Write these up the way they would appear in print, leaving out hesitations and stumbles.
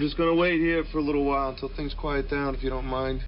just gonna wait here for a little while until things quiet down, if you don't mind.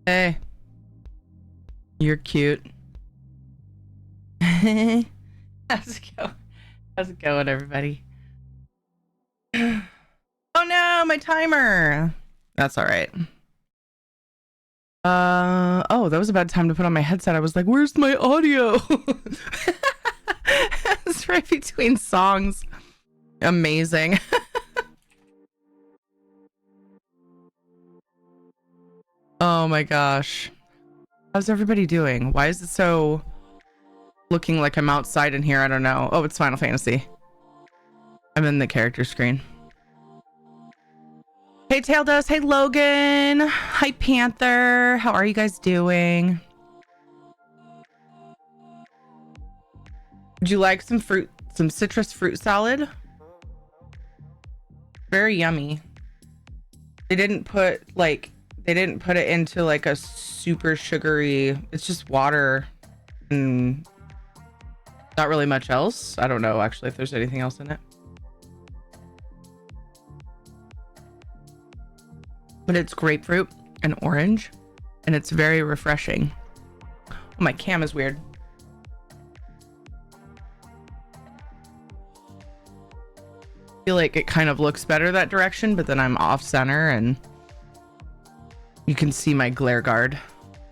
Hey. You're cute. How's it going? How's it going, everybody? Oh no, my timer. That's all right. Oh, that was a bad time to put on my headset. I was like, where's my audio? It's right between songs. Amazing. Oh my gosh. How's everybody doing? Why is it so looking like I'm outside in here? I don't know. Oh, it's Final Fantasy. I'm in the character screen. Hey, Taildust. Hey, Logan. Hi, Panther. How are you guys doing? Would you like some fruit, some citrus fruit salad? Very yummy. They didn't put it into like a super sugary, it's just water and not really much else. I don't know actually if there's anything else in it. But it's grapefruit and orange and it's very refreshing. Oh, my cam is weird. I feel like it kind of looks better that direction, but then I'm off center and you can see my glare guard,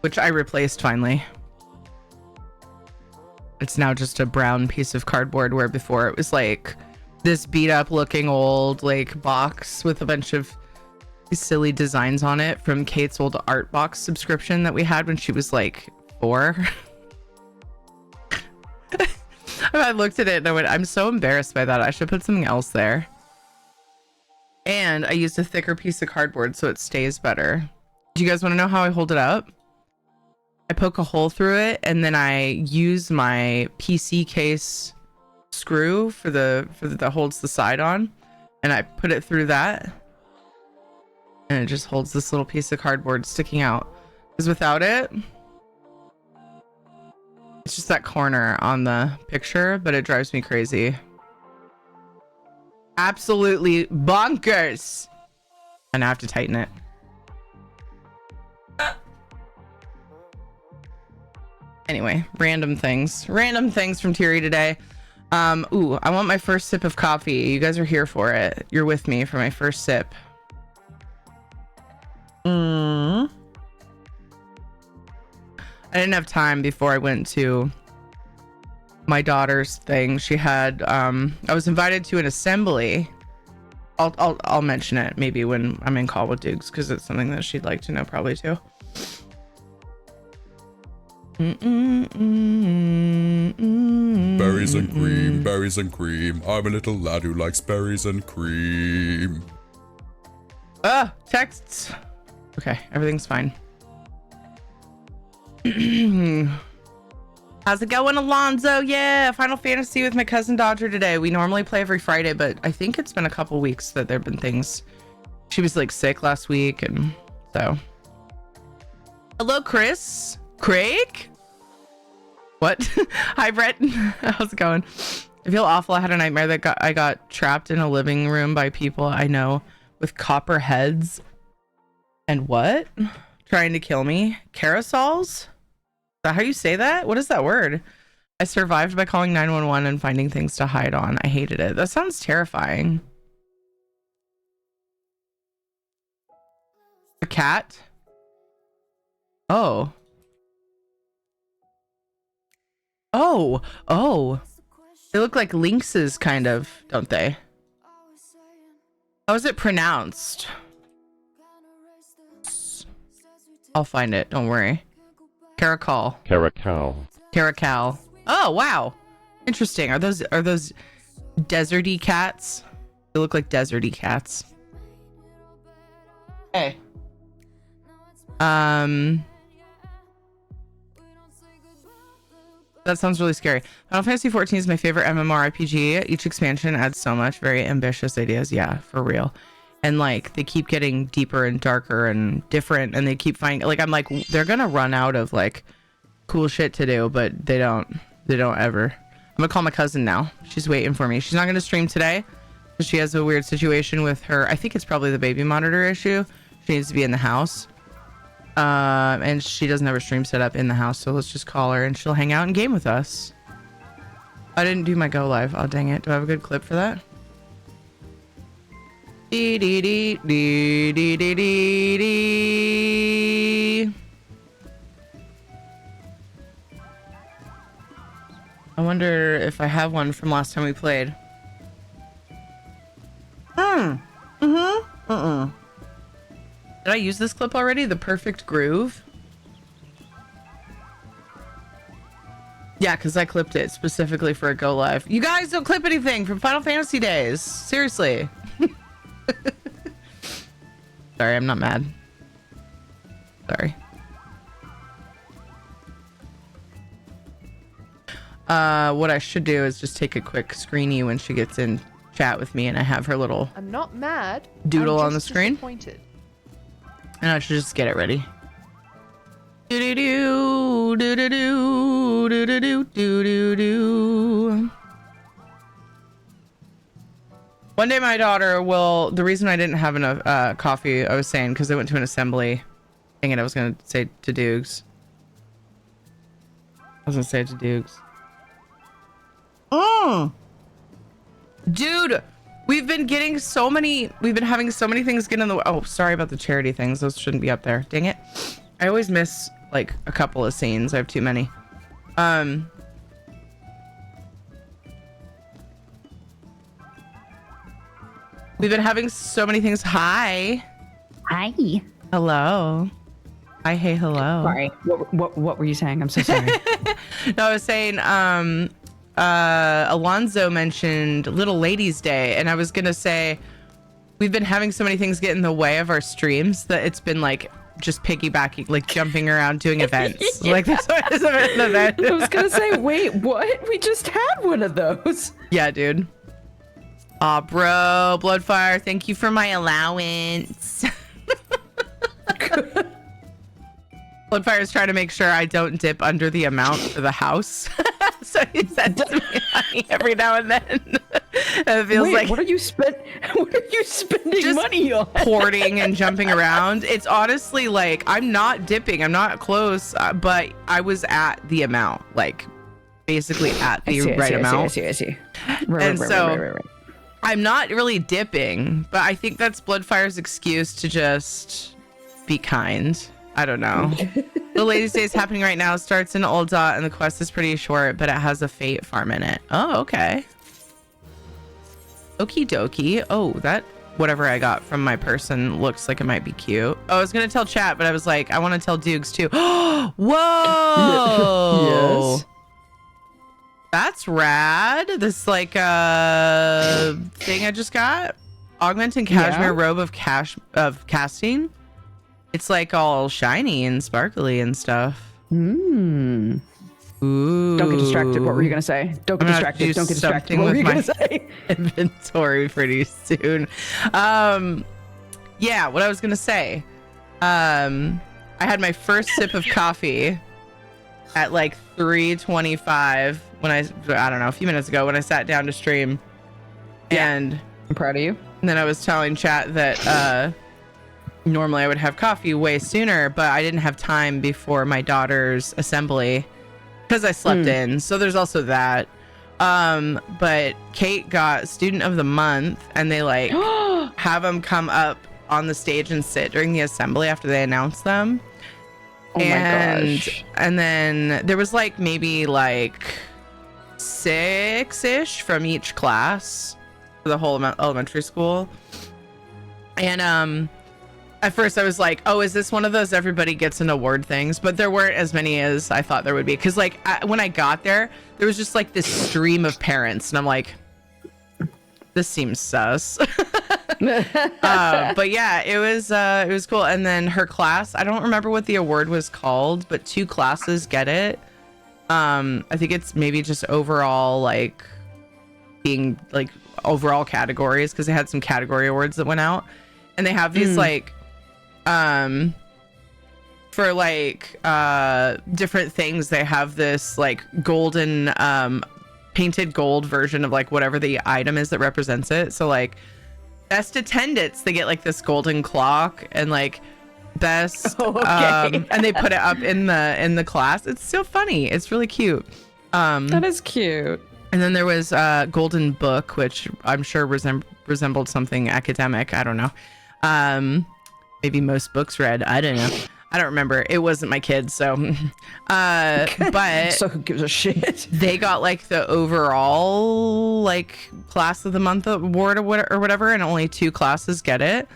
which I replaced finally. It's now just a brown piece of cardboard where before it was like this beat up looking old like box with a bunch of silly designs on it from Kate's old art box subscription that we had when she was like 4. I looked at it and I went, I'm so embarrassed by that. I should put something else there. And I used a thicker piece of cardboard so it stays better. Do you guys want to know how I hold it up? I poke a hole through it and then I use my PC case screw for the that holds the side on, and I put it through that. And it just holds this little piece of cardboard sticking out. Because without it, it's just that corner on the picture, but it drives me crazy. Absolutely bonkers. And I have to tighten it. Anyway, random things from Thierry today. Ooh, I want my first sip of coffee. You guys are here for it. You're with me for my first sip. I didn't have time before I went to my daughter's thing. She had I was invited to an assembly. I'll mention it maybe when I'm in call with Dukes because it's something that she'd like to know probably too. Berries and cream, berries and cream. I'm a little lad who likes berries and cream. Texts. Okay, everything's fine. How's it going, Alonzo? Yeah, Final Fantasy with my cousin Dodger today. We normally play every Friday, but I think it's been a couple weeks that there have been things. She was like sick last week, and so. Hello, Chris. Craig? What? Hi, Brett. How's it going? I feel awful. I had a nightmare that I got trapped in a living room by people I know with copper heads. And what? Trying to kill me? Carousels? Is that how you say that? What is that word? I survived by calling 911 and finding things to hide on. I hated it. That sounds terrifying. A cat? Oh. Oh. They look like lynxes, kind of, don't they? How is it pronounced? I'll find it. Don't worry. Caracal. Oh, wow. Interesting. Are those deserty cats? They look like deserty cats. Hey. That sounds really scary. Final Fantasy 14 is my favorite MMORPG. Each expansion adds so much. Very ambitious ideas. Yeah, for real. And like they keep getting deeper and darker and different, and they keep finding like I'm like they're gonna run out of like cool shit to do, but they don't ever. I'm gonna call my cousin now. She's waiting for me. She's not gonna stream today because she has a weird situation with her. I think it's probably the baby monitor issue. She needs to be in the house. And she doesn't have her stream set up in the house, so let's just call her and she'll hang out and game with us. I didn't do my go live. Oh, dang it. Do I have a good clip for that? Dee dee dee dee dee dee dee dee. I wonder if I have one from last time we played. Did I use this clip already? The perfect groove? Yeah, because I clipped it specifically for a go live. You guys don't clip anything from Final Fantasy days. Seriously. Sorry, I'm not mad. Sorry. What I should do is just take a quick screenie when she gets in chat with me and I have her little I'm not mad. doodle I'm on the just screen. disappointed. And I should just get it ready. Do-do-do, do-do-do, do-do-do, do-do-do. One day my daughter will, the reason I didn't have enough coffee, I was saying, because I went to an assembly. Dang it, I was going to say to Dukes. to Dukes. Dude, we've been having so many things get in the way. Oh, sorry about the charity things. Those shouldn't be up there. Dang it. I always miss like a couple of scenes. I have too many. We've been having so many things. Hi. Hi. Hello. Hi, hey, hello. Sorry. What were you saying? I'm so sorry. No, I was saying, Alonzo mentioned Little Ladies Day, and I was gonna say we've been having so many things get in the way of our streams that it's been like just piggybacking, like jumping around doing events. Yeah. Like this one is an event. I was gonna say, wait, what? We just had one of those. Yeah, dude. Aw, bro, Bloodfire, thank you for my allowance. Bloodfire is trying to make sure I don't dip under the amount for the house. So he sends me money every now and then. And it feels like what are you spending just money on? hoarding and jumping around. It's honestly like I'm not dipping. I'm not close, but I was at the amount, like basically at the right amount. I see. Right. I'm not really dipping, but I think that's Bloodfire's excuse to just be kind. I don't know. The Ladies' Day is happening right now. It starts in Old Dot, and the quest is pretty short, but it has a fate farm in it. Oh, okay. Okie dokie. Oh, that whatever I got from my person looks like it might be cute. Oh, I was gonna tell chat, but I was like, I want to tell Dukes too. Whoa! Yes. That's rad. This like thing I just got. Augmenting cashmere robe of casting. It's like all shiny and sparkly and stuff. Ooh. Don't get distracted. What were you gonna say? Don't get distracted. Don't get distracted. What were you gonna say? Inventory pretty soon. Yeah, what I was gonna say. I had my first sip of coffee at like 3:25 when I don't know, a few minutes ago when I sat down to stream. Yeah. And I'm proud of you. then I was telling chat that normally I would have coffee way sooner, but I didn't have time before my daughter's assembly because I slept in. So there's also that. But Kate got Student of the Month, and they like have them come up on the stage and sit during the assembly after they announce them. Oh my gosh. And then there was like maybe like 6-ish from each class for the whole elementary school. And at first I was like, oh, is this one of those everybody gets an award things? But there weren't as many as I thought there would be. Because like when I got there was just like this stream of parents. And I'm like, this seems sus. But yeah, it was cool. And then her class, I don't remember what the award was called, but 2 classes get it. I think it's maybe just overall like being like overall categories, because they had some category awards that went out. And they have these like for like different things, they have this like golden painted gold version of like whatever the item is that represents it. So like best attendance, they get like this golden clock, and like best and they put it up in the class. It's so funny. It's really cute. That is cute. And then there was Golden Book, which I'm sure resembled something academic. I don't know. Maybe most books read. I don't know. I don't remember. It wasn't my kids, so. But so who gives a shit? They got like the overall like class of the month award or whatever, and only 2 classes get it.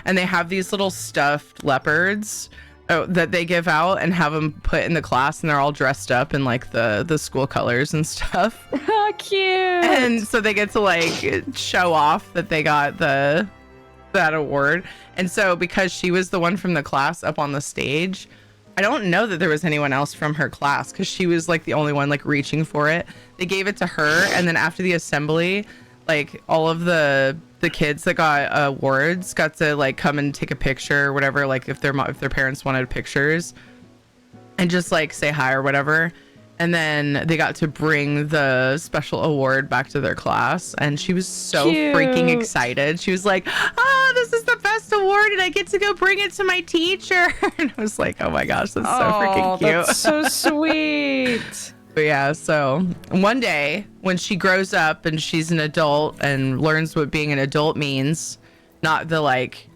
And they have these little stuffed leopards that they give out and have them put in the class, and they're all dressed up in like the school colors and stuff. Oh, cute. And so they get to like show off that they got that award. And so because she was the one from the class up on the stage, I don't know that there was anyone else from her class because she was like the only one like reaching for it. They gave it to her, and then after the assembly, like all of the kids that got awards got to like come and take a picture or whatever, like if their parents wanted pictures, and just like say hi or whatever. And then they got to bring the special award back to their class, and she was so freaking excited. She was like, "Oh, this is the best award, and I get to go bring it to my teacher." And I was like, "Oh my gosh, that's so freaking cute." That's so sweet. But yeah, so one day when she grows up and she's an adult and learns what being an adult means, not the like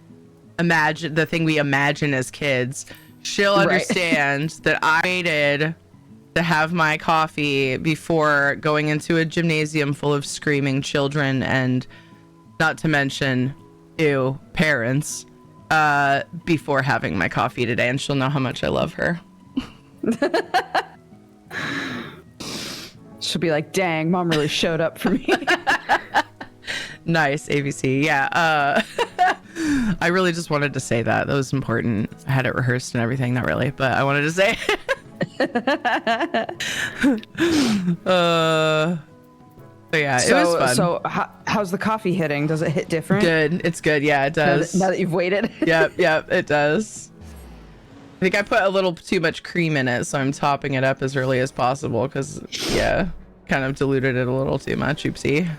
the thing we imagine as kids, she'll understand that I waited to have my coffee before going into a gymnasium full of screaming children, and not to mention parents, before having my coffee today, and she'll know how much I love her. She'll be like, dang, mom really showed up for me. Nice, ABC. Yeah. I really just wanted to say that. That was important. I had it rehearsed and everything. Not really, but I wanted to say but yeah, it was fun. So how's the coffee hitting? Does it hit different? Good. It's good. Yeah, it does. Now that you've waited? Yep, it does. I think I put a little too much cream in it, so I'm topping it up as early as possible because, yeah, kind of diluted it a little too much. Oopsie.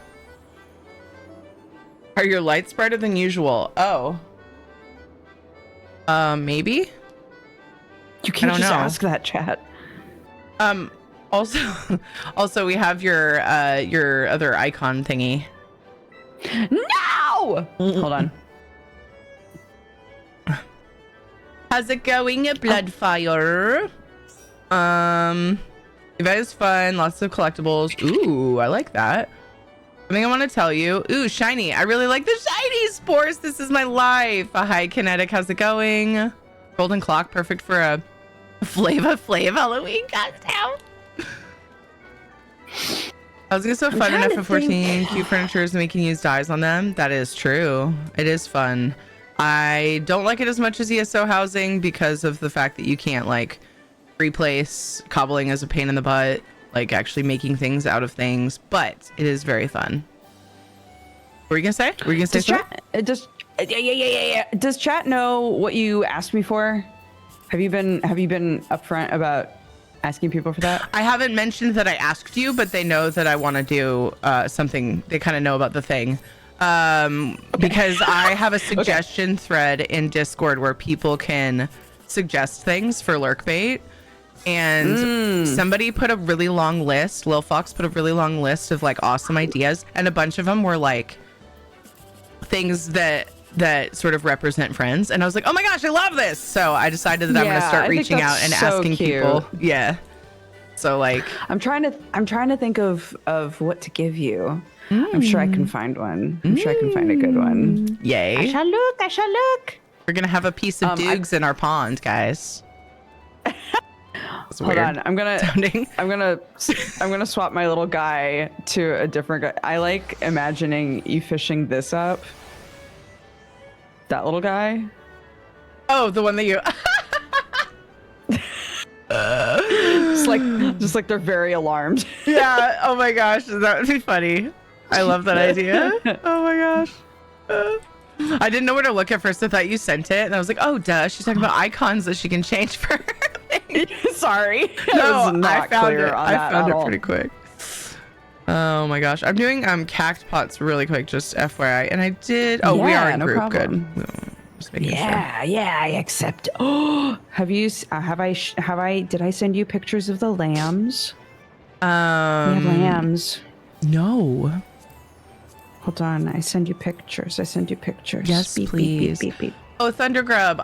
Are your lights brighter than usual? Oh. Maybe? You can't just ask that, chat. Also we have your other icon thingy. No! Hold on. How's it going, Bloodfire? You guys fun, lots of collectibles. Ooh, I like that. Something I want to tell you. Ooh, shiny. I really like the shiny spores. This is my life. Hi, Kinetic. How's it going? Golden clock, perfect for a Flava Flav Halloween costume. I was gonna so fun in FF14. Cute furnitures and we can use dyes on them. That is true. It is fun. I don't like it as much as ESO housing because of the fact that you can't like replace. Cobbling is a pain in the butt, like actually making things out of things, but it is very fun. What were you gonna say? Were you gonna say something? Yeah. Does chat know what you asked me for? Have you been upfront about asking people for that? I haven't mentioned that I asked you, but they know that I want to do something. They kind of know about the thing. Because I have a suggestion thread in Discord where people can suggest things for lurkbait, and somebody put a really long list. Lil Fox put a really long list of like awesome ideas, and a bunch of them were like things that sort of represent friends, and I was like, oh my gosh, I love this. So I decided that I'm gonna start reaching out and asking people. Yeah. So like I'm trying to think of what to give you. I'm sure I can find one. I'm sure I can find a good one. Yay. I shall look. We're gonna have a piece of Dukes in our pond, guys. Hold on. I'm gonna swap my little guy to a different guy. I like imagining you fishing this up. That little guy. Oh, the one that you just like they're very alarmed. Yeah. Oh my gosh, that would be funny. I love that idea. Oh my gosh. I didn't know where to look at first. I thought you sent it, and I was like, oh duh, she's talking about icons that she can change for her thing. Sorry. No, I found it pretty quick. Oh my gosh, I'm doing cact pots really quick, just FYI. And I did. Oh, we are in group. Problem. Good. Just making sure. Yeah, I accept. Oh, did I send you pictures of the lambs? We have lambs. No. Hold on, I send you pictures. Yes, please. Oh, Thundergrub,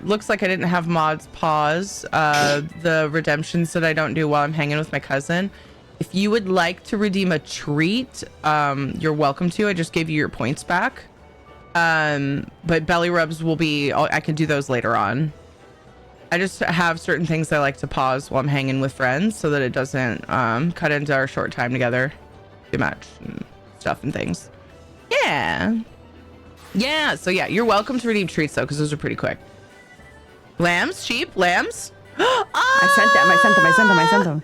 looks like I didn't have mods pause the redemptions that I don't do while I'm hanging with my cousin. If you would like to redeem a treat, you're welcome to. I just gave you your points back. But belly rubs will be, I can do those later on. I just have certain things I like to pause while I'm hanging with friends so that it doesn't cut into our short time together too much and stuff and things. Yeah, so yeah, you're welcome to redeem treats though, because those are pretty quick. Lambs, sheep, lambs. I sent them.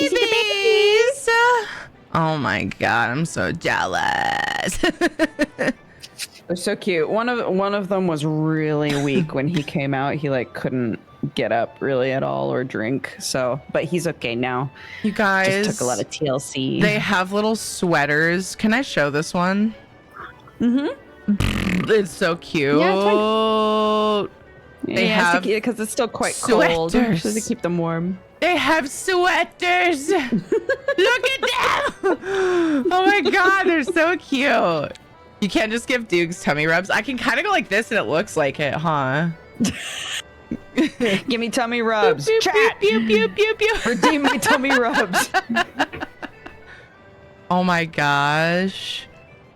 Babies. Oh my god, I'm so jealous. They're so cute. One of them was really weak when he came out. He like couldn't get up really at all or drink. So, but he's okay now. You guys just took a lot of TLC. They have little sweaters. Can I show this one? It's so cute. Yeah, it's fine. They have because it's still quite sweaters. cold. Just to keep them warm. They have sweaters. Look at them. Oh my god, they're so cute. You can't just give Dukes tummy rubs. I can kind of go like this and it looks like it, huh? Give me tummy rubs. Pew, Chat. pew, pew, pew, pew. Redeem me tummy rubs. Oh my gosh.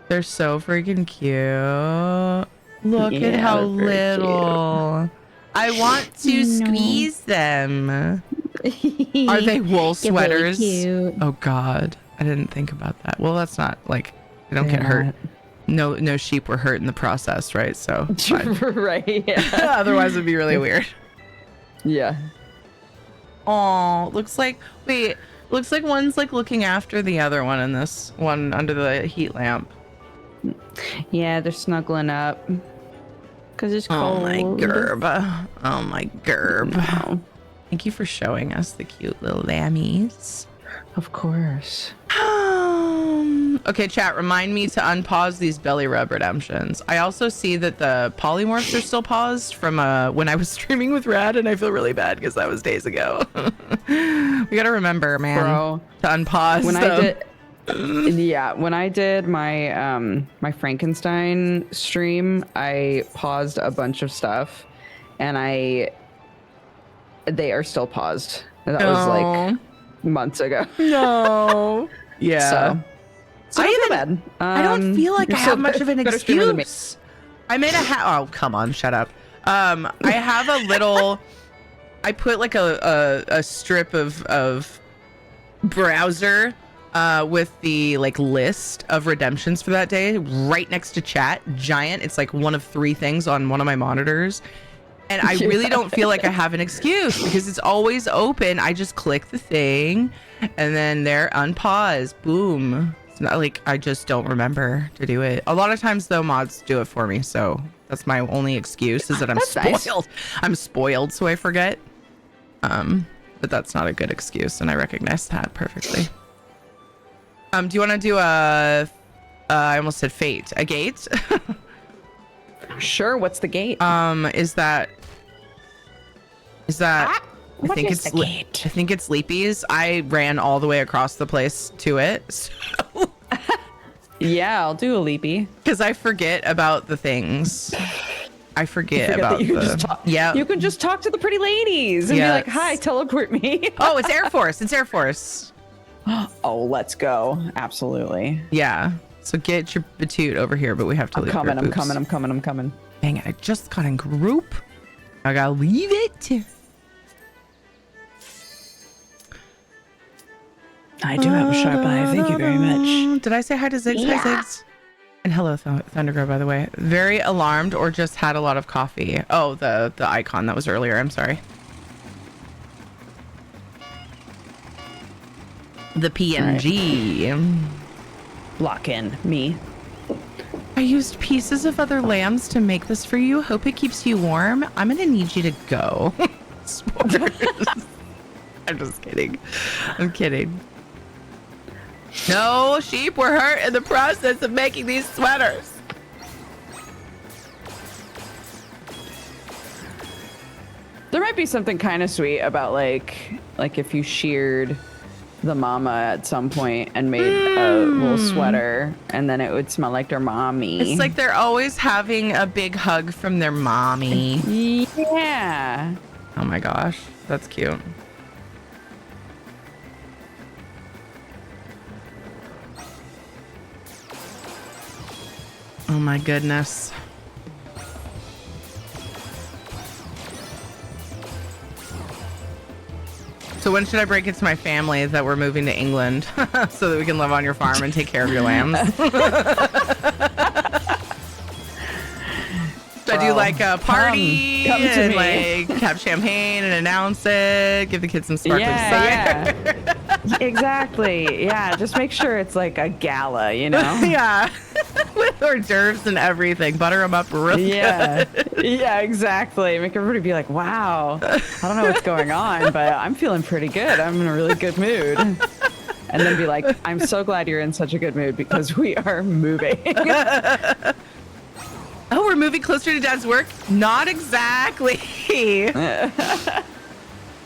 They're so freaking cute. Look at how little. I want to squeeze them. Are they wool sweaters? Really Oh god. I didn't think about that. Well, that's not like they don't get hurt. No sheep were hurt in the process, right? So right. Yeah. Otherwise it'd be really weird. Yeah. Oh, looks like one's like looking after the other one in this one under the heat lamp. Yeah, they're snuggling up. Because it's cold. Oh my gerb. Oh my gerb. No. Thank you for showing us the cute little lammies. Of course. Okay, chat, remind me to unpause these belly rub redemptions. I also see that the polymorphs are still paused from when I was streaming with Rad, and I feel really bad because that was days ago. We gotta remember, man, Bro, to unpause when them. when I did my my Frankenstein stream, I paused a bunch of stuff, and they are still paused. That was like months ago. No. Yeah. So don't feel bad. I don't feel like I have much of an better streamer than me. excuse. I made oh, come on, shut up. I have a little. I put like a strip of browser with the like list of redemptions for that day right next to chat. Giant. It's like one of 3 things on one of my monitors. And I really don't feel like I have an excuse because it's always open. I just click the thing and then they're unpaused. Boom. It's not like I just don't remember to do it. A lot of times though, mods do it for me. So that's my only excuse is that I'm spoiled. Nice. I'm spoiled, so I forget. But that's not a good excuse. And I recognize that perfectly. Do you want to do I almost said fate, a gate? Sure. What's the gate? Is that I think it's gate? I think it's Leapies. I ran all the way across the place to it. So yeah, I'll do a leapy. Because I forget about the things. I forget about that you the... can just talk. Yeah. You can just talk to the pretty ladies and be like, "Hi, teleport me." Oh, it's Air Force. It's Air Force. Oh, let's go. Absolutely. Yeah. So get your batoot over here, but we have to leave. I'm coming. Dang it, I just got in group. I gotta leave it. I do have a sharp eye. Thank you very much. Did I say hi to Ziggs? Yeah. Hi, Ziggs. And hello, Thundergirl, by the way. Very alarmed or just had a lot of coffee. Oh, the icon that was earlier. I'm sorry. The PNG. Right. Lock in me. I used pieces of other lambs to make this for you. Hope it keeps you warm. I'm gonna need you to go. I'm just kidding. I'm kidding. No, sheep were hurt in the process of making these sweaters. There might be something kind of sweet about like if you sheared the mama at some point and made a little sweater, and then it would smell like their mommy. It's like they're always having a big hug from their mommy. Yeah. Oh my gosh, that's cute. Oh my goodness. So when should I break it to my family that we're moving to England so that we can live on your farm and take care of your lambs? Should I do like a party come to and me. like have champagne and announce it, give the kids some sparkling cider? Yeah. Exactly. Yeah, just make sure it's like a gala, you know? Yeah. With hors d'oeuvres and everything. Butter them up real Yeah. good. Yeah, exactly. Make everybody be like, wow, I don't know what's going on, but I'm feeling pretty good. I'm in a really good mood. And then be like, I'm so glad you're in such a good mood because we are moving. Oh, we're moving closer to Dad's work? Not exactly.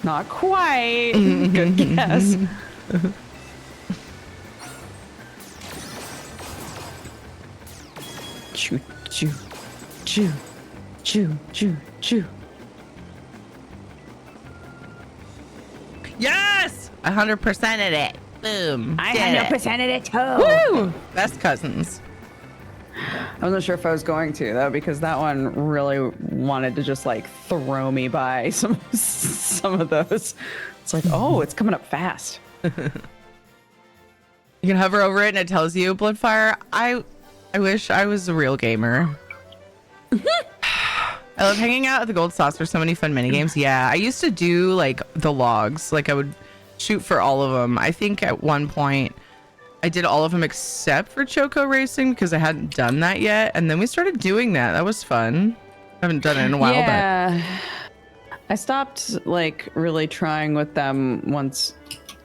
Not quite. Good guess. Choo, choo, choo, choo, choo, choo. Yes! 100%ed it. Boom. I Did had it. no percent of it too. Woo! Best cousins. I wasn't sure if I was going to though, because that one really wanted to just like throw me by some of those. It's like, oh, it's coming up fast. You can hover over it and it tells you Bloodfire. I wish I was a real gamer. I love hanging out at the Gold Sauce for so many fun mini games. Yeah, I used to do like the logs. Like I would shoot for all of them. I think at one point I did all of them except for Choco Racing because I hadn't done that yet. And then we started doing that. That was fun. I haven't done it in a while, Yeah. I stopped like really trying with them once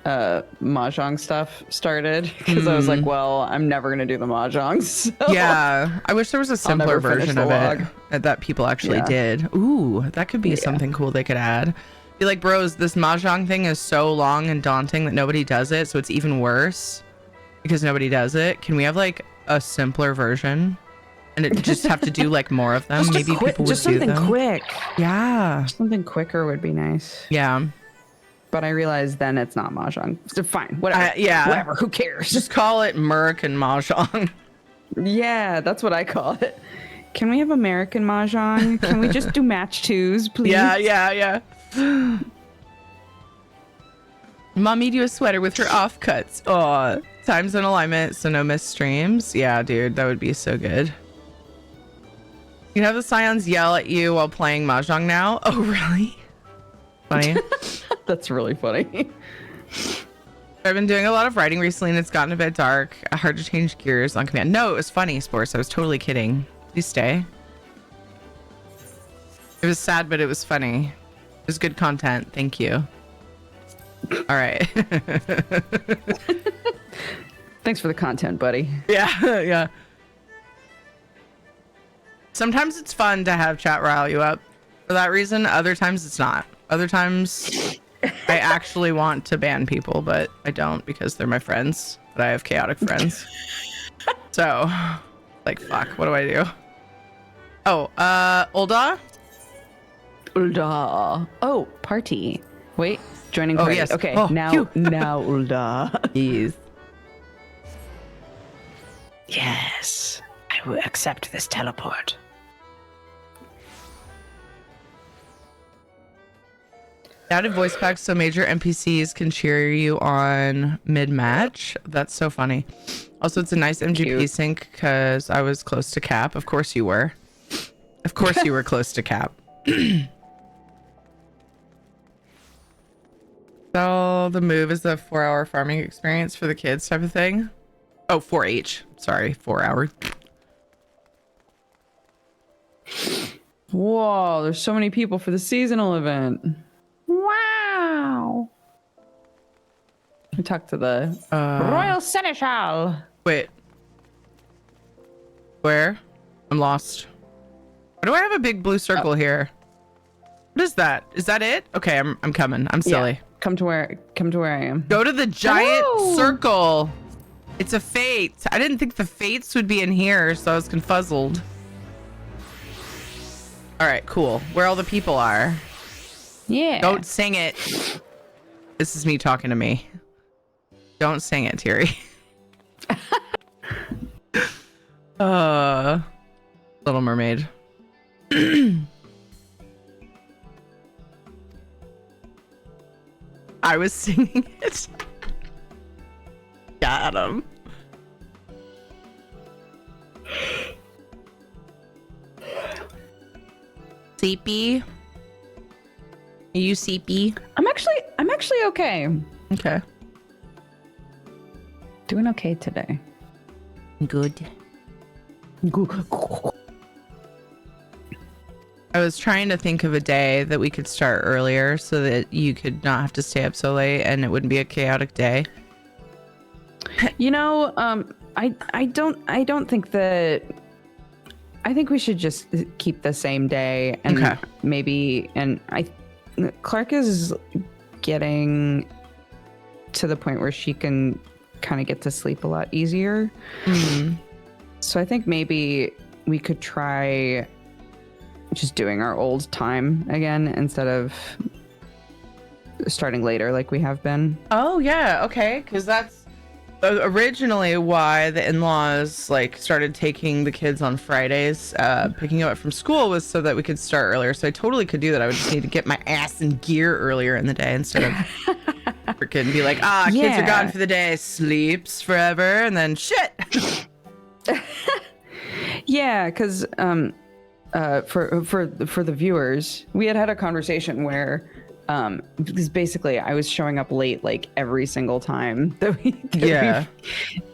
Mahjong stuff started because I was like, well, I'm never gonna do the Mahjong. So. but yeah, I wish there was a simpler never finish version the of log. it that people actually Yeah. did. Ooh, that could be something cool they could add. Be like, bros, this Mahjong thing is so long and daunting that nobody does it, so it's even worse because nobody does it. Can we have like a simpler version? And it just have to do like more of them. Maybe people would just do something them. quick. Yeah. Something quicker would be nice. Yeah. But I realized then it's not Mahjong. So fine, whatever. Yeah. Whatever, who cares? Just call it American Mahjong. Yeah, that's what I call it. Can we have American Mahjong? Can we just do match twos, please? Yeah. Mom made you a sweater with her offcuts. Oh, time zone alignment, so no missed streams. Yeah, dude, that would be so good. You can have the Scions yell at you while playing Mahjong now. Oh, really? Funny. That's really funny. I've been doing a lot of writing recently and it's gotten a bit dark. Hard to change gears on command. No, it was funny, Sports. I was totally kidding. Please stay. It was sad, but it was funny. It was good content. Thank you. All right. Thanks for the content, buddy. Yeah. Sometimes it's fun to have chat rile you up for that reason. Other times it's not. Other times I actually want to ban people, but I don't because they're my friends. But I have chaotic friends. So, like, fuck. What do I do? Oh, Ulda? Ulda. Oh, party. Wait, joining party. yes. Okay, Oh, now phew. Ulda. Yes. Yes, I will accept this teleport. Added voice packs so major NPCs can cheer you on mid-match. That's so funny. Also, it's a nice MGP Cute. sync because I was close to cap. Of course you were. Of course you were close to cap. So the move is the 4-hour farming experience for the kids type of thing. Oh, 4-H. Sorry, 4 hour. Whoa, there's so many people for the seasonal event. Wow. We talked to the Royal Seneschal. Wait. Where? I'm lost. Why do I have a big blue circle here? What is that? Is that it? Okay, I'm coming. I'm silly. Come to where I am. Go to the giant Hello. circle. It's a fate. I didn't think the fates would be in here, so I was confuzzled. All right, cool. Where all the people are. Yeah. Don't sing it. This is me talking to me. Don't sing it, Terry. Little Mermaid. I was singing it. Got him. Sleepy? Are you sleepy? I'm actually okay. Okay. Doing okay today. Good. I was trying to think of a day that we could start earlier so that you could not have to stay up so late and it wouldn't be a chaotic day. You know, I don't think that. I think we should just keep the same day and Okay. maybe. And Clark is getting to the point where she can kind of get to sleep a lot easier. Mm. So I think maybe we could try just doing our old time again instead of starting later like we have been. Oh yeah, okay, because that's originally why the in-laws like started taking the kids on Fridays, picking them up from school, was so that we could start earlier. So I totally could do that. I would just need to get my ass in gear earlier in the day instead of freaking be like, kids are Yeah. gone for the day, sleeps forever, and then shit. Yeah, because for the viewers, we had a conversation where because basically I was showing up late like every single time that we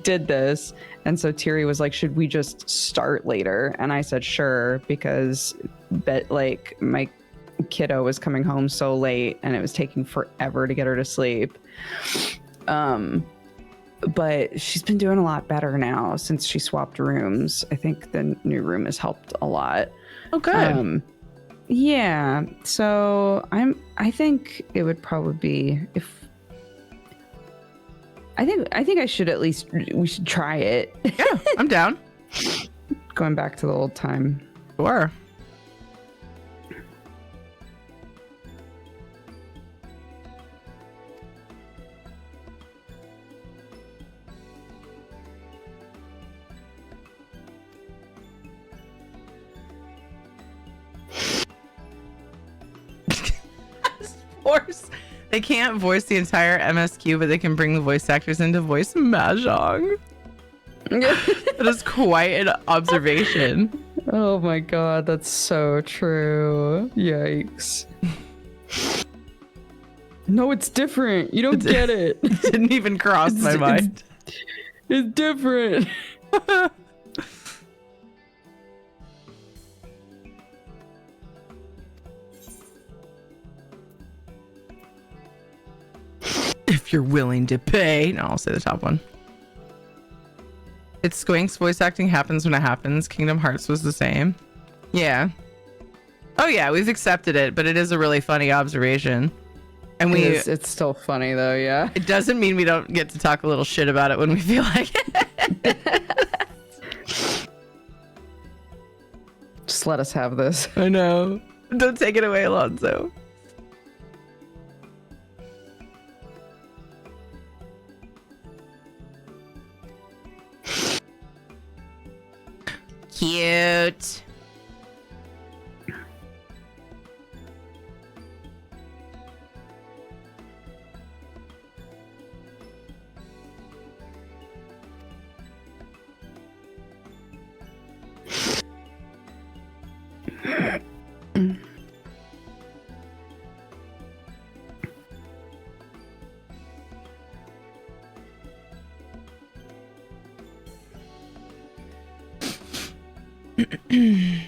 did this, and so Thierry was like, should we just start later? And I said sure, because like my kiddo was coming home so late and it was taking forever to get her to sleep. But she's been doing a lot better now since she swapped rooms. I think the new room has helped a lot. Oh, good. Yeah. So I think it would probably be I think I should we should try it. Yeah, I'm down. Going back to the old time. Sure. They can't voice the entire MSQ, but they can bring the voice actors in to voice Mahjong. That is quite an observation. Oh my god, that's so true. Yikes. No, it's different. You don't get it. It didn't even cross my mind. It's different. If you're willing to pay. No, I'll say the top one. It's Squink's voice acting happens when it happens. Kingdom Hearts was the same. Yeah. Oh yeah, we've accepted it, but it is a really funny observation. And It's still funny though, yeah. it doesn't mean we don't get to talk a little shit about it when we feel like it. Just let us have this. I know. Don't take it away, Alonso. Cute.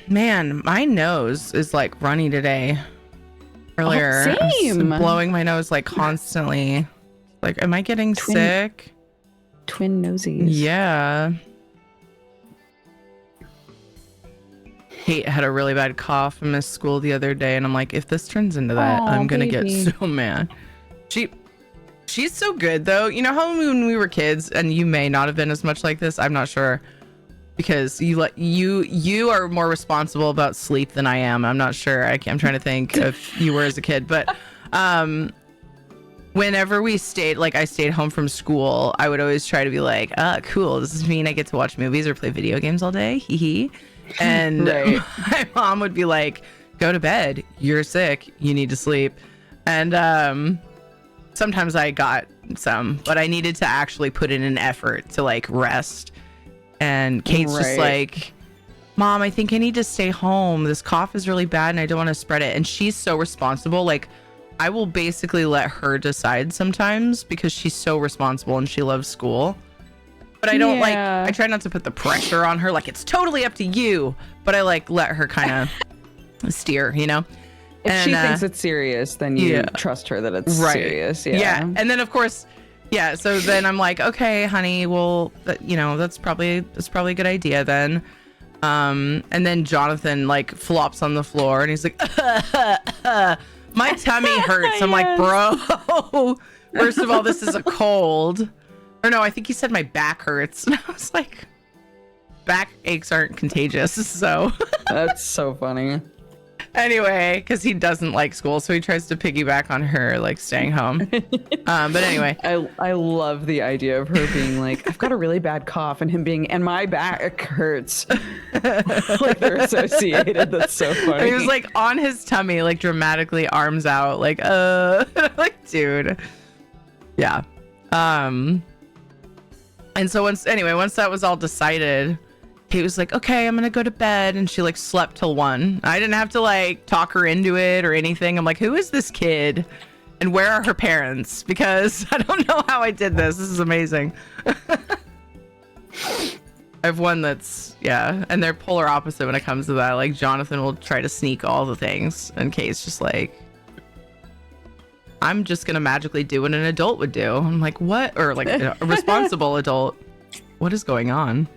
Man, my nose is like runny today. Earlier, I was same. blowing my nose like constantly. Like, am I getting sick? Twin nosies. Yeah. Kate had a really bad cough and missed school the other day, and I'm like, if this turns into that, Aw, I'm gonna baby. get so mad. She's so good though. You know how when we were kids, and you may not have been as much like this, I'm not sure, because you are more responsible about sleep than I am. I'm not sure. I'm trying to think if you were as a kid, but whenever we stayed, like I stayed home from school, I would always try to be like, cool, does this mean I get to watch movies or play video games all day? Hee hee. And my mom would be like, go to bed, you're sick, you need to sleep. And sometimes I got some, but I needed to actually put in an effort to like rest. And Kate's just like, Mom, I think I need to stay home. This cough is really bad and I don't want to spread it. And she's so responsible. Like, I will basically let her decide sometimes because she's so responsible and she loves school. But I don't I try not to put the pressure on her. Like, it's totally up to you. But I like let her kind of steer, you know? If she thinks it's serious, then you trust her that it's serious. Yeah. And then, of course, so then I'm like, okay, honey, well, that's probably a good idea then. And then Jonathan like flops on the floor and he's like, my tummy hurts. I'm like, bro, first of all, this is a cold. Or no, I think he said my back hurts. And I was like, back aches aren't contagious. So that's so funny. Anyway, because he doesn't like school, so he tries to piggyback on her like staying home. But anyway, I love the idea of her being like, I've got a really bad cough, and him being, and my back hurts. Like they're associated. That's so funny. He was like on his tummy, like dramatically arms out, like like dude, yeah. And so once that was all decided, he was like, okay, I'm gonna go to bed, and she like slept till 1. I didn't have to like talk her into it or anything. I'm like, who is this kid and where are her parents? Because I don't know how I did this. This is amazing. I have one that's and they're polar opposite when it comes to that. Like, Jonathan will try to sneak all the things, and Kate's just like, I'm just gonna magically do what an adult would do. I'm like, what? Or like a responsible adult. What is going on?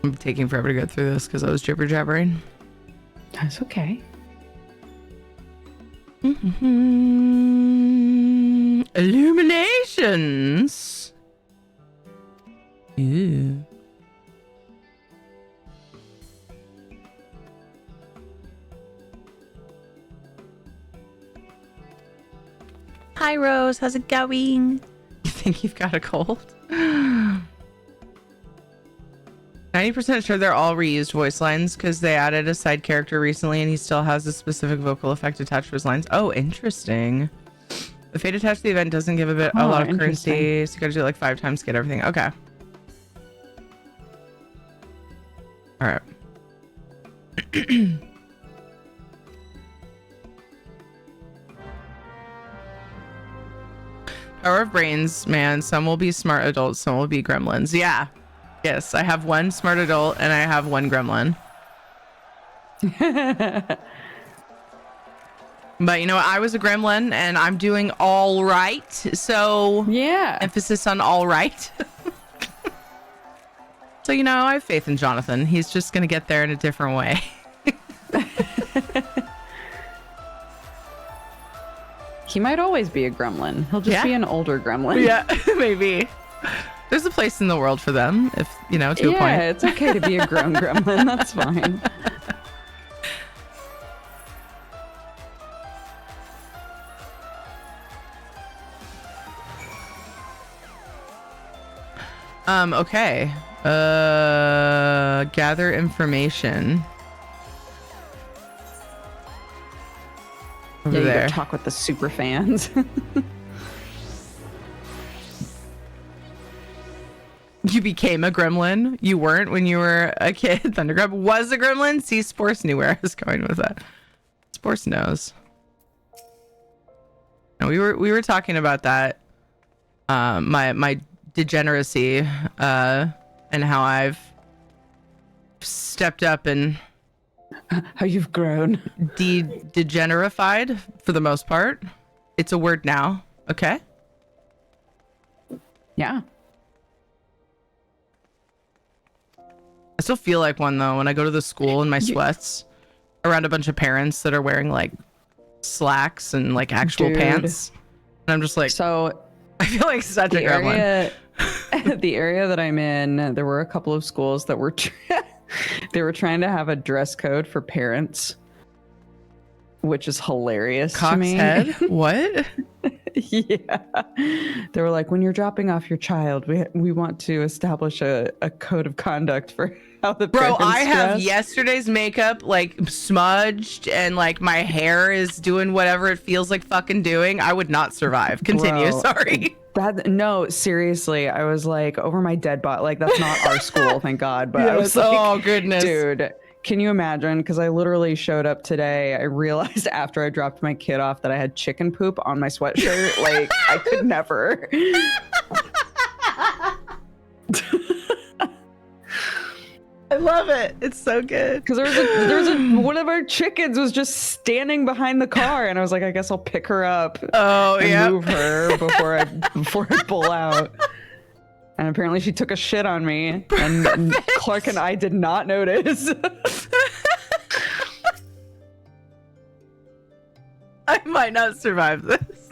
I'm taking forever to go through this because I was jibber jabbering. That's okay. Illuminations. Ew. Hi, Rose. How's it going? You think you've got a cold? 90% sure they're all reused voice lines because they added a side character recently and he still has a specific vocal effect attached to his lines. Oh, interesting. The fate attached to the event doesn't give a lot of currency, so you gotta do it like 5 times to get everything. Okay. All right. Power of brains, man. Some will be smart adults, some will be gremlins. Yeah. Yes, I have one smart adult and I have one gremlin. But you know, I was a gremlin and I'm doing all right. So yeah, emphasis on all right. So, you know, I have faith in Jonathan. He's just going to get there in a different way. He might always be a gremlin. He'll just be an older gremlin. Yeah, maybe. There's a place in the world for them, if, you know, to a point. Yeah, it's okay to be a grown gremlin. That's fine. Okay. Gather information. Over there. Go talk with the super fans. You became a gremlin. You weren't when you were a kid. Thundergrub was a gremlin. See, Sports knew where I was going with that. Sports knows. And we were talking about that. My degeneracy, and how I've stepped up and how you've grown. Degenerified for the most part. It's a word now. Okay. Yeah. I still feel like one though when I go to the school in my sweats around a bunch of parents that are wearing like slacks and like actual Dude. pants. And I'm just like, So I feel like such a the gremlin. area, the area that I'm in, there were a couple of schools that were they were trying to have a dress code for parents, which is hilarious to Cock's me. head? What? Yeah. They were like, when you're dropping off your child, we want to establish a code of conduct for how the Bro, parents I have dress. yesterday's makeup like smudged and like my hair is doing whatever it feels like fucking doing. I would not survive. Continue. Bro. Sorry. No, seriously, I was like over my dead body. Like, that's not our school, thank God. But I was like, oh goodness. dude, can you imagine? Because I literally showed up today. I realized after I dropped my kid off that I had chicken poop on my sweatshirt. Like, I could never. I love it. It's so good. Because one of our chickens was just standing behind the car, and I was like, I guess I'll pick her up Oh and yeah. move her before I pull out. And apparently she took a shit on me, and Clark and I did not notice. I might not survive this.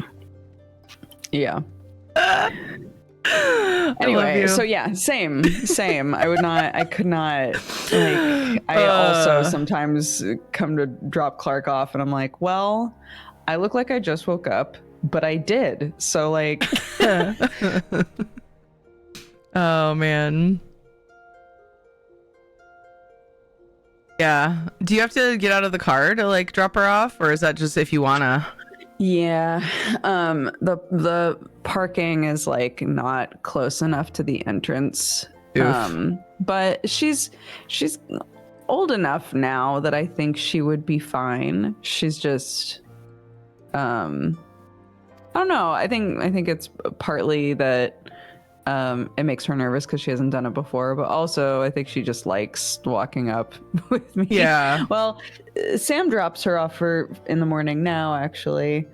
Yeah. I love Anyway, you. so yeah, same. I could not, like, I also sometimes come to drop Clark off and I'm like, well, I look like I just woke up, but I did. So, like, Oh man. Yeah. Do you have to get out of the car to like drop her off, or is that just if you wanna? yeah, the parking is like not close enough to the entrance. Oof. But she's old enough now that I think she would be fine. She's just I don't know. I think it's partly that it makes her nervous because she hasn't done it before, but also I think she just likes walking up with me. Yeah. Well, Sam drops her off in the morning now, actually.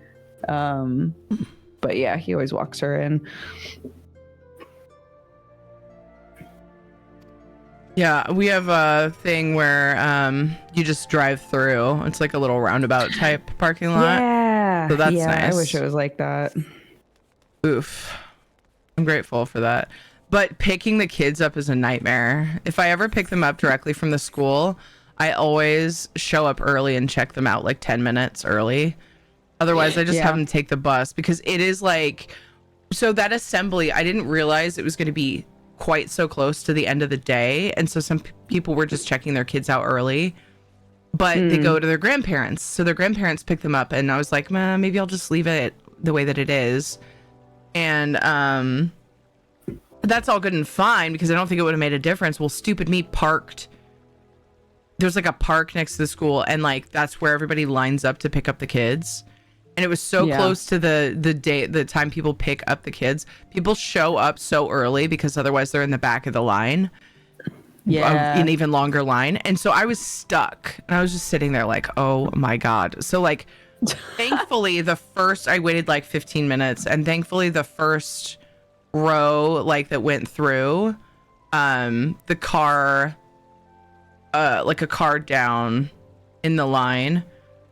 But yeah, he always walks her in. Yeah, we have a thing where you just drive through. It's like a little roundabout type parking lot. Yeah. So that's yeah, nice. I wish it was like that. Oof. I'm grateful for that. But picking the kids up is a nightmare. If I ever pick them up directly from the school, I always show up early and check them out like 10 minutes early. Otherwise, I just have them take the bus because it is like, so that assembly, I didn't realize it was going to be quite so close to the end of the day. And so some people were just checking their kids out early, but they go to their grandparents. So their grandparents pick them up. And I was like, man, maybe I'll just leave it the way that it is. And that's all good and fine because I don't think it would have made a difference. Well, stupid me parked. There's like a park next to the school, and like that's where everybody lines up to pick up the kids. And it was so close to the time people pick up the kids. People show up so early because otherwise they're in the back of the line. Yeah. An even longer line. And so I was stuck, and I was just sitting there like, oh my God. So like, thankfully I waited like 15 minutes, and thankfully the first row like that went through, the car, like a car down in the line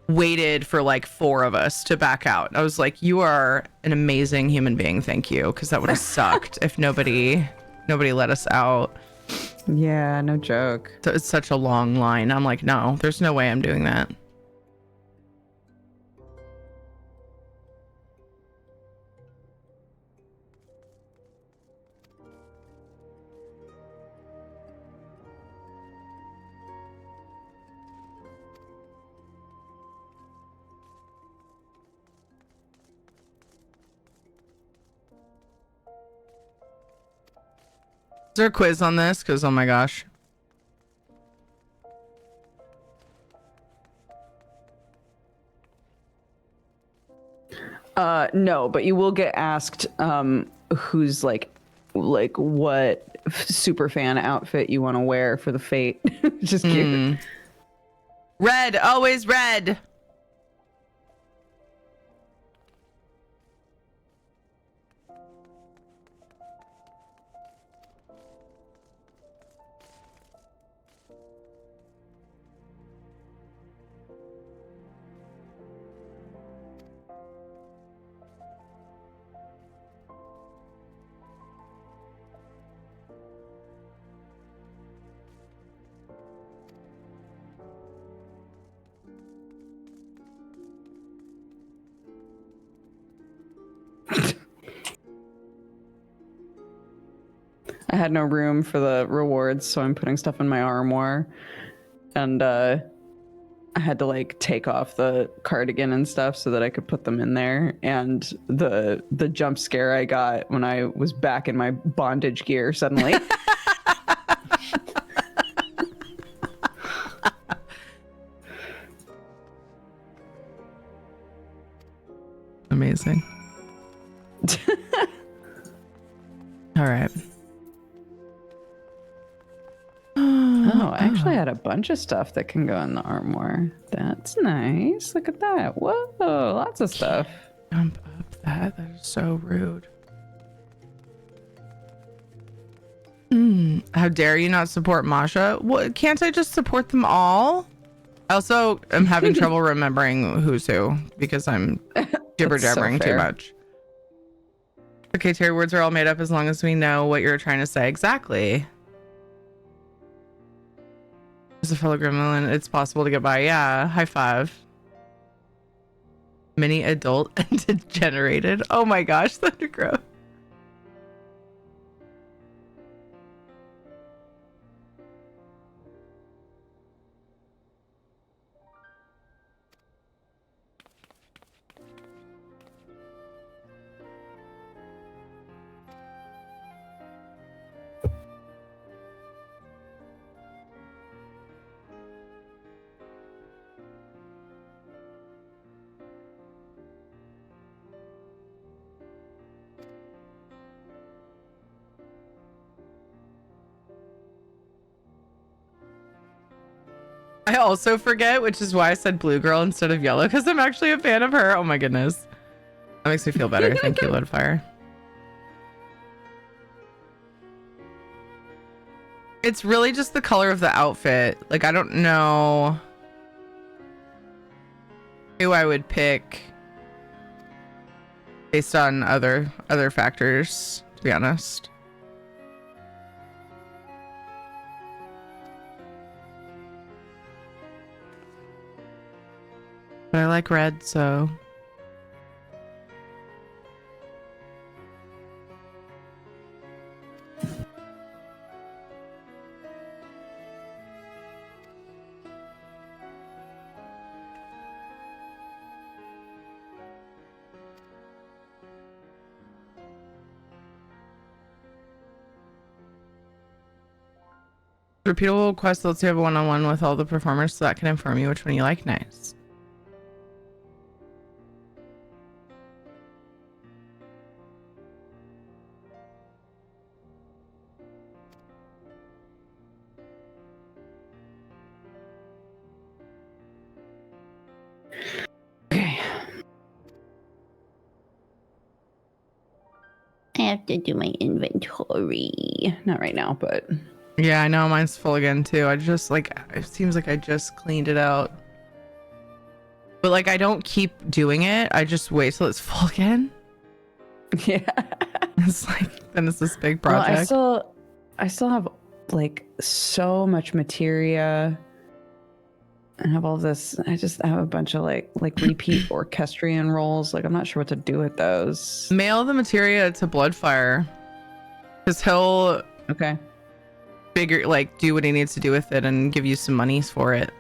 waited for like 4 of us to back out. I was like, you are an amazing human being. Thank you. Cause that would have sucked if nobody let us out. Yeah, no joke. So it's such a long line. I'm like, no, there's no way I'm doing that. Is there a quiz on this? Because, oh my gosh. No, but you will get asked who's like what super fan outfit you want to wear for the fate. Just cute. Red, always red. I had no room for the rewards, so I'm putting stuff in my armoire. And I had to like take off the cardigan and stuff so that I could put them in there. And the jump scare I got when I was back in my bondage gear suddenly. Amazing. All right. Oh, I actually had a bunch of stuff that can go in the armoire. That's nice. Look at that. Whoa, lots of stuff. Jump up that. That is so rude. How dare you not support Masha? What, can't I just support them all? I also am having trouble remembering who's who because I'm jibber jabbering too much. Okay, Terry, words are all made up as long as we know what you're trying to say. Exactly. There's a fellow gremlin. It's possible to get by. Yeah, high five. Mini adult and degenerated. Oh my gosh, Thundergrove. I also forget, which is why I said blue girl instead of yellow, because I'm actually a fan of her. Oh my goodness. That makes me feel better. Thank you, Loadfire. It's really just the color of the outfit. Like, I don't know who I would pick based on other factors, to be honest. But I like red, so. Repeatable quest lets you have a one-on-one with all the performers, so that can inform you which one you like. Nice. I have to do my inventory. Not right now, but Yeah, I know mine's full again too. I just like, it seems like I just cleaned it out. But like, I don't keep doing it. I just wait till it's full again. yeah. It's like, then it's this big project. Well, I still have like so much materia. I have all this. I have a bunch of like repeat orchestrion rolls. Like, I'm not sure what to do with those. Mail the materia to Bloodfire, because he'll figure, like, do what he needs to do with it and give you some monies for it.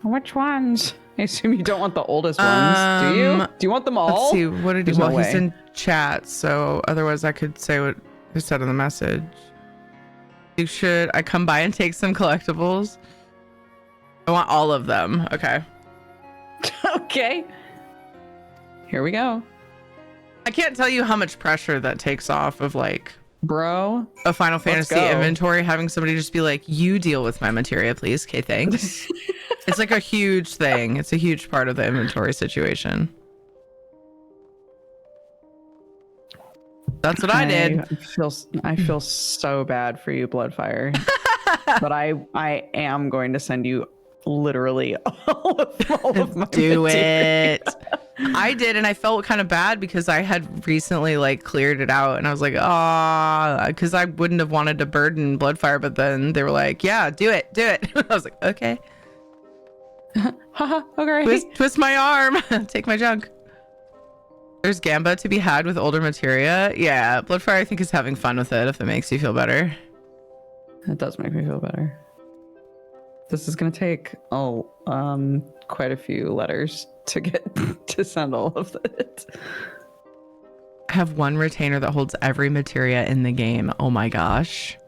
Which ones? I assume you don't want the oldest ones, do you? Do you want them all? Let's see. What did he? There's Well, no he's way. in chat, so otherwise I could say what he said in the message. Should I come by and take some collectibles? I want all of them. Okay. Okay. Here we go. I can't tell you how much pressure that takes off of like Bro. a Final Fantasy go. inventory, having somebody just be like, you deal with my materia, please. Okay, thanks. It's like a huge thing. It's a huge part of the inventory situation. That's what I did. I feel so bad for you, Bloodfire. But I am going to send you literally all of my Do material. it. I did, and I felt kind of bad because I had recently like cleared it out, and I was like, ah, because I wouldn't have wanted to burden Bloodfire, but then they were like, yeah, do it. I was like, okay. Haha, okay. Twist my arm. Take my junk. There's Gamba to be had with older materia. Yeah, Bloodfire I think is having fun with it if it makes you feel better. It does make me feel better. This is gonna take quite a few letters to get to send all of it. I have one retainer that holds every materia in the game. Oh my gosh.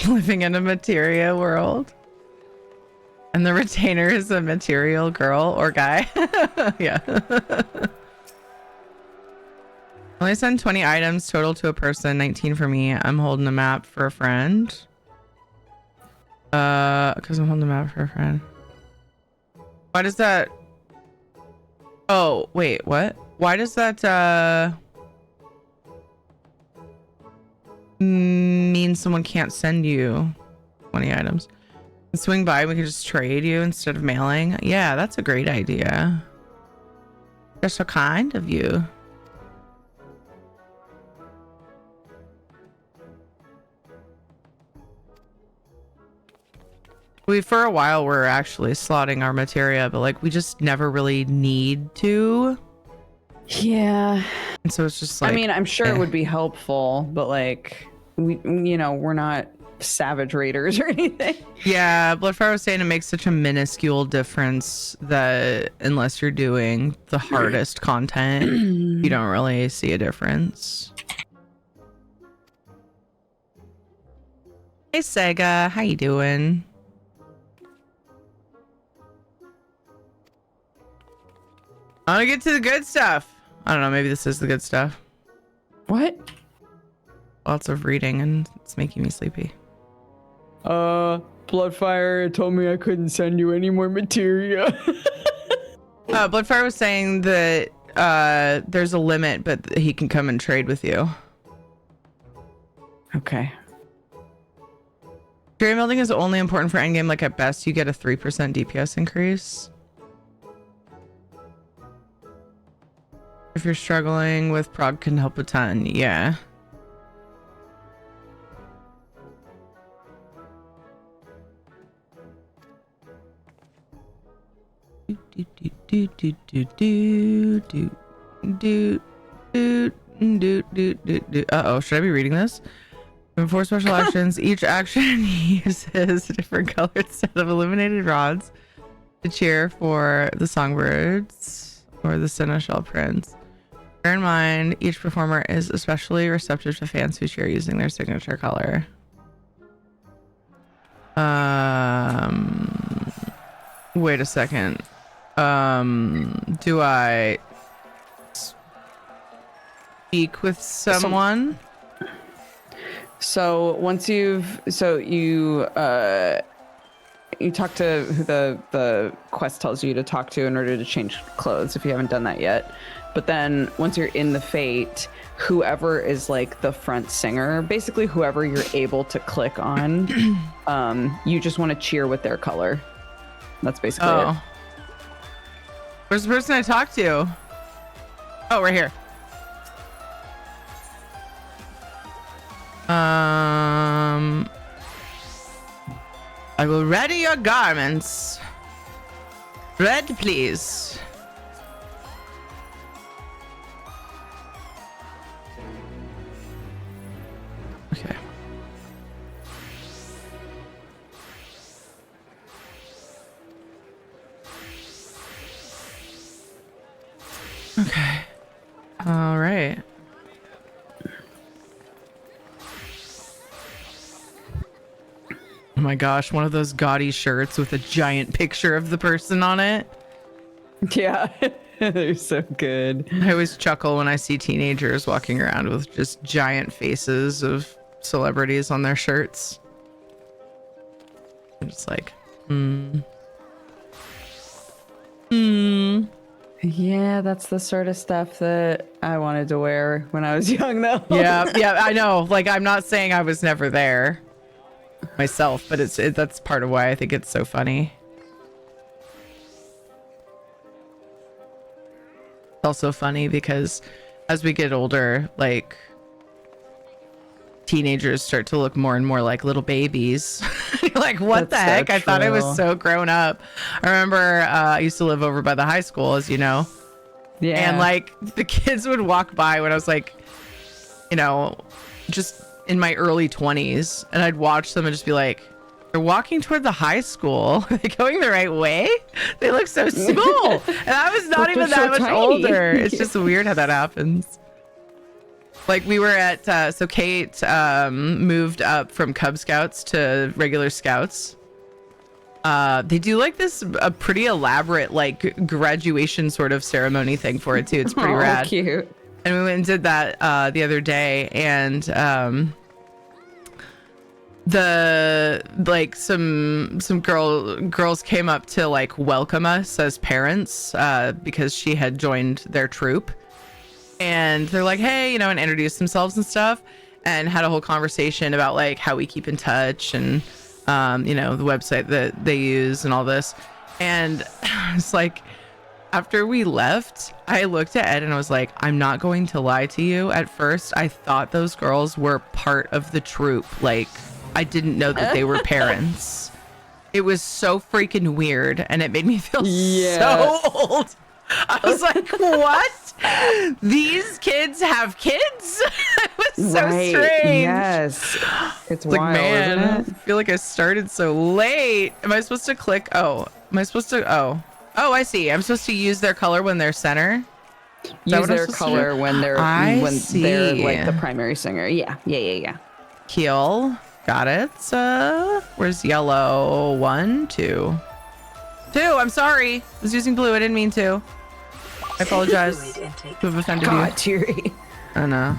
Living in a materia world. And the retainer is a material girl or guy. Yeah. Only send 20 items total to a person, 19 for me. I'm holding a map for a friend. Because I'm holding a map for a friend. Why does that... Oh, wait, what? Why does that, mean someone can't send you 20 items? Swing by, we can just trade you instead of mailing. Yeah, that's a great idea. They're so kind of you. We, for a while, we're actually slotting our materia, but like we just never really need to. Yeah. And so it's just like, I mean, I'm sure it would be helpful, but like we're not savage raiders or anything. Yeah, Bloodfire was saying it makes such a minuscule difference that unless you're doing the hardest content, you don't really see a difference. Hey Sega, how you doing? I want to get to the good stuff. I don't know, maybe this is the good stuff. What? Lots of reading and it's making me sleepy. Bloodfire told me I couldn't send you any more materia. Bloodfire was saying that there's a limit, but he can come and trade with you. Okay. Fury building is only important for endgame, like at best you get a 3% DPS increase. If you're struggling with prog can help a ton, yeah. Uh-oh, should I be reading this? Before special actions, each action uses a different colored set of illuminated rods to cheer for the songbirds or the seneschal prince. Bear in mind, each performer is especially receptive to fans who cheer using their signature color. Wait a second. Do I speak with someone? So once you talk to who the quest tells you to talk to in order to change clothes if you haven't done that yet. But then once you're in the fate, whoever is like the front singer, basically whoever you're able to click on, you just want to cheer with their color. That's basically it. Where's the person I talked to? Oh, right here. I will ready your garments. Red, please. Okay. Okay. All right. Oh my gosh, one of those gaudy shirts with a giant picture of the person on it. Yeah, they're so good. I always chuckle when I see teenagers walking around with just giant faces of celebrities on their shirts. I'm just like, Yeah, that's the sort of stuff that I wanted to wear when I was young, though. Yeah, I know. Like, I'm not saying I was never there myself, but that's part of why I think it's so funny. It's also funny because as we get older, like, teenagers start to look more and more like little babies. You're like, what That's the heck? so I thought I was true. so grown up. I remember I used to live over by the high school, as you know. Yeah. And like the kids would walk by when I was like, you know, just in my early 20s, and I'd watch them and just be like, they're walking toward the high school. Are they going the right way? They look so small. And I was not But even they're that so much tiny. older. It's just weird how that happens. Like we were at, so Kate moved up from Cub Scouts to regular Scouts. They do like this a pretty elaborate like graduation sort of ceremony thing for it too. It's pretty Oh, rad. cute. And we went and did that the other day, and the like some girls came up to like welcome us as parents because she had joined their troop, and they're like, hey, you know, and introduced themselves and stuff, and had a whole conversation about like how we keep in touch and you know, the website that they use and all this. And it's like, after we left, I looked at Ed and I was like, I'm not going to lie to you. At first, I thought those girls were part of the troop. Like, I didn't know that they were parents. It was so freaking weird, and it made me feel so old. I was like, what? These kids have kids? It was so strange. Yes. It's It's like, wild, man, I isn't it? feel like I started so late. Am I supposed to click? Oh, am I supposed to? Oh, I see. I'm supposed to use their color when they're center. Is that Use what I'm their supposed to do? color when they're I they're see. like the primary singer. Yeah. Keel. Got it. Where's yellow? 1, 2. 2. I'm sorry. I was using blue. I didn't mean to. I apologize to have offended God, you. Teary. I know.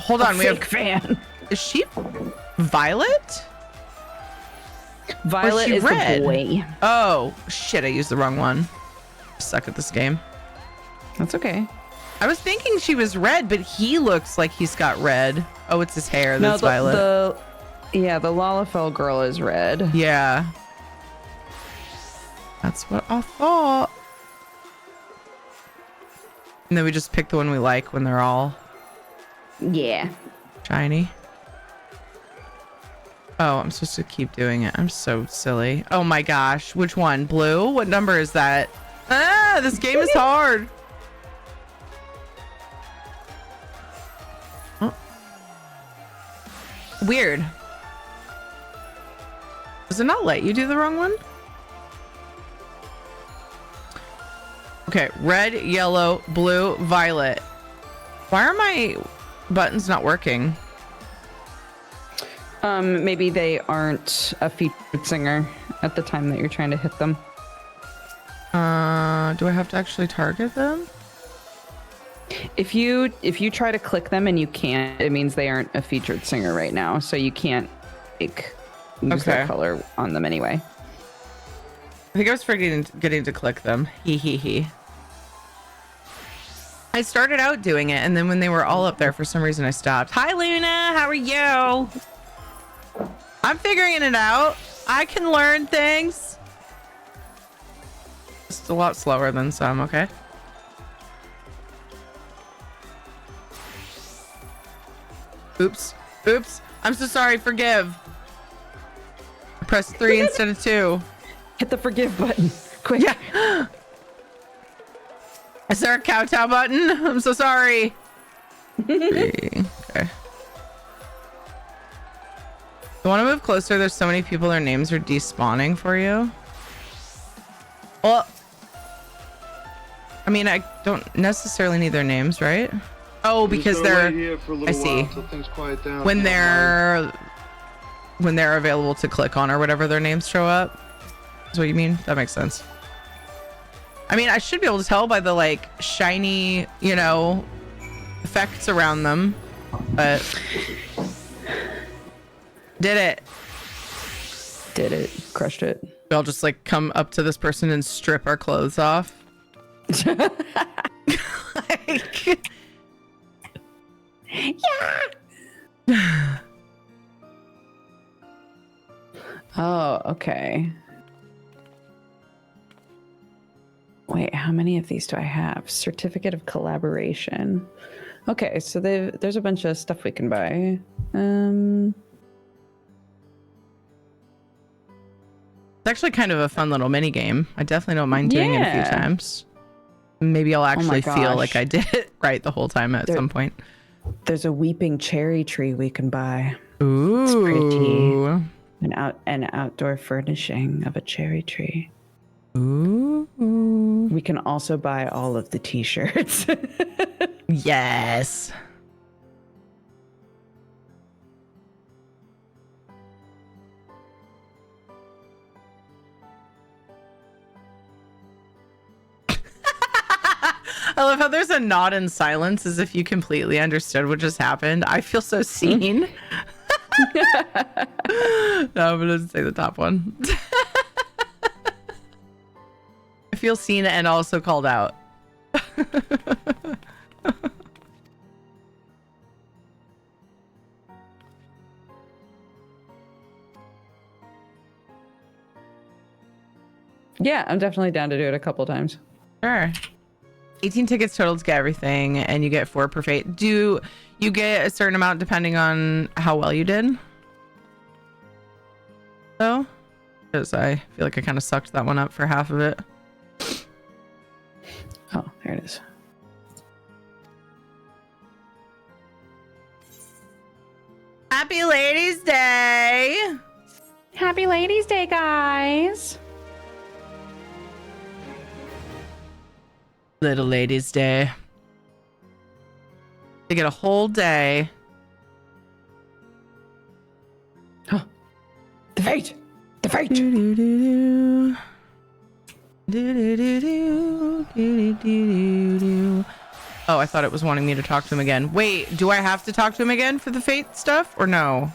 Hold on. We Fake have. fan. Is she Violet? Violet she is red? the boy. Oh shit! I used the wrong one. Suck at this game. That's okay. I was thinking she was red, but he looks like he's got red. Oh, it's his hair No, that's violet. the Lalafell girl is red. Yeah. That's what I thought. And then we just pick the one we like when they're all Yeah. shiny. Oh, I'm supposed to keep doing it. I'm so silly. Oh my gosh. Which one? Blue? What number is that? Ah, this game is hard. Oh. Weird. Does it not let you do the wrong one? Okay, red, yellow, blue, violet. Why are my buttons not working? Maybe they aren't a featured singer at the time that you're trying to hit them. Do I have to actually target them? If you try to click them and you can't, it means they aren't a featured singer right now, so you can't like use Okay. their color on them anyway. I think I was forgetting to click them. He. I started out doing it, and then when they were all up there, for some reason I stopped. Hi, Luna. How are you? I'm figuring it out. I can learn things. It's a lot slower than some, okay? Oops. I'm so sorry. Forgive. I pressed 3 instead of 2. Hit the forgive button, quick. Yeah. Is there a kowtow button? I'm so sorry. 3. Okay. You want to move closer? There's so many people, their names are despawning for you. Well, I mean, I don't necessarily need their names, right? Oh, because Just gotta they're wait here for a little I see. while till things quiet down. when if you don't mind. they're available to click on or whatever their names show up. Is what you mean? That makes sense. I mean, I should be able to tell by the like shiny, you know, effects around them, but did it. Did it. Crushed it. We all just like come up to this person and strip our clothes off. Like, yeah. Oh, okay. Wait, how many of these do I have? Certificate of collaboration. Okay, so there's a bunch of stuff we can buy. It's actually kind of a fun little mini game. I definitely don't mind doing it a few times. Maybe I'll actually feel like I did it right the whole time at some point. There's a weeping cherry tree we can buy. Ooh. It's pretty. An outdoor furnishing of a cherry tree. Ooh. We can also buy all of the t-shirts. Yes. I love how there's a nod in silence as if you completely understood what just happened. I feel so seen. No, I'm going to say the top one. I feel seen and also called out. Yeah, I'm definitely down to do it a couple times. Sure. 18 tickets total to get everything, and you get 4 per fate. Do you get a certain amount depending on how well you did? So, because I feel like I kind of sucked that one up for half of it. Oh, there it is. Happy Ladies' Day! Happy Ladies' Day, guys! Little Ladies' Day. They get a whole day. Oh, the fate! The fate! Do-do-do-do. Do-do-do-do. Do-do-do-do-do. Oh, I thought it was wanting me to talk to him again. Wait, do I have to talk to him again for the fate stuff or no?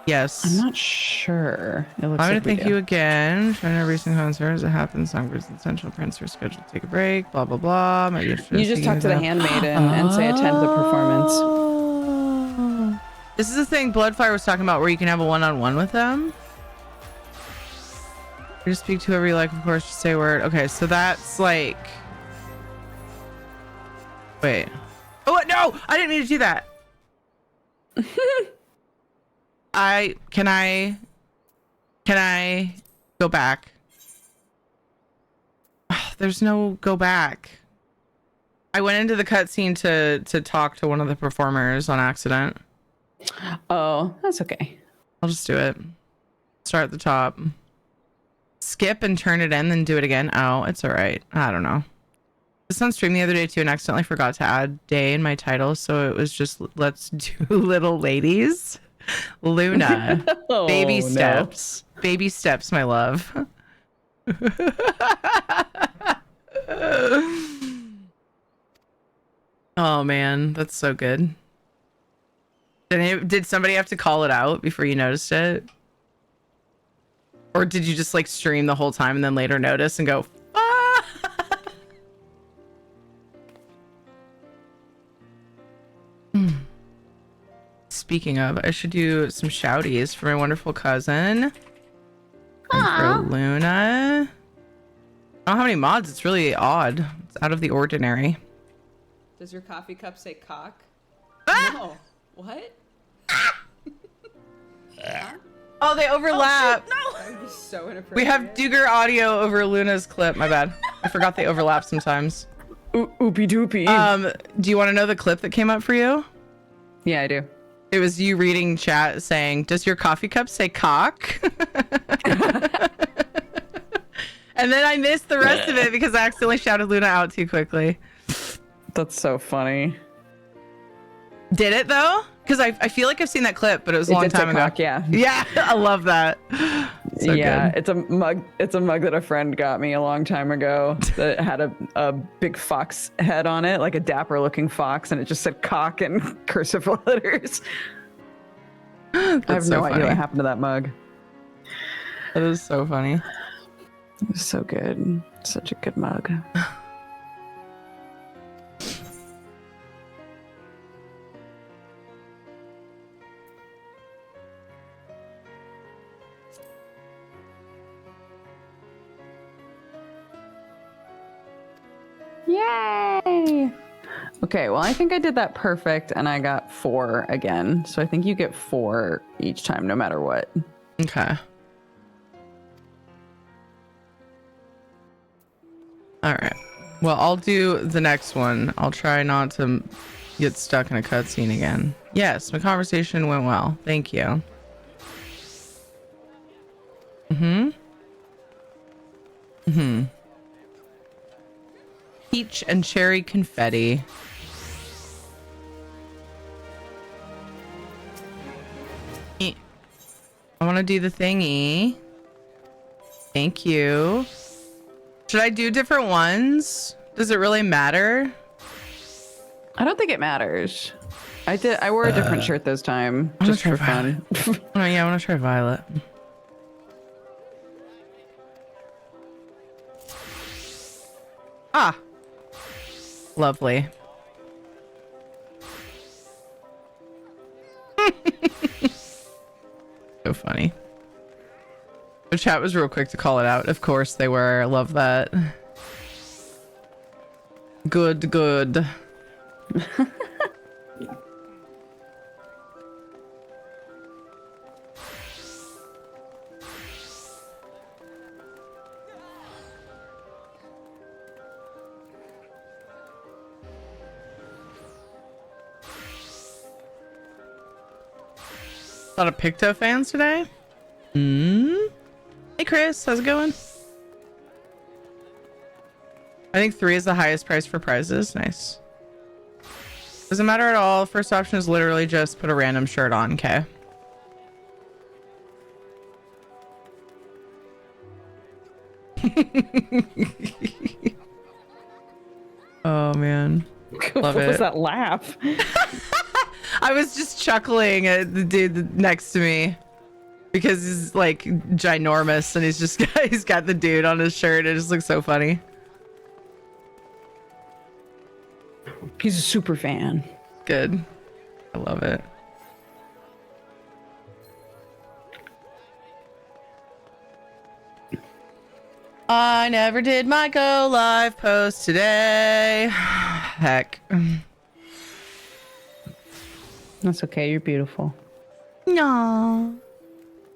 Yes. I'm not sure. It looks I'm gonna like thank you again. Trying to recent concert as it happens. Songbirds and Central Prince are scheduled to take a break. Blah blah blah. You just talk to the handmaiden and say attend the performance. Oh. This is the thing Bloodfire was talking about, where you can have a one-on-one with them. You just speak to whoever you like, of course. Just say a word. Okay, so that's like. Wait. Oh no! I didn't mean to do that. Can I go back? There's no go back. I went into the cutscene to talk to one of the performers on accident. Oh, that's okay. I'll just do it. Start at the top. Skip and turn it in, then do it again. Oh, it's all right. I don't know. This on stream the other day too, and accidentally forgot to add day in my title, so it was just let's do Little Ladies. Luna. Oh, baby no. steps. Baby steps, my love. Oh man, that's so good. Did somebody have to call it out before you noticed it? Or did you just like stream the whole time and then later notice and go, ah! Speaking of, I should do some shouties for my wonderful cousin. And for Luna. I don't have any mods. It's really odd. It's out of the ordinary. Does your coffee cup say cock? Ah! No. What? Oh, they overlap. That was so inappropriate. We have Duger audio over Luna's clip. My bad. I forgot they overlap sometimes. Oopie doopie. Do you want to know the clip that came up for you? Yeah, I do. It was you reading chat saying, "Does your coffee cup say cock?" And then I missed the rest of it because I accidentally shouted Luna out too quickly. That's so funny. Did it though? Because I feel like I've seen that clip, but it was a long did say time ago. cock, yeah. Yeah, I love that. So yeah, good. it's a mug. It's a mug that a friend got me a long time ago that had a big fox head on it, like a dapper looking fox, and it just said cock in cursive letters. I have so no idea funny. what happened to that mug. That is so funny. It was so good. Such a good mug. Yay! Okay, well, I think I did that perfect and I got 4 again. So I think you get 4 each time, no matter what. Okay. All right. Well, I'll do the next one. I'll try not to get stuck in a cutscene again. Yes, my conversation went well. Thank you. Peach and cherry confetti. I want to do the thingy. Thank you. Should I do different ones? Does it really matter? I don't think it matters. I wore a different shirt this time, I'm gonna just for try fun. Oh yeah, I want to try violet. Ah, lovely. So funny. The chat was real quick to call it out. Of course they were. Love that. Good, good. A lot of Picto fans today. Hey Chris, how's it going? I think 3 is the highest price for prizes. Nice. Doesn't matter at all. First option is literally just put a random shirt on. Okay. Oh man. Love What was it. that laugh? I was just chuckling at the dude next to me because he's like ginormous and he's got the dude on his shirt. It just looks so funny. He's a super fan. Good. I love it. I never did my go live post today. Heck. That's okay. You're beautiful. No.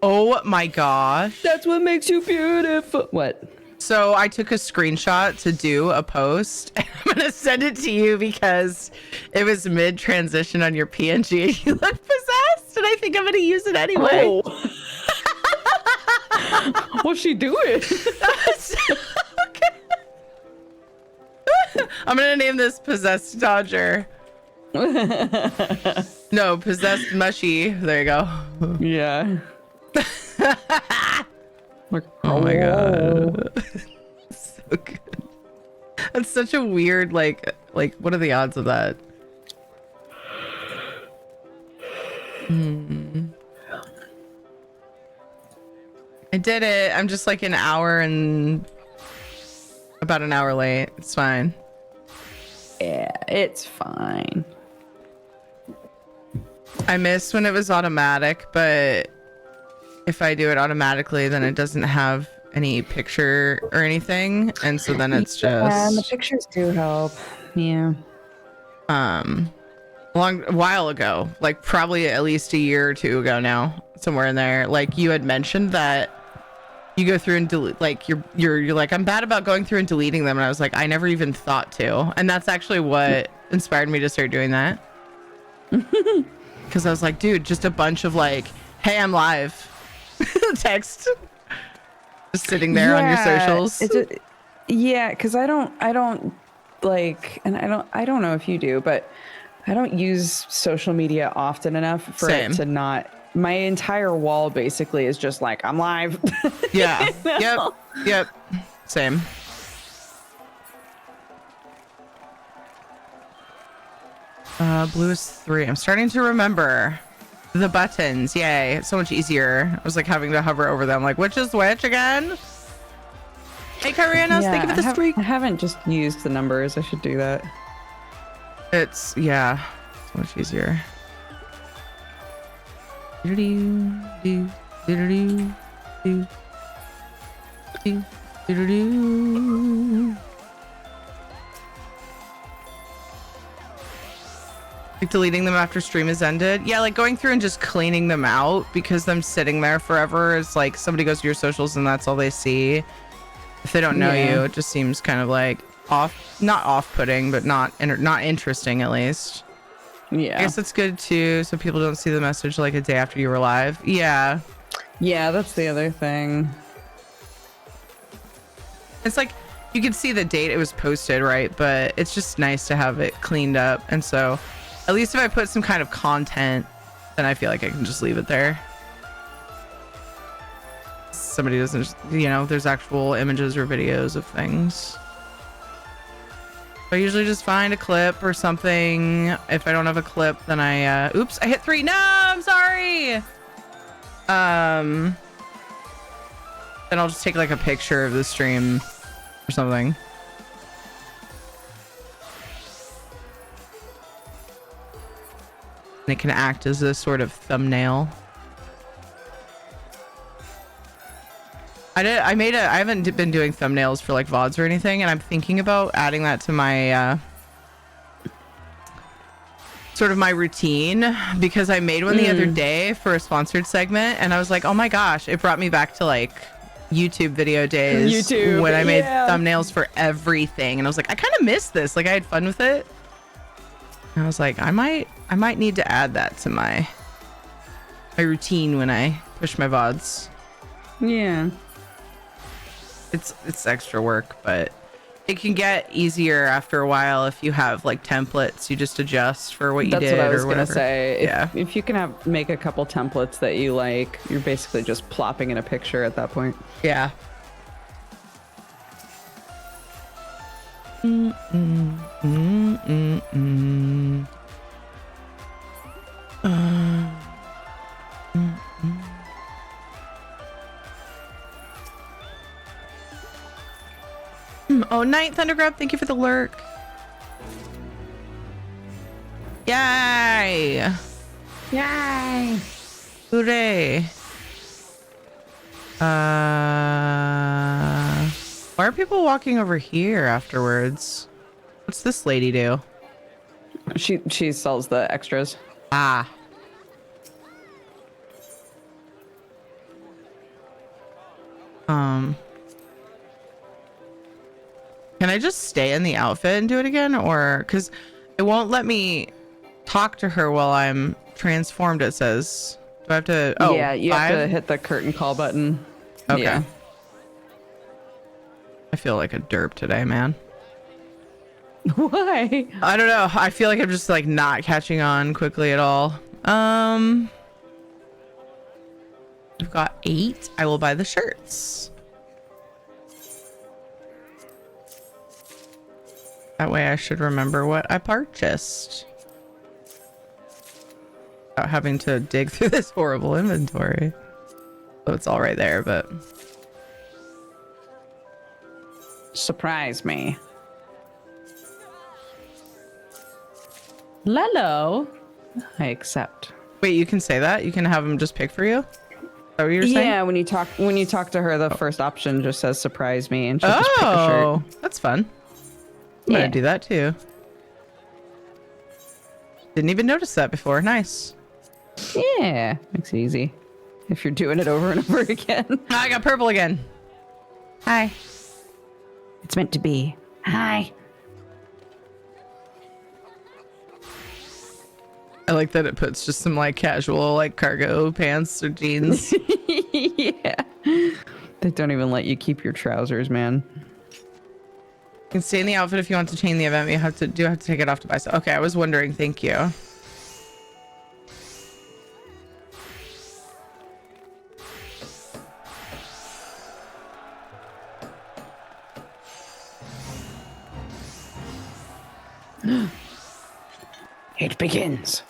Oh my gosh. That's what makes you beautiful. What? So I took a screenshot to do a post and I'm going to send it to you because it was mid transition on your PNG and you look possessed and I think I'm going to use it anyway. Oh. What's she doing? Okay. I'm going to name this Possessed Dodger. No, Possessed Mushy. There you go. Yeah. Oh my god. So good. That's such a weird like what are the odds of that? I did it. I'm just like about an hour late. It's fine. Yeah, it's fine. I miss when it was automatic, but if I do it automatically, then it doesn't have any picture or anything, and so then it's just And the pictures do help. Yeah. a while ago, like probably at least a year or two ago now, somewhere in there, like you had mentioned that you go through and delete, like you're like, I'm bad about going through and deleting them, and I was like, I never even thought to, and that's actually what inspired me to start doing that. Because I was like, dude, just a bunch of like, hey, I'm live text just sitting there on your socials. Yeah, because I don't like, and I don't know if you do, but I don't use social media often enough for Same. it to not. My entire wall basically is just like, I'm live. Yeah. No. Yep. Same. Blue is 3. I'm starting to remember the buttons. Yay. It's so much easier. I was like having to hover over them. Like, which is which again? Hey, Kyrianos, thank you for the streak. I haven't just used the numbers. I should do that. It's, yeah, it's much easier. Like deleting them after stream is ended. Yeah, like going through and just cleaning them out because them sitting there forever is like somebody goes to your socials and that's all they see. If they don't know you, it just seems kind of like not off-putting, but not interesting at least. Yeah. I guess it's good too, so people don't see the message like a day after you were live. Yeah. Yeah, that's the other thing. It's like you can see the date it was posted, right? But it's just nice to have it cleaned up. And so at least if I put some kind of content, then I feel like I can just leave it there. Somebody doesn't just, there's actual images or videos of things. I usually just find a clip or something. If I don't have a clip, then oops, I hit 3. No, I'm sorry. Then I'll just take like a picture of the stream or something. And it can act as a sort of thumbnail. I haven't been doing thumbnails for like VODs or anything, and I'm thinking about adding that to my sort of my routine, because I made one the other day for a sponsored segment, and I was like, oh my gosh, it brought me back to like YouTube video days when I made thumbnails for everything, and I was like, I kind of miss this. Like I had fun with it. And I was like, I might need to add that to my routine when I push my VODs. Yeah. It's extra work, but it can get easier after a while if you have like templates. You just adjust for what you did. That's what I was or gonna whatever. say. Yeah. If you can make a couple templates that you like, you're basically just plopping in a picture at that point. Yeah. Oh, Night Thundergrub, thank you for the lurk. Yay! Yay! Hooray! Why are people walking over here afterwards? What's this lady do? She sells the extras. Ah. Can I just stay in the outfit and do it again? Or, because it won't let me talk to her while I'm transformed, it says. Do I have to, yeah, you 5? have to hit the curtain call button. Okay. Yeah. I feel like a derp today, man. Why? I don't know. I feel like I'm just like not catching on quickly at all. I've got 8. I will buy the shirts. That way I should remember what I purchased. Without having to dig through this horrible inventory. So it's all right there, but... Surprise me. Lello. I accept. Wait, you can say that? You can have them just pick for you? Is that what you're saying? Yeah, when you talk to her, the first option just says surprise me, and she'll just pick a shirt. Oh, that's fun. I'm gonna do that too. Didn't even notice that before. Nice. Yeah, makes it easy. If you're doing it over and over again. I got purple again. Hi. It's meant to be. Hi. I like that it puts just some like casual like cargo pants or jeans. Yeah. They don't even let you keep your trousers, man. You can stay in the outfit if you want to change the event. You have to take it off to buy stuff. Okay, I was wondering. Thank you. It begins.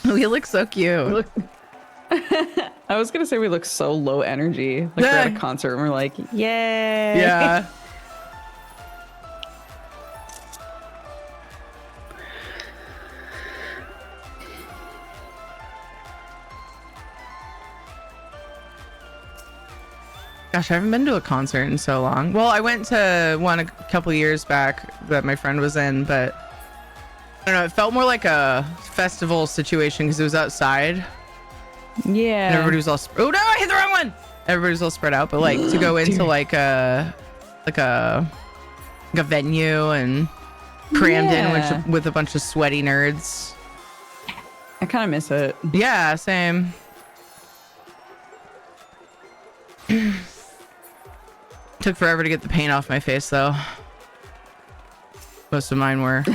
We look so cute. I was gonna say we look so low energy. Like we're at a concert and we're like, yay. Yeah. Gosh, I haven't been to a concert in so long. Well, I went to one a couple years back that my friend was in, but I don't know. It felt more like a festival situation because it was outside. Yeah. And everybody was all. Oh no! I hit the wrong one. Everybody was all spread out, but like to go into like a venue and crammed in with a bunch of sweaty nerds. I kind of miss it. Yeah, same. Took forever to get the paint off my face though. Most of mine were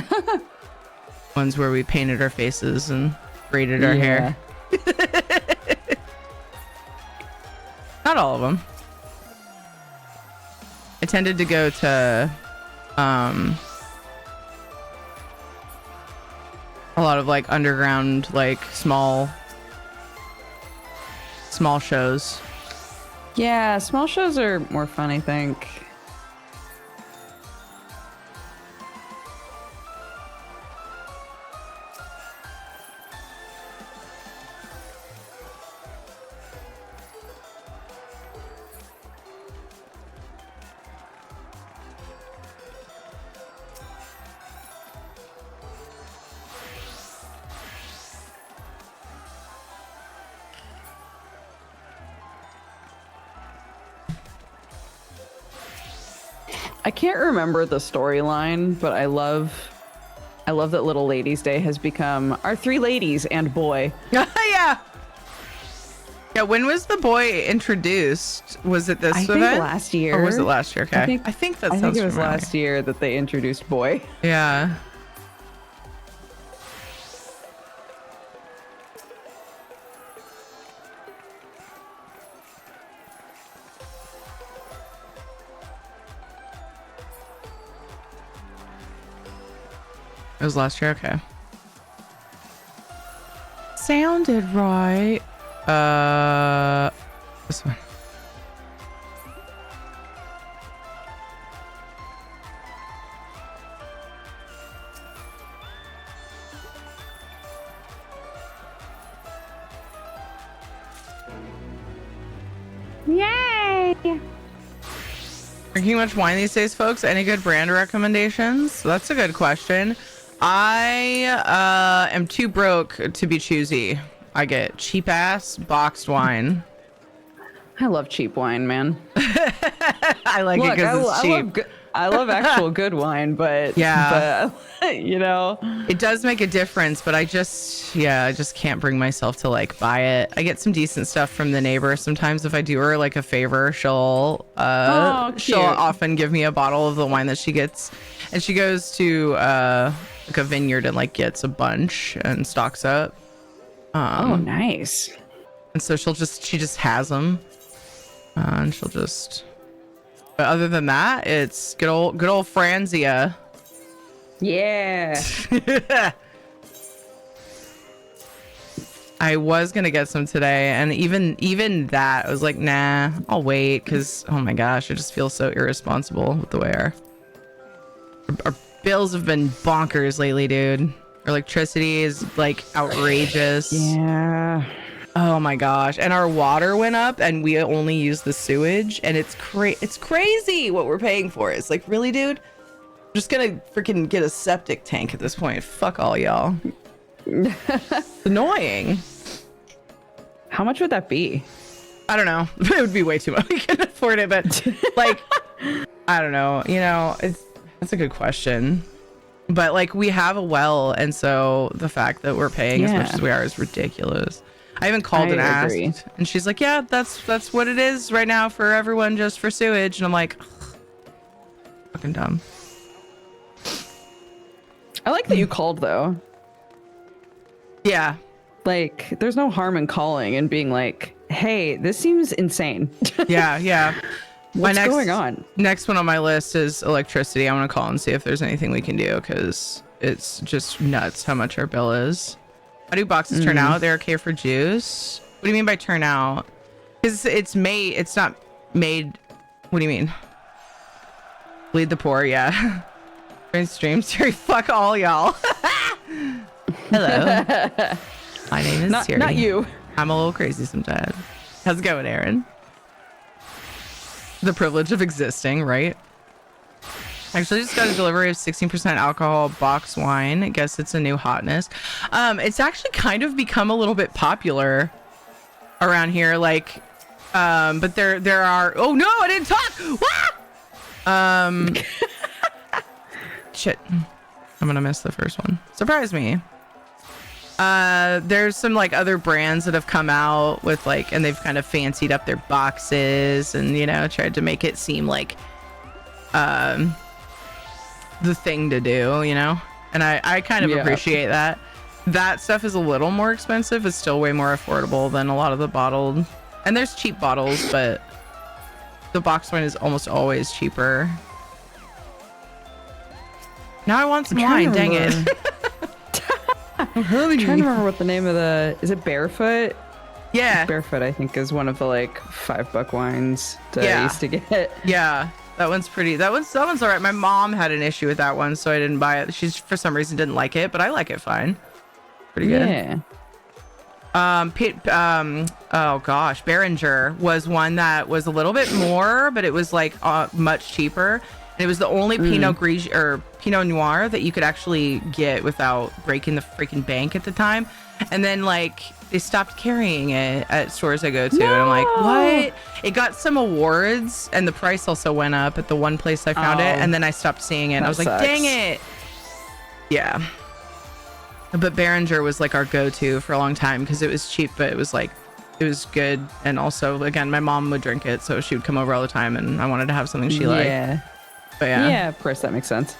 ones where we painted our faces and braided our hair. Not all of them. I tended to go to a lot of like underground, like small shows. Yeah, small shows are more fun, I think. I can't remember the storyline, but I love that Little Ladies Day has become our 3 ladies and boy. Yeah. Yeah, when was the boy introduced? Was it this I event? think last year. Or was it last year? Okay. I think that I sounds think it was familiar. last year that they introduced boy. Yeah. It was last year, okay. Sounded right. This one. Yay! Drinking much wine these days, folks? Any good brand recommendations? That's a good question. I am too broke to be choosy. I get cheap ass boxed wine. I love cheap wine, man. I like it because it's cheap. I love actual good wine, but you know, it does make a difference. But I just can't bring myself to like buy it. I get some decent stuff from the neighbor sometimes. If I do her like a favor, she'll often give me a bottle of the wine that she gets, and she goes to like a vineyard and like gets a bunch and stocks up. Oh, nice. And so she just has them, and she'll just. But other than that, it's good old Franzia. Yeah. I was gonna get some today, and even that, I was like, nah, I'll wait, because oh my gosh, I just feel so irresponsible with the way our bills have been bonkers lately, dude. Our electricity is like outrageous. Yeah. Oh my gosh. And our water went up, and we only use the sewage, and it's crazy what we're paying for. It's like, really, dude? I'm just gonna freaking get a septic tank at this point. Fuck all y'all. It's annoying. How much would that be? I don't know. It would be way too much. We can afford it, but like, I don't know. You know, that's a good question. But like, we have a well, and so the fact that we're paying as much as we are is ridiculous. I even called and asked, and she's like, "Yeah, that's what it is right now for everyone, just for sewage." And I'm like, fucking dumb. I like that you called though. Yeah. Like, there's no harm in calling and being like, "Hey, this seems insane." Yeah. What's going on? Next one on my list is electricity. I want to call and see if there's anything we can do, because it's just nuts how much our bill is. How do boxes turn out? They're okay for juice. What do you mean by turn out? Because it's made. It's not made. What do you mean? Bleed the poor, yeah. During stream, Terry, fuck all y'all. Hello. My name is Terry. Not you. I'm a little crazy sometimes. How's it going, Aaron? The privilege of existing, right? Actually, just got a delivery of 16% alcohol box wine. I guess it's a new hotness. It's actually kind of become a little bit popular around here. Like, but there are. Oh no, I didn't talk. Shit. I'm gonna miss the first one. Surprise me. There's some like other brands that have come out with like, and they've kind of fancied up their boxes and, you know, tried to make it seem like the thing to do, you know? And I kind of appreciate that. That stuff is a little more expensive. It's still way more affordable than a lot of the bottled. And there's cheap bottles, but the box wine is almost always cheaper. Now I want some wine, dang it. I'm trying to remember what the name of is it Barefoot? Yeah. Barefoot, I think, is one of the like $5 wines that I used to get. Yeah. That one's pretty. That one's all right. My mom had an issue with that one, so I didn't buy it. She's for some reason didn't like it, but I like it fine. Pretty good. Yeah. Oh gosh, Behringer was one that was a little bit more, but it was like much cheaper. And it was the only Pinot Gris or Pinot Noir that you could actually get without breaking the freaking bank at the time. And then like they stopped carrying it at stores I go to, and I'm like, what? It got some awards, and the price also went up at the one place I found it, and then I stopped seeing it. And I was like, dang it. Yeah. But Behringer was like our go-to for a long time because it was cheap, but it was like, it was good. And also, again, my mom would drink it, so she would come over all the time, and I wanted to have something she liked. But yeah, of course, that makes sense.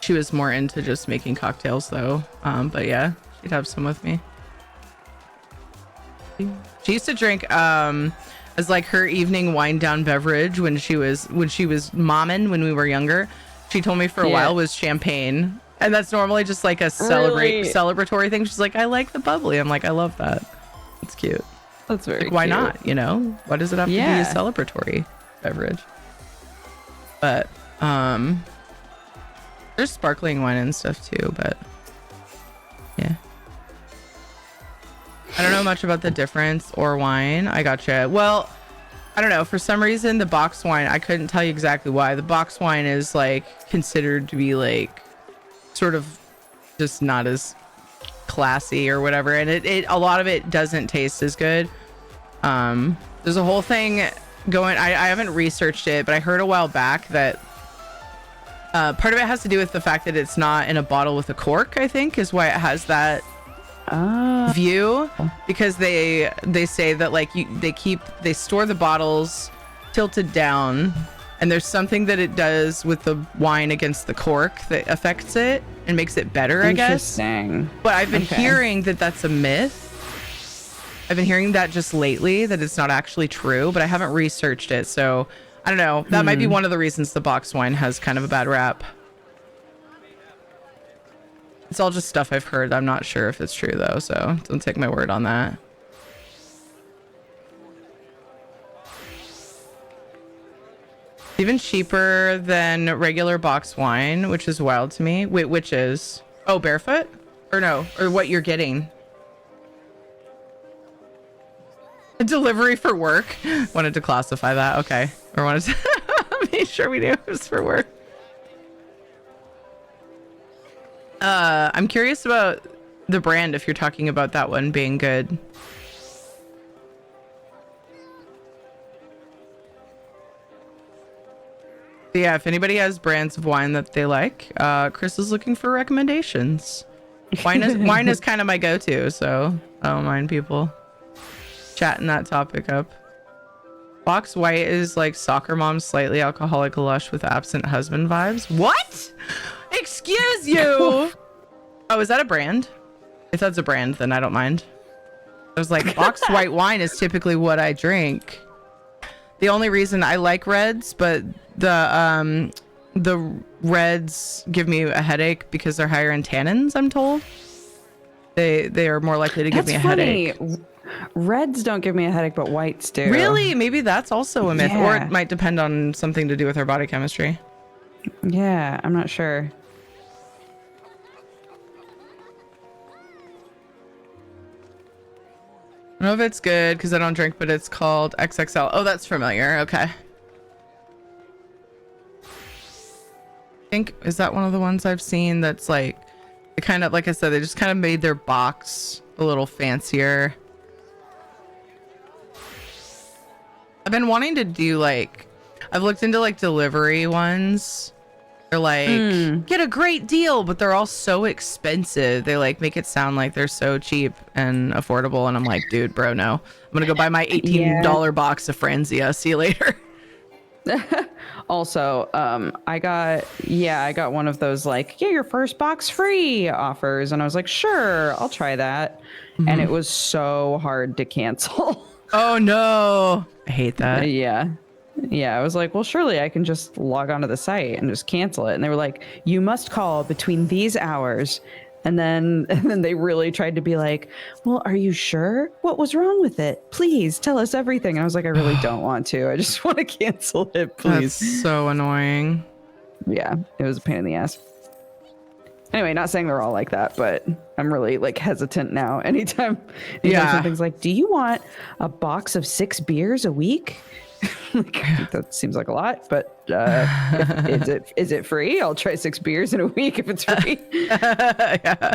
She was more into just making cocktails though. But yeah, she'd have some with me. She used to drink as like her evening wind down beverage when she was momming when we were younger. She told me for a while was champagne. And that's normally just like a celebratory thing. She's like, I like the bubbly. I'm like, I love that. It's cute. That's very like, why cute. not? You know, why does it have to be a celebratory beverage? But there's sparkling wine and stuff too. But yeah, I don't know much about the difference or wine. I gotcha. Well, I don't know. For some reason, the box wine, I couldn't tell you exactly why. The box wine is like considered to be like sort of just not as classy or whatever, and it a lot of it doesn't taste as good. There's a whole thing going. I haven't researched it, but I heard a while back that part of it has to do with the fact that it's not in a bottle with a cork, I think, is why it has that view, because they say that like they store the bottles tilted down, and there's something that it does with the wine against the cork that affects it and makes it better, I guess. Interesting. But I've been hearing that that's a myth. I've been hearing that just lately, that it's not actually true, but I haven't researched it. So I don't know. That might be one of the reasons the box wine has kind of a bad rap. It's all just stuff I've heard. I'm not sure if it's true though, so don't take my word on that. Even cheaper than regular box wine, which is wild to me. Wait, which is? Oh, Barefoot? Or no, or what you're getting. A delivery for work. Wanted to classify that. Okay. Or wanted to make sure we knew it was for work. I'm curious about the brand, if you're talking about that one being good. Yeah, if anybody has brands of wine that they like, Chris is looking for recommendations. Wine is kind of my go-to, so I don't mind people chatting that topic up. Box White is like soccer mom's slightly alcoholic lush with absent husband vibes. What? Excuse you. Oh, is that a brand? If that's a brand, then I don't mind. I was like, Box White wine is typically what I drink. The only reason I like reds, but the reds give me a headache because they're higher in tannins, I'm told. They are more likely to give me a headache. Reds don't give me a headache, but whites do. Really? Maybe that's also a myth, or Yeah. it might depend on something to do with our body chemistry. Yeah, I'm not sure. I don't know if it's good because I don't drink, but it's called XXL. Oh, that's familiar. Okay. I think, is that one of the ones I've seen that's like, they kind of, like I said, they just kind of made their box a little fancier. I've been wanting to do like, I've looked into like delivery ones. They're like, get a great deal, but they're all so expensive. They like make it sound like they're so cheap and affordable. And I'm like, dude, bro, no. I'm going to go buy my $18 box of Franzia. See you later. Also, I got one of those like, yeah, your first box free offers. And I was like, sure, I'll try that. And it was so hard to cancel. Oh no. I hate that. Yeah. I was like, well, surely I can just log onto the site and just cancel it. And they were like, you must call between these hours. And then they really tried to be like, well, are you sure? What was wrong with it? Please tell us everything. And I was like, I really don't want to. I just want to cancel it, please. That's so annoying. Yeah, it was a pain in the ass. Anyway, not saying they're all like that, but I'm really like hesitant now. Anytime something's like, do you want a box of 6 beers a week? Like, that seems like a lot, but is it free? I'll try 6 beers in a week if it's free. Yeah.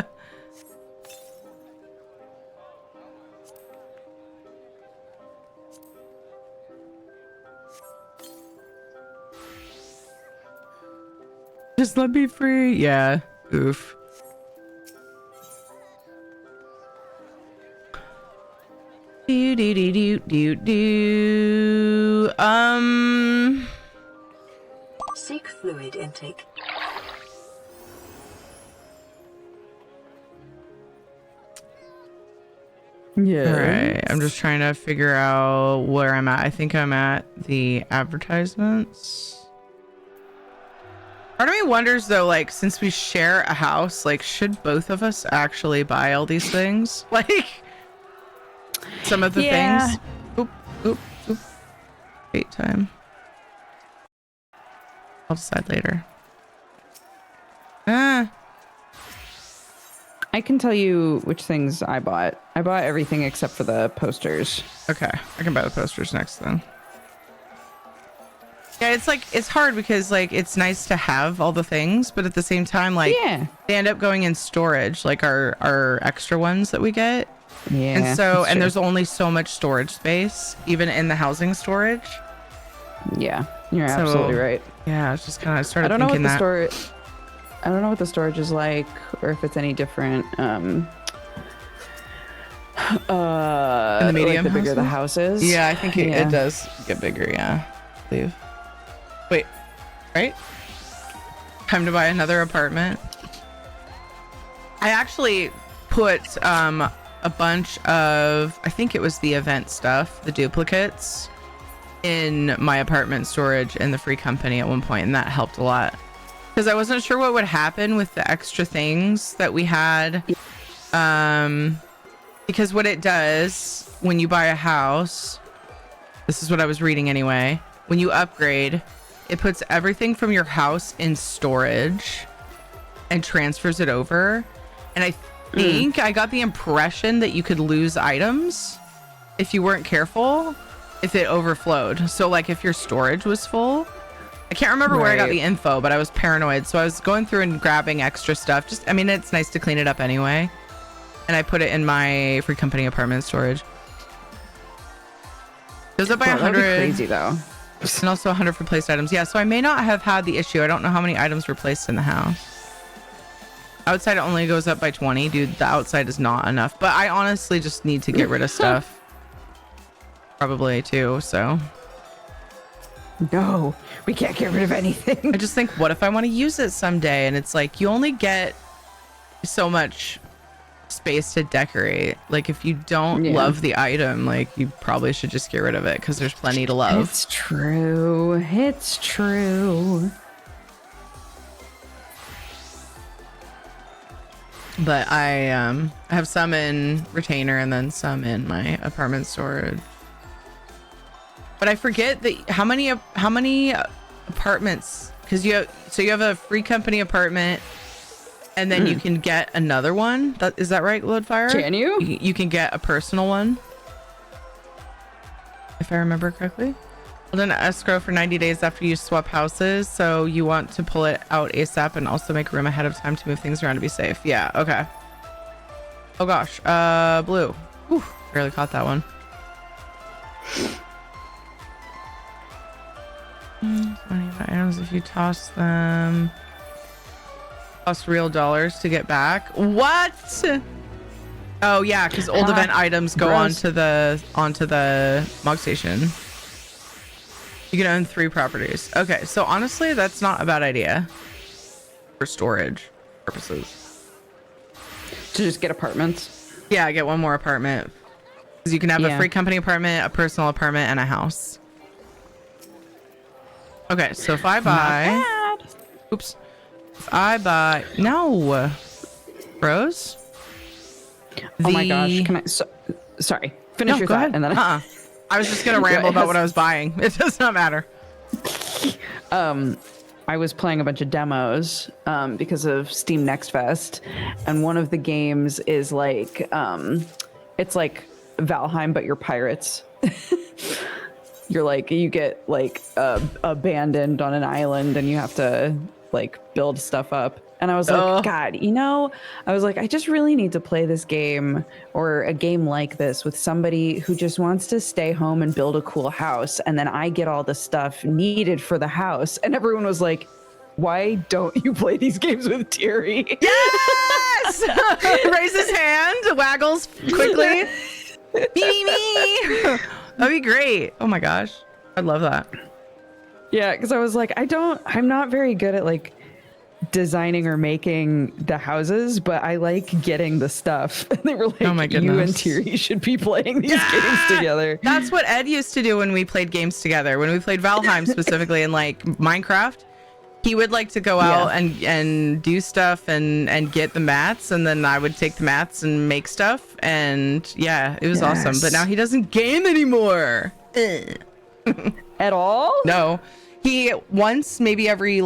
Just let me free. Yeah. Oof. Do do do do do do. Seek fluid intake. Yeah. All right. I'm just trying to figure out where I'm at. I think I'm at the advertisements. Part of me wonders though, like, since we share a house, like, should both of us actually buy all these things? Like, some of the things. Oop. Wait time. I'll decide later. I can tell you which things I bought. I bought everything except for the posters. Okay, I can buy the posters next then. Yeah, it's like, it's hard because like it's nice to have all the things, but at the same time, like, they end up going in storage, like our extra ones that we get. Yeah. And so, and there's only so much storage space, even in the housing storage. Yeah, you're absolutely right. Yeah, it's just kind of started I don't know thinking what the that. storage. I don't know what the storage is like, or if it's any different. In the medium, like the bigger the house is. Yeah, I think it does get bigger. Yeah, I believe. Wait, right? Time to buy another apartment. I actually put a bunch of, I think it was the event stuff, the duplicates, in my apartment storage in the free company at one point, and that helped a lot. Because I wasn't sure what would happen with the extra things that we had. Because what it does when you buy a house, this is what I was reading anyway, when you upgrade, it puts everything from your house in storage and transfers it over. And I think I got the impression that you could lose items if you weren't careful, if it overflowed. So like if your storage was full, I can't remember where I got the info, but I was paranoid. So I was going through and grabbing extra stuff. Just, I mean, it's nice to clean it up anyway. And I put it in my free company apartment storage. Goes up by 100. That'd be crazy though. And also 100 replaced items. Yeah, so I may not have had the issue. I don't know how many items were placed in the house. Outside it only goes up by 20. Dude, the outside is not enough. But I honestly just need to get rid of stuff. Probably too, so. No, we can't get rid of anything. I just think, what if I want to use it someday? And it's like, you only get so much space to decorate. Like, if you don't love the item, like, you probably should just get rid of it because there's plenty to love. It's true. It's true. But I have some in retainer and then some in my apartment storage. But I forget how many apartments, because you have a free company apartment, and then you can get another one. Is that right, Loadfire? Can you? You can get a personal one, if I remember correctly. Hold an escrow for 90 days after you swap houses, so you want to pull it out ASAP and also make room ahead of time to move things around to be safe. Yeah, okay. Oh gosh, blue. Whew, barely caught that one. 25 items if you toss them. Cost real dollars to get back. What? Oh yeah, because old event items go onto the Mog Station. You can own 3 properties. Okay, so honestly, that's not a bad idea for storage purposes. To just get apartments. Yeah, get one more apartment. Because you can have a free company apartment, a personal apartment, and a house. Okay, so if I buy... Oops. If I buy... No! Rose? Oh my gosh, can I... sorry. Finish your go thought ahead. and then... I was just going to ramble about what I was buying. It does not matter. I was playing a bunch of demos because of Steam Next Fest, and one of the games is like it's like Valheim, but you're pirates. You're like, you get like abandoned on an island, and you have to like build stuff up. And I was like, God, I was like, I just really need to play this game or a game like this with somebody who just wants to stay home and build a cool house. And then I get all the stuff needed for the house. And everyone was like, why don't you play these games with Thierry? Yes! Raise his hand, waggles quickly. me. That'd be great. Oh my gosh. I'd love that. Yeah, because I was like, I'm not very good at like designing or making the houses, but I like getting the stuff. And they were like, oh my goodness, you and Thierry should be playing these games together. That's what Ed used to do when we played games together. When we played Valheim specifically and like Minecraft, he would like to go out and do stuff and get the mats, and then I would take the mats and make stuff. And yeah, it was awesome. But now he doesn't game anymore. At all? No. He once, maybe every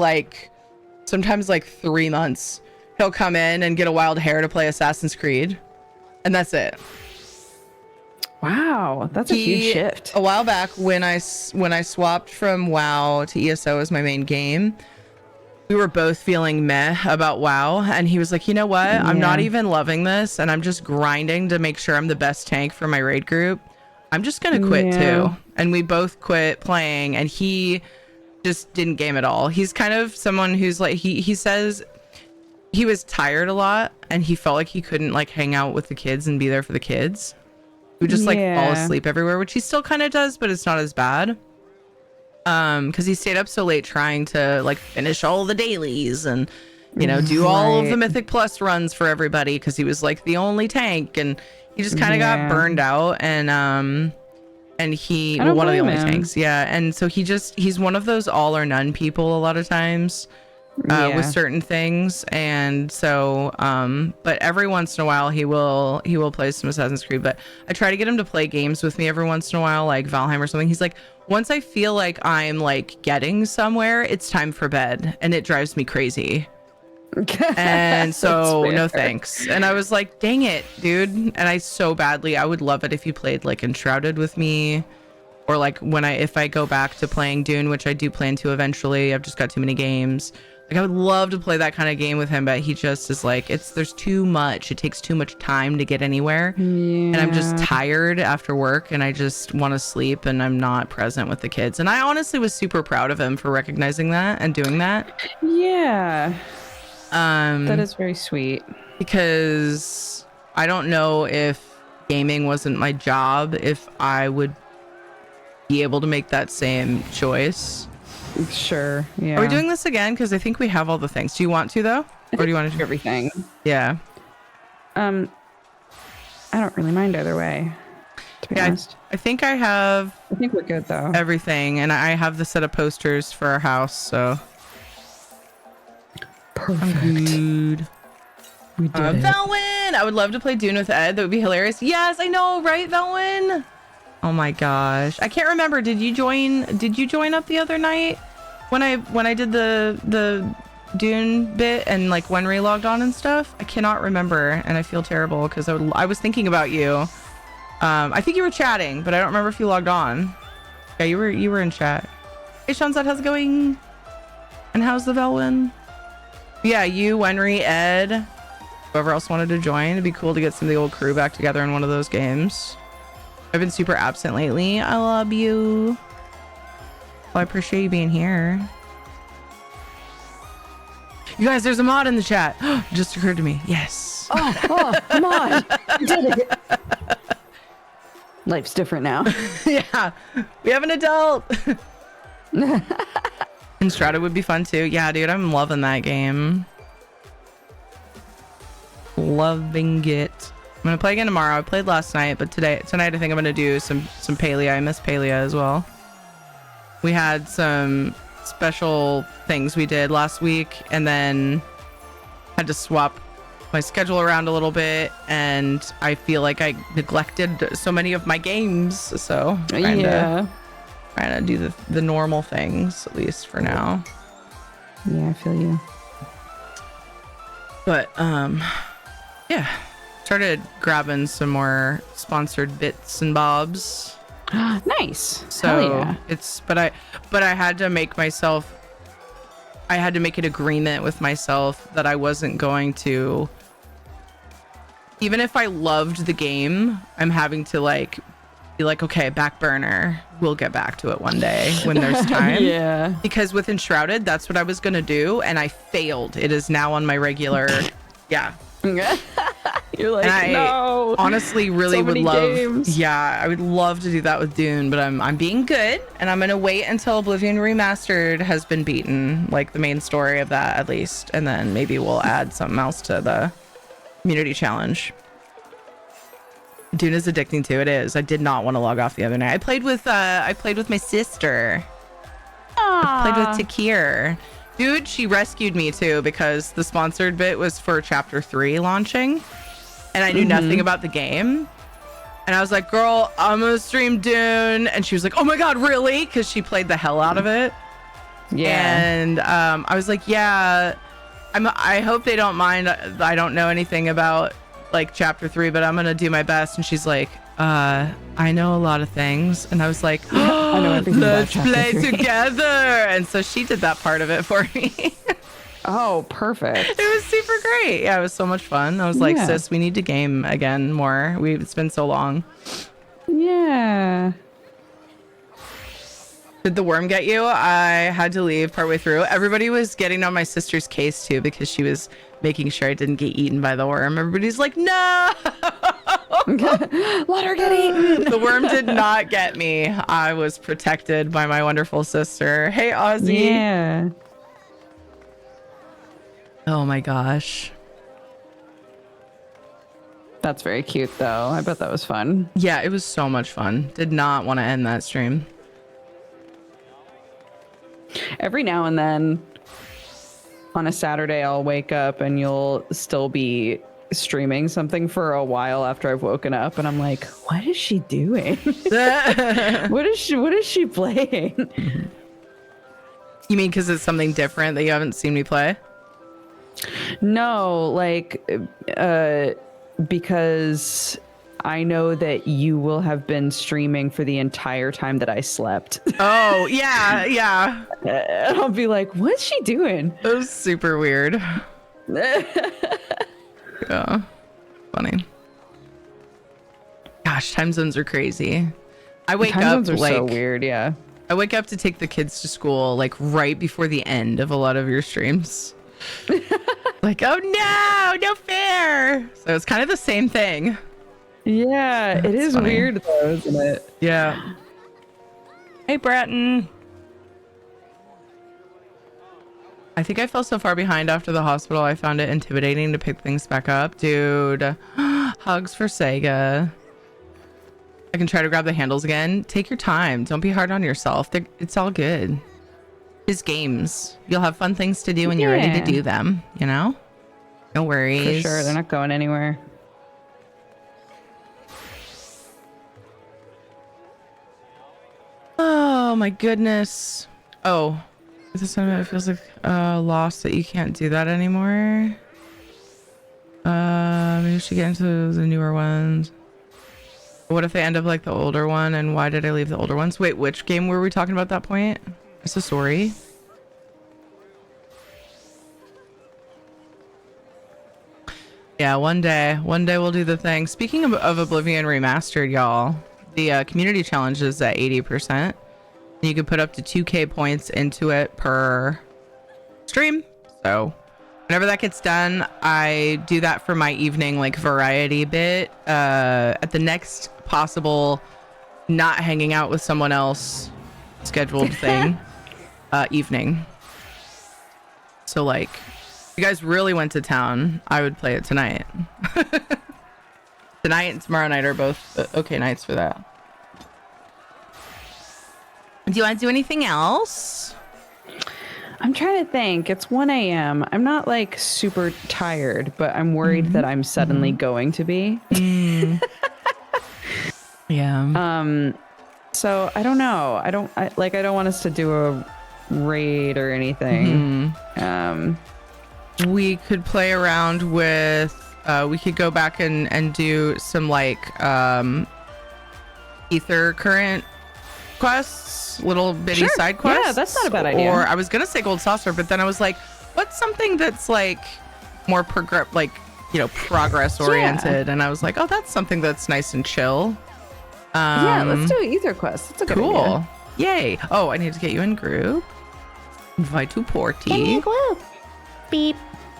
sometimes 3 months, he'll come in and get a wild hair to play Assassin's Creed, and that's it. Wow, that's a huge shift. A while back, when I swapped from WoW to ESO as my main game, we were both feeling meh about WoW, and he was like, you know what? I'm not even loving this, and I'm just grinding to make sure I'm the best tank for my raid group. I'm just gonna quit too. And we both quit playing, and he just didn't game at all. He's kind of someone who's like, he says he was tired a lot, and he felt like he couldn't hang out with the kids and be there for the kids. He would just fall asleep everywhere, which he still kind of does, but it's not as bad. Because he stayed up so late trying to finish all the dailies and do all of the Mythic Plus runs for everybody, because he was the only tank, and he just kind of got burned out. And he one of the only tanks, and so he's one of those all or none people a lot of times with certain things. And so but every once in a while he will play some Assassin's Creed. But I try to get him to play games with me every once in a while, like Valheim or something. He's like, once I feel like I'm getting somewhere, it's time for bed, and it drives me crazy. And so no thanks. And I was like, dang it, dude. And I would love it if you played Enshrouded with me, or if I go back to playing Dune, which I do plan to eventually. I've just got too many games. I would love to play that kind of game with him, but he just is there's too much. It takes too much time to get anywhere. And I'm just tired after work, and I just want to sleep, and I'm not present with the kids. And I honestly was super proud of him for recognizing that and doing that. Yeah. That is very sweet. Because I don't know if gaming wasn't my job, if I would be able to make that same choice. Sure. Yeah. Are we doing this again? Because I think we have all the things. Do you want to, though? Or do you want to do everything? Yeah. I don't really mind either way, to be honest. I think I have... I think we're good, though. Everything. And I have the set of posters for our house, so... Perfect. I'm good. We did it. Velwyn! I would love to play Dune with Ed. That would be hilarious. Yes, I know, right, Velwyn? Oh my gosh. I can't remember. Did you join up the other night when I did the Dune bit and like when Ray logged on and stuff? I cannot remember, and I feel terrible because I was thinking about you. I think you were chatting, but I don't remember if you logged on. Yeah, you were in chat. Hey, Shanzad, how's it going? And how's the Velwyn? Yeah, you, Wenry, Ed, whoever else wanted to join. It'd be cool to get some of the old crew back together in one of those games. I've been super absent lately. I love you. Well, I appreciate you being here. You guys, there's a mod in the chat. Just occurred to me. Yes. Oh, come on. You did it. Life's different now. Yeah, we have an adult. Enstrada would be fun too. Yeah, dude, I'm loving that game. Loving it. I'm gonna play again tomorrow. I played last night, but tonight I think I'm gonna do some Palia. I miss Palia as well. We had some special things we did last week, and then had to swap my schedule around a little bit, and I feel like I neglected so many of my games, so trying to do the normal things, at least for now. Yeah, I feel you. But yeah, started grabbing some more sponsored bits and bobs. Nice. So Hell yeah. but I had to make an agreement with myself that I wasn't going to, even if I loved the game, I'm having to be like, okay, back burner, we'll get back to it one day when there's time. Yeah. Because with Enshrouded, that's what I was gonna do, and I failed. It is now on my regular. Yeah. You're like, And I no. honestly really So would many love. games. Yeah, I would love to do that with Dune, but I'm being good, and I'm gonna wait until Oblivion Remastered has been beaten, like the main story of that at least, and then maybe we'll add something else to the community challenge. Dune is addicting too. It is. I did not want to log off the other night. I played with my sister. I played with Takir. Dude, she rescued me too because the sponsored bit was for chapter 3 launching, and I knew nothing about the game. And I was like, girl, I'm gonna stream Dune. And she was like, oh my God, really? Because she played the hell out of it. Yeah. And I was like, yeah, I hope they don't mind. I don't know anything about like chapter 3, but I'm gonna do my best. And she's like, I know a lot of things. And I was like, I know everything about let's chapter play 3. together. And so she did that part of it for me. Oh, perfect. It was super great. Yeah, it was so much fun. I was like, Yeah. sis, we need to game again more. It's been so long. Yeah. Did the worm get you? I had to leave partway through. Everybody was getting on my sister's case too because she was making sure I didn't get eaten by the worm. Everybody's like, no! Let her get eaten. The worm did not get me. I was protected by my wonderful sister. Hey, Ozzy. Yeah. Oh my gosh. That's very cute, though. I bet that was fun. Yeah, it was so much fun. Did not want to end that stream. Every now and then on a Saturday, I'll wake up and you'll still be streaming something for a while after I've woken up. And I'm like, what is she doing? What is she playing? You mean because it's something different that you haven't seen me play? No, like, because I know that you will have been streaming for the entire time that I slept. Oh, yeah, yeah. And I'll be like, what's she doing? It was super weird. Yeah. Funny. Gosh, time zones are crazy. I wake Time up zones are like so weird, yeah. I wake up to take the kids to school like right before the end of a lot of your streams. Like, oh no, no fair. So it's kind of the same thing. Yeah, it is funny. weird though, isn't it? Yeah. Hey, Bratton. I think I fell so far behind after the hospital, I found it intimidating to pick things back up. Dude, hugs for Sega. I can try to grab the handles again. Take your time. Don't be hard on yourself. It's all good. It's games. You'll have fun things to do when you're ready to Yeah. do them, you know? No For worries. sure. They're not going anywhere. Oh my goodness. Oh, this sentiment it feels like lost that you can't do that anymore. Maybe we should get into the newer ones. What if they end up like the older one? And why did I leave the older ones? Wait, which game were we talking about at that point? I'm so sorry. Yeah, one day we'll do the thing. Speaking of Oblivion Remastered, y'all, the community challenge is at 80%. You can put up to 2k points into it per stream. So whenever that gets done, I do that for my evening like variety bit at the next possible not hanging out with someone else scheduled thing evening. So like if you guys really went to town, I would play it tonight. Tonight and tomorrow night are both okay nights for that. Do you want to do anything else? I'm trying to think. It's 1 a.m. I'm not like super tired, but I'm worried that I'm suddenly going to be. Yeah. So I don't know. I don't want us to do a raid or anything. We could play around with we could go back and do some like ether current quests, little bitty Sure. side quests. Yeah, that's not a bad idea. Or I was gonna say gold saucer, but then I was like, what's something that's like more progress oriented? And I was like, oh, that's something that's nice and chill. Yeah, let's do Ether Quest. That's a good Cool. idea. Yay. Oh, I need to get you in group. Invite to Porty. Beep.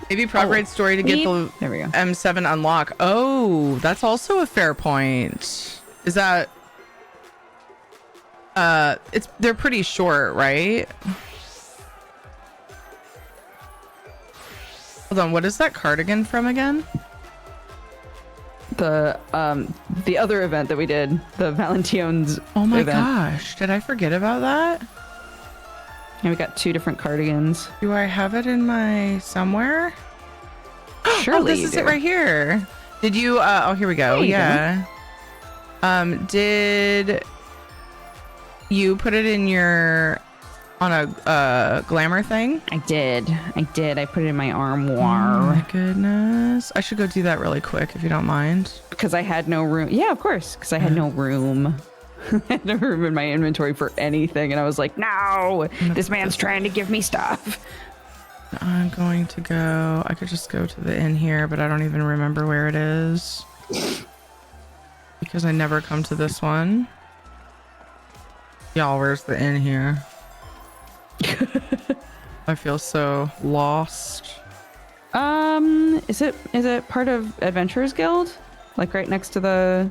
Maybe Prograde story to get Beep. the There we go. M7 unlock. Oh, that's also a fair point. Is that they're pretty short, right? Hold on, what is that cardigan from again? The other event that we did, the Valention's Oh my event. gosh, did I forget about that? And we got 2 different cardigans. Do I have it in my somewhere? Surely Oh, this you is do. it right here. Did you oh, here we go. There you Yeah. Did you put it in your on a glamour thing? I did. I put it in my Oh armoire my goodness. I should go do that really quick if you don't mind. because I had no room. Yeah, of course, because I had no room. I had no room in my inventory for anything, and I was like, no, this man's trying to give me stuff. I'm going to go. I could just go to the inn here, but I don't even remember where it is. Because I never come to this one. Y'all, where's the inn here? I feel so lost. Is it part of Adventurers Guild? Like right next to the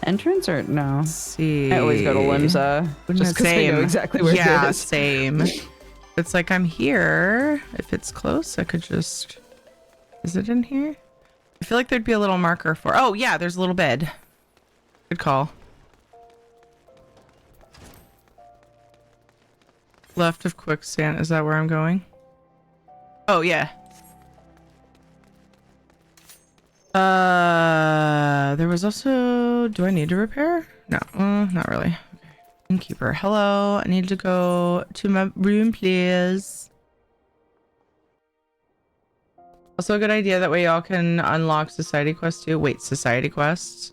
entrance, or no? Let's see. I always go to Limsa just because I know exactly where yeah, it is. same. It's like I'm here. If it's close, I could just... Is it in here? I feel like there'd be a little marker for... Oh, yeah, there's a little bed. Good call. Left of quicksand. Is that where I'm going? Oh, yeah. There was also... Do I need to repair? No, not really. Okay. Innkeeper. Hello. I need to go to my room, please. Also a good idea. That way y'all can unlock society quests too. Wait, society quests?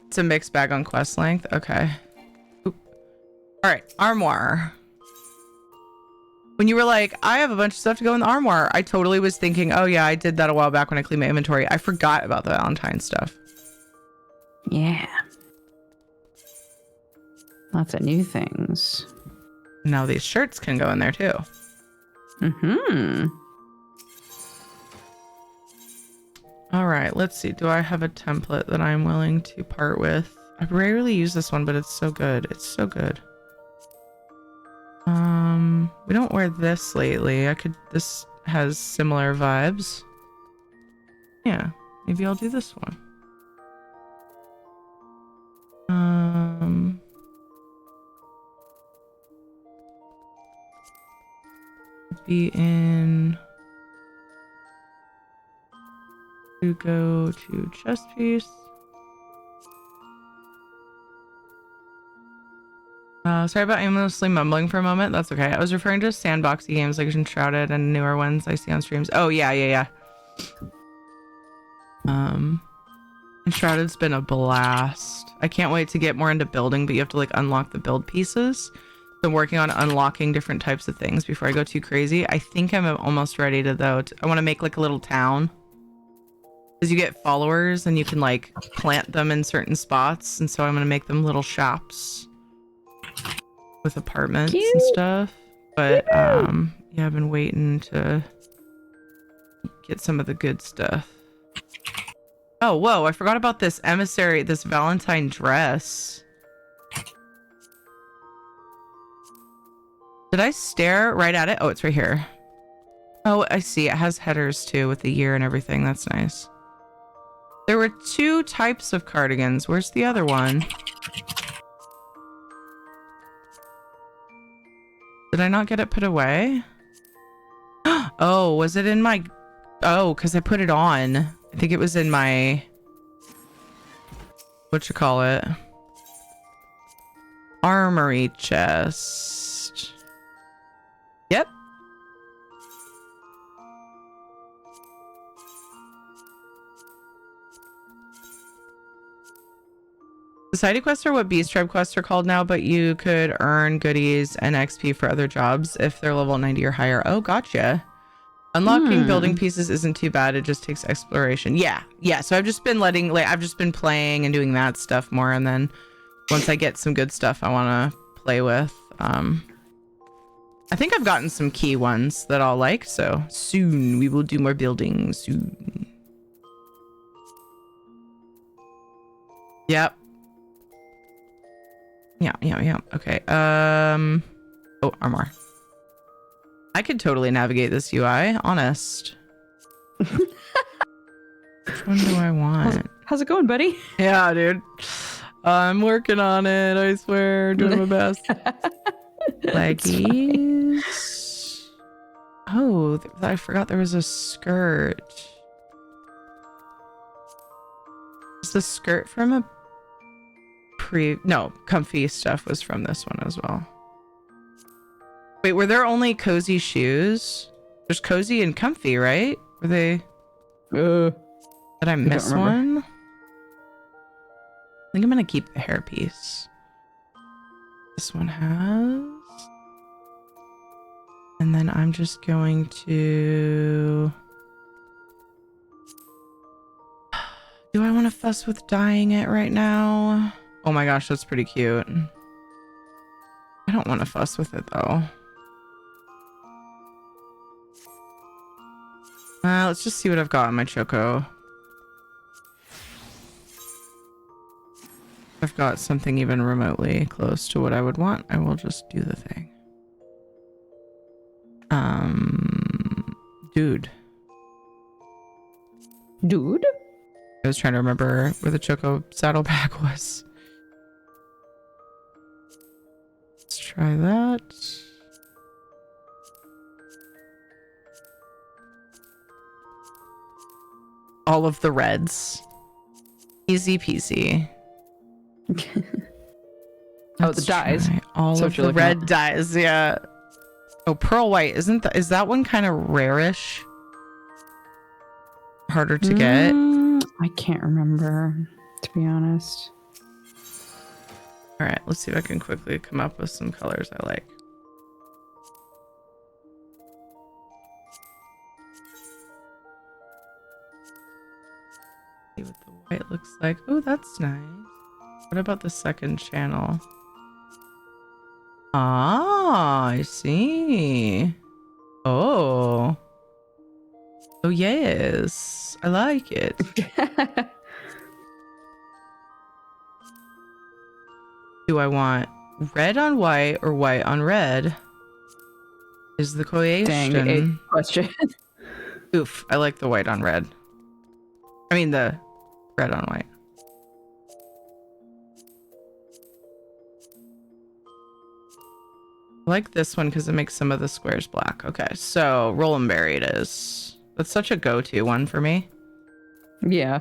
It's a mixed bag on quest length. Okay. Oop. All right, armoire. When you were like, I have a bunch of stuff to go in the armoire, I totally was thinking, oh yeah, I did that a while back when I cleaned my inventory. I forgot about the Valentine stuff. Yeah. Lots of new things. Now these shirts can go in there too. Mm-hmm. All right, let's see. Do I have a template that I'm willing to part with? I rarely use this one, but it's so good. It's so good. We don't wear this lately. This has similar vibes. Yeah, maybe I'll do this one. Be in to go to chest piece. Sorry about aimlessly mumbling for a moment. That's okay. I was referring to sandboxy games like Enshrouded and newer ones I see on streams. Oh, yeah. Enshrouded's been a blast. I can't wait to get more into building, but you have to like unlock the build pieces. So I'm working on unlocking different types of things before I go too crazy. I think I'm almost ready to though. I want to make like a little town. Because you get followers and you can like plant them in certain spots. And so I'm going to make them little shops. With apartments and stuff, but yeah, I've been waiting to get some of the good stuff. Oh, whoa, I forgot about this emissary, this Valentine dress. Did I stare right at it? Oh, it's right here. Oh, I see. It has headers too with the year and everything. That's nice. There were 2 types of cardigans. Where's the other one? Did I not get it put away? Oh, was it in my... Oh, because I put it on. I think it was in my... Whatchamacallit? Armory chest. Yep. Society quests are what Beast Tribe quests are called now, but you could earn goodies and XP for other jobs if they're level 90 or higher. Oh, gotcha. Unlocking building pieces isn't too bad. It just takes exploration. Yeah. So I've just been I've just been playing and doing that stuff more. And then once I get some good stuff I want to play with, I think I've gotten some key ones that I'll like. So soon we will do more building soon. Yep. Yeah. Okay. Oh, armor. I could totally navigate this UI. Honest. Which one do I want? How's it going, buddy? Yeah, dude. I'm working on it. I swear, doing my best. Leggies. Oh, I forgot there was a skirt. Is the skirt from a no, comfy stuff was from this one as well. Wait, were there only cozy shoes? There's cozy and comfy, right? Were they? Did I miss one? I think I'm gonna keep the hairpiece. This one has. And then I'm just going to... Do I want to fuss with dyeing it right now? Oh my gosh, that's pretty cute. I don't want to fuss with it though. Let's just see what I've got in my Choco. If I've got something even remotely close to what I would want, I will just do the thing. Dude. I was trying to remember where the Choco saddleback was. Let's try that. All of the reds. Easy peasy. Oh, the dyes. All So of the red dyes, yeah. Oh, pearl white. Is that one kind of rarish? Harder to get? I can't remember, to be honest. All right, let's see if I can quickly come up with some colors I like. See what the white looks like. Oh, that's nice. What about the second channel? Ah, I see. Oh. Oh, yes. I like it. Do I want red on white or white on red? Is the question. Dang, a question. Oof, I like the white on red. I mean the red on white. I like this one because it makes some of the squares black. Okay, so Roll 'em Berry it is. That's such a go-to one for me. Yeah.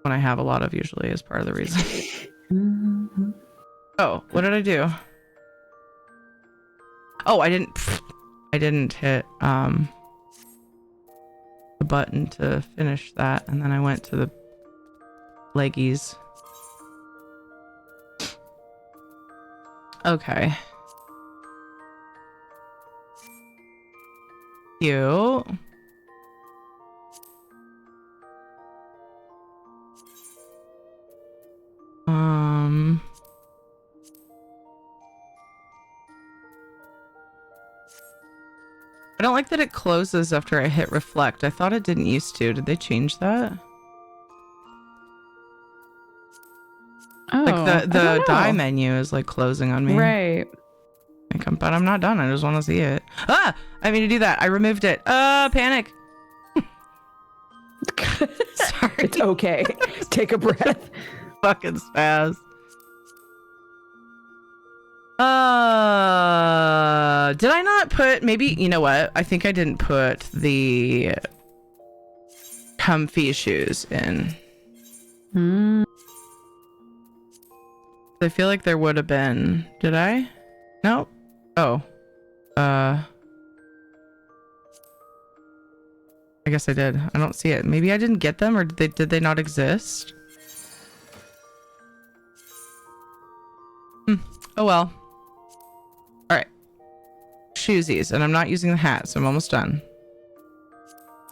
When I have a lot of, usually is part of the reason. Oh, what did I do? Oh, I didn't hit the button to finish that, and then I went to the leggies. Okay. Cute. I don't like that it closes after I hit reflect. I thought it didn't used to. Did they change that? Oh, Like I the don't die know. menu is like closing on me. Right. But I'm not done. I just want to see it. Ah! I mean to do that. I removed it. Panic. Sorry. It's okay. Take a breath. Fucking spaz. Did I not put, maybe, you know what? I think I didn't put the comfy shoes in. I feel like there would have been. Did I? Nope. Oh. I guess I did. I don't see it. Maybe I didn't get them, or did they not exist? Oh well. Alright. Shoesies, and I'm not using the hat, so I'm almost done.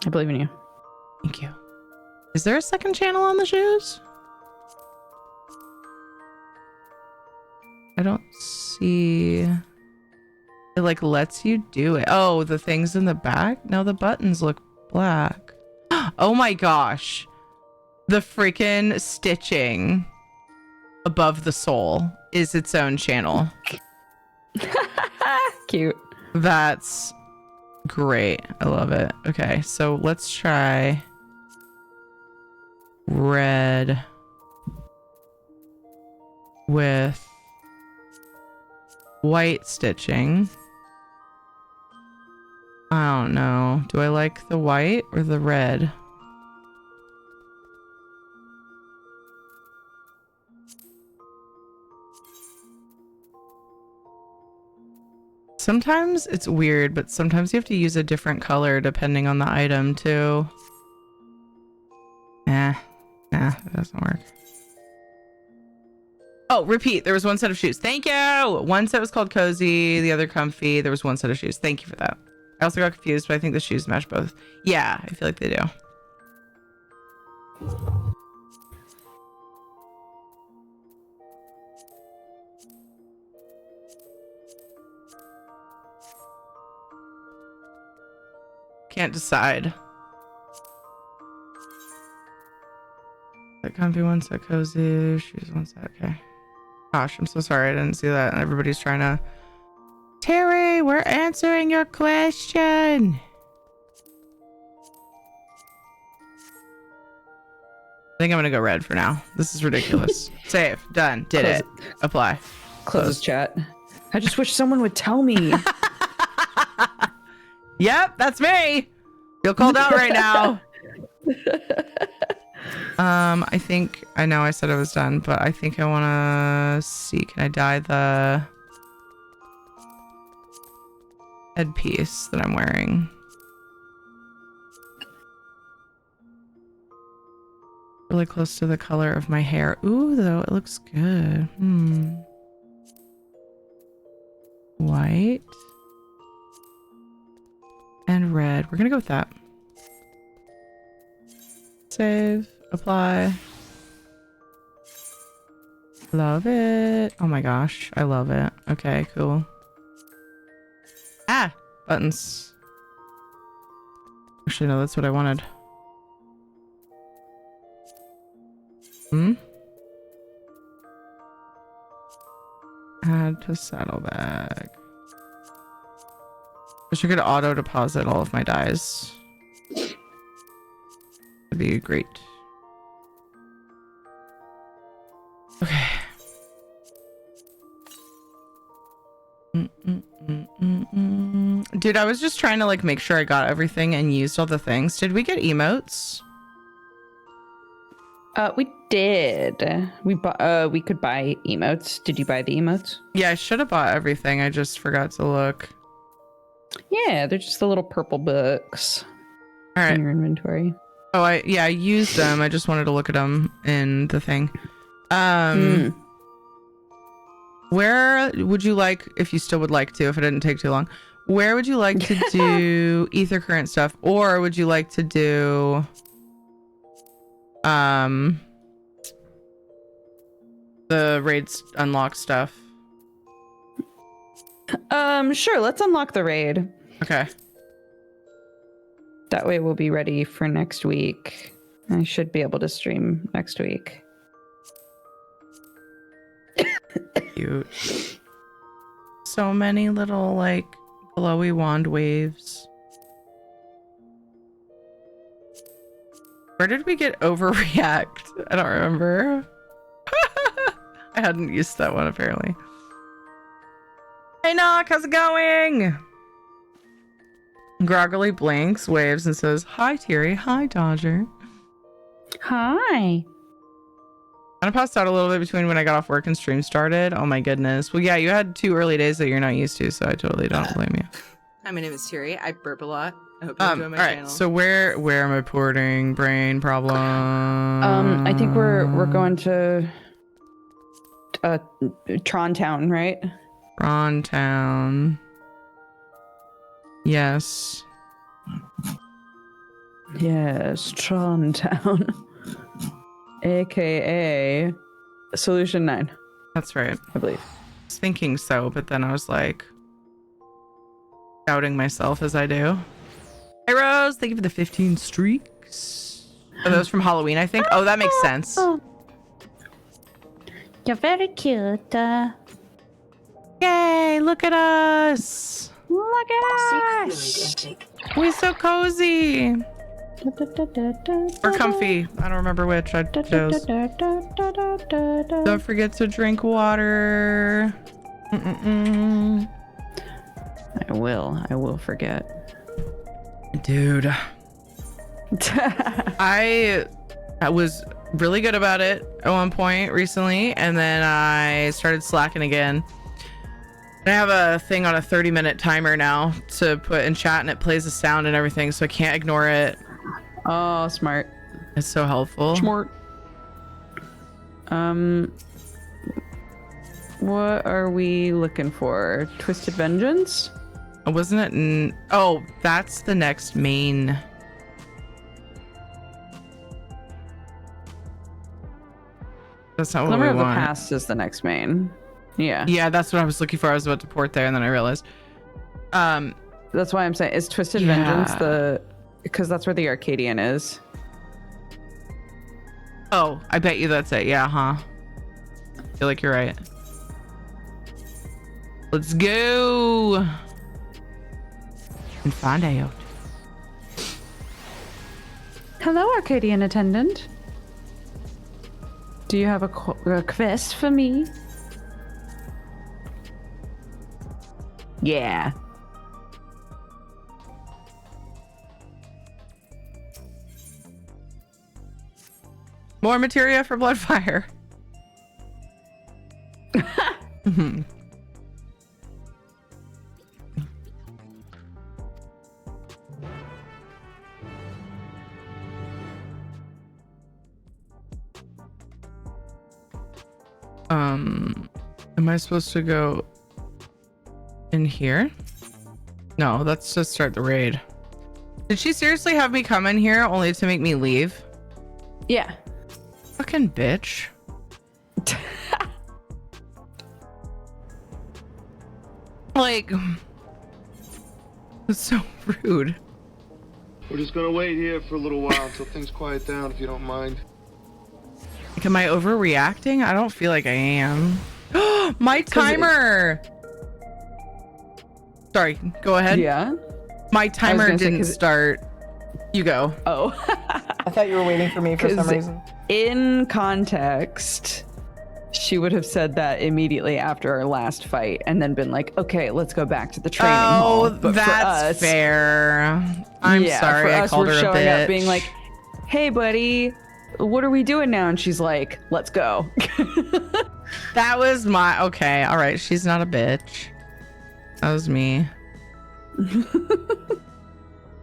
I believe in you. Thank you. Is there a second channel on the shoes? I don't see. It like lets you do it. Oh, the things in the back? No, the buttons look black. Oh my gosh. The freaking stitching above the sole is its own channel. Cute. That's great. I love it. Okay, so let's try red with white stitching. I don't know. Do I like the white or the red? Sometimes it's weird, but sometimes you have to use a different color depending on the item too. It doesn't work. Oh, repeat. There was one set of shoes. Thank you. One set was called cozy, the other comfy. There was one set of shoes. Thank you for that. I also got confused, but I think the shoes match both. Yeah, I feel like they do. Can't decide. That comfy one set cozy, shoes one set. Okay. Gosh, I'm so sorry I didn't see that. And everybody's trying to. Terry, we're answering your question. I think I'm gonna go red for now. This is ridiculous. Save. Done. Did Close it. Apply. Close chat. I just wish someone would tell me. Yep, that's me. Feel called out right now. I think I know I said I was done, but I think I want to see. Can I dye the headpiece that I'm wearing? Really close to the color of my hair. Ooh, though, it looks good. White and red. We're gonna go with that. Save. Apply. Love it. Oh my gosh. I love it. Okay, cool. Ah! Buttons. Actually, no, that's what I wanted. Add to saddlebag. I should auto deposit all of my dyes. That'd be great. Okay. Dude, I was just trying to like make sure I got everything and used all the things. Did we get emotes? We did. We could buy emotes. Did you buy the emotes? Yeah, I should have bought everything. I just forgot to look. Yeah, they're just the little purple books All right. in your inventory. Oh, I used them. I just wanted to look at them in the thing. Where would you like, if you still would like to, if it didn't take too long, where would you like to do ether current stuff, or would you like to do the raids unlock stuff? Sure, let's unlock the raid. Okay. That way we'll be ready for next week. I should be able to stream next week. Cute. So many little like glowy wand waves. Where did we get overreact? I don't remember. I hadn't used that one apparently. Hey Knock, how's it going? Groggily blinks, waves, and says, "Hi Teary, hi Dodger." Hi. I passed out a little bit between when I got off work and stream started. Oh my goodness. Well, yeah, you had 2 early days that you're not used to, so I totally don't blame you. Hi, my name is Siri. I burp a lot. I hope you enjoy my all right. channel. So where am I porting? Brain problem. I think we're going to Tron Town, right? Ron Town. Yes. Yes, Tron Town. AKA Solution 9, That's right. I believe. I was thinking so, but then I was like doubting myself as I do. Hey Rose, thank you for the 15 streaks. Are those from Halloween, I think? Oh, that makes sense. You're very cute. Yay, look at us. Look Seek at fluid us. intake. We're so cozy. Or comfy. I don't remember which I chose. Don't forget to drink water. I will forget. Dude. I was really good about it at one point recently, and then I started slacking again. I have a thing on a 30-minute timer now to put in chat, and it plays the sound and everything, so I can't ignore it. Oh, smart. It's so helpful. Smart. What are we looking for? Twisted Vengeance? Wasn't it? Oh, that's the next main. That's not what Glimmer we of the want. Past is the next main. Yeah. Yeah, that's what I was looking for. I was about to port there, and then I realized. That's why I'm saying, is Twisted Yeah. Vengeance because that's where the Arcadian is. Oh, I bet you that's it. Yeah, huh? I feel like you're right. Let's go and find out. Hello, Arcadian attendant. Do you have a quest for me? Yeah. More materia for Bloodfire. Am I supposed to go in here? No, that's to start the raid. Did she seriously have me come in here only to make me leave? Yeah. Fucking bitch. Like, it's so rude. We're just gonna wait here for a little while until things quiet down, if you don't mind. Like, am I overreacting? I don't feel like I am. My timer! Sorry, go ahead. Yeah. My timer gonna say, didn't 'cause- start. You go. Oh. I thought you were waiting for me for some 'Cause reason. In context, she would have said that immediately after our last fight and then been like, okay, let's go back to the training hall. Oh, But for that's us, fair. I'm yeah, sorry, for I us, called we're her a showing bitch. up being like, hey, buddy, what are we doing now? And she's like, let's go. That was my okay. All right, she's not a bitch. That was me.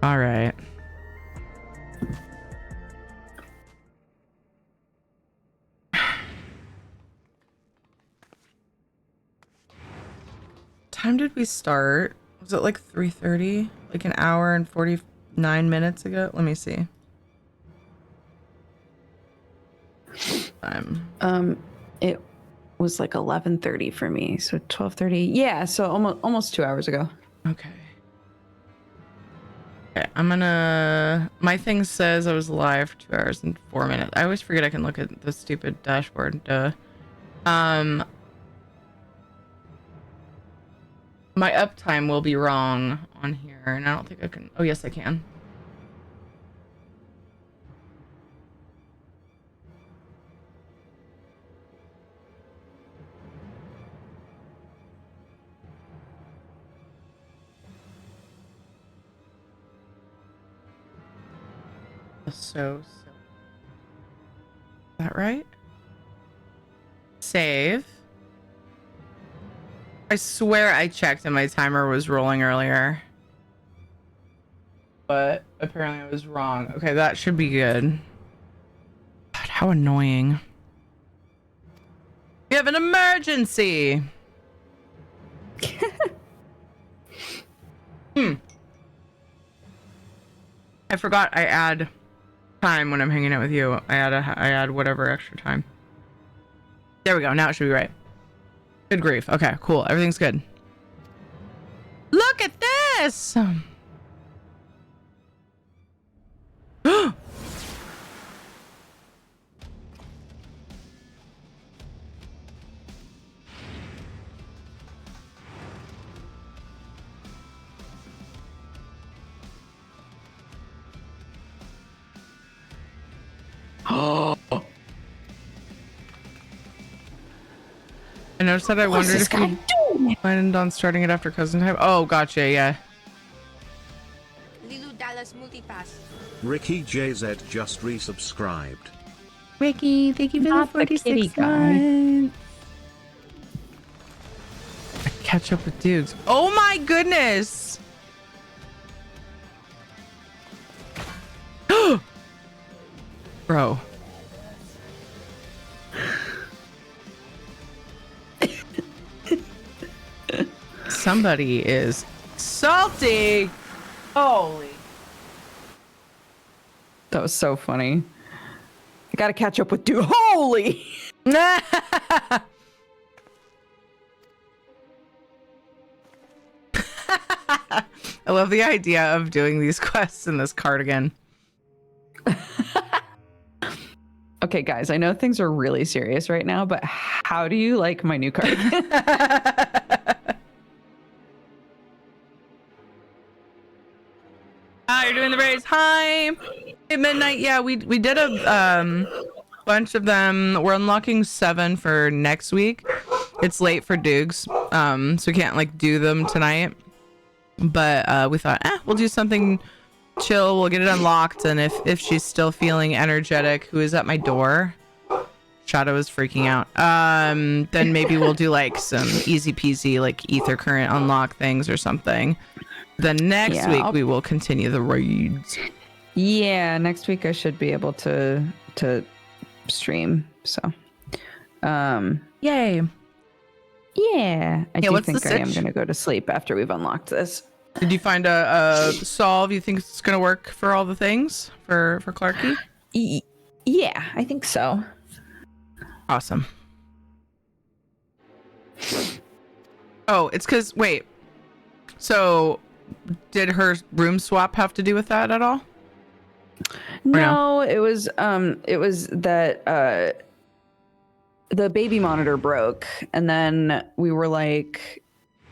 All right. Time did we start? Was it like 3:30? Like an hour and 49 minutes ago? Let me see. It was like 11:30 for me, so 12:30. Yeah, so almost 2 hours ago. Okay. Okay, I'm gonna. My thing says I was live for 2 hours and 4 minutes. I always forget I can look at the stupid dashboard. Duh. My uptime will be wrong on here, and I don't think I can. Oh, yes, I can. So. Is that right? Save. I swear I checked and my timer was rolling earlier. But apparently I was wrong. Okay, that should be good. God, how annoying. We have an emergency! I forgot I add time when I'm hanging out with you. I add whatever extra time. There we go. Now it should be right. Good grief. Okay, cool. Everything's good. Look at this! I noticed that. I wondered if you planned on starting it after cousin time. Oh, gotcha. Yeah. Lilu Dallas Multipass. Ricky JZ just resubscribed. Ricky, thank you for Not the the kitty 46 guy. months. I catch up with Dukes. Oh my goodness. Bro. Somebody is salty. Holy. That was so funny. I gotta catch up with dude. Holy! I love the idea of doing these quests in this cardigan. Okay, guys, I know things are really serious right now, but how do you like my new cardigan? You're doing the race. Hi. At midnight. Yeah, we did a bunch of them. We're unlocking 7 for next week. It's late for Dukes, so we can't like do them tonight. But we thought, we'll do something chill. We'll get it unlocked, and if she's still feeling energetic, who is at my door? Shadow is freaking out. Then maybe we'll do like some easy peasy like ether current unlock things or something. Then next week we will continue the raids. Yeah, next week I should be able to stream. So, yay. Yeah, I do what's think the I am sitch? going to go to sleep after we've unlocked this. Did you find a solve you think it's gonna work for all the things for Clarky? Yeah, I think so. Awesome. Oh, it's because wait. So, did her room swap have to do with that at all? No, it was that the baby monitor broke, and then we were like,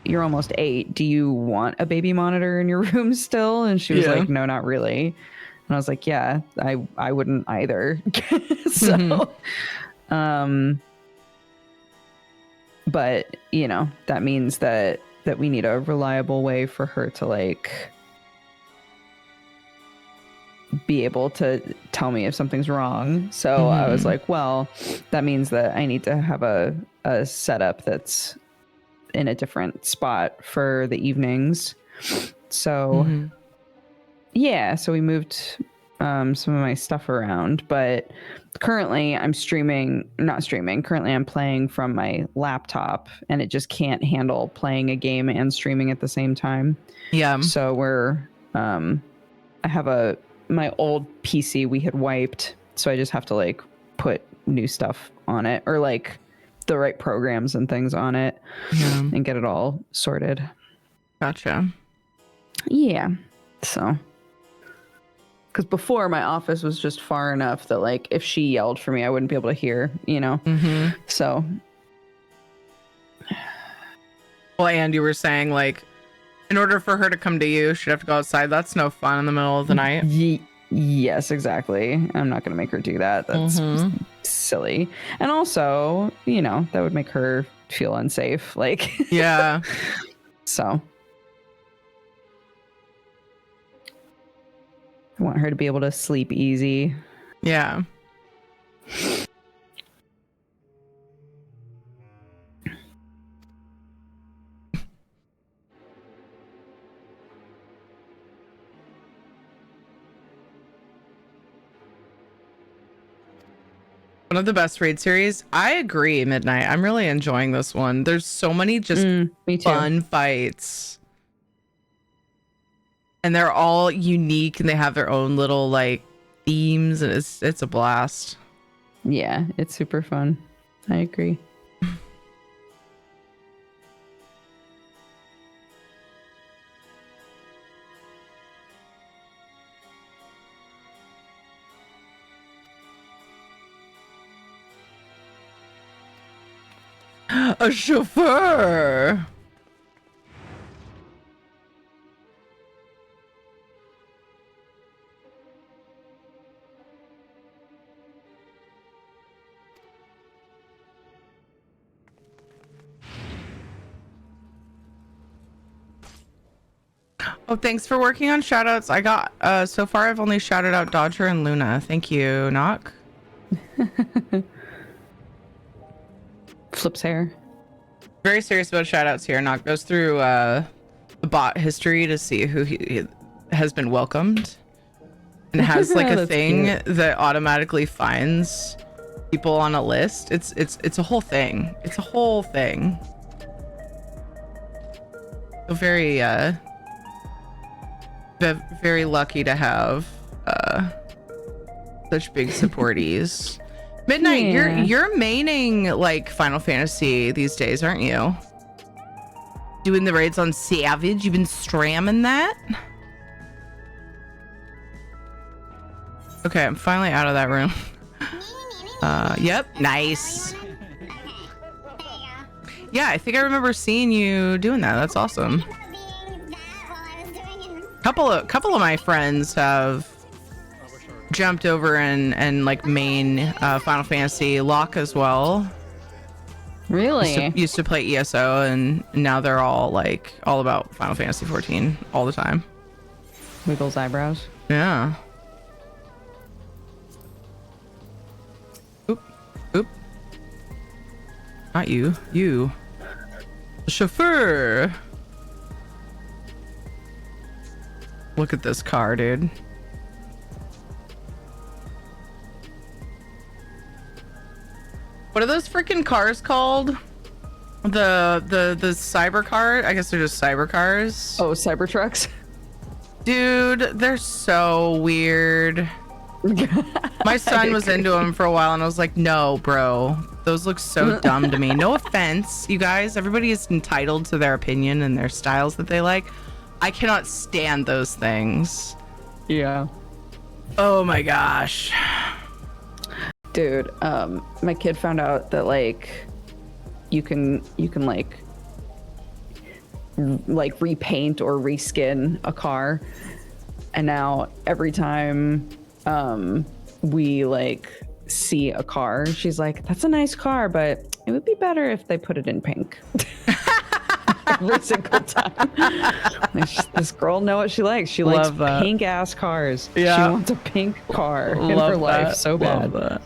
"You're almost 8. Do you want a baby monitor in your room still?" And she was like, "No, not really." And I was like, "Yeah, I wouldn't either." So, but you know, that means that we need a reliable way for her to like be able to tell me if something's wrong. So I was like, well, that means that I need to have a setup that's in a different spot for the evenings. So yeah, so we moved some of my stuff around, but currently I'm currently I'm playing from my laptop, and it just can't handle playing a game and streaming at the same time. Yeah. So I have my old PC we had wiped, so I just have to like put new stuff on it, or like the right programs and things on it, and get it all sorted. Gotcha. Yeah. So, because before my office was just far enough that like if she yelled for me, I wouldn't be able to hear, you know? So. Well, and you were saying like, in order for her to come to you, she'd have to go outside. That's no fun in the middle of the night. Yes, exactly. I'm not going to make her do that. That's silly. And also, you know, that would make her feel unsafe. Like, Yeah. So I want her to be able to sleep easy. Yeah. One of the best raid series. I agree, Midnight. I'm really enjoying this one. There's so many just Me too. fun fights. And they're all unique, and they have their own little like themes, and it's a blast. Yeah, it's super fun. I agree. A chauffeur. Oh, thanks for working on shoutouts. I got so far I've only shouted out Dodger and Luna. Thank you, Knock. Flips hair. Very serious about shoutouts here. Knock goes through the bot history to see who he has been welcomed, and has like a That's thing cute. that automatically finds people on a list. It's a whole thing. It's a whole thing. So very very lucky to have such big supportees. Midnight, Yeah. you're maining like Final Fantasy these days, aren't you? Doing the raids on Savage. You've been stramming that? Okay, I'm finally out of that room. Yep, nice. Yeah, I think I remember seeing you doing that. That's awesome. Couple of my friends have jumped over and like main Final Fantasy. Locke as well. Really? Used to play ESO, and now they're all about Final Fantasy 14 all the time. Wiggles eyebrows. Yeah. Oop. Oop. Not you. You. The chauffeur. Look at this car, dude. What are those freaking cars called? The cyber car? I guess they're just cyber cars. Oh, Cybertrucks. Dude, they're so weird. My son was into them for a while, and I was like, no, bro. Those look so dumb to me. No offense, you guys. Everybody is entitled to their opinion and their styles that they like. I cannot stand those things. Yeah. Oh my gosh. Dude, my kid found out that like you can like repaint or reskin a car, and now every time we like see a car, she's like, that's a nice car, but it would be better if they put it in pink. every single time. This girl know what she likes. She likes Love that. pink ass cars. Yeah. She wants a pink car in Love her life that. so bad. Love that.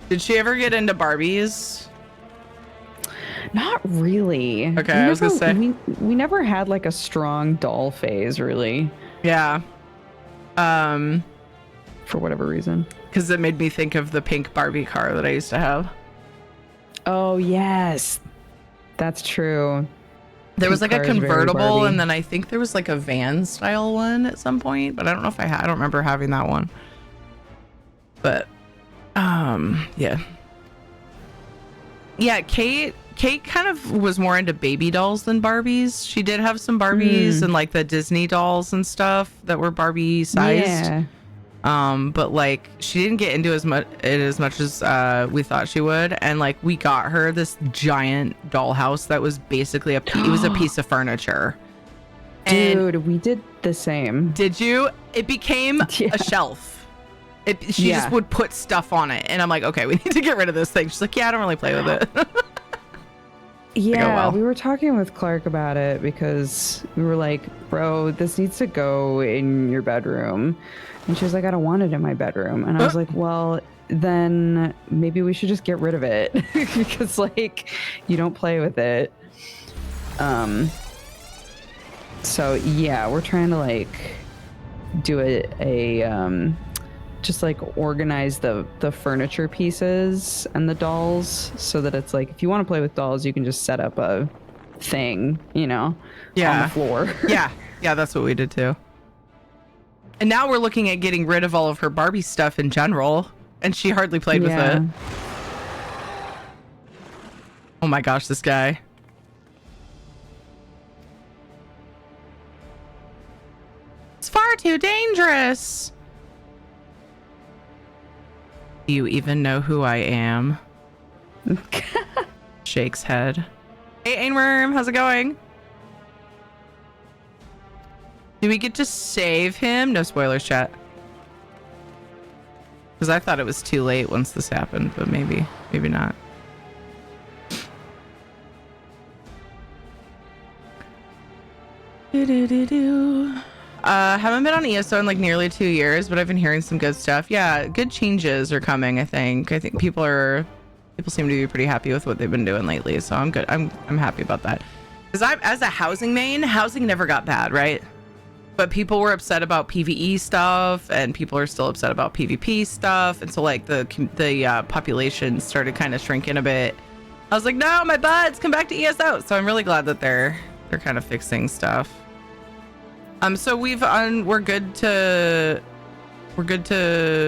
Did she ever get into Barbies? Not really. Okay, I was gonna say. we never had like a strong doll phase, really, Yeah. for whatever reason. Because it made me think of the pink Barbie car that I used to have. Oh yes, that's true. There was like Pink a car is very convertible, Barbie. and then I think there was like a van style one at some point, but I don't know if I don't remember having that one. But, yeah. Yeah, Kate kind of was more into baby dolls than Barbies. She did have some Barbies and like the Disney dolls and stuff that were Barbie sized. Yeah. But like she didn't get into as much as we thought she would, and like we got her this giant dollhouse that was basically it was a piece of furniture. And Dude, we did the same. did you? It became Yeah. a shelf. She Yeah. just would put stuff on it, and I'm like, okay, we need to get rid of this thing. She's like, yeah, I don't really play with it. Yeah, well. we were talking with Clark about it because we were like, bro, this needs to go in your bedroom. And she was like, I don't want it in my bedroom. And I was like, well, then maybe we should just get rid of it because like you don't play with it. So yeah, we're trying to like do a just like organize the furniture pieces and the dolls so that it's like if you want to play with dolls you can just set up a thing, on the floor. yeah, that's what we did too. And now we're looking at getting rid of all of her Barbie stuff in general, and she hardly played with it. Oh my gosh, this guy. It's far too dangerous. Do you even know who I am? Shakes head. Hey, Ainworm, how's it going? Do we get to save him? No spoilers, chat. Because I thought it was too late once this happened, but maybe not. Haven't been on ESO in like nearly 2 years, but I've been hearing some good stuff. Yeah, good changes are coming, I think. I think people seem to be pretty happy with what they've been doing lately, so I'm good. I'm happy about that. Because as a housing main, housing never got bad, right? But people were upset about PvE stuff, and people are still upset about PvP stuff, and so like the population started kind of shrinking a bit. I was like, no, my buds, come back to ESO. So I'm really glad that they're kind of fixing stuff. So we're good to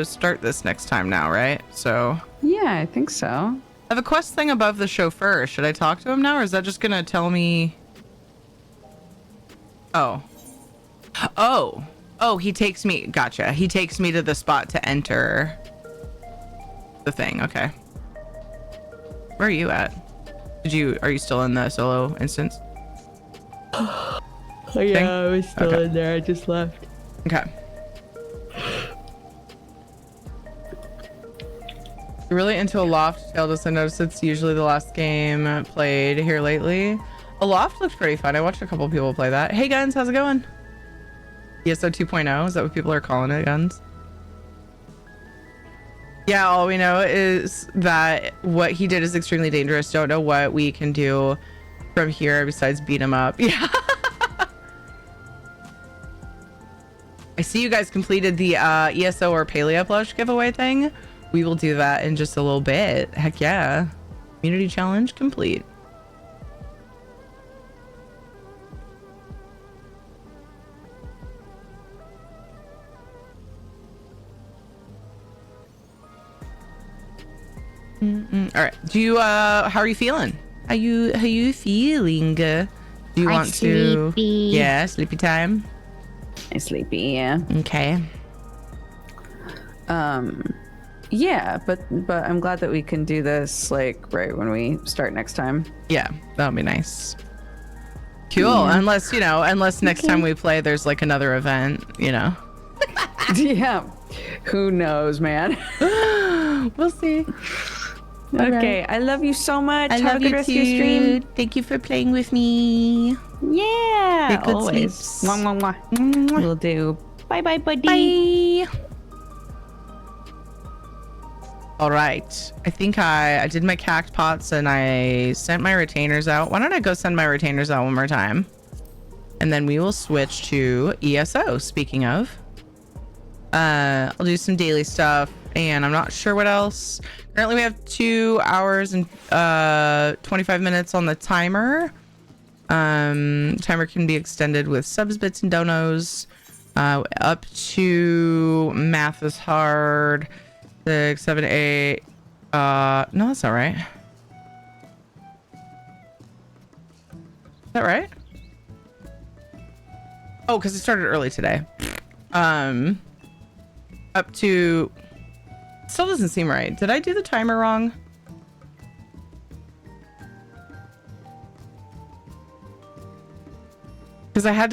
start this next time now, right? So Yeah, I think so. I have a quest thing above the chauffeur. Should I talk to him now, or is that just gonna tell me? Oh, he takes me. Gotcha. He takes me to the spot to enter the thing. Okay. Where are you at? Are you still in the solo instance? Oh yeah, I was still in there. I just left. Okay. You're really into Aloft, Eldest. I noticed it's usually the last game played here lately. Aloft looks pretty fun. I watched a couple people play that. Hey Guns, how's it going? ESO 2.0, is that what people are calling it, Guns? Yeah, all we know is that what he did is extremely dangerous. Don't know what we can do from here besides beat him up. Yeah. I see you guys completed the ESO or Paleo plush giveaway thing. We will do that in just a little bit. Heck yeah. Community challenge complete. All right. Do you how are you feeling? How you feeling? Do you want to? Yeah, sleepy time. I'm sleepy, yeah. Okay. Yeah, but I'm glad that we can do this like right when we start next time. Yeah, that'll be nice. Cool. Yeah. Unless next time we play there's like another event, Yeah. Who knows, man? We'll see. Okay, I love you so much. I Have love a good you rest of your stream. too. Thank you for playing with me. Yeah, Get good always. sleeps. Mwah, mwah, mwah. Mwah. Will do. Bye, bye, buddy. Bye. All right. I think I did my cact pots and I sent my retainers out. Why don't I go send my retainers out one more time? And then we will switch to ESO. Speaking of, I'll do some daily stuff and I'm not sure what else. Currently we have 2 hours and 25 minutes on the timer. Timer can be extended with subs, bits, and donos. Up to math is hard. 6, 7, 8. No, that's all right. Is that right? Oh, because it started early today. Up to... Still doesn't seem right. Did I do the timer wrong? Because I had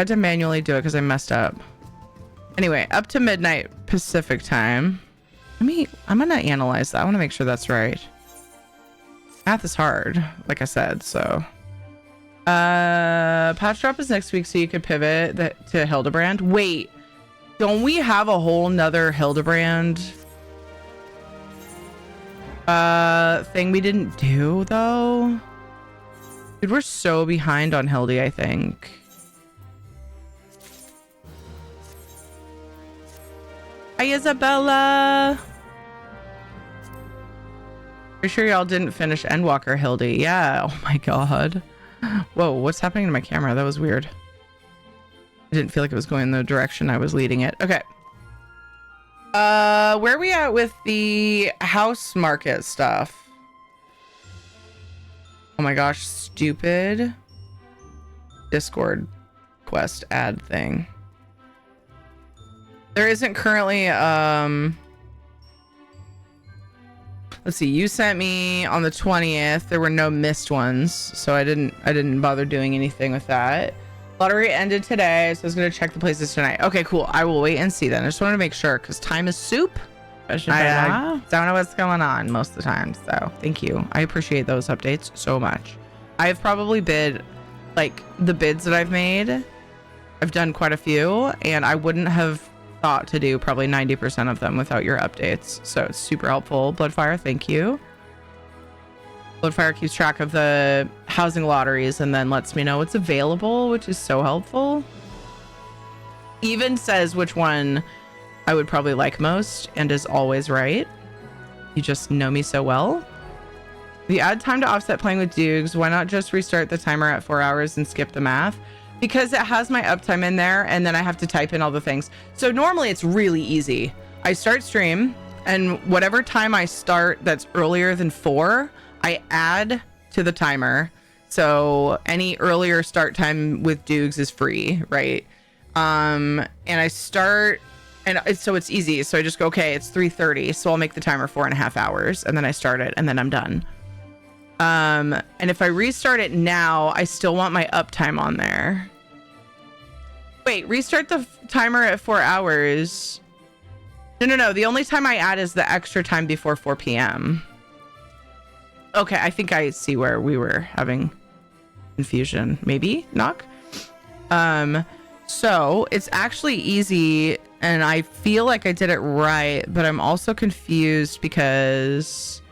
to manually do it because I messed up. Anyway, up to midnight Pacific time. I'm gonna analyze that. I want to make sure that's right. Math is hard, like I said, so. Patch drop is next week, so you could pivot to Hildebrand. Wait, don't we have a whole nother Hildebrand thing we didn't do though? Dude, we're so behind on Hildy, I think. Hi, Isabella. Pretty sure y'all didn't finish Endwalker, Hildy. Yeah. Oh my god. Whoa, what's happening to my camera? That was weird. I didn't feel like it was going the direction I was leading it. Okay. Where are we at with the house market stuff? Oh my gosh, stupid Discord quest ad thing. There isn't currently, let's see, you sent me on the 20th. There were no missed ones, so I didn't bother doing anything with that. Lottery ended today, so I was gonna check the places tonight. Okay, cool. I will wait and see then. I just wanted to make sure because time is soup. I don't know what's going on most of the time, so thank you. I appreciate those updates so much. I've probably bid, like the bids that I've made, I've done quite a few, and I wouldn't have thought to do probably 90% of them without your updates. So it's super helpful. Bloodfire, thank you. Bloodfire keeps track of the housing lotteries and then lets me know what's available, which is so helpful. Even says which one I would probably like most and is always right. You just know me so well. If you add time to offset playing with Dukes, why not just restart the timer at 4 hours and skip the math? Because it has my uptime in there and then I have to type in all the things. So normally it's really easy. I start stream and whatever time I start that's earlier than 4, I add to the timer. So any earlier start time with Dukes is free, right? And I start, and so it's easy. So I just go, okay, it's 3:30, so I'll make the timer 4.5 hours, and then I start it, and then I'm done. And if I restart it now, I still want my uptime on there. Wait, restart the timer at 4 hours. No. The only time I add is the extra time before 4 p.m. Okay, I think I see where we were having confusion. Maybe, Knock? So it's actually easy, and I feel like I did it right, but I'm also confused because...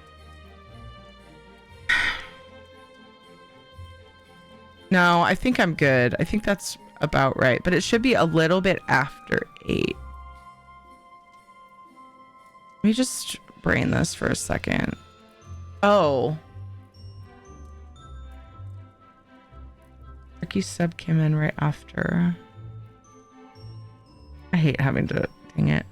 No, I think I'm good. I think that's about right, but it should be a little bit after 8. Let me just brain this for a second. Oh. Ricky sub came in right after. I hate having to, dang it.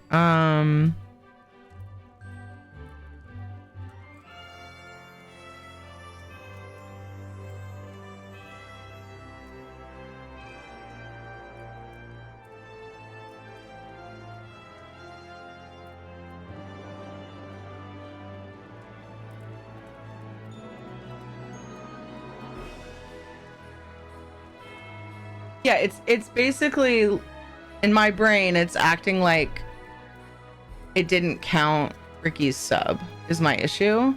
Yeah, it's basically, in my brain, it's acting like it didn't count Ricky's sub is my issue.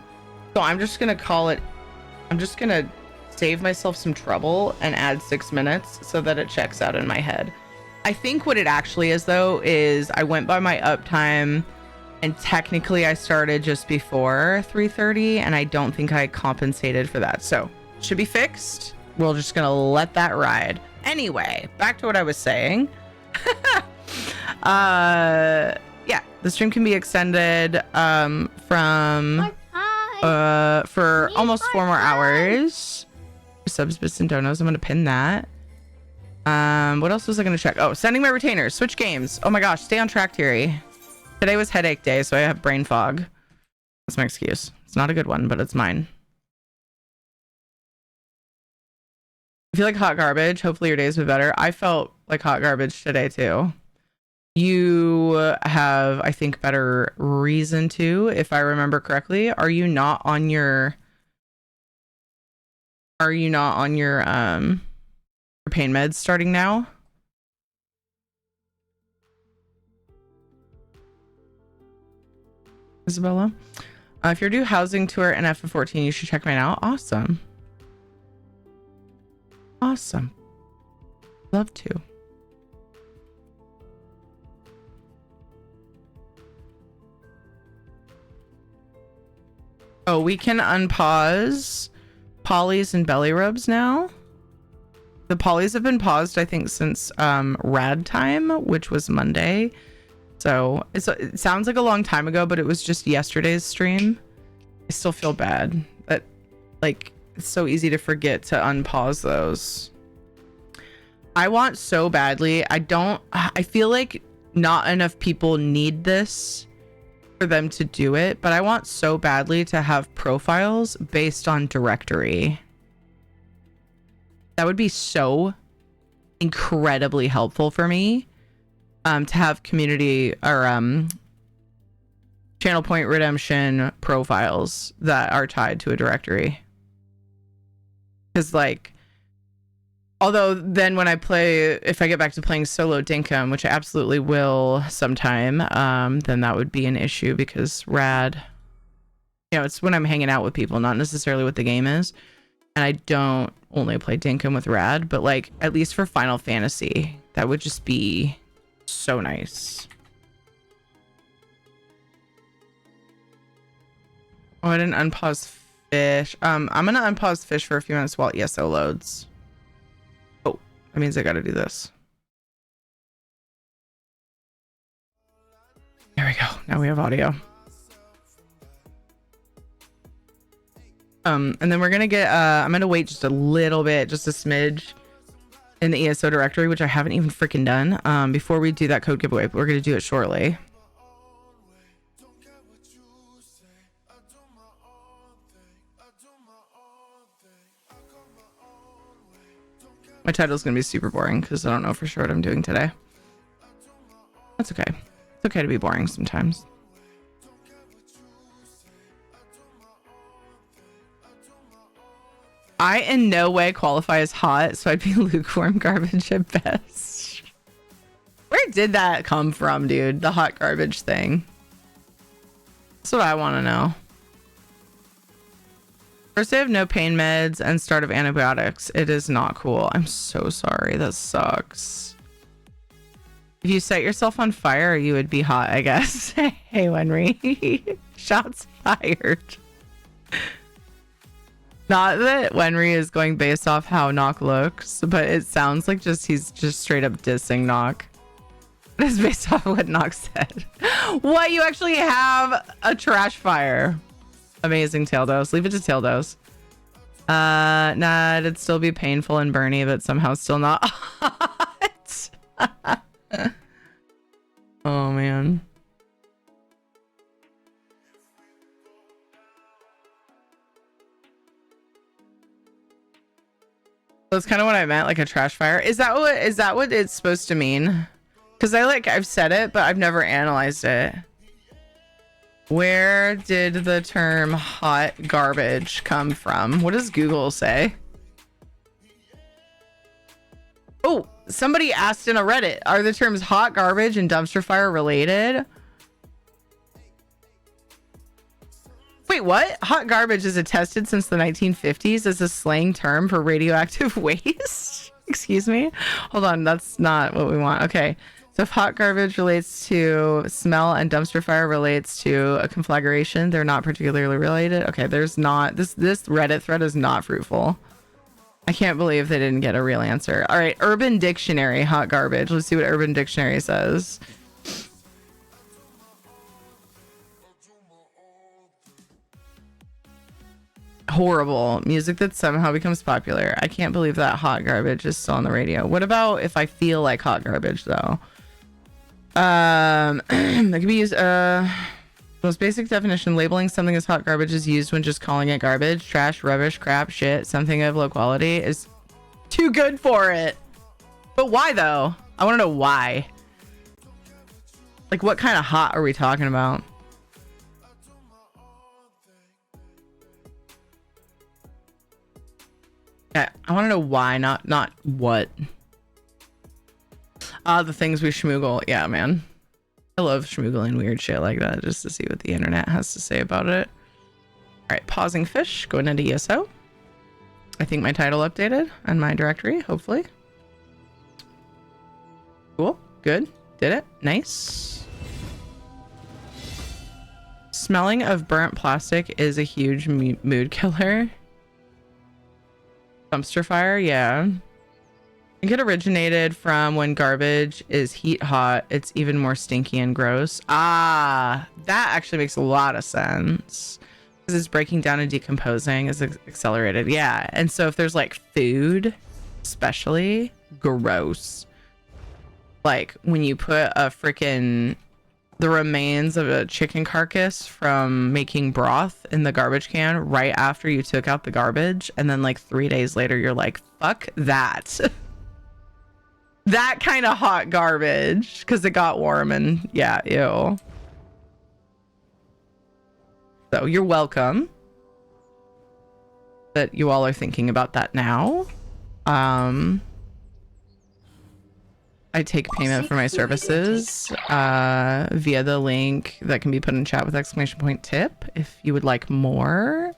So I'm just gonna save myself some trouble and add 6 minutes so that it checks out in my head. I think what it actually is though is I went by my uptime and technically I started just before 3:30 and I don't think I compensated for that. So should be fixed. We're just gonna let that ride. Anyway, back to what I was saying. Yeah, the stream can be extended from for almost 4 more hours. Subs, bits, and donos. I'm gonna pin that. What else was I gonna check? Oh, sending my retainers. Switch games. Oh my gosh, stay on track, Thierry. Today was headache day, so I have brain fog. That's my excuse. It's not a good one, but it's mine. I feel like hot garbage. Hopefully your days will be better. I felt like hot garbage today too. You have, I think, better reason to, if I remember correctly. Are you not on your pain meds starting now? Isabella? If you're due housing tour and F14, you should check mine out. Awesome. Awesome. Love to. Oh, we can unpause polys and belly rubs now. The polys have been paused, I think, since rad time, which was Monday. So it sounds like a long time ago, but it was just yesterday's stream. I still feel bad, but like it's so easy to forget to unpause those. I want so badly. I feel like not enough people need this for them to do it, but I want so badly to have profiles based on directory. That would be so incredibly helpful for me. To have community or channel point redemption profiles that are tied to a directory. Because like, although then when I play, if I get back to playing solo Dinkum, which I absolutely will sometime, then that would be an issue because rad, it's when I'm hanging out with people, not necessarily what the game is. And I don't only play Dinkum with rad, but like at least for Final Fantasy, that would just be so nice. Oh, I didn't unpause fish. I'm gonna unpause fish for a few minutes while ESO loads. Oh, that means I gotta do this. There we go. Now we have audio. And then we're gonna get I'm gonna wait just a little bit, just a smidge in the ESO directory, which I haven't even freaking done, before we do that code giveaway, but we're going to do it shortly. My title is going to be super boring because I don't know for sure what I'm doing today. That's okay. It's okay to be boring sometimes. I in no way qualify as hot, so I'd be lukewarm garbage at best. Where did that come from, dude? The hot garbage thing. That's what I want to know. First day of no pain meds and start of antibiotics. It is not cool. I'm so sorry. That sucks. If you set yourself on fire, you would be hot, I guess. Hey, Wenry. Shots fired. Not that Wenry is going based off how Nock looks, but it sounds like he's just straight up dissing Nock. It's based off what Nock said. What? You actually have a trash fire. Amazing, Taildos. Leave it to Taildos. Nah, it'd still be painful and burny, but somehow still not hot. Oh, man. That's kind of what I meant, like a trash fire. Is that what it's supposed to mean? Because I've said it, but I've never analyzed it. Where did the term hot garbage come from? What does Google say? Oh, somebody asked in a Reddit, are the terms hot garbage and dumpster fire related? Wait, Wait, what? Hot garbage is attested since the 1950s as a slang term for radioactive waste? Excuse me? Hold on, that's not what we want. Okay. So if hot garbage relates to smell and dumpster fire relates to a conflagration, they're not particularly related. Okay, there's not this Reddit thread is not fruitful. I can't believe they didn't get a real answer. All right, Urban Dictionary, hot garbage. Let's see what Urban Dictionary says. Horrible music that somehow becomes popular. I can't believe that hot garbage is still on the radio. What about if I feel like hot garbage though? That could be used. Most basic definition: labeling something as hot garbage is used when just calling it garbage, trash, rubbish, crap, shit, something of low quality is too good for it. But why though? I want to know why. Like, what kind of hot are we talking about? Yeah, I want to know why, not what. The things we schmoogle. Yeah, man. I love schmoogling weird shit like that just to see what the internet has to say about it. All right, pausing fish, going into ESO. I think my title updated and my directory, hopefully. Cool, good, did it, nice. Smelling of burnt plastic is a huge mood killer. Dumpster fire, yeah. I think it originated from when garbage is heat hot, it's even more stinky and gross. Ah, that actually makes a lot of sense. Because it's breaking down and decomposing is accelerated. Yeah, and so if there's like food, especially, gross. Like when you put a freaking the remains of a chicken carcass from making broth in the garbage can right after you took out the garbage, and then like 3 days later you're like, fuck that. That kind of hot garbage because it got warm and yeah, ew. So you're welcome that you all are thinking about that now. I take payment for my services via the link that can be put in chat with exclamation point tip if you would like more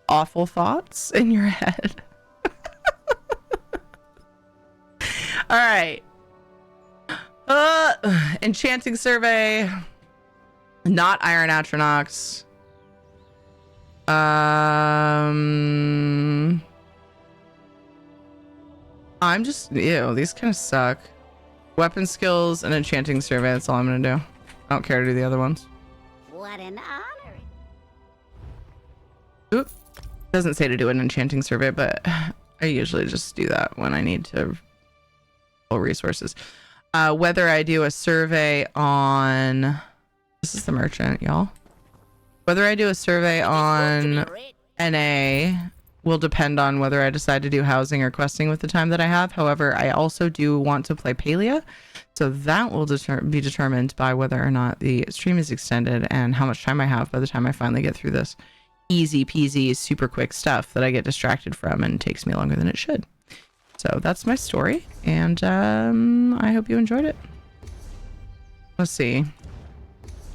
awful thoughts in your head. All right. Enchanting survey. Not iron atronachs. I'm just, ew, these kind of suck. Weapon skills and enchanting survey. That's all I'm gonna do. I don't care to do the other ones. What an honor. Oop. Doesn't say to do an enchanting survey, but I usually just do that when I need to pull resources. Whether I do a survey on, this is the merchant, y'all. Whether I do a survey on NA will depend on whether I decide to do housing or questing with the time that I have. However, I also do want to play Palia, so that will be determined by whether or not the stream is extended and how much time I have by the time I finally get through this easy peasy super quick stuff that I get distracted from and takes me longer than it should. So that's my story, and I hope you enjoyed it. Let's see.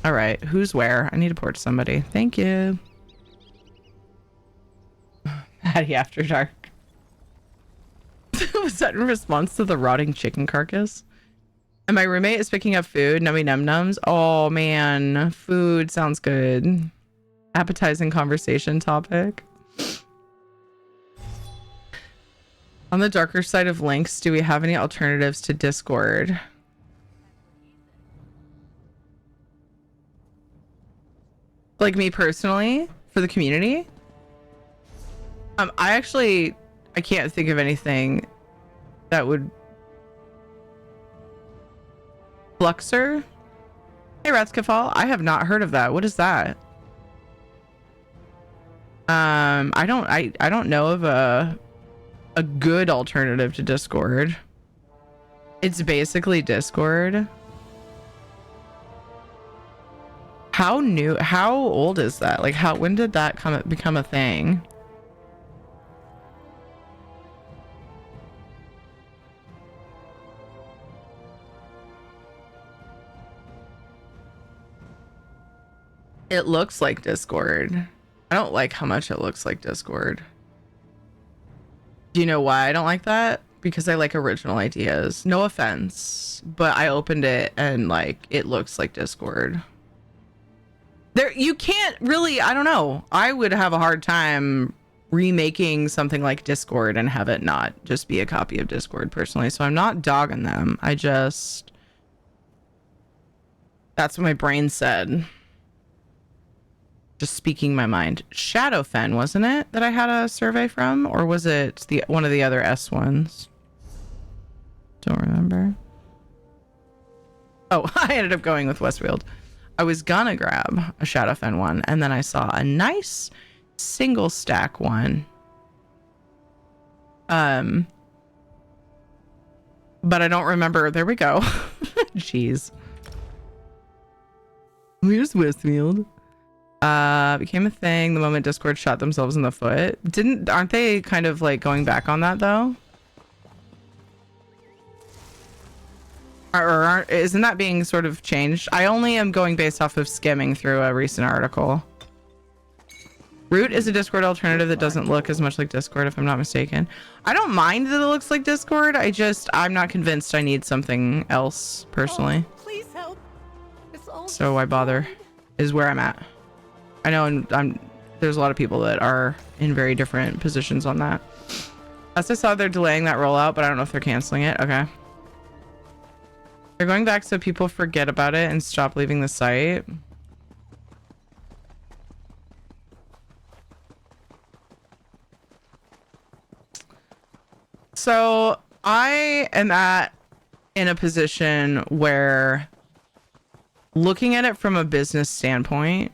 All right, who's where? I need to port somebody. Thank you. Hattie After Dark. Was that in response to the rotting chicken carcass? And my roommate is picking up food. Nummy num nums. Oh man, food sounds good. Appetizing conversation topic. On the darker side of links, do we have any alternatives to Discord? Like me personally, for the community? I can't think of anything that would... Fluxer? Hey, Ratskafal, I have not heard of that. What is that? I don't know of a good alternative to Discord. It's basically Discord. How old is that? Like, when did that become a thing? It looks like Discord. I don't like how much it looks like Discord. Do you know why I don't like that? Because I like original ideas. No offense, but I opened it and like it looks like Discord. There, you can't really, I don't know. I would have a hard time remaking something like Discord and have it not just be a copy of Discord personally. So I'm not dogging them. That's what my brain said. Just speaking my mind. Shadowfen, wasn't it, that I had a survey from? Or was it one of the other S ones? Don't remember. Oh, I ended up going with Westfield. I was gonna grab a Shadowfen one, and then I saw a nice single stack one. But I don't remember. There we go. Jeez. Here's Westfield. Became a thing the moment Discord shot themselves in the foot. Aren't they kind of like going back on that though? Or isn't that being sort of changed? I only am going based off of skimming through a recent article. Root is a Discord alternative that doesn't look as much like Discord, if I'm not mistaken. I don't mind that it looks like Discord. I'm not convinced I need something else personally. Oh, please help. So why bother is where I'm at. I know there's a lot of people that are in very different positions on that. As I saw, they're delaying that rollout, but I don't know if they're canceling it. Okay. They're going back so people forget about it and stop leaving the site. So I am in a position where, looking at it from a business standpoint,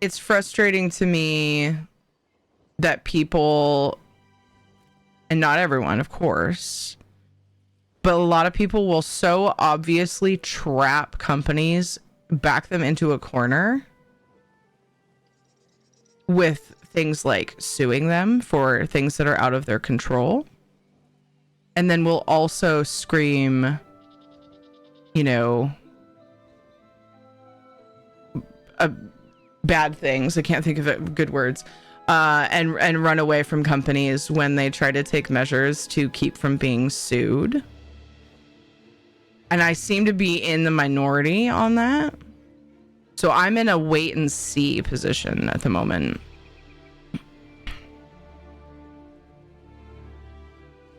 it's frustrating to me that people, and not everyone, of course, but a lot of people will so obviously trap companies, back them into a corner with things like suing them for things that are out of their control. And then will also scream, bad things. I can't think of good words. And run away from companies when they try to take measures to keep from being sued. And I seem to be in the minority on that. So I'm in a wait and see position at the moment.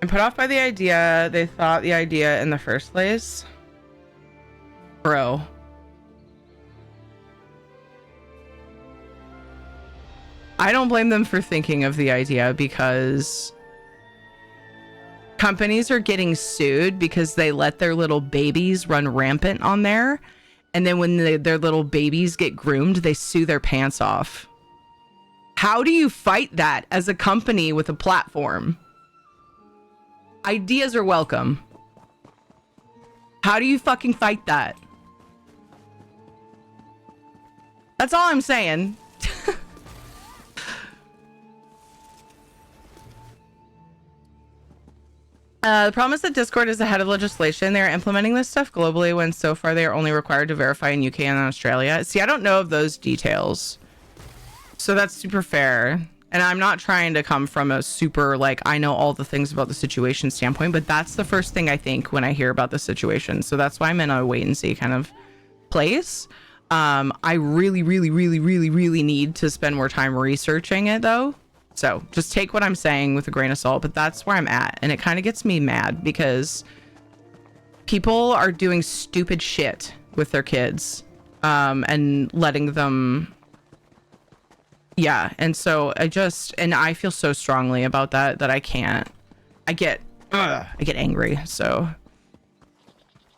I'm put off by the idea. They thought the idea in the first place. Bro. I don't blame them for thinking of the idea, because companies are getting sued because they let their little babies run rampant on there. And then when their little babies get groomed, they sue their pants off. How do you fight that as a company with a platform? Ideas are welcome. How do you fucking fight that? That's all I'm saying. The problem is that Discord is ahead of legislation. They're implementing this stuff globally when so far they are only required to verify in UK and Australia. See, I don't know of those details. So that's super fair. And I'm not trying to come from a super, I know all the things about the situation standpoint, but that's the first thing I think when I hear about the situation. So that's why I'm in a wait and see kind of place. I really, really, really, really, really need to spend more time researching it though. So just take what I'm saying with a grain of salt, but that's where I'm at. And it kind of gets me mad because people are doing stupid shit with their kids, and letting them. Yeah. And so I feel so strongly about that I can't, I get angry. So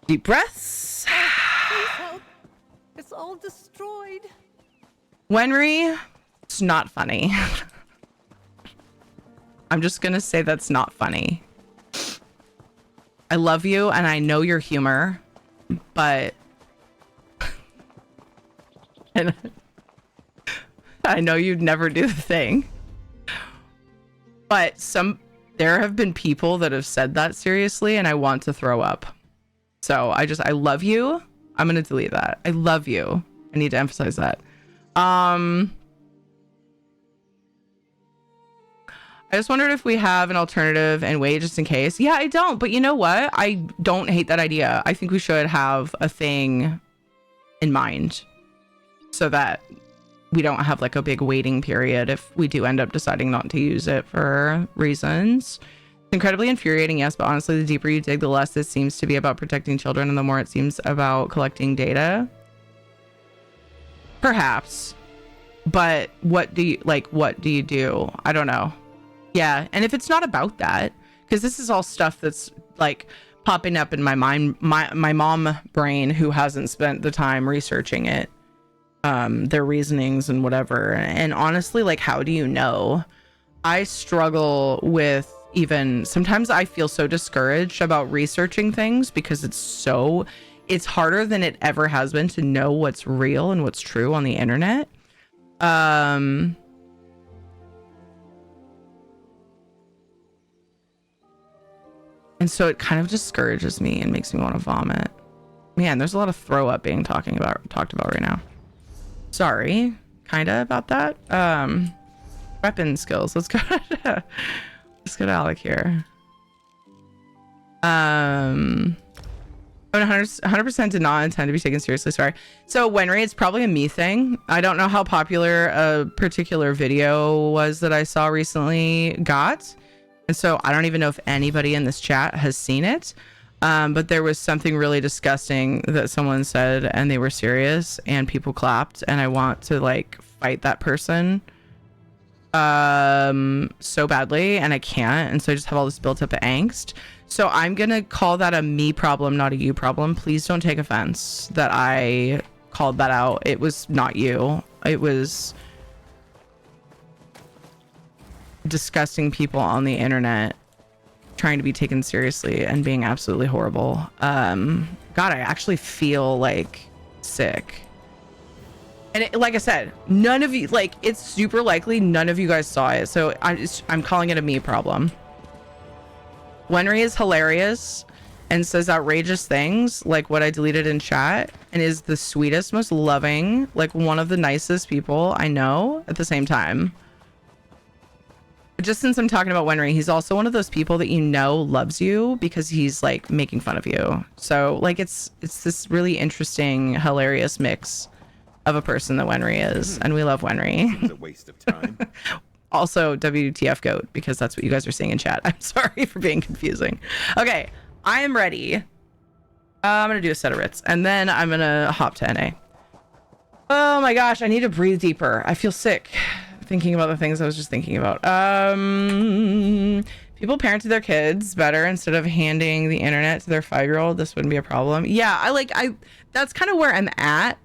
deep breaths. Please help. It's all destroyed. Wenry, it's not funny. I'm just going to say that's not funny. I love you and I know your humor, but and I know you'd never do the thing. But there have been people that have said that seriously and I want to throw up. So I love you. I'm gonna delete that. I love you. I need to emphasize that. I just wondered if we have an alternative and way just in case. Yeah, I don't, but you know what? I don't hate that idea. I think we should have a thing in mind so that we don't have like a big waiting period if we do end up deciding not to use it for reasons. It's incredibly infuriating, yes, but honestly, the deeper you dig, the less it seems to be about protecting children and the more it seems about collecting data. Perhaps. But what do you do? I don't know. Yeah, and if it's not about that, because this is all stuff that's like popping up in my mind, my mom brain who hasn't spent the time researching it, their reasonings and whatever. And honestly, like, how do you know? I struggle with even sometimes I feel so discouraged about researching things because it's harder than it ever has been to know what's real and what's true on the internet. And so it kind of discourages me and makes me want to vomit. Man, there's a lot of throw up being talked about right now. Sorry, kinda about that. Weapon skills. Let's go to Alec here. 100% did not intend to be taken seriously. Sorry. So Wenry, it's probably a me thing. I don't know how popular a particular video was that I saw recently got. And so I don't even know if anybody in this chat has seen it. But there was something really disgusting that someone said and they were serious and people clapped, and I want to like fight that person so badly and I can't, and so I just have all this built up angst. So I'm gonna call that a me problem, not a you problem. Please don't take offense that I called that out. It was not you. It was disgusting people on the internet trying to be taken seriously and being absolutely horrible. God, I actually feel like sick. And like I said, none of you, like, it's super likely none of you guys saw it. So I'm calling it a me problem. Wenry is hilarious and says outrageous things like what I deleted in chat, and is the sweetest, most loving, like one of the nicest people I know at the same time. Just since I'm talking about Wenry, he's also one of those people that you know loves you because he's like making fun of you. So like it's this really interesting, hilarious mix of a person that Wenry is, and we love Wenry. It's a waste of time. Also WTF goat, because that's what you guys are seeing in chat. I'm sorry for being confusing. Okay, I am ready. I'm gonna do a set of writs and then I'm gonna hop to NA. Oh my gosh, I need to breathe deeper. I feel sick thinking about the things I was just thinking about. People parented their kids better instead of handing the internet to their 5-year-old. This wouldn't be a problem. Yeah, I that's kind of where I'm at,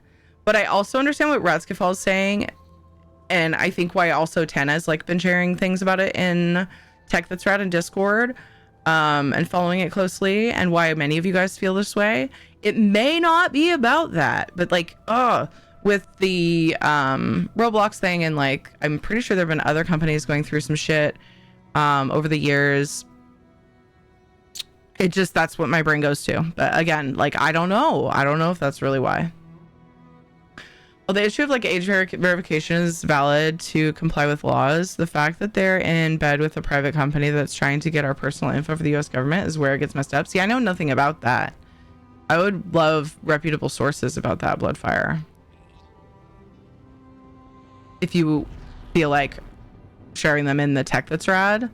but I also understand what Ratskifal is saying, and I think why also Tana's like been sharing things about it in Tech That's Rad and Discord, and following it closely, and why many of you guys feel this way. It may not be about that, but like, with the Roblox thing, and like I'm pretty sure there have been other companies going through some shit over the years. It just, that's what my brain goes to. But again, like I don't know if that's really why. Well, the issue of like age verification is valid to comply with laws. The fact that they're in bed with a private company that's trying to get our personal info for the US government is where it gets messed up. See, I know nothing about that. I would love reputable sources about that, Bloodfire. If you feel like sharing them in the Tech That's Rad,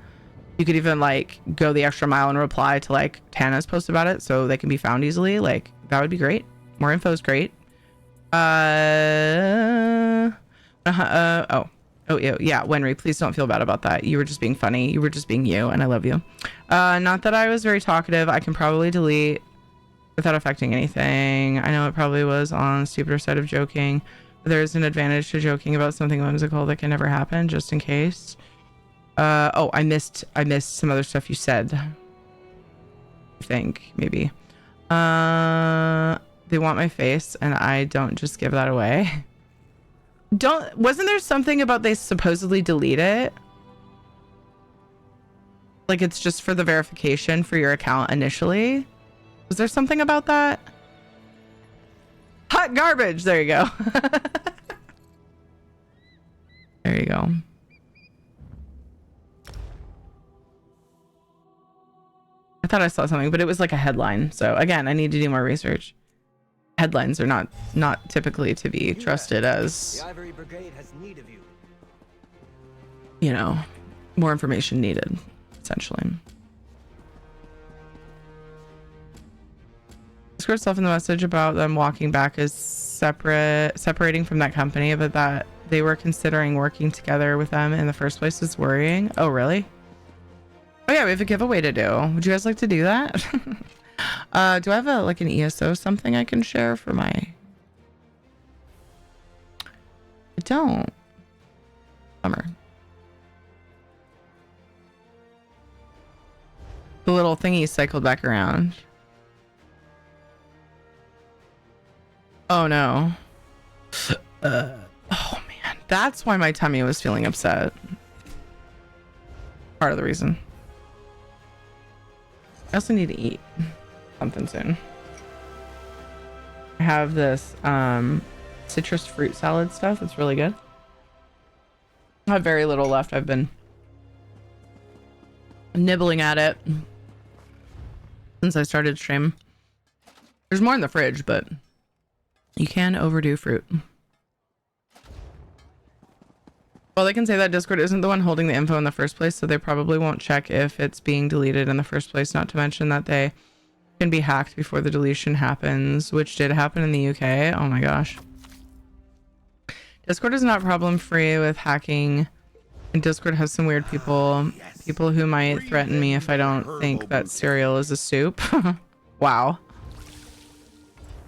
you could even like go the extra mile and reply to like Tana's post about it so they can be found easily. Like that would be great. More info is great. Yeah, Wenry, please don't feel bad about that. You were just being funny. You were just being you, and I love you. Not that I was very talkative. I can probably delete without affecting anything. I know it probably was on the stupider side of joking. There's an advantage to joking about something whimsical that can never happen, just in case. I missed some other stuff you said. I think maybe. They want my face, and I don't just give that away. Wasn't there something about they supposedly delete it? Like it's just for the verification for your account initially? Was there something about that? hot garbage. There you go. There you go. I thought I saw something, but it was like a headline. So again, I need to do more research. Headlines are not typically to be trusted as, The Ivory Brigade has need of you. you know, more information needed, essentially. Discord stuff in the message about them walking back is separating from that company, but that they were considering working together with them in the first place is worrying. Oh, really? Oh yeah, we have a giveaway to do. Would you guys like to do that? Do I have a like an ESO something I can share for my? I don't. Bummer. The little thingy cycled back around. Oh no. Oh man, that's why my tummy was feeling upset. Part of the reason. I also need to eat something soon. I have this citrus fruit salad stuff. It's really good. I have very little left. I've been nibbling at it since I started stream. There's more in the fridge, but you can overdo fruit. Well, they can say that Discord isn't the one holding the info in the first place, so they probably won't check if it's being deleted in the first place, not to mention that they can be hacked before the deletion happens, which did happen in the UK. Oh my gosh. Discord is not problem free with hacking, and Discord has some weird people who might threaten me if I don't think that cereal is a soup. Wow.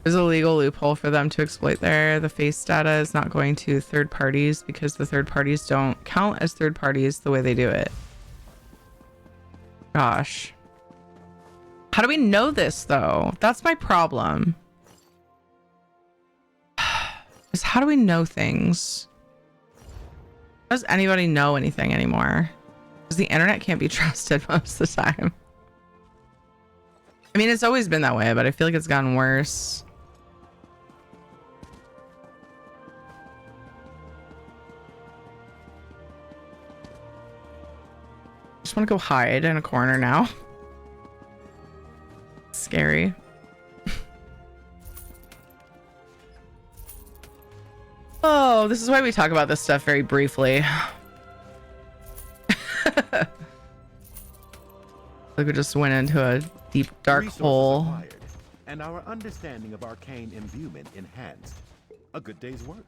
There's a legal loophole for them to exploit there. The face data is not going to third parties because the third parties don't count as third parties the way they do it. Gosh. How do we know this though? That's my problem. Is how do we know things? How does anybody know anything anymore? Because the internet can't be trusted most of the time. I mean, it's always been that way, but I feel like it's gotten worse. Just want to go hide in a corner now. Scary. Oh, this is why we talk about this stuff very briefly. Like we just went into a deep dark hole. Acquired, and our understanding of arcane imbuement enhanced. A good day's work.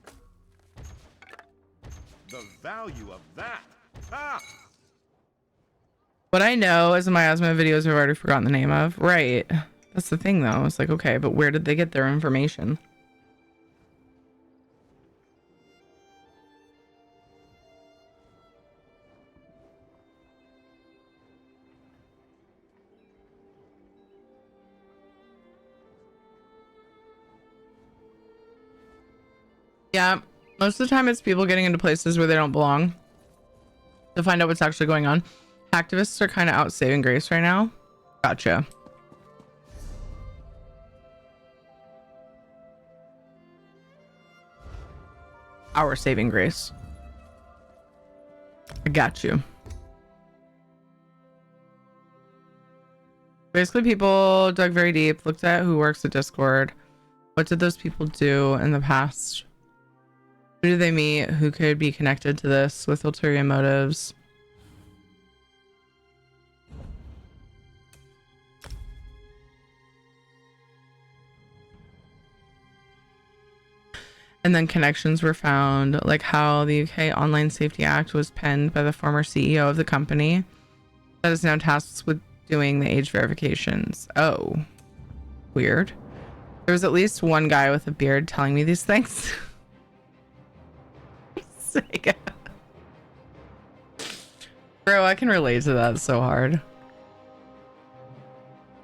The value of that. Ah! What I know is miasma videos I've already forgotten the name of. Right. That's the thing though. It's like, okay, but where did they get their information? Yeah, most of the time it's people getting into places where they don't belong to find out what's actually going on. Activists are kind of out saving grace right now. Gotcha. Our saving grace. I got you. Basically, people dug very deep, looked at who works at Discord. What did those people do in the past? Who did they meet? Who could be connected to this with ulterior motives? And then connections were found, like how the UK Online Safety Act was penned by the former CEO of the company that is now tasked with doing the age verifications. Oh, weird. There was at least one guy with a beard telling me these things. Bro, I can relate to that so hard.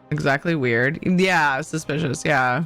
Exactly weird. Yeah, suspicious. Yeah.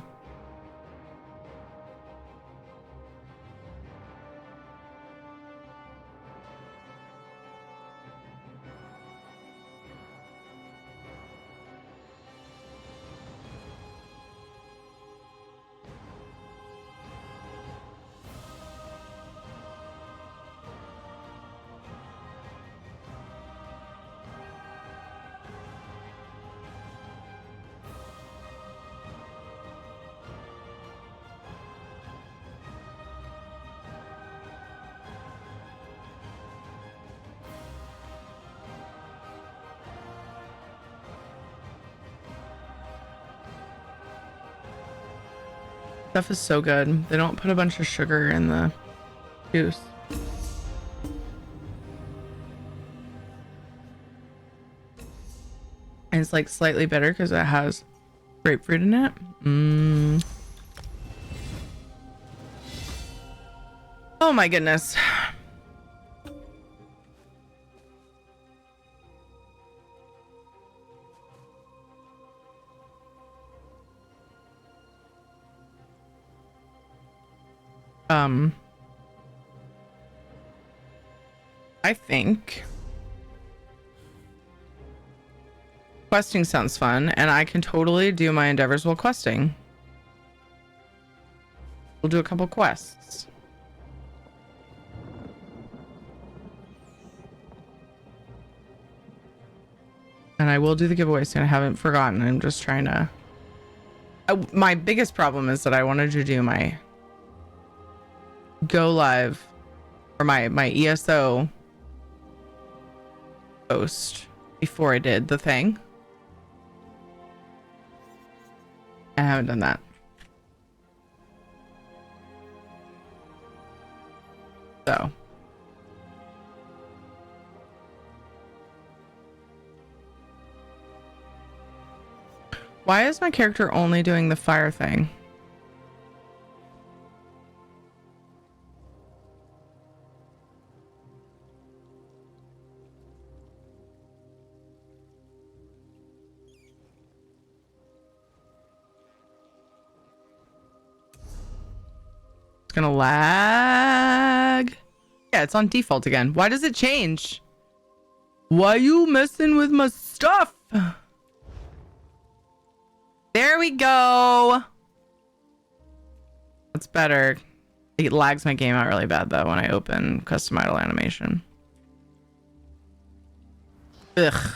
Stuff is so good. They don't put a bunch of sugar in the juice. And it's like slightly bitter because it has grapefruit in it. Oh my goodness. I think questing sounds fun, and I can totally do my endeavors while questing. We'll do a couple quests. And I will do the giveaway soon. I haven't forgotten. I'm just trying to... my biggest problem is that I wanted to do my go live or my ESO post before I did the thing. I haven't done that. So. Why is my character only doing the fire thing? Gonna lag. Yeah, it's on default again. Why does it change? Why you messing with my stuff? There we go. That's better. It lags my game out really bad though when I open custom idle animation. Ugh.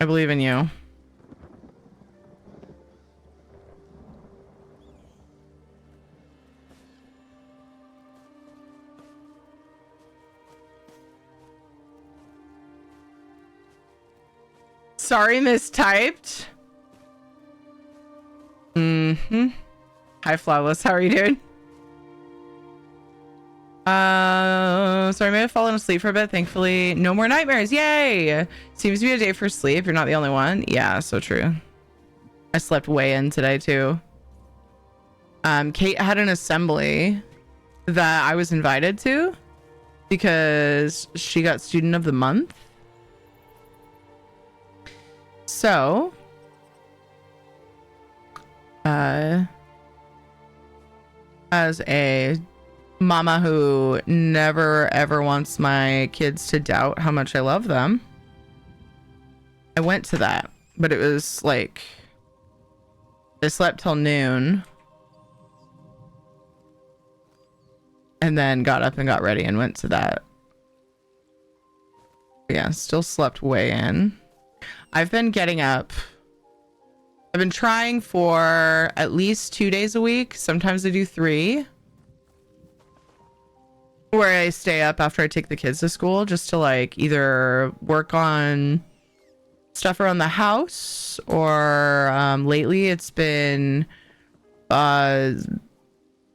I believe in you. Sorry, mistyped. Hi, Flawless. How are you doing? Sorry, I may have fallen asleep for a bit. Thankfully, no more nightmares. Yay! Seems to be a day for sleep. You're not the only one. Yeah, so true. I slept way in today, too. Kate had an assembly that I was invited to because she got Student of the Month. So, as a mama who never ever wants my kids to doubt how much I love them, I went to that, but it was like I slept till noon and then got up and got ready and went to that. Yeah, still slept way in. I've been getting up. I've been trying for at least 2 days a week. Sometimes I do 3. Where I stay up after I take the kids to school just to like either work on stuff around the house or lately it's been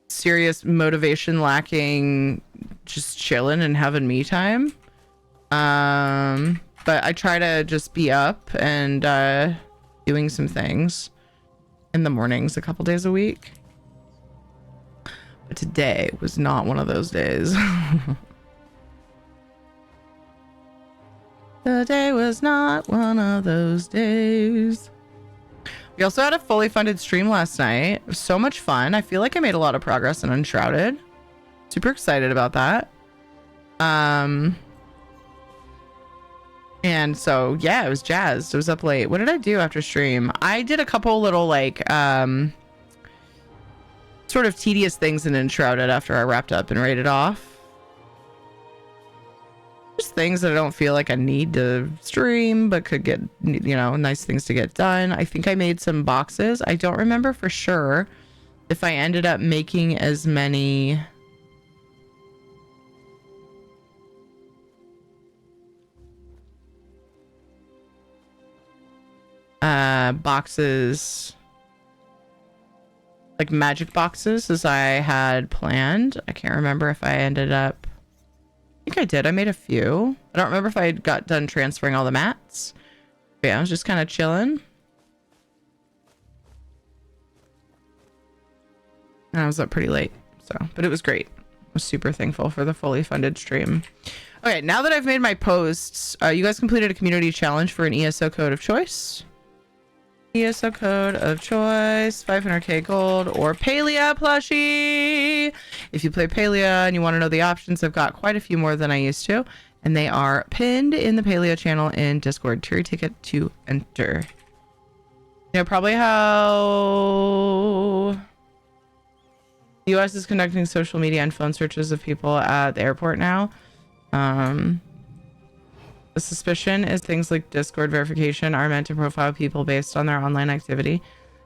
serious motivation lacking, just chilling and having me time. But I try to just be up and doing some things in the mornings a couple days a week. But today was not one of those days. Today was not one of those days. We also had a fully funded stream last night. It was so much fun. I feel like I made a lot of progress in Unshrouded. Super excited about that. And so, yeah, it was jazzed. I was up late. What did I do after stream? I did a couple little, like, sort of tedious things in Enshrouded after I wrapped up and raided off. Just things that I don't feel like I need to stream, but could get, you know, nice things to get done. I think I made some boxes. I don't remember for sure if I ended up making as many... boxes like magic boxes as I had planned. I can't remember if I ended up. I think I did. I made a few. I don't remember if I got done transferring all the mats. But yeah, I was just kind of chilling. And I was up pretty late. So, but it was great. I was super thankful for the fully funded stream. Okay, now that I've made my posts, you guys completed a community challenge for an ESO code of choice. ESO code of choice, 500k gold or Palia plushie. If you play Palia and you want to know the options, I've got quite a few more than I used to, and they are pinned in the Palia channel in Discord. Tier ticket to enter. You know, probably how the US is conducting social media and phone searches of people at the airport now. The suspicion is things like Discord verification are meant to profile people based on their online activity,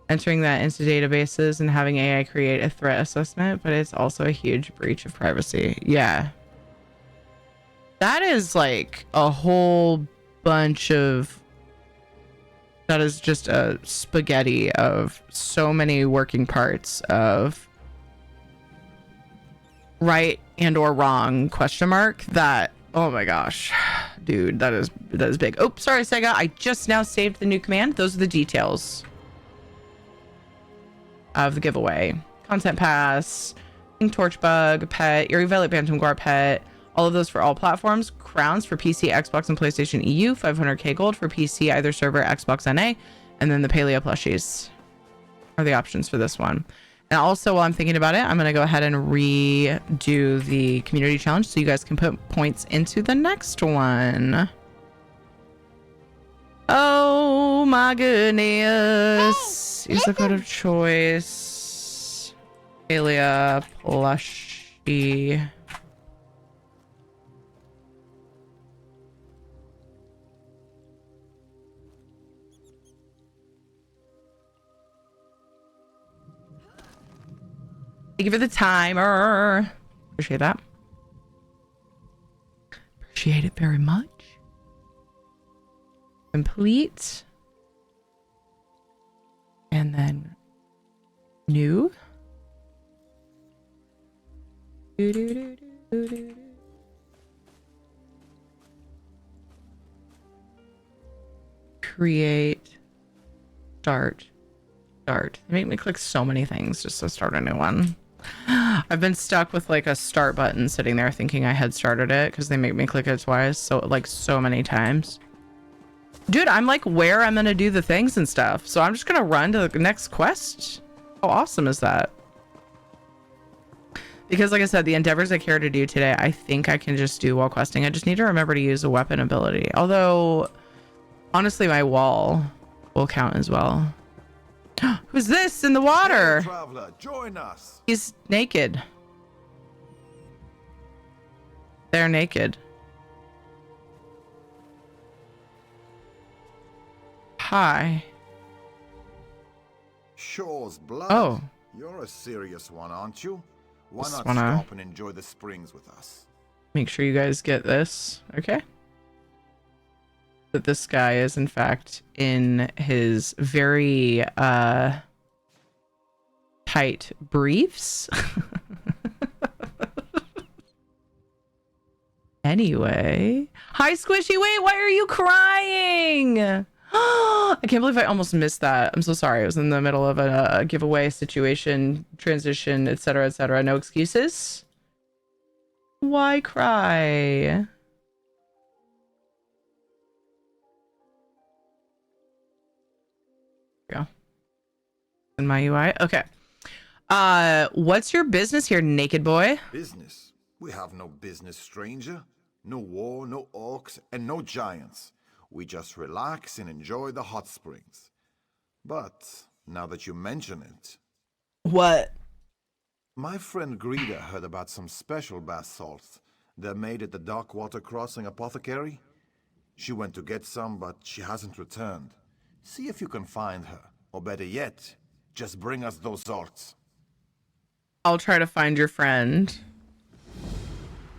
entering that into databases and having AI create a threat assessment, but it's also a huge breach of privacy. Yeah. That is like a whole bunch of, that is just a spaghetti of so many working parts of right and or wrong question mark that, oh my gosh, dude, that is big. Oh, sorry, Sega. I just now saved the new command. Those are the details of the giveaway. Content pass, torch bug, pet, Eerie Violet Bantam Guar pet, all of those for all platforms. Crowns for PC, Xbox, and PlayStation EU. 500k gold for PC, either server, Xbox NA, and then the Palia plushies are the options for this one. And also, while I'm thinking about it, I'm going to go ahead and redo the community challenge so you guys can put points into the next one. Oh my goodness. Use the code of choice. Palia plushie. Thank you for the timer. Appreciate that. Appreciate it very much. Complete. And then new. Create. Start. They make me click so many things just to start a new one. I've been stuck with like a start button sitting there thinking I had started it because they make me click it twice, so like so many times. Dude, I'm like where I'm gonna do the things and stuff, so I'm just gonna run to the next quest. How awesome is that? Because like I said, the endeavors I care to do today, I think I can just do while questing. I just need to remember to use a weapon ability. Although, honestly, my wall will count as well. Who's this in the water? Hey, traveler, join us. He's naked. They're naked. Hi. Shore's blood. Oh. You're a serious one, aren't you? Why Just not wanna- stop and enjoy the springs with us? Make sure you guys get this, okay? That this guy is in fact in his very tight briefs. Anyway, hi Squishy. Wait, why are you crying? I can't believe I almost missed that. I'm so sorry. I was in the middle of a giveaway situation, transition, etc., etc. No excuses. Why cry? Go in my UI. Okay. What's your business here, naked boy? Business? We have no business, stranger. No war, no orcs, and no giants. We just relax and enjoy the hot springs. But now that you mention it, What? my friend Greeda heard about some special bath salts they're made at the Darkwater Crossing Apothecary. She went to get some, but she hasn't returned. See if you can find her, or better yet, just bring us those salts. I'll try to find your friend.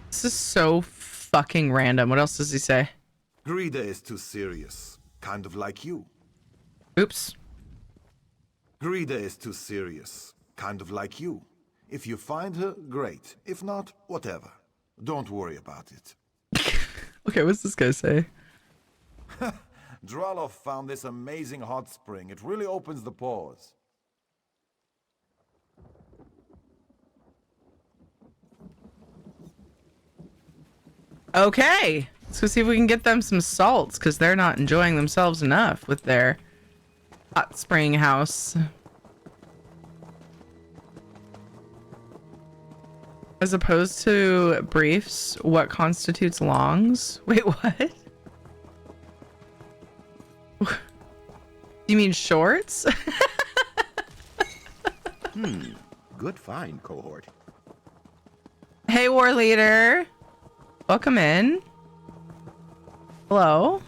This is so fucking random. What else does he say? Greeda is too serious, kind of like you. Oops. Greeda is too serious, Kind of like you. If you find her, great. If not, whatever. Don't worry about it. Okay, what's this guy say? Drolov found this amazing hot spring. It really opens the pores. Okay, let's go see if we can get them some salts because they're not enjoying themselves enough with their hot spring house. As opposed to briefs, what constitutes longs? Wait, what? You mean shorts? Good find, cohort. Hey, war leader. Welcome in. Hello.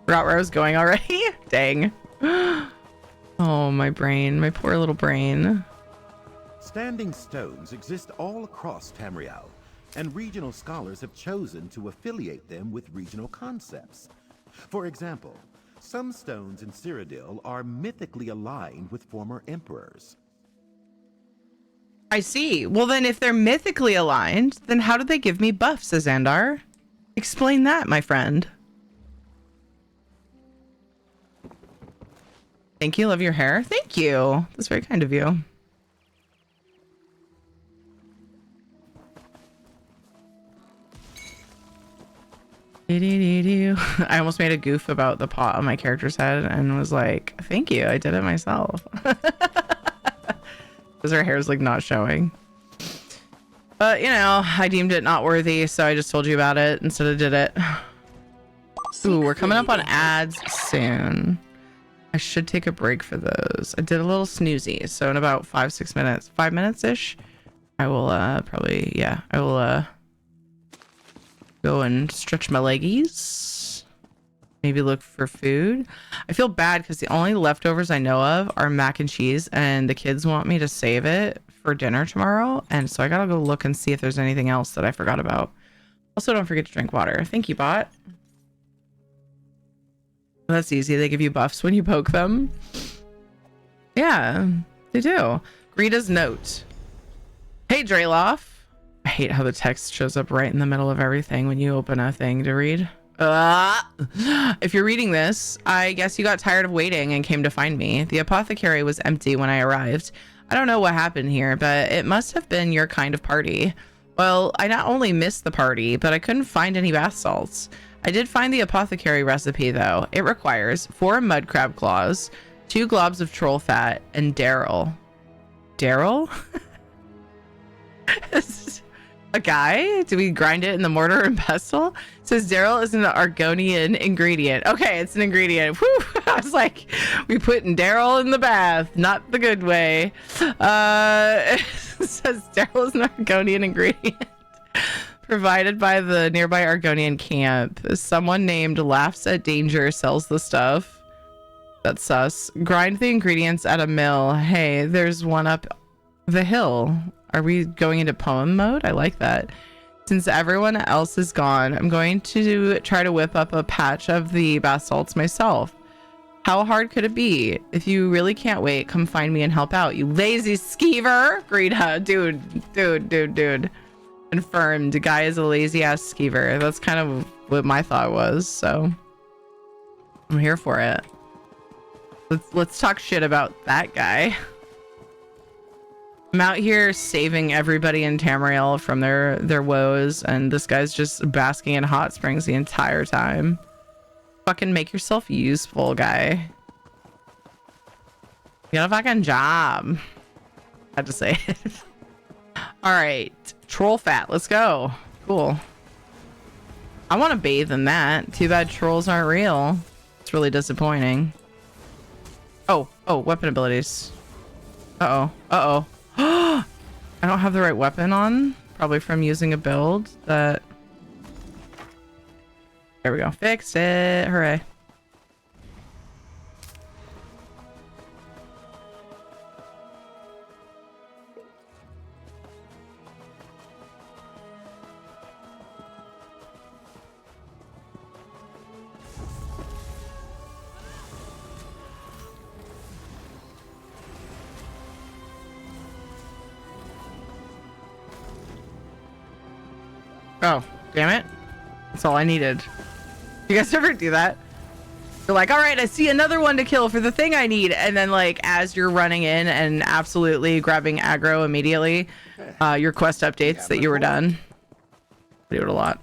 Forgot where I was going already? Dang. Oh, my brain. My poor little brain. Standing stones exist all across Tamriel, and regional scholars have chosen to affiliate them with regional concepts. For example, some stones in Cyrodiil are mythically aligned with former emperors. I see. Well, then if they're mythically aligned, then how did they give me buffs, Azandar? Explain that, my friend. Thank you. Love your hair. Thank you. That's very kind of you. I almost made a goof about the pot on my character's head and was like, thank you. I did it myself. Because her hair's like not showing. But, you know, I deemed it not worthy, so I just told you about it instead of did it. Ooh, we're coming up on ads soon. I should take a break for those. I did a little snoozy, so in about 5 minutes-ish, I will probably, yeah, I will go and stretch my leggies. Maybe look for food. I feel bad because the only leftovers I know of are mac and cheese, and the kids want me to save it for dinner tomorrow, and so I gotta go look and see if there's anything else that I forgot about. Also, don't forget to drink water. Thank you, bot. That's easy. They give you buffs when you poke them. Yeah, they do. Greta's note. Hey, Draloff. I hate how the text shows up right in the middle of everything when you open a thing to read. If you're reading this, I guess you got tired of waiting and came to find me. The apothecary was empty when I arrived. I don't know what happened here, but it must have been your kind of party. Well, I not only missed the party, but I couldn't find any bath salts. I did find the apothecary recipe, though. It requires 4 mud crab claws, 2 globs of troll fat, and Daryl. Daryl? A guy? Do we grind it in the mortar and pestle? It says Daryl is an Argonian ingredient. Okay, it's an ingredient. Whew. I was like, we putting Daryl in the bath, not the good way. It says Daryl is an Argonian ingredient provided by the nearby Argonian camp. Someone named Laughs at Danger sells the stuff. That's sus. Grind the ingredients at a mill. Hey, there's one up the hill. Are we going into poem mode? I like that. Since everyone else is gone, I'm going to try to whip up a patch of the bath salts myself. How hard could it be? If you really can't wait, come find me and help out, you lazy skeever. Greta, dude. Confirmed. The guy is a lazy ass skeever. That's kind of what my thought was, so I'm here for it. Let's talk shit about that guy. I'm out here saving everybody in Tamriel from their woes, and this guy's just basking in hot springs the entire time. Fucking make yourself useful, guy. Get a fucking job. Had to say it. All right, troll fat. Let's go. Cool. I want to bathe in that. Too bad trolls aren't real. It's really disappointing. Oh, weapon abilities. Uh-oh. I don't have the right weapon on. Probably from using a build that... There we go. Fixed it. Hooray. Oh, damn it. That's all I needed. You guys ever do that? You're like, all right, I see another one to kill for the thing I need. And then like, as you're running in and absolutely grabbing aggro immediately, your quest updates that you were done. I do it a lot.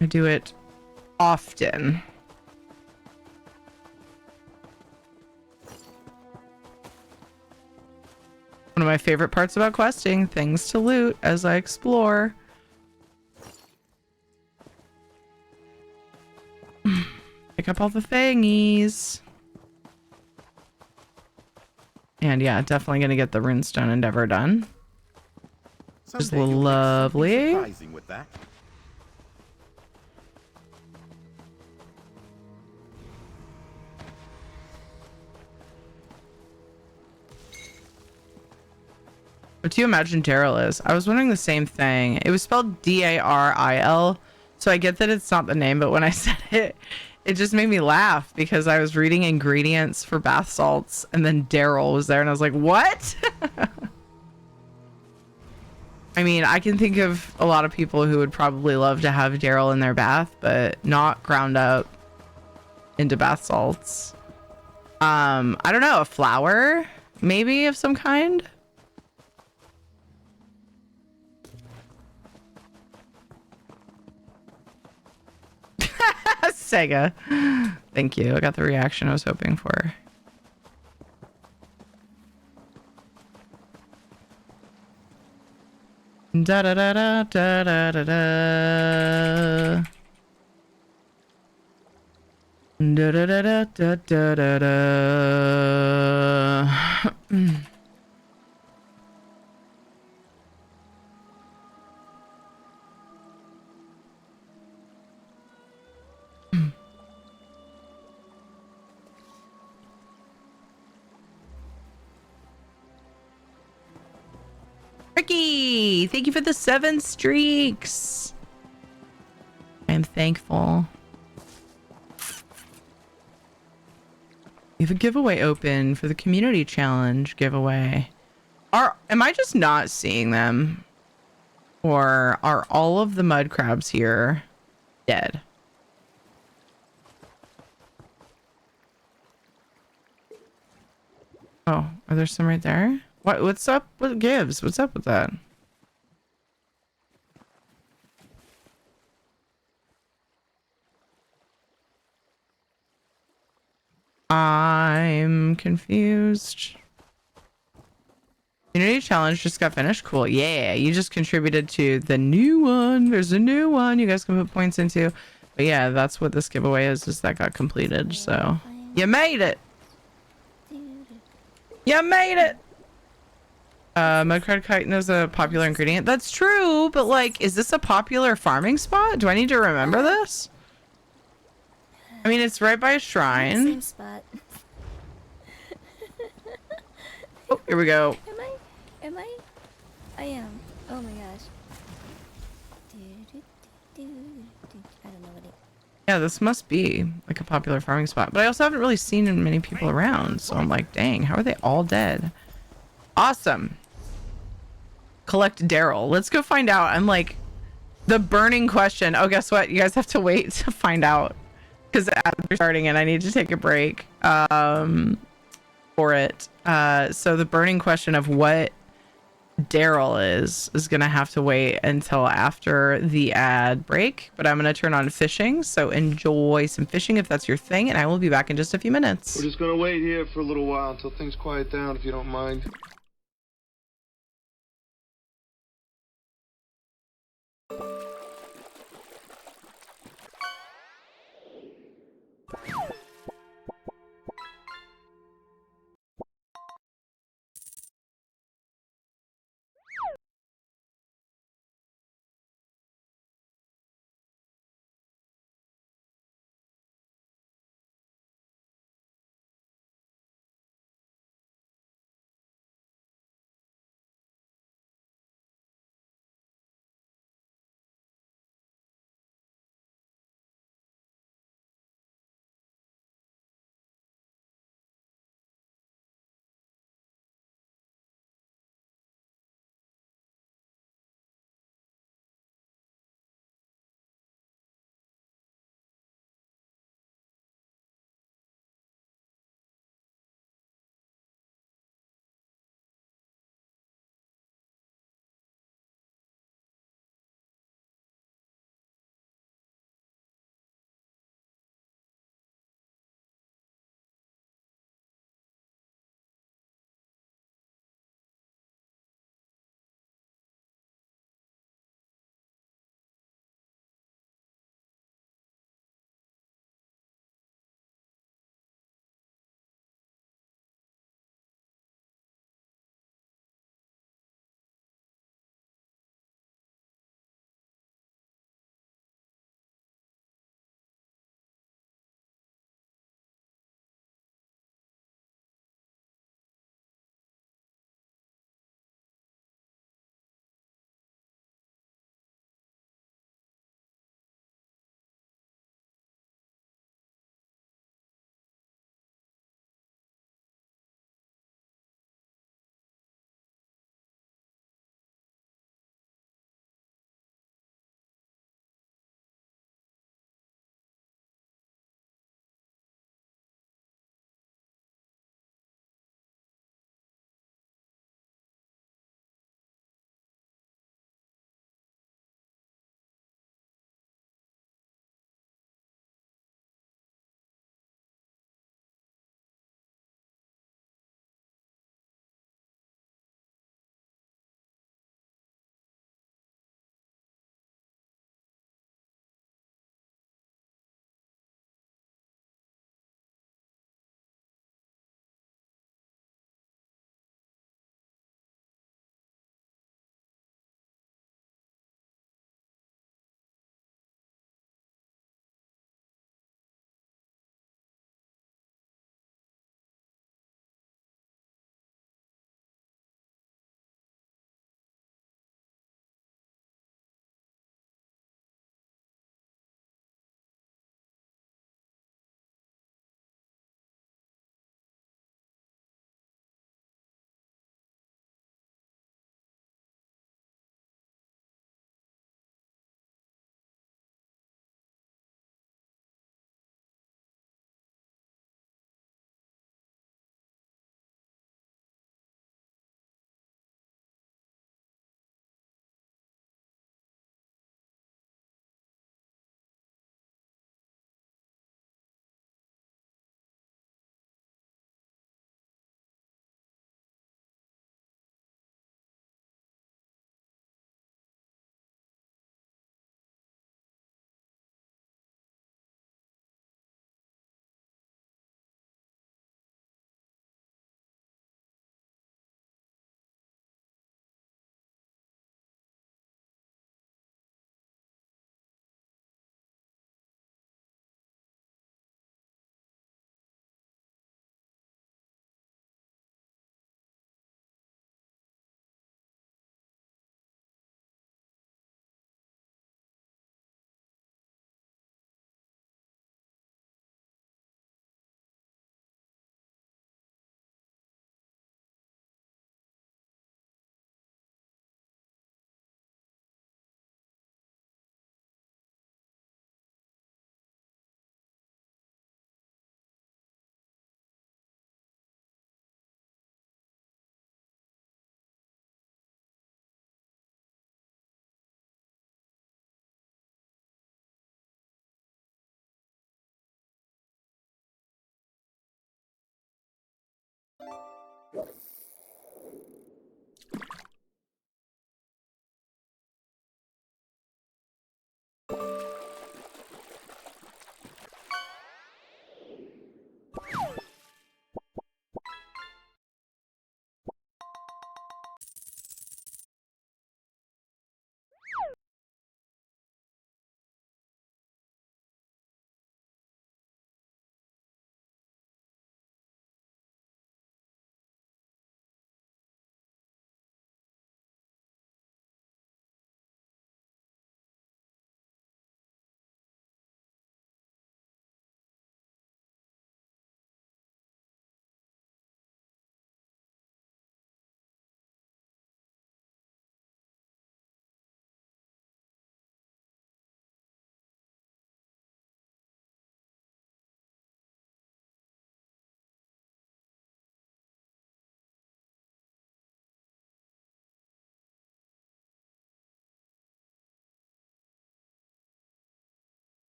I do it often. One of my favorite parts about questing, things to loot as I explore. Pick up all the thingies. And yeah, definitely gonna get the Runestone Endeavor done. Just Someday you'll make something lovely. surprising with that. What do you imagine Daryl is? I was wondering the same thing. It was spelled Daril, so I get that it's not the name, but when I said it, it just made me laugh because I was reading ingredients for bath salts and then Daryl was there and I was like, what? I mean, I can think of a lot of people who would probably love to have Daryl in their bath, but not ground up into bath salts. I don't know, a flower maybe of some kind? Sega. Thank you. I got the reaction I was hoping for. Da da da da da da da da. Da da da da da da da da. Ricky, thank you for the 7 streaks. I am thankful. We have a giveaway open for the community challenge giveaway. Am I just not seeing them? Or are all of the mud crabs here dead? Oh, are there some right there? What's up? What gives? What's up with that? I'm confused. Community challenge just got finished. Cool. Yeah, you just contributed to the new one. There's a new one you guys can put points into. But yeah, that's what this giveaway is that got completed. So you made it. You made it. Mudcrab chitin is a popular ingredient. That's true, but like, is this a popular farming spot? Do I need to remember this? I mean, it's right by a shrine. Same spot. Oh, here we go. Am I? I am. Oh my gosh. I don't know what it. Yeah, this must be like a popular farming spot, but I also haven't really seen many people around, so I'm like, dang, how are they all dead? Awesome. Collect Daryl. Let's go find out. I'm like, the burning question. Oh, guess what? You guys have to wait to find out because after starting it, I need to take a break for it. So the burning question of what Daryl is gonna have to wait until after the ad break, but I'm gonna turn on fishing, so enjoy some fishing if that's your thing, and I will be back in just a few minutes. We're just gonna wait here for a little while until things quiet down, if you don't mind.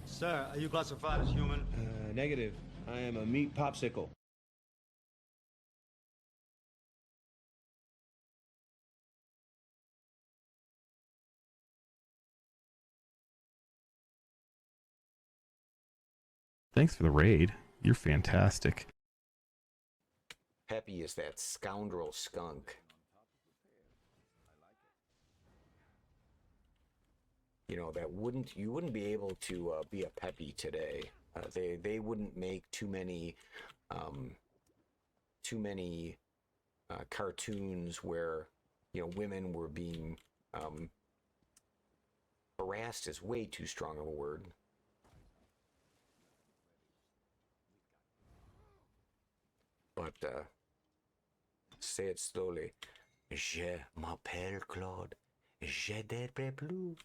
Sir, are you classified as human? Negative. I am a meat popsicle. Thanks for the raid. You're fantastic. Peppy is that scoundrel skunk. You know, you wouldn't be able to be a Peppy today. They wouldn't make too many cartoons where, you know, women were being harassed is way too strong of a word. But say it slowly. Je m'appelle Claude. Je ne plus.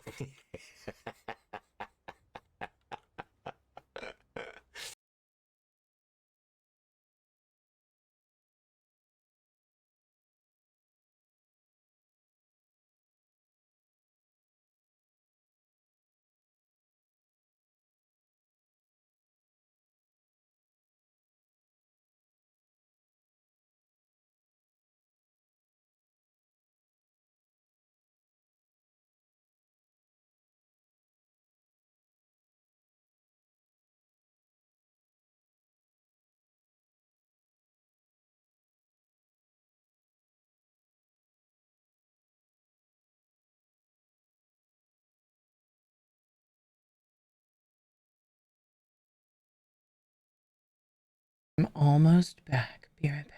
I'm almost back. Be right back.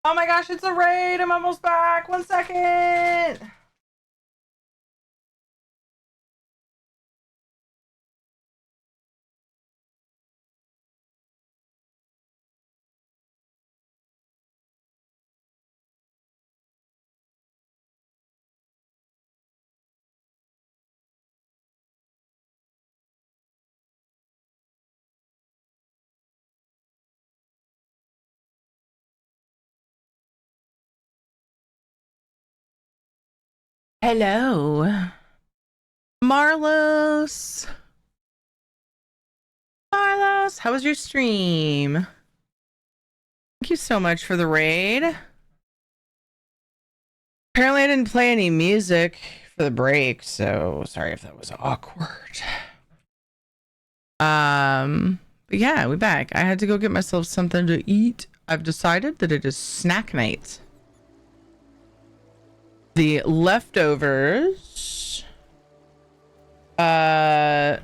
Oh my gosh, it's a raid. I'm almost back. 1 second. Hello. Marlos. Marlos, how was your stream? Thank you so much for the raid. Apparently I didn't play any music for the break, so sorry if that was awkward. But yeah, we're back. I had to go get myself something to eat. I've decided that it is snack night. The leftovers that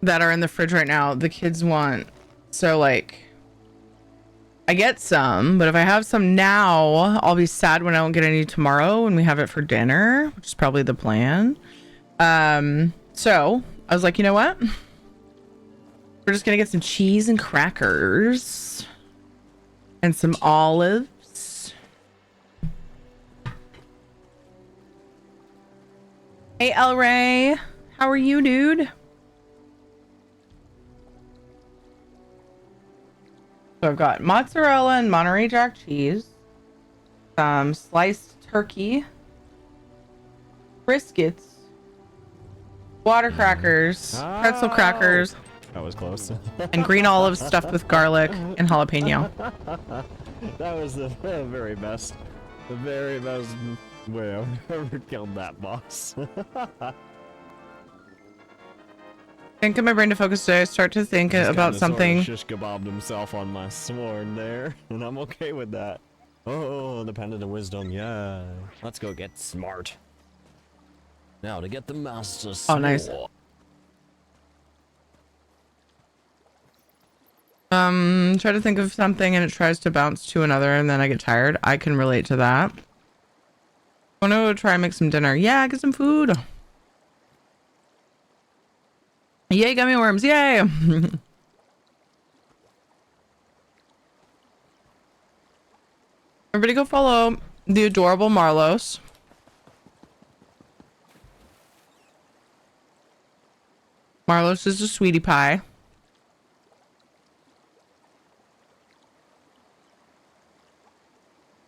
are in the fridge right now, the kids want. So like I get some, but if I have some now, I'll be sad when I don't get any tomorrow when we have it for dinner, which is probably the plan. So I was like, you know what? We're just gonna get some cheese and crackers and some olives. Hey, El Ray, how are you, dude? So I've got mozzarella and Monterey Jack cheese, some sliced turkey, briskets, water crackers, pretzel crackers. That was close. And green olives stuffed with garlic and jalapeno. That was the very best way I've ever killed that boss. Can't get my brain to focus today. I start to think about something. Shish kebabbed himself on my sword there, and I'm okay with that. Oh, the pendant of wisdom, yeah. Let's go get smart. Now to get the master sword. Oh, nice. Try to think of something and it tries to bounce to another and then I get tired. I can relate to that. I want to try and make some dinner. Yeah, get some food. Yay, gummy worms. Yay. Everybody go follow the adorable Marlos. Marlos is a sweetie pie.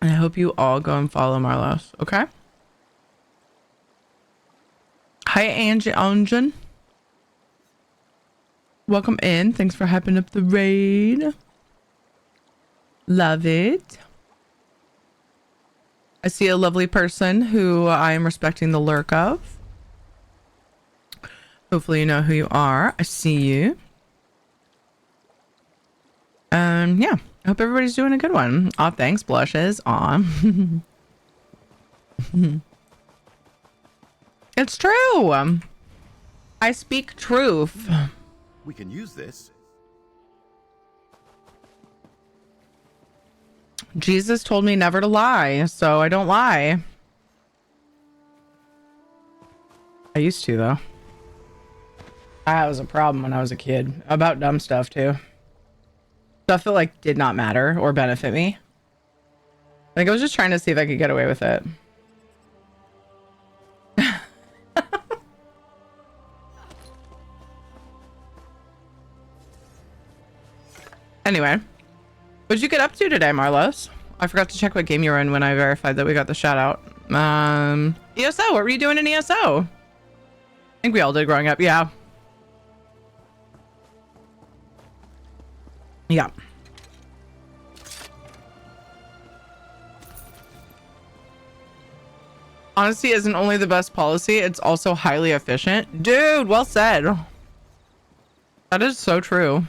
And I hope you all go and follow Marlos, okay? Hi, Angie Onjin. Welcome in. Thanks for hyping up the raid. Love it. I see a lovely person who I am respecting the lurk of. Hopefully you know who you are. I see you. Yeah. I hope everybody's doing a good one. Aw, thanks, blushes. Aw. It's true. I speak truth. We can use this. Jesus told me never to lie, so I don't lie. I used to, though. That was a problem when I was a kid. About dumb stuff, too. Stuff that, like, did not matter or benefit me. Like, I was just trying to see if I could get away with it. Anyway. What'd you get up to today, Marlos? I forgot to check what game you were in when I verified that we got the shout out. ESO, what were you doing in ESO? I think we all did growing up, yeah. Yeah. Honesty isn't only the best policy, it's also highly efficient. Dude, well said. That is so true.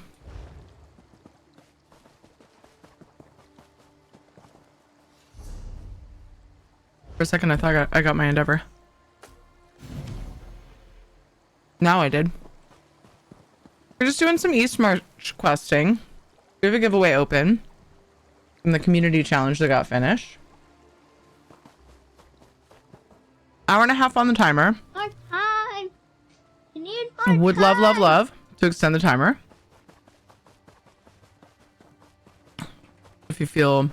For a second, I thought I got my endeavor. Now I did. We're just doing some East March questing. We have a giveaway open. from the community challenge that got finished. Hour and a half on the timer. More time. You need Would love to extend the timer. If you feel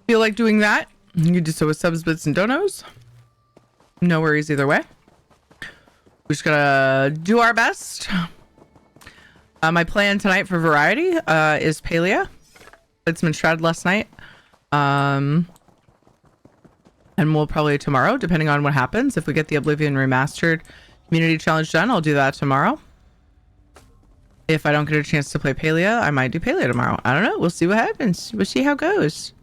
like doing that, you can do so with subs, bits, and donos. No worries either way. We're just gonna do our best. My plan tonight for variety is Palia. It's been shrouded last night. And we'll probably tomorrow, depending on what happens. If we get the Oblivion Remastered community challenge done, I'll do that tomorrow. If I don't get a chance to play Palia, I might do Palia tomorrow. I don't know. We'll see what happens. We'll see how it goes.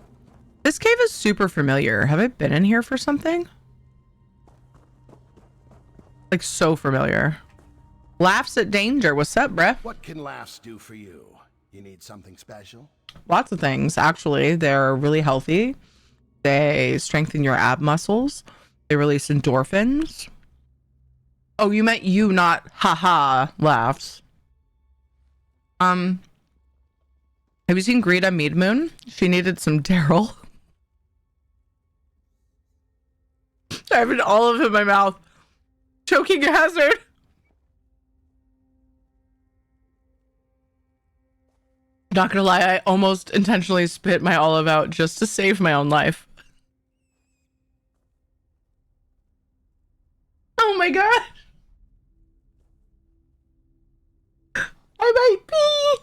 This cave is super familiar. Have I been in here for something? Like, so familiar. Laughs at Danger. What's up, bruh? What can laughs do for you? You need something special? Lots of things, actually. They're really healthy. They strengthen your ab muscles. They release endorphins. Oh, you meant you, not haha laughs. Have you seen Greta Mead Moon? She needed some Daryl. I have an olive in my mouth. Choking hazard. Not gonna lie, I almost intentionally spit my olive out just to save my own life. Oh my god. I might pee.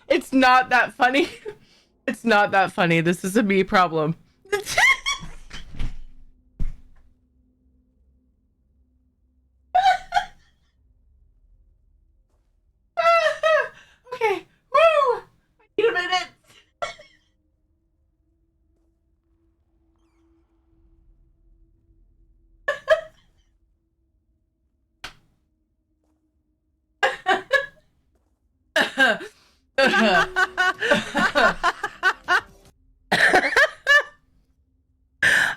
It's not that funny. It's not that funny. This is a me problem. Okay. Woo! I need a minute.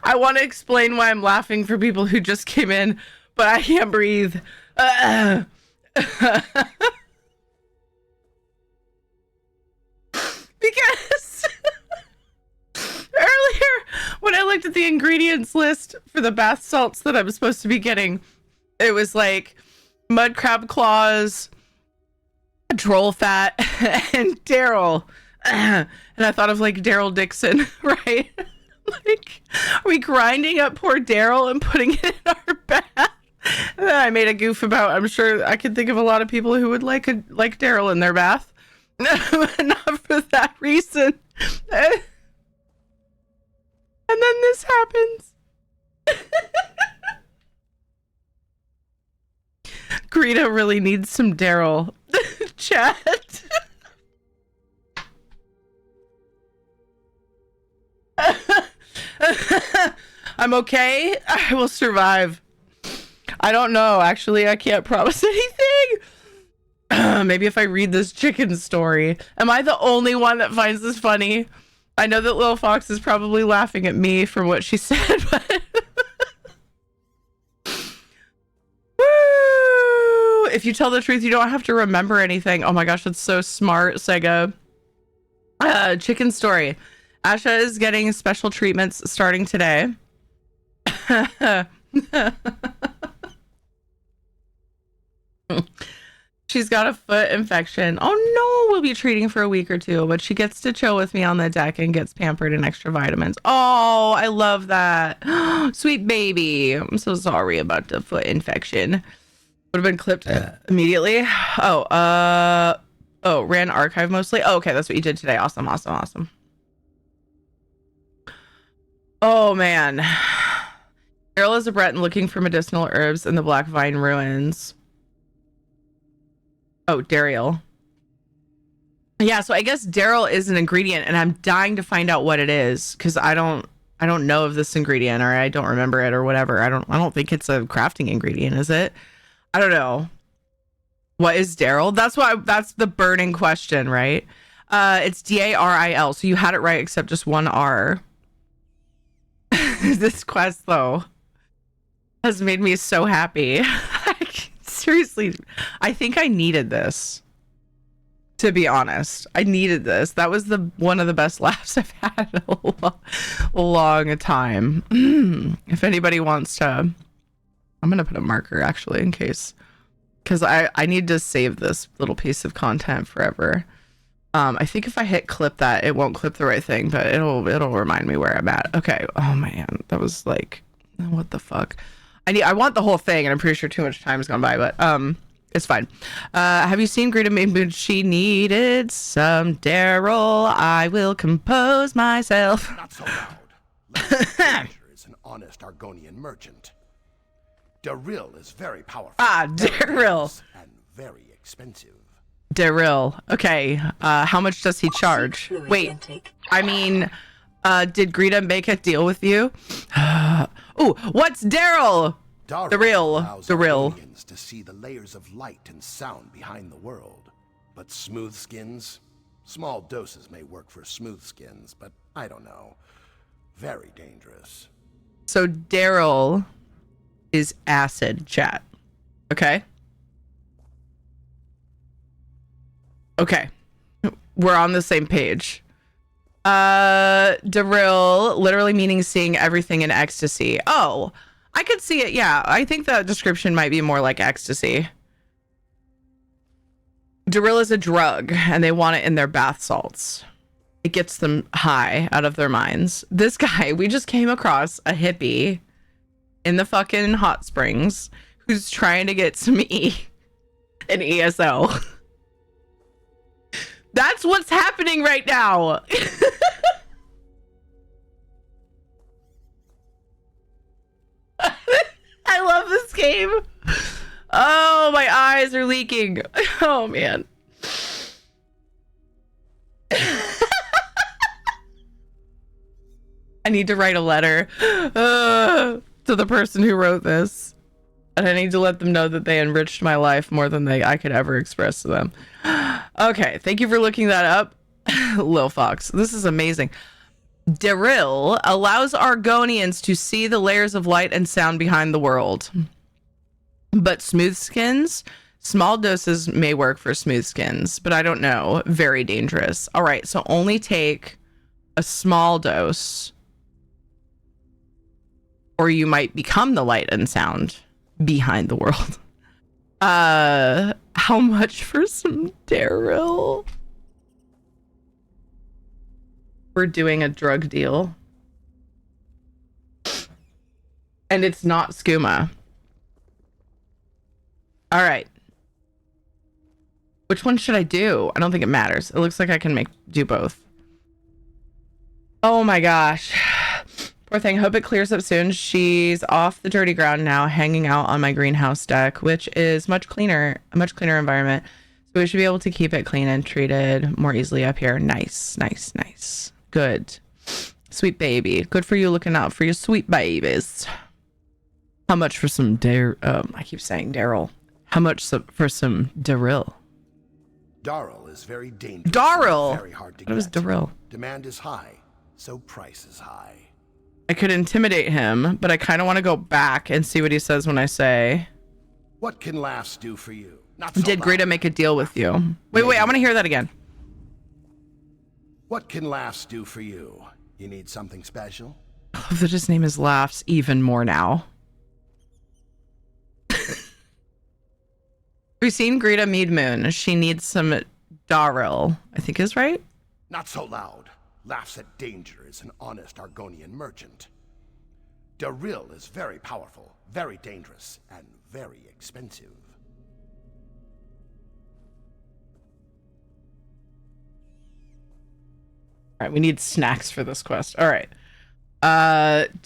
I want to explain why I'm laughing for people who just came in, but I can't breathe. Because earlier when I looked at the ingredients list for the bath salts that I'm supposed to be getting, it was like mud crab claws, troll fat, and Daryl. And I thought of like Daryl Dixon, right? Like, are we grinding up poor Daryl and putting it in our bath? And then I made a goof about, I'm sure I could think of a lot of people who would like Daryl in their bath. Not for that reason. And then this happens. Greta really needs some Daryl. Chat. I'm okay. I will survive. I don't know. Actually, I can't promise anything. Maybe if I read this chicken story. Am I the only one that finds this funny? I know that Lil Fox is probably laughing at me from what she said, but woo! If you tell the truth, you don't have to remember anything. Oh my gosh, that's so smart, Sega. Chicken story. Asha is getting special treatments starting today. She's got a foot infection. Oh no, we'll be treating for a week or two, but she gets to chill with me on the deck and gets pampered and extra vitamins. Oh, I love that. Sweet baby. I'm so sorry about the foot infection. Would have been clipped immediately. Ran archive mostly. Oh, okay, that's what you did today. Awesome. Oh man. Daryl is a Breton looking for medicinal herbs in the Black Vine ruins. Oh, Daryl. Yeah, so I guess Daryl is an ingredient, and I'm dying to find out what it is because I don't know of this ingredient, or I don't remember it, or whatever. I don't think it's a crafting ingredient, is it? I don't know. What is Daryl? That's the burning question, right? It's Daril. So you had it right, except just one R. This quest though has made me so happy. seriously, I think I needed this. To be honest, I needed this. That was one of the best laughs I've had in a long time. If anybody wants to, I'm gonna put a marker actually in case, because I need to save this little piece of content forever. I think if I hit clip that, it won't clip the right thing, but it'll remind me where I'm at. Okay. Oh man, that was like, what the fuck? I want the whole thing, and I'm pretty sure too much time has gone by, but it's fine. Have you seen Greta Maybe she needed some Daryl? I will compose myself. Not so loud. Danger is an honest Argonian merchant. Daryl is very powerful. Daryl. And very expensive. Daryl. Okay. How much does he charge? Wait. I mean, did Greta make a deal with you? Ooh, what's Daryl? Daryl. To see the layers of light and sound behind the world. But smooth skins? Small doses may work for smooth skins, but I don't know. Very dangerous. So Daryl is acid, chat. Okay? Okay. We're on the same page. Daryl, literally meaning seeing everything in ecstasy. Oh, I could see it. Yeah, I think the description might be more like ecstasy. Daryl is a drug, and they want it in their bath salts. It gets them high out of their minds. This guy, we just came across a hippie in the fucking hot springs who's trying to get some an ESO. That's what's happening right now. I love this game. Oh, my eyes are leaking. Oh, man. I need to write a letter to the person who wrote this. And I need to let them know that they enriched my life more than I could ever express to them. Okay, thank you for looking that up. Lil Fox, this is amazing. Daryl allows Argonians to see the layers of light and sound behind the world. But smooth skins, small doses may work for smooth skins, but I don't know. Very dangerous. All right, so only take a small dose, or you might become the light and sound behind the world. How much for some Daryl? We're doing a drug deal. And it's not skooma. All right. Which one should I do? I don't think it matters. It looks like I can do both. Oh my gosh. Poor thing. Hope it clears up soon. She's off the dirty ground now, hanging out on my greenhouse deck, which is a much cleaner environment. So we should be able to keep it clean and treated more easily up here. Nice, nice, nice. Good. Sweet baby. Good for you looking out for your sweet babies. How much for some I keep saying Daryl. How much for some Daryl? Daryl is very dangerous. Daryl! Very hard to It was get. Daryl. Demand is high, so price is high. I could intimidate him, but I kind of want to go back and see what he says when I say. What can laughs do for you? Not so Did Greta loud. make a deal with you? Wait, I want to hear that again. What can laughs do for you? You need something special? I love that his name is Laughs even more now. We've seen Greta Mead Moon. She needs some Daryl, I think is right. Not so loud. Laughs at danger is an honest Argonian merchant. Daryl is very powerful, very dangerous, and very expensive. All right, we need snacks for this quest. All right.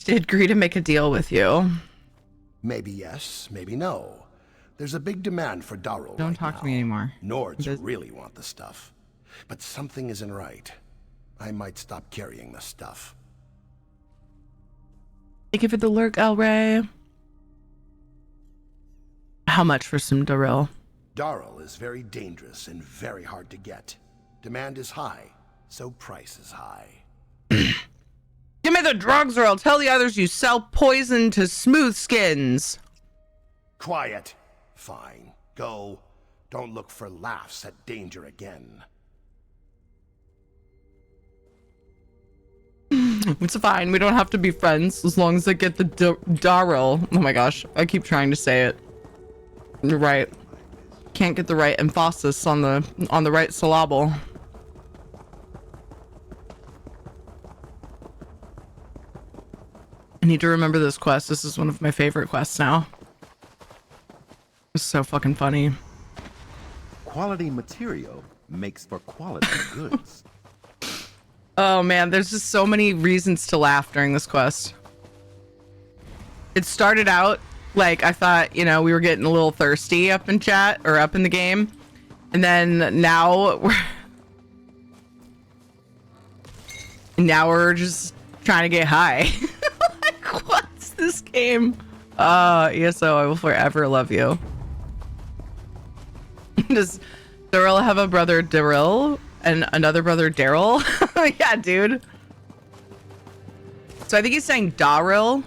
Did Greta make a deal with you? Maybe yes, maybe no. There's a big demand for Daryl. Don't talk to me anymore. Nords really want the stuff. But something isn't right. I might stop carrying the stuff. Thank you for the lurk, El Rey. How much for some Daryl? Daryl is very dangerous and very hard to get. Demand is high, so price is high. Give me the drugs or I'll tell the others you sell poison to smooth skins. Quiet. Fine. Go. Don't look for laughs at danger again. It's fine. We don't have to be friends as long as I get the Darryl. Oh my gosh. I keep trying to say it. You're right. Can't get the right emphasis on the right syllable. I need to remember this quest. This is one of my favorite quests now. It's so fucking funny. Quality material makes for quality goods. Oh man, there's just so many reasons to laugh during this quest. It started out like I thought, you know, we were getting a little thirsty up in chat or up in the game. And then now we're just trying to get high. Like, what's this game? ESO, I will forever love you. Does Daryl have a brother Daryl and another brother Daryl? Yeah, dude. So I think he's saying Daryl,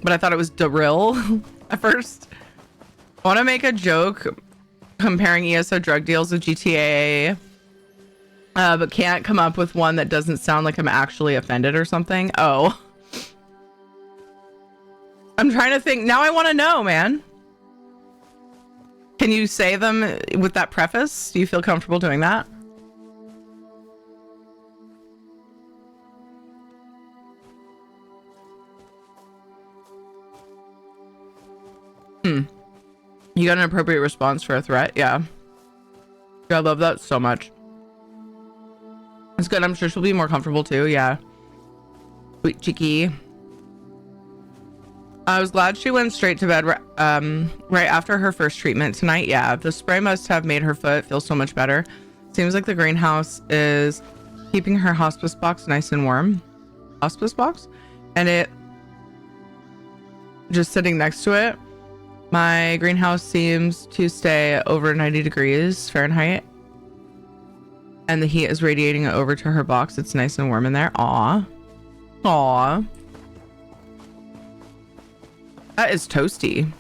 but I thought it was Daryl at first. I want to make a joke comparing ESO drug deals with GTA, but can't come up with one that doesn't sound like I'm actually offended or something. Oh. I'm trying to think. Now I want to know, man. Can you say them with that preface? Do you feel comfortable doing that? You got an appropriate response for a threat? Yeah. I love that so much. It's good. I'm sure she'll be more comfortable too. Yeah. Sweet cheeky. I was glad she went straight to bed right after her first treatment tonight. Yeah, the spray must have made her foot feel so much better. Seems like the greenhouse is keeping her hospice box nice and warm. Hospice box? And it just sitting next to it. My greenhouse seems to stay over 90 degrees Fahrenheit. And the heat is radiating over to her box. It's nice and warm in there. Aw. Aw. That is toasty.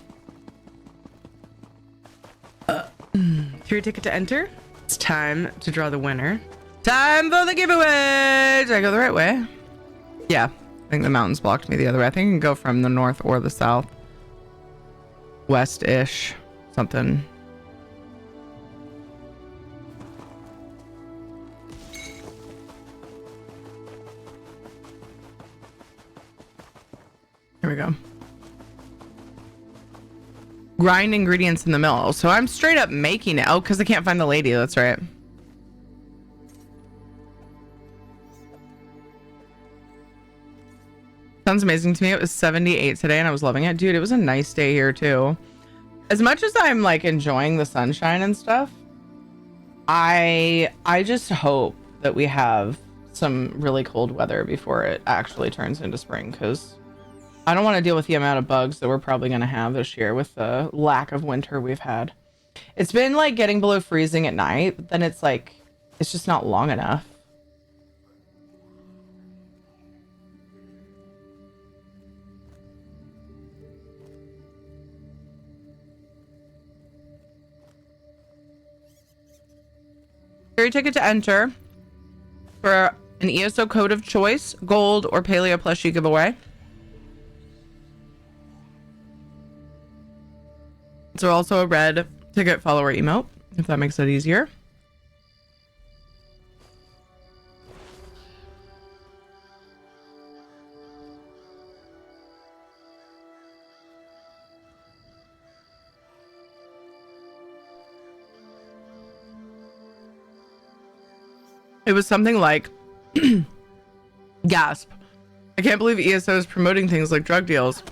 3 ticket to enter. It's time to draw the winner. Time for the giveaway. Did I go the right way? Yeah. I think the mountains blocked me the other way. I think I can go from the north or the south. West-ish. Something. Here we go. Grind ingredients in the mill. So I'm straight up making it. Oh, because I can't find the lady. That's right. Sounds amazing to me. It was 78 today and I was loving it. Dude, it was a nice day here too. As much as I'm like enjoying the sunshine and stuff, I just hope that we have some really cold weather before it actually turns into spring, because I don't want to deal with the amount of bugs that we're probably going to have this year with the lack of winter we've had. It's been like getting below freezing at night, but then it's like, it's just not long enough. Your ticket to enter for an ESO code of choice, gold or paleo plushie giveaway. So also a red ticket follower emote, if that makes it easier. It was something like, gasp. I can't believe ESO is promoting things like drug deals.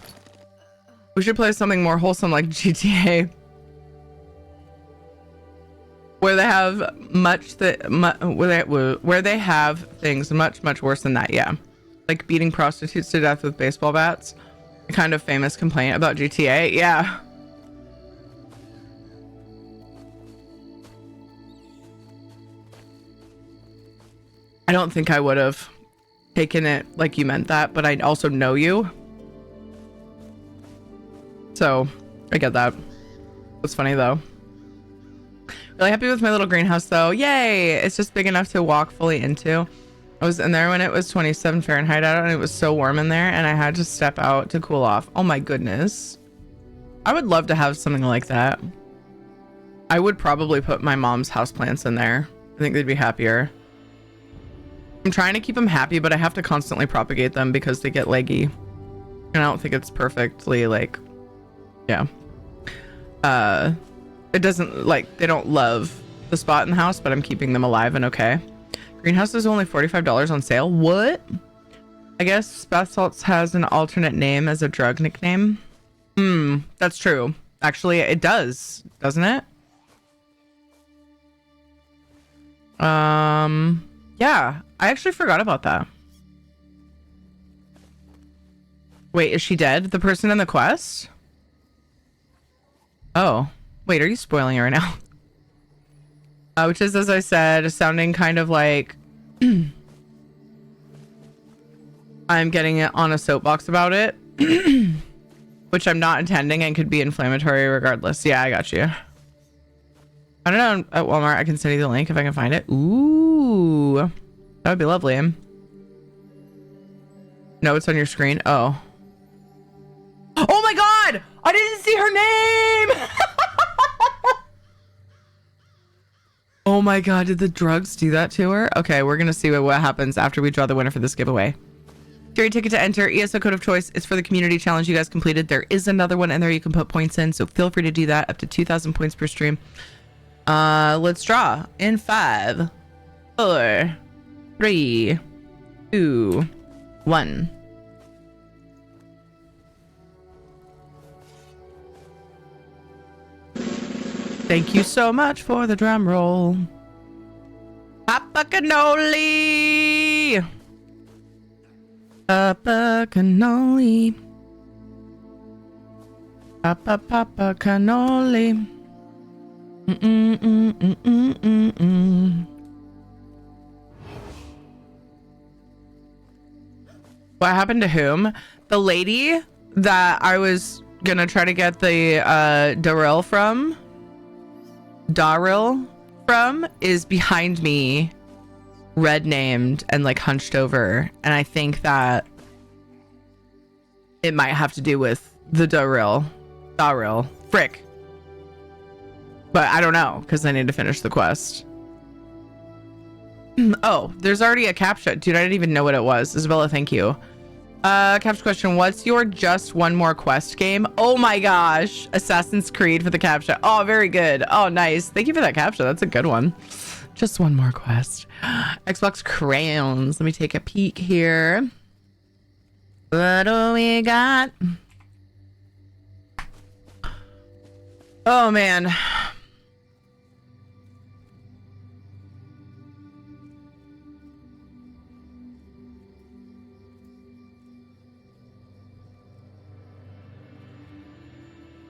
We should play something more wholesome like GTA, where they have where they have things much worse than that. Yeah, like beating prostitutes to death with baseball bats. A kind of famous complaint about GTA. Yeah. I don't think I would have taken it like you meant that, but I also know you. So, I get that. It's funny though. Really happy with my little greenhouse though. Yay! It's just big enough to walk fully into. I was in there when it was 27 Fahrenheit out and it was so warm in there and I had to step out to cool off. Oh my goodness. I would love to have something like that. I would probably put my mom's houseplants in there. I think they'd be happier. I'm trying to keep them happy, but I have to constantly propagate them because they get leggy. And I don't think it's perfectly like, yeah. It doesn't like, they don't love the spot in the house, but I'm keeping them alive and okay. Greenhouse is only $45 on sale. What? I guess bath salts has an alternate name as a drug nickname. That's true. Actually, it does, doesn't it? Yeah, I actually forgot about that. Wait, is she dead? The person in the quest? Oh, wait, are you spoiling it right now? Which is, as I said, sounding kind of like I'm getting it on a soapbox about it, which I'm not intending and could be inflammatory regardless. Yeah, I got you. I don't know. At Walmart, I can send you the link if I can find it. Ooh, that would be lovely. No, it's on your screen. Oh. Oh my God! I didn't see her name! Oh my God, did the drugs do that to her? Okay, we're gonna see what happens after we draw the winner for this giveaway. Jury ticket to enter, ESO code of choice. It's for the community challenge you guys completed. There is another one in there you can put points in, so feel free to do that, up to 2,000 points per stream. Let's draw in 5, 4, 3, 2, 1. Thank you so much for the drum roll. Papa cannoli. Papa cannoli. Papa cannoli. What happened to whom? The lady that I was gonna try to get the Daryl from is behind me, red named and like hunched over, and I think that it might have to do with the Daryl frick, but I don't know because I need to finish the quest. Oh, there's already a CAPTCHA. Dude, I didn't even know what it was. Isabella, thank you. CAPTCHA question. What's your just one more quest game? Oh my gosh. Assassin's Creed for the CAPTCHA. Oh, very good. Oh, nice. Thank you for that CAPTCHA. That's a good one. Just one more quest. Xbox crayons. Let me take a peek here. What do we got? Oh, man.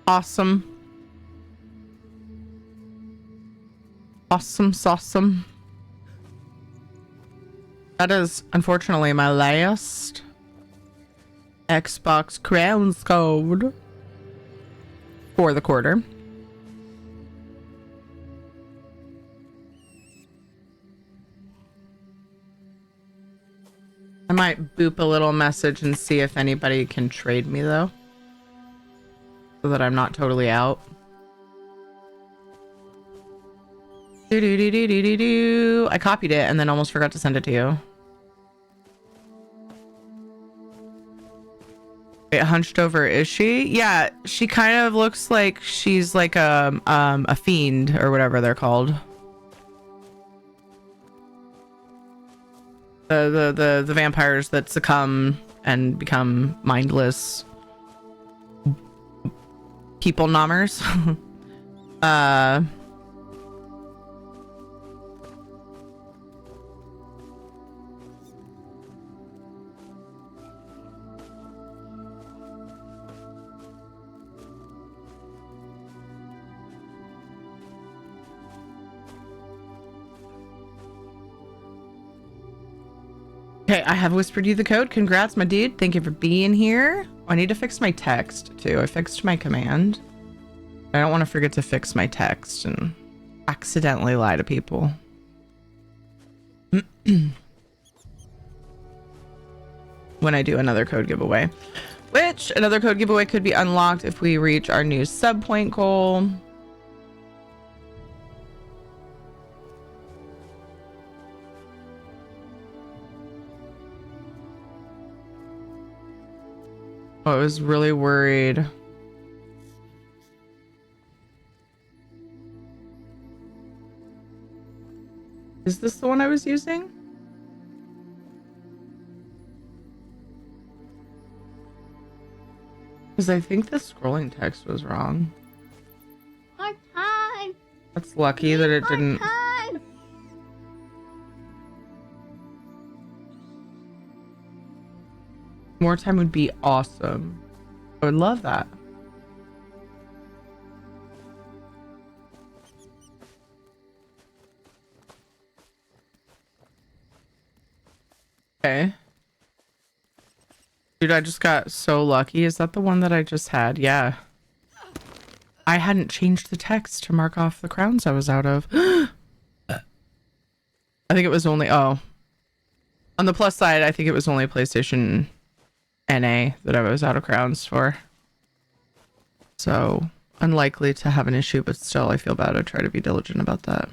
Awesome. Awesome. That is unfortunately my last Xbox crowns code for the quarter. I might boop a little message and see if anybody can trade me though, so that I'm not totally out. I copied it and then almost forgot to send it to you. Wait, hunched over, is she? Yeah, she kind of looks like she's like a fiend or whatever they're called. The vampires that succumb and become mindless people nommers. Okay, I have whispered you the code. Congrats, my dude. Thank you for being here. I need to fix my text too. I fixed my command. I don't want to forget to fix my text and accidentally lie to people. When I do another code giveaway, which another code giveaway could be unlocked if we reach our new sub point goal. Oh, I was really worried. Is this the one I was using? Because I think the scrolling text was wrong. Hard time. That's lucky that it didn't. Time. More time would be awesome. I would love that. Okay. Dude, I just got so lucky. Is that the one that I just had? Yeah. I hadn't changed the text to mark off the crowns I was out of. I think it was only... Oh. On the plus side, I think it was only PlayStation NA that I was out of crowns for. So, unlikely to have an issue, but still, I feel bad. I try to be diligent about that.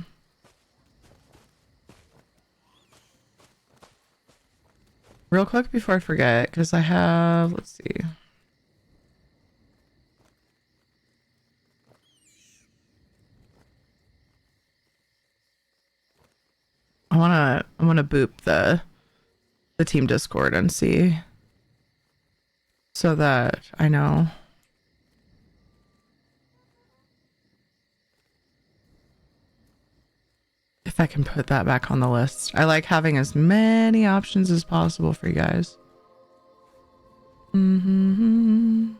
Real quick before I forget, because I have, let's see. I wanna boop the team Discord and see, so that I know. If I can put that back on the list. I like having as many options as possible for you guys. Mm-hmm.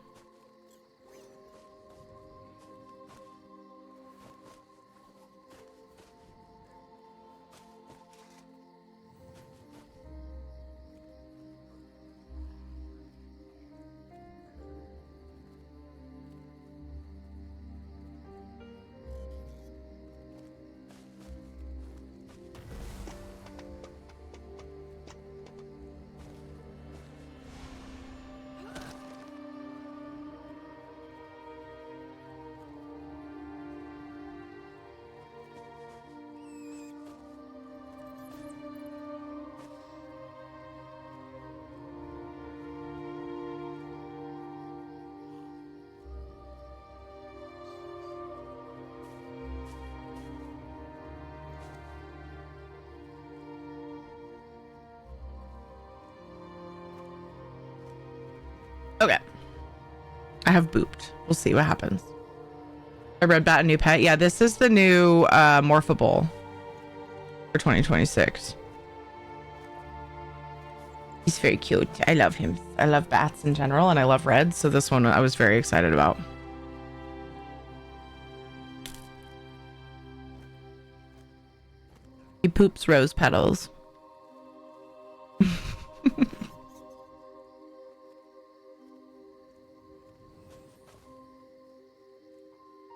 Okay. I have booped. We'll see what happens. I read Bat a new pet. Yeah, this is the new Morphable for 2026. He's very cute. I love him. I love bats in general, and I love reds, so this one I was very excited about. He poops rose petals.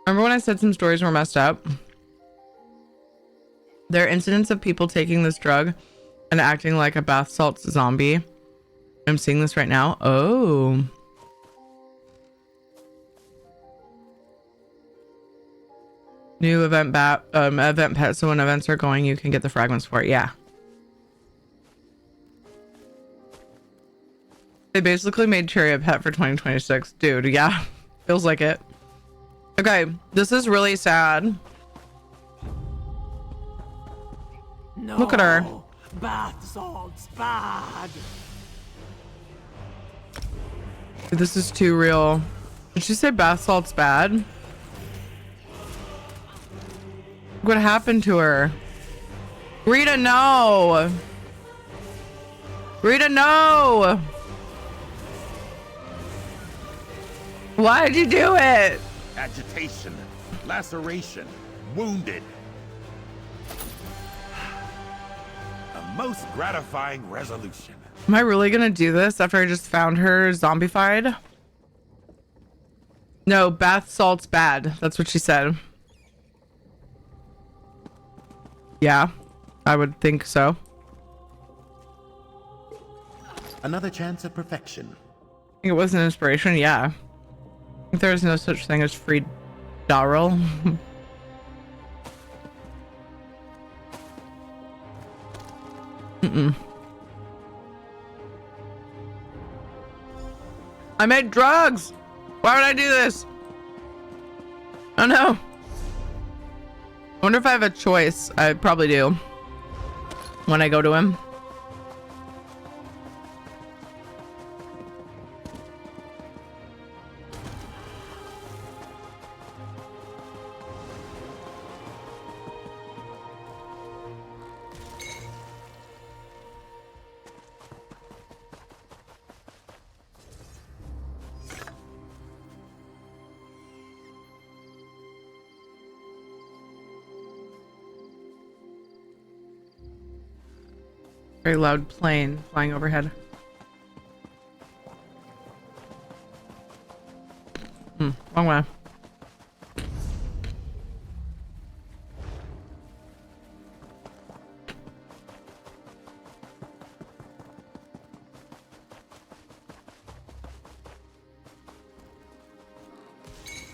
Remember when I said some stories were messed up? There are incidents of people taking this drug and acting like a bath salts zombie. I'm seeing this right now. Oh. New event pet. So when events are going, you can get the fragments for it. Yeah. They basically made Cherry a pet for 2026. Dude, yeah. Feels like it. Okay, this is really sad. No, look at her. Bath salts bad. Dude, this is too real. Did she say bath salt's bad? What happened to her? Rita, no. Rita, no. Why did you do it? Agitation, laceration, wounded. A most gratifying resolution. Am I really gonna do this after I just found her zombified? No, bath salt's bad. That's what she said. Yeah, I would think so. Another chance at perfection. I think it was an inspiration, yeah. I think there is no such thing as free Darrell. I made drugs! Why would I do this? Oh no. I wonder if I have a choice. I probably do. When I go to him. Very loud plane flying overhead. Wrong way.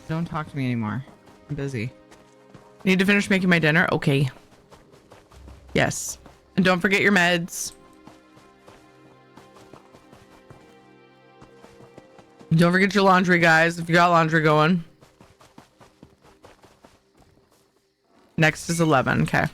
Don't talk to me anymore. I'm busy. Need to finish making my dinner? Okay. Yes. And don't forget your meds. Don't forget your laundry, guys, if you got laundry going. Next is 11. Okay.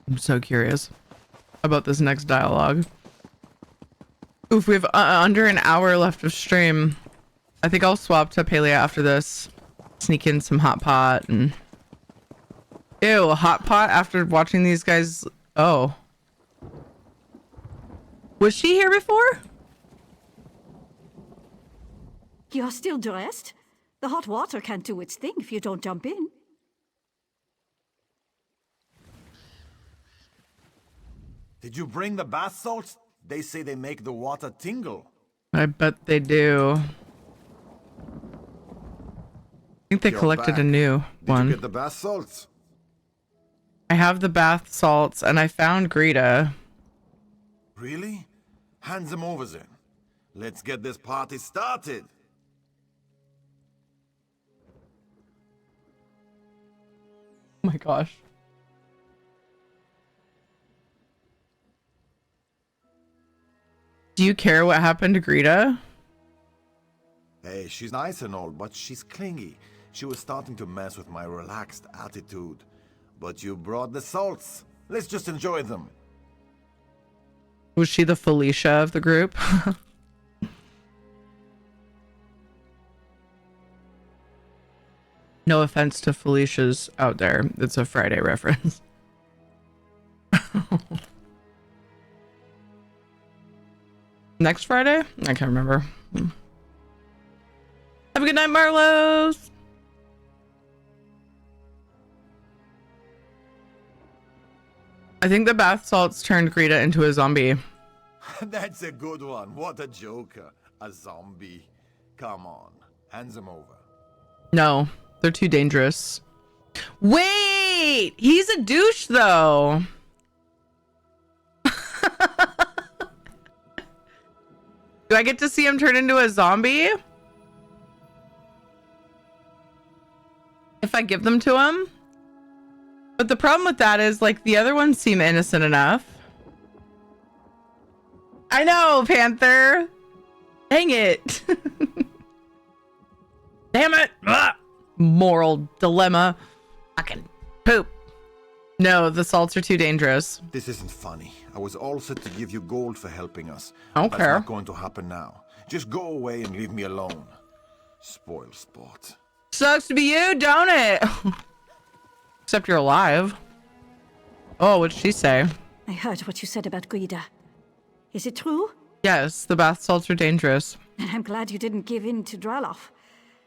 I'm so curious about this next dialogue. Oof, we have under an hour left of stream. I think I'll swap to Palia after this. Sneak in some hot pot and... Ew, hot pot after watching these guys... Oh. Was she here before? You're still dressed? The hot water can't do its thing if you don't jump in. Did you bring the bath salts? They say they make the water tingle. I bet they do. I think they collected a new one. Did you get the bath salts? I have the bath salts and I found Greta. Really? Hand them over then. Let's get this party started. Oh my gosh. Do you care what happened to Greta? Hey, she's nice and all, but she's clingy. She was starting to mess with my relaxed attitude. But you brought the salts. Let's just enjoy them. Was she the Felicia of the group? No offense to Felicia's out there. It's a Friday reference. Next Friday? I can't remember. Have a good night, Marlos. I think the bath salts turned Greta into a zombie. That's a good one. What a joker. A zombie. Come on. Hand them over. No, they're too dangerous. Wait! He's a douche, though. Do I get to see him turn into a zombie? If I give them to him? But the problem with that is, like, the other ones seem innocent enough. I know, Panther. Dang it. Damn it. Ugh. Moral dilemma. Fucking poop. No, the salts are too dangerous. This isn't funny. I was all set to give you gold for helping us. I don't That's care. not going to happen now. Just go away and leave me alone. Spoil sport. Sucks to be you, don't it? Except you're alive. Oh, what'd she say? I heard what you said about Guida. Is it true? Yes, the bath salts are dangerous. I'm glad you didn't give in to Draloff.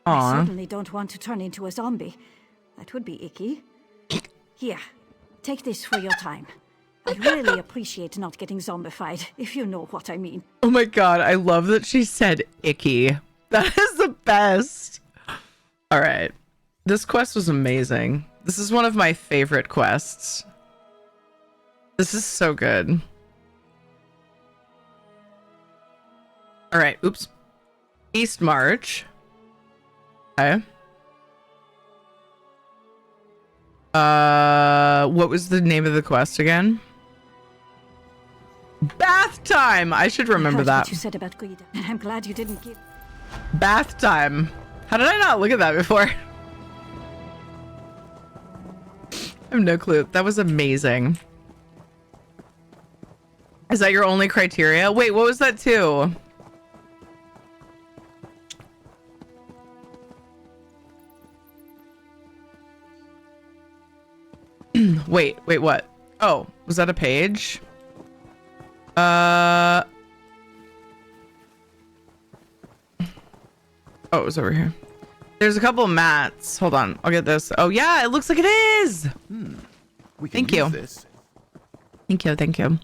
Aw. I certainly don't want to turn into a zombie. That would be icky. Here, take this for your time. I really appreciate not getting zombified, if you know what I mean. Oh my god, I love that she said icky. That is the best. All right. This quest was amazing. This is one of my favorite quests. This is so good. All right. Oops. East March. Okay. What was the name of the quest again? Bath time. I should remember that. What you said about greed, and I'm glad you didn't give. Bath time. How did I not look at that before? I have no clue. That was amazing. Is that your only criteria? Wait, what was that too? wait, what? Oh, was that a page? Oh, it was over here. There's a couple of mats. Hold on, I'll get this. Oh yeah, it looks like it is. Thank you. Thank you.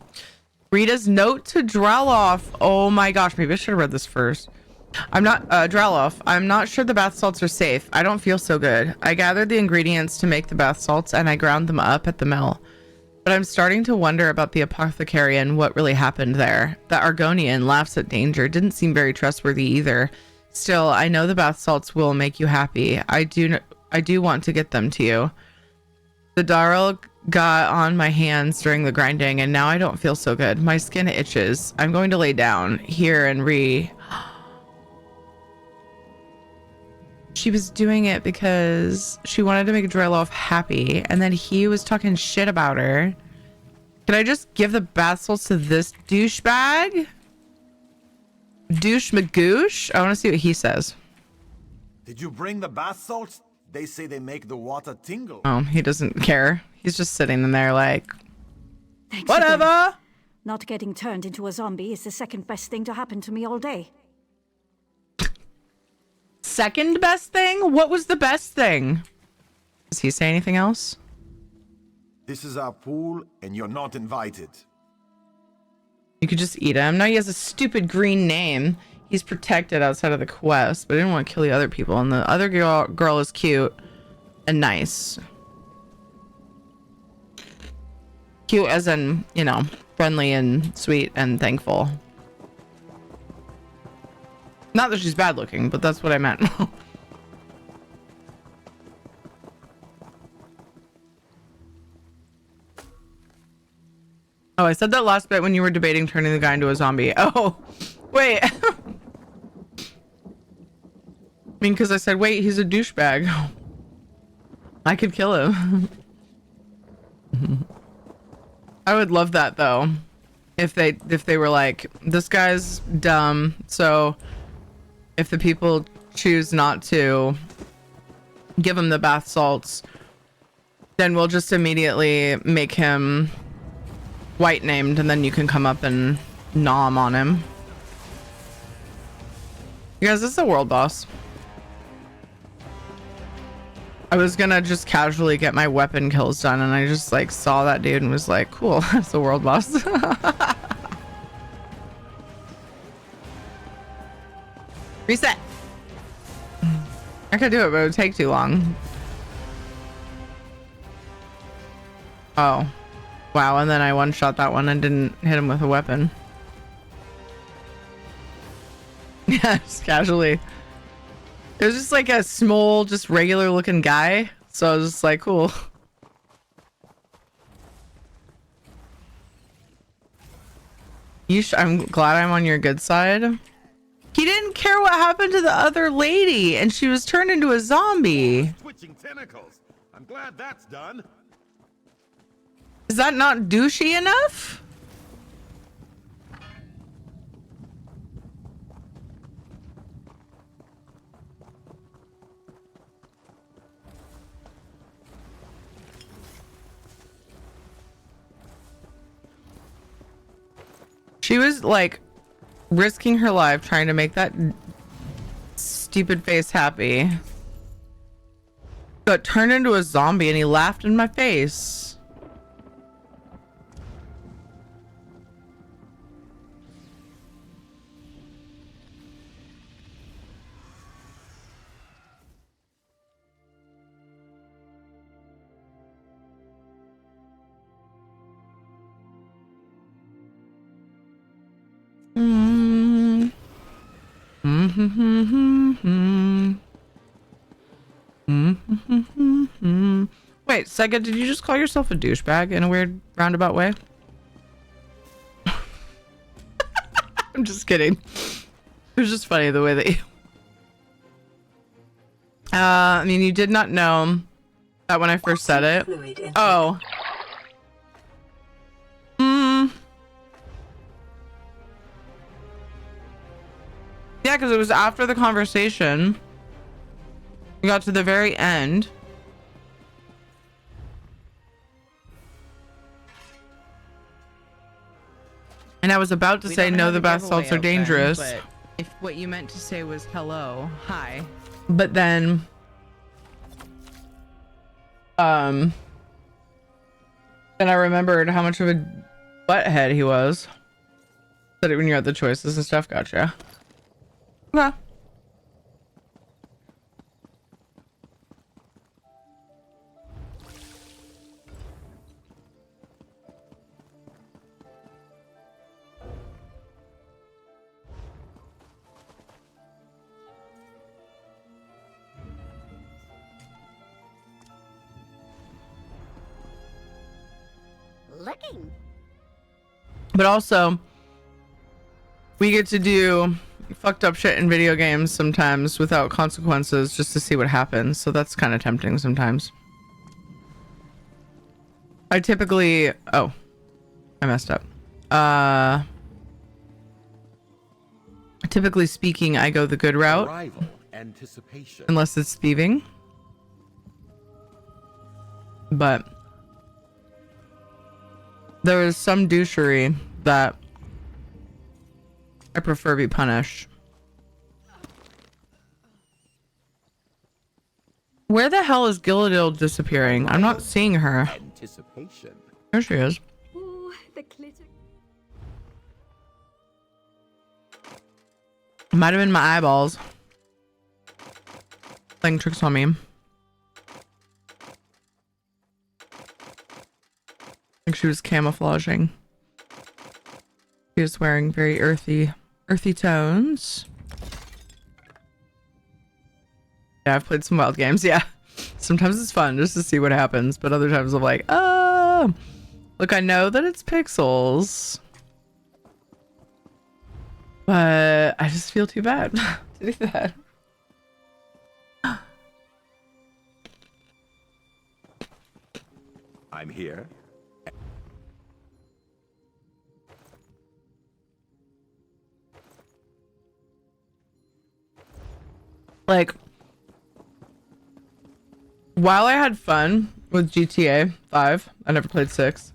Rita's note to Draloff. Oh my gosh, maybe I should have read this first. I'm not, Draloff, I'm not sure the bath salts are safe. I don't feel so good. I gathered the ingredients to make the bath salts and I ground them up at the mill. But I'm starting to wonder about the apothecary and what really happened there. The Argonian laughs at danger. Didn't seem very trustworthy either. Still, I know the bath salts will make you happy. I do want to get them to you. The Darl got on my hands during the grinding and now I don't feel so good. My skin itches. I'm going to lay down here and She was doing it because she wanted to make Draloff happy, and then he was talking shit about her. Can I just give the bath salts to this douchebag? Douche magoosh? I want to see what he says. Did you bring the bath salts? They say they make the water tingle. Oh, he doesn't care. He's just sitting in there like, Thanks whatever. again. Not getting turned into a zombie is the second best thing to happen to me all day. Second best thing? What was the best thing? Does he say anything else? This is our pool, and you're not invited. You could just eat him. Now he has a stupid green name. He's protected outside of the quest, but I didn't want to kill the other people. And the other girl is cute and nice. Cute as in, you know, friendly and sweet and thankful. Not that she's bad looking, but that's what I meant. Oh, I said that last bit when you were debating turning the guy into a zombie. Oh, wait. I mean, because I said, wait, he's a douchebag. I could kill him. I would love that though. If they were like, this guy's dumb, so if the people choose not to give him the bath salts, then we'll just immediately make him white named, and then you can come up and nom on him. You guys, this is a world boss. I was gonna just casually get my weapon kills done, and I just like saw that dude and was like, cool, that's a world boss. Reset. I could do it, but it would take too long. Oh. Wow, and then I one-shot that one and didn't hit him with a weapon. Yeah, just casually. It was just like a small, just regular looking guy. So I was just like, cool. I'm glad I'm on your good side. He didn't care what happened to the other lady, and she was turned into a zombie. Switching tentacles. I'm glad that's done. Is that not douchey enough? She She was like risking her life trying to make that stupid face happy. Got turned into a zombie and he laughed in my face. Mm. Wait, Sega, did you just call yourself a douchebag in a weird roundabout way? I'm just kidding. It was just funny the way that you... I mean, you did not know that when I first said it. Oh. Yeah, because it was after the conversation. We got to the very end. And I was about to say, no, the bath salts are dangerous. But if what you meant to say was hello, hi. But then, then I remembered how much of a butthead he was. Said it when you had the choices and stuff. Gotcha. Okay. Licking. But also, we get to do fucked up shit in video games sometimes without consequences just to see what happens. So that's kind of tempting sometimes. I typically... Oh. I messed up. Typically speaking, I go the good route. Arrival, anticipation. Unless it's thieving. But there is some douchery that I prefer be punished. Where the hell is Gilladil disappearing? I'm not seeing her. Anticipation. There she is. Ooh, the glitter. Might have been my eyeballs playing tricks on me. I think she was camouflaging. She was wearing very earthy tones. Yeah, I've played some wild games. Yeah, sometimes it's fun just to see what happens, but other times I'm like, oh, look, I know that it's pixels, but I just feel too bad to do that. I'm here. Like, while I had fun with GTA 5, I never played 6.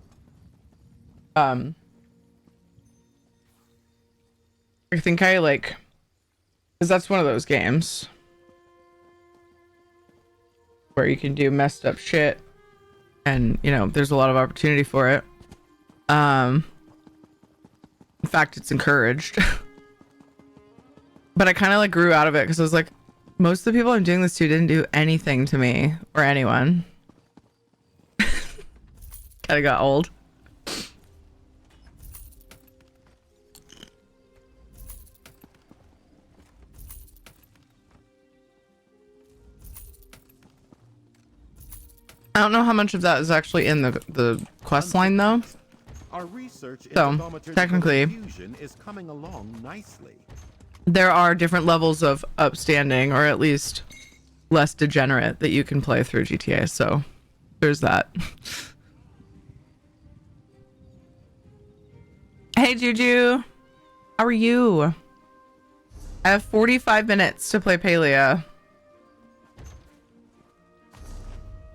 I think I like, because that's one of those games where you can do messed up shit and, you know, there's a lot of opportunity for it. In fact, it's encouraged. But I kind of like grew out of it because I was like, most of the people I'm doing this to didn't do anything to me or anyone. Kind of got old. I don't know how much of that is actually in the quest line though. Our research So, into technically, fusion is coming along nicely. there are different levels of upstanding, or at least less degenerate, that you can play through GTA. So there's that. Hey Juju, how are you? I have 45 minutes to play Palia.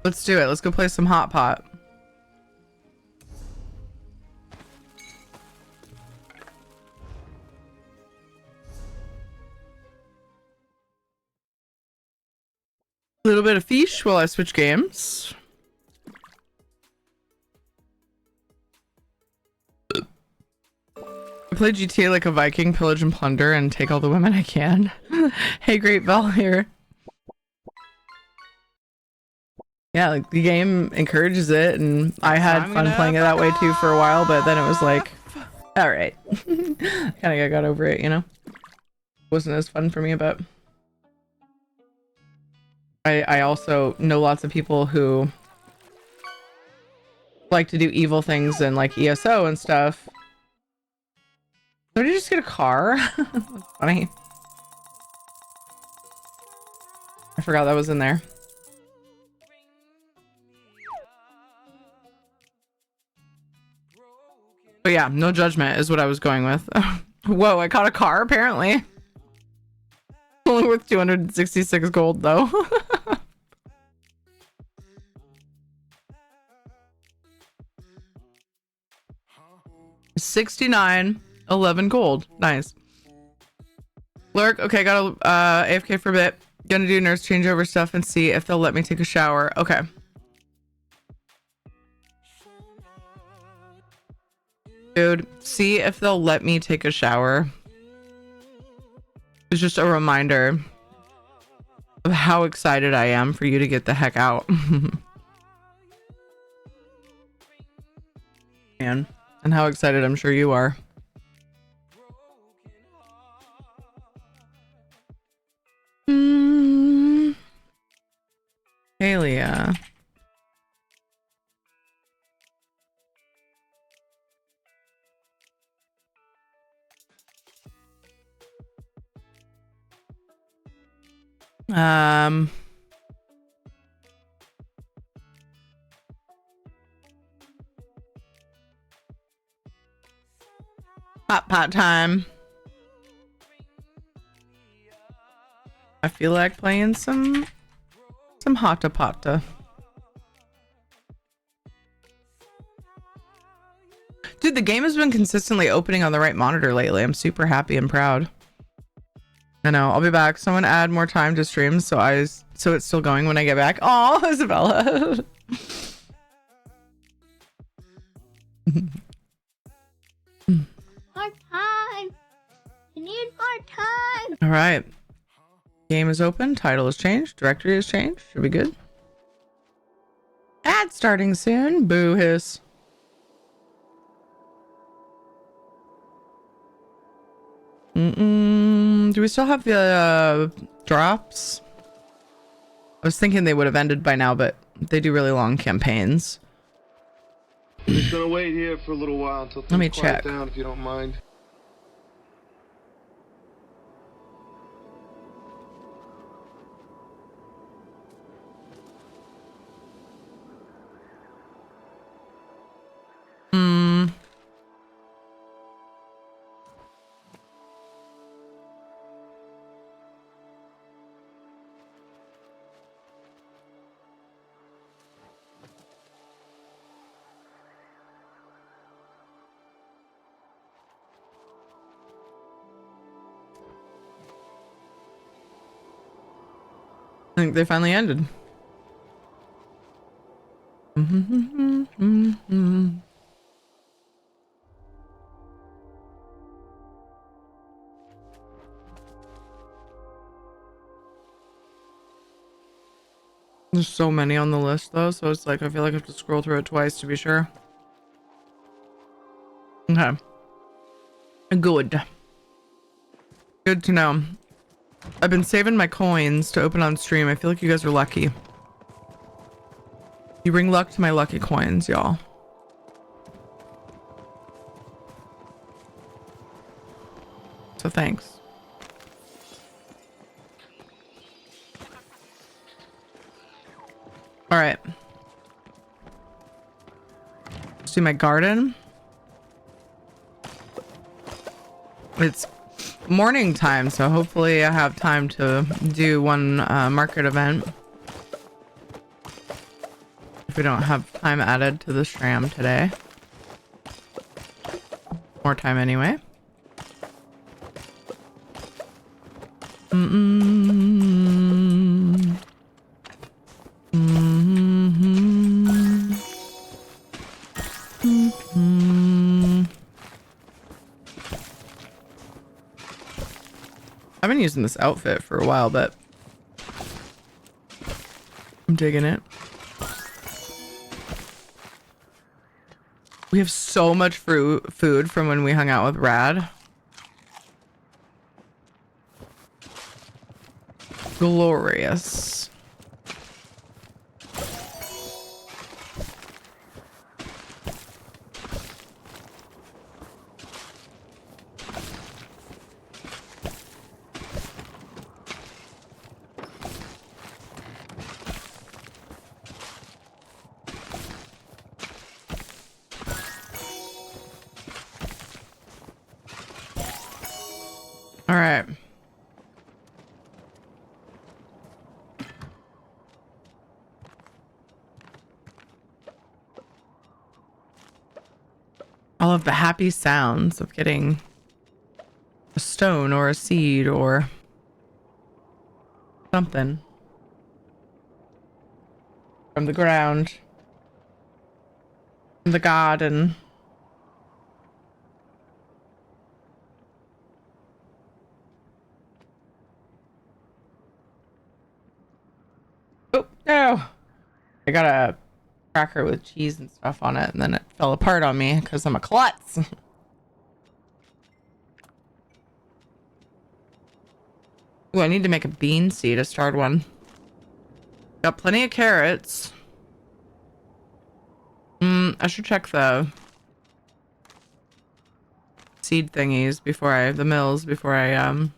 Let's do it. Let's go play some Hot Pot. A little bit of fish while I switch games. I play GTA like a Viking, pillage and plunder, and take all the women I can. Hey, Great Bell here. Yeah, like the game encourages it, and I had fun playing it that way too for a while, but then it was like, all right. Kind of got over it, you know? Wasn't as fun for me, but I also know lots of people who like to do evil things in like ESO and stuff. So did you just get a car? That's funny. I forgot that was in there. But yeah, no judgment is what I was going with. Whoa, I caught a car apparently. Only worth 266 gold though. 69, 11 gold. Nice. Lurk, okay, gotta AFK for a bit. Gonna do nurse changeover stuff and see if they'll let me take a shower. Okay. Dude, see if they'll let me take a shower. It's just a reminder of how excited I am for you to get the heck out. Man, and how excited I'm sure you are. Halia. Hot pot time. I feel like playing some hotta potta. Dude, the game has been consistently opening on the right monitor lately. I'm super happy and proud. I know. I'll be back. Someone add more time to stream so it's still going when I get back. Oh, Isabella. More time. You need more time. All right. Game is open. Title is changed. Directory is changed. Should be good. Ad starting soon. Boo hiss. Do we still have the drops? I was thinking they would have ended by now, but they do really long campaigns. I'm just gonna wait here for a little while until Let me things quiet check. down, if you don't mind. I think they finally ended. There's so many on the list though, so it's like I feel like I have to scroll through it twice to be sure. Okay. Good. Good to know. I've been saving my coins to open on stream. I feel like you guys are lucky. You bring luck to my lucky coins, y'all. So thanks. All right. Let's do my garden. It's morning time, so hopefully I have time to do one market event. If we don't have time added to the stream today. More time anyway. Mm-hmm. Mm-hmm. I've been using this outfit for a while, but I'm digging it. We have so much food from when we hung out with Rad. Glorious. All right. All of the happy sounds of getting a stone or a seed or something from the ground, from the garden. Oh, no. I got a cracker with cheese and stuff on it, and then it fell apart on me because I'm a klutz. Ooh, I need to make a bean seed, a starred one. Got plenty of carrots. I should check the seed thingies before the mills before I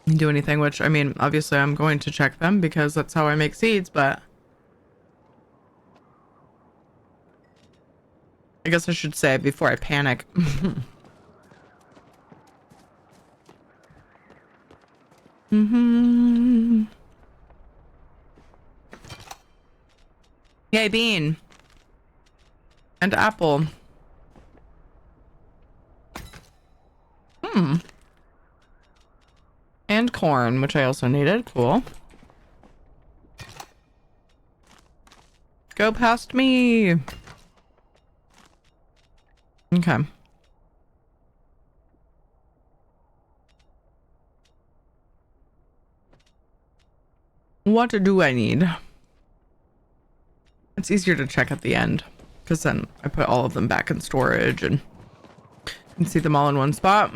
do anything, which I mean, obviously I'm going to check them because that's how I make seeds, but I guess I should say before I panic. Yay, bean. And apple. And corn, which I also needed. Cool. Go past me. Okay. What do I need? It's easier to check at the end because then I put all of them back in storage and can see them all in one spot.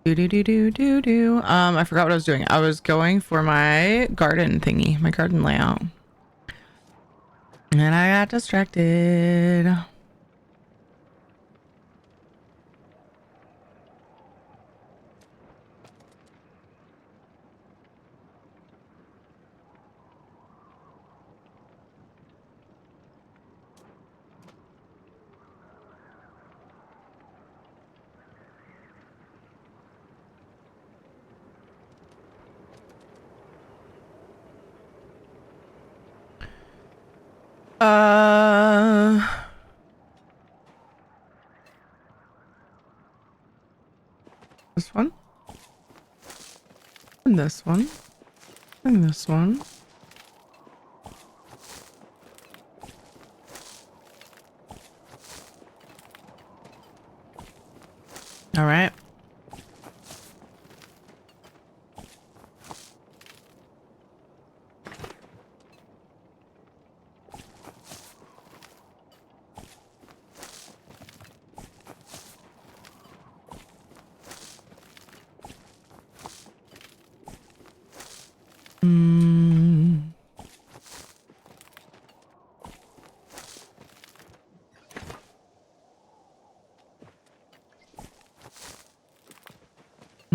I forgot what I was doing. I was going for my garden thingy, my garden layout. And I got distracted. This one. And this one. And this one. All right.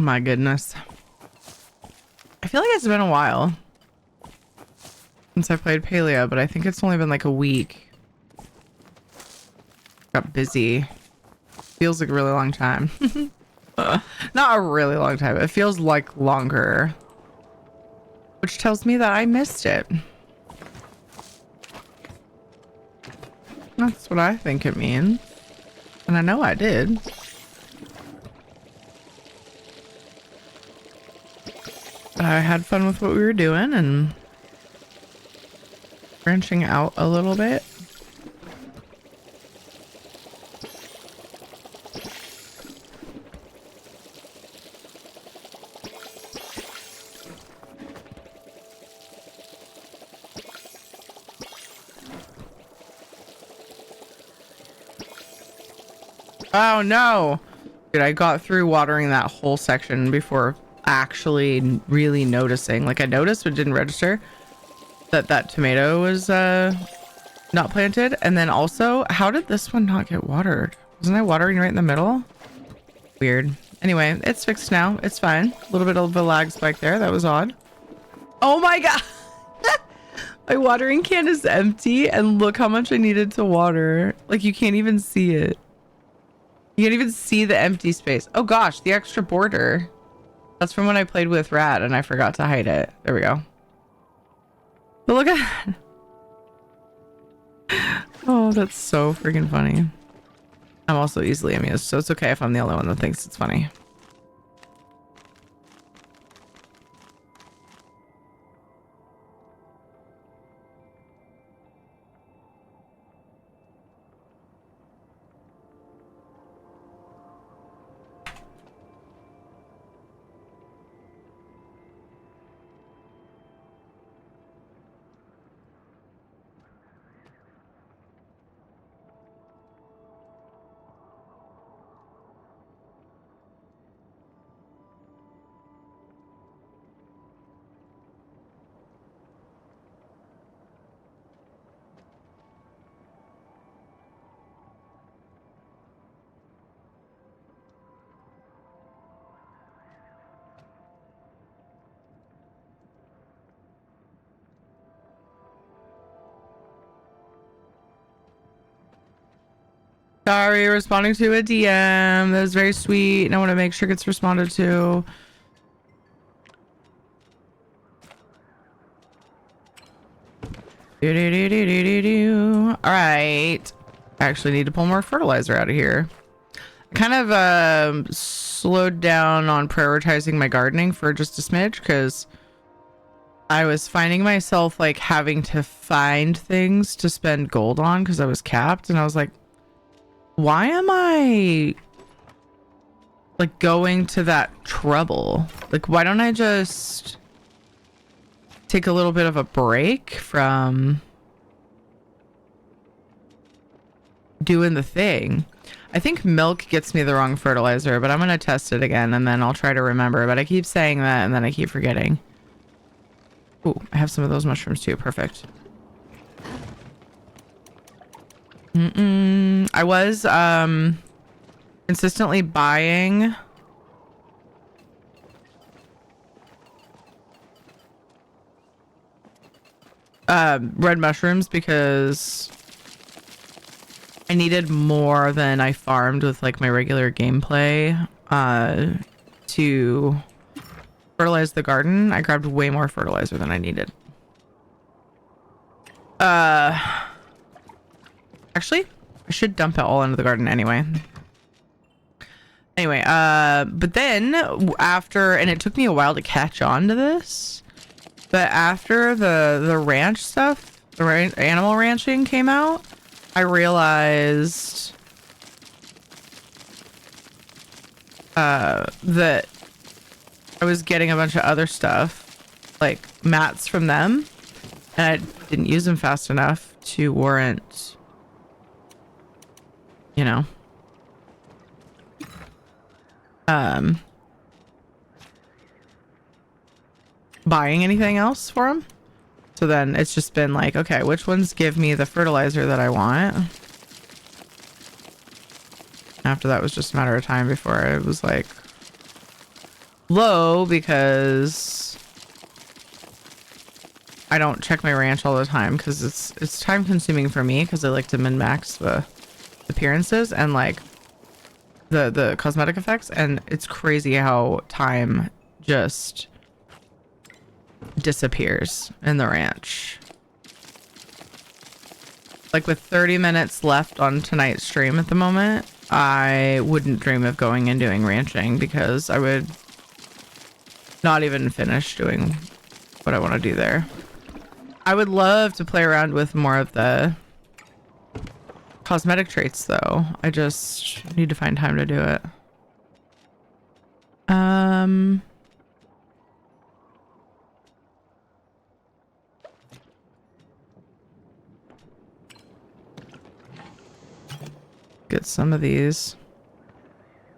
My goodness. I feel like it's been a while since I played Paleo, but I think it's only been like a week. Got busy. Feels like a really long time. Not a really long time. It feels like longer. Which tells me that I missed it. That's what I think it means. And I know I did. I had fun with what we were doing and branching out a little bit. Oh no! Dude, I got through watering that whole section before actually really noticing. Like I noticed but didn't register that tomato was not planted. And then also, how did this one not get watered? Wasn't I watering right in the middle? Weird. Anyway, it's fixed now. It's fine. A little bit of a lag spike there. That was odd. Oh my god! My watering can is empty and look how much I needed to water. Like you can't even see it. You can't even see the empty space. Oh gosh, the extra border. That's from when I played with Rat and I forgot to hide it. There we go. But look at that. Oh, that's so freaking funny. I'm also easily amused, so it's okay if I'm the only one that thinks it's funny. Sorry, responding to a DM. That was very sweet, and I want to make sure it gets responded to. All right. I actually need to pull more fertilizer out of here. I kind of slowed down on prioritizing my gardening for just a smidge because I was finding myself like having to find things to spend gold on because I was capped, and I was like, why am I like going to that trouble? Like, why don't I just take a little bit of a break from doing the thing? I think milk gets me the wrong fertilizer, but I'm going to test it again and then I'll try to remember. But I keep saying that and then I keep forgetting. Ooh, I have some of those mushrooms too. Perfect. I was consistently buying red mushrooms because I needed more than I farmed with like my regular gameplay to fertilize the garden. I grabbed way more fertilizer than I needed. Actually, I should dump it all into the garden anyway. But then after, and it took me a while to catch on to this, but after the ranch stuff, the animal ranching came out, I realized that I was getting a bunch of other stuff, like mats from them, and I didn't use them fast enough to warrant, you know, buying anything else for them. So then it's just been like, okay, which ones give me the fertilizer that I want? After that was just a matter of time before I was like, low because I don't check my ranch all the time because it's time consuming for me because I like to min max the appearances and like the cosmetic effects, and it's crazy how time just disappears in the ranch. Like with 30 minutes left on tonight's stream at the moment, I wouldn't dream of going and doing ranching because I would not even finish doing what I want to do there. I would love to play around with more of the cosmetic traits though. I just need to find time to do it. Get some of these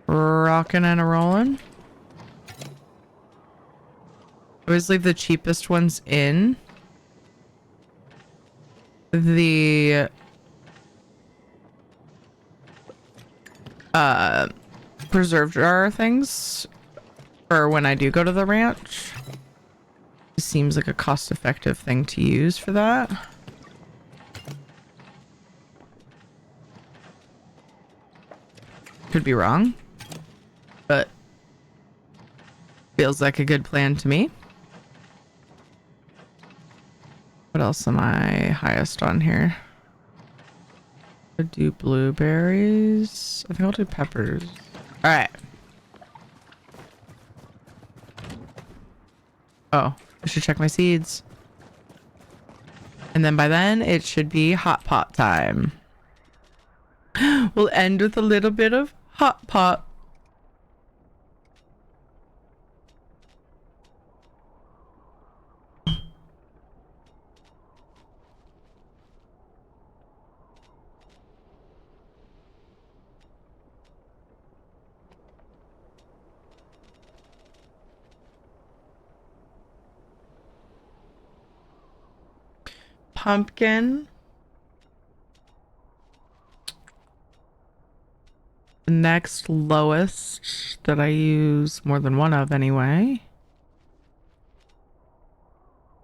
rocking and a rolling. Always leave the cheapest ones in. The preserve jar things for when I do go to the ranch. It seems like a cost-effective thing to use for that. Could be wrong, but feels like a good plan to me. What else am I highest on here? I'll do blueberries. I think I'll do peppers. All right. Oh, I should check my seeds. And then by then it should be hot pot time. We'll end with a little bit of hot pot. Pumpkin. The next lowest that I use more than one of anyway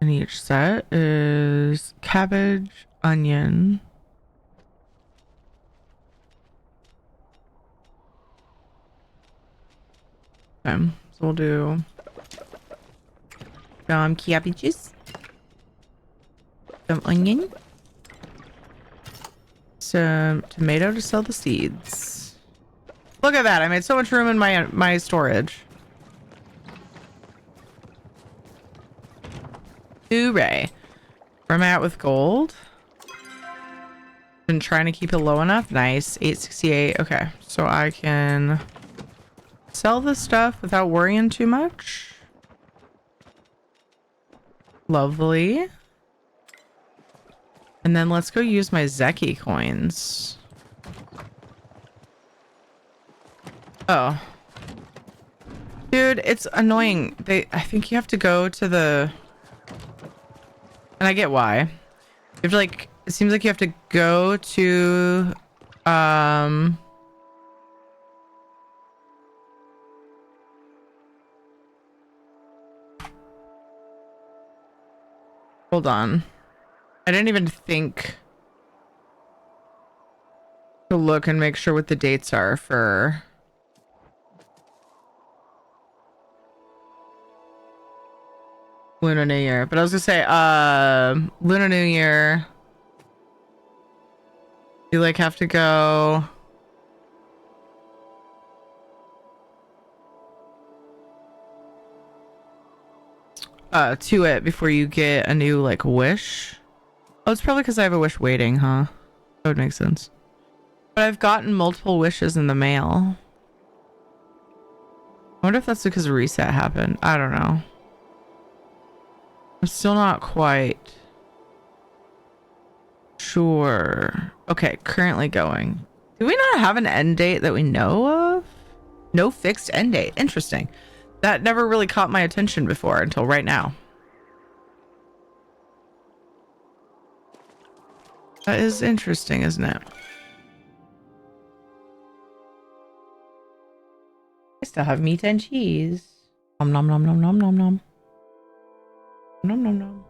in each set is cabbage, onion, okay, so we'll do some cabbages, some onion, some tomato to sell the seeds. Look at that. I made so much room in my storage. Hooray. Where am I at with gold? Been trying to keep it low enough. Nice. 868. Okay. So I can sell this stuff without worrying too much. Lovely. And then let's go use my Zeki coins. Oh. Dude, it's annoying. I think you have to go to the... And I get why. You have to like... It seems like you have to go to... Hold on. I didn't even think to look and make sure what the dates are for... Lunar New Year. But I was gonna say, Lunar New Year, you like have to go to it before you get a new like wish. Oh, it's probably because I have a wish waiting, huh? That would make sense. But I've gotten multiple wishes in the mail. I wonder if that's because a reset happened. I don't know. I'm still not quite sure. Okay, currently going. Do we not have an end date that we know of? No fixed end date. Interesting. That never really caught my attention before until right now. That is interesting, isn't it? I still have meat and cheese. Nom nom nom nom nom nom nom. Nom nom nom.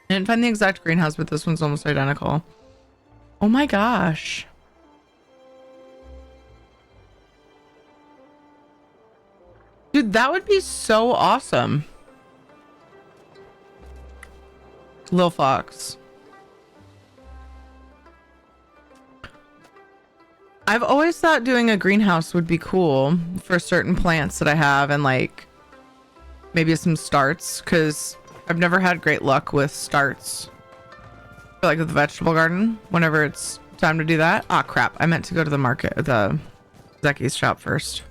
I didn't find the exact greenhouse, but this one's almost identical. Oh my gosh. Dude, that would be so awesome. Lil Fox. I've always thought doing a greenhouse would be cool for certain plants that I have and like maybe some starts, because I've never had great luck with starts. Like with the vegetable garden, whenever it's time to do that. Ah, crap. I meant to go to the market, the Zeki's shop first.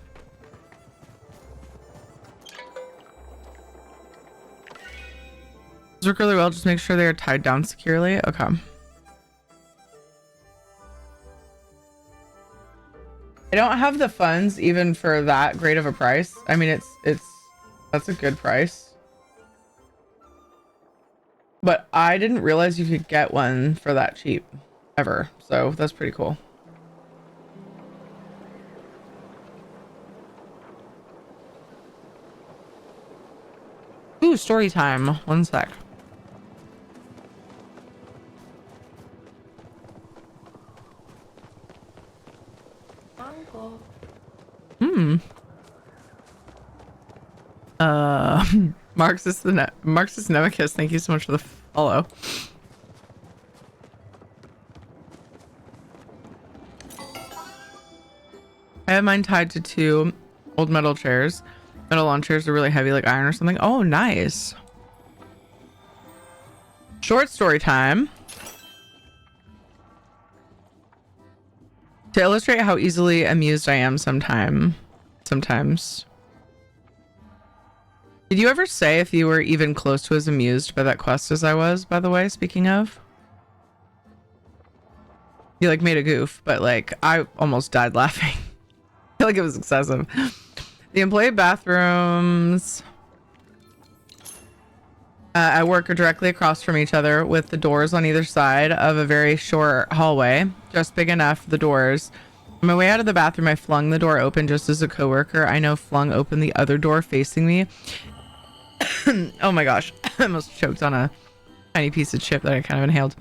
These work really well. Just make sure they are tied down securely. Okay. I don't have the funds even for that great of a price. I mean, that's a good price. But I didn't realize you could get one for that cheap ever. So that's pretty cool. Ooh, story time. One sec. Uncle. Marxist Nemicus, thank you so much for the follow. I have mine tied to 2 old metal chairs. Metal lawn chairs are really heavy, like iron or something. Oh, nice. Short story time. To illustrate how easily amused I am sometimes. Did you ever say if you were even close to as amused by that quest as I was, by the way, speaking of? You like made a goof, but like I almost died laughing. I feel like it was excessive. The employee bathrooms at work are directly across from each other with the doors on either side of a very short hallway, just big enough for the doors. On my way out of the bathroom, I flung the door open just as a coworker I know flung open the other door facing me. Oh my gosh, I almost choked on a tiny piece of chip that I kind of inhaled.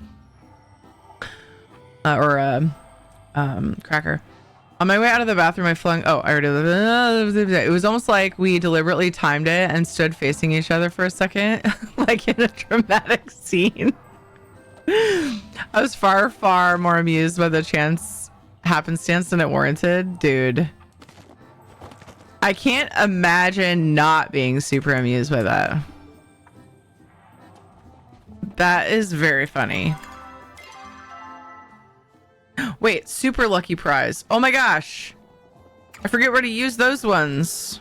Cracker. On my way out of the bathroom, I flung... Oh, I already... It was almost like we deliberately timed it and stood facing each other for a second, like in a dramatic scene. I was far, far more amused by the happenstance than it warranted. Dude. I can't imagine not being super amused by that. That is very funny. Wait, super lucky prize. Oh my gosh. I forget where to use those ones.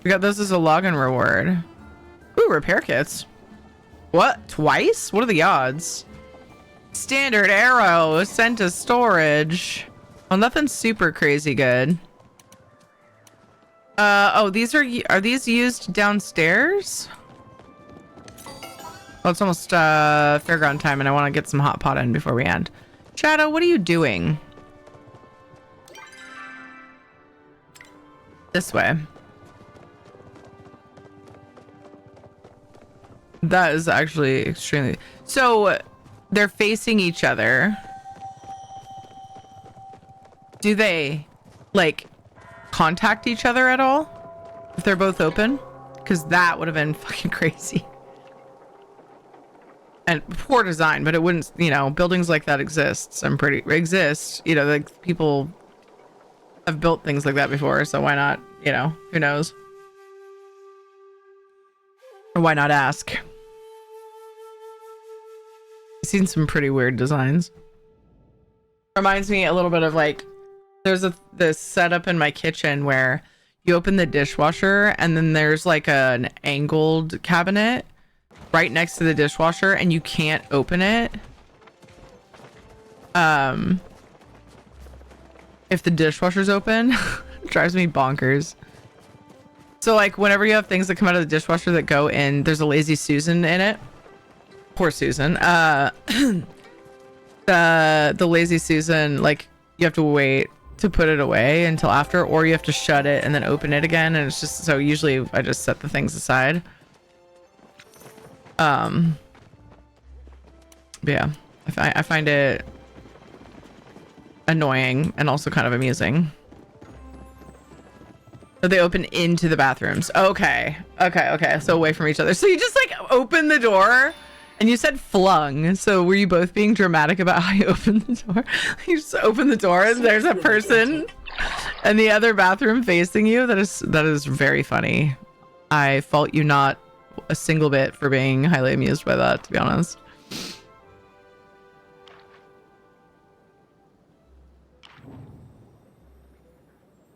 We got those as a login reward. Ooh, repair kits. What? Twice? What are the odds? Standard arrow sent to storage. Well, nothing super crazy good. Oh, are these used downstairs? Well, it's almost fairground time and I want to get some hot pot in before we end. Shadow, what are you doing? This way. That is actually extremely... So, they're facing each other. Do they, like, contact each other at all? If they're both open? Because that would have been fucking crazy. And poor design, but it wouldn't, you know, buildings like that exist. You know, like people have built things like that before, so why not, you know, who knows? Or why not ask? I've seen some pretty weird designs. Reminds me a little bit of like, there's this setup in my kitchen where you open the dishwasher and then there's like an angled cabinet right next to the dishwasher and you can't open it if the dishwasher's open. It drives me bonkers. So like whenever you have things that come out of the dishwasher that go in, there's a lazy Susan in it. Poor Susan. The lazy Susan, like you have to wait to put it away until after, or you have to shut it and then open it again, and it's just so usually I just set the things aside. Yeah, I find it annoying and also kind of amusing. So they open into the bathrooms. Okay. So away from each other. So you just like open the door, and you said flung. So were you both being dramatic about how you opened the door? You just open the door and there's a person in the other bathroom facing you. That is very funny. I fault you not a single bit for being highly amused by that, to be honest.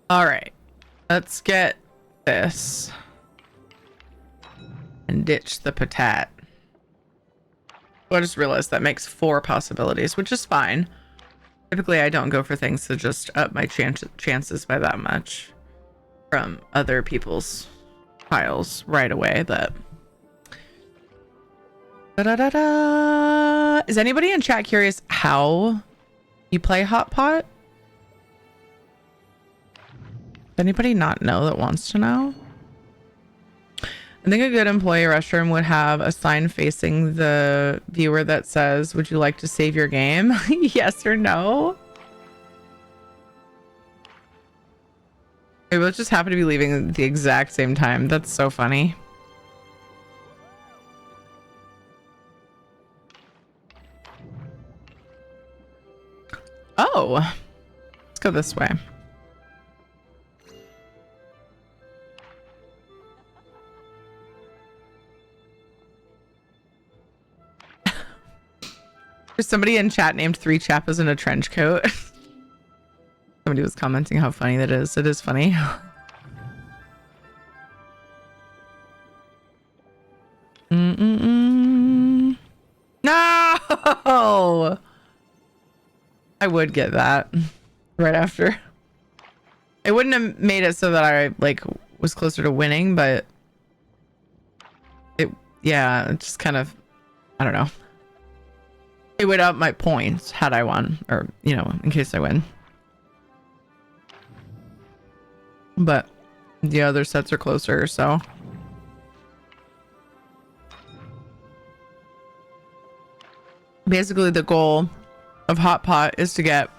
All right, let's get this and ditch the patat. I just realized that makes 4 possibilities, which is fine. Typically, I don't go for things to just up my chances by that much from other people's piles right away. But is anybody in chat curious how you play Hot Pot? Does anybody not know that wants to know? I think a good employee restroom would have a sign facing the viewer that says, "Would you like to save your game?" Yes or no? We both just happen to be leaving at the exact same time. That's so funny. Oh, let's go this way. There's somebody in chat named 3 Chappas in a trench coat. Somebody was commenting how funny that is. It is funny. No! I would get that right after. It wouldn't have made it so that I like was closer to winning, but it just kind of, I don't know. It would up my points had I won, or in case I win. But the other sets are closer, so basically the goal of Hot Pot is to get,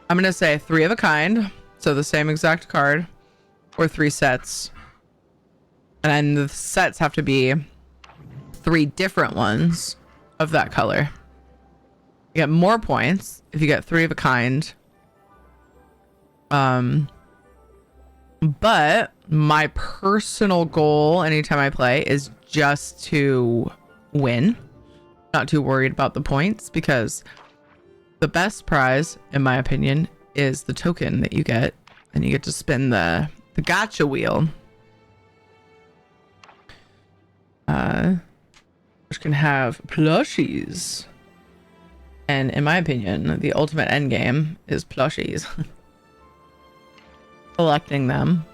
I'm gonna say 3 of a kind, so the same exact card, or 3 sets, and then the sets have to be 3 different ones of that color. You get more points if you get 3 of a kind. But my personal goal anytime I play is just to win. Not too worried about the points, because the best prize, in my opinion, is the token that you get, and you get to spin the gacha wheel. Which can have plushies. And in my opinion, the ultimate end game is plushies. Collecting them.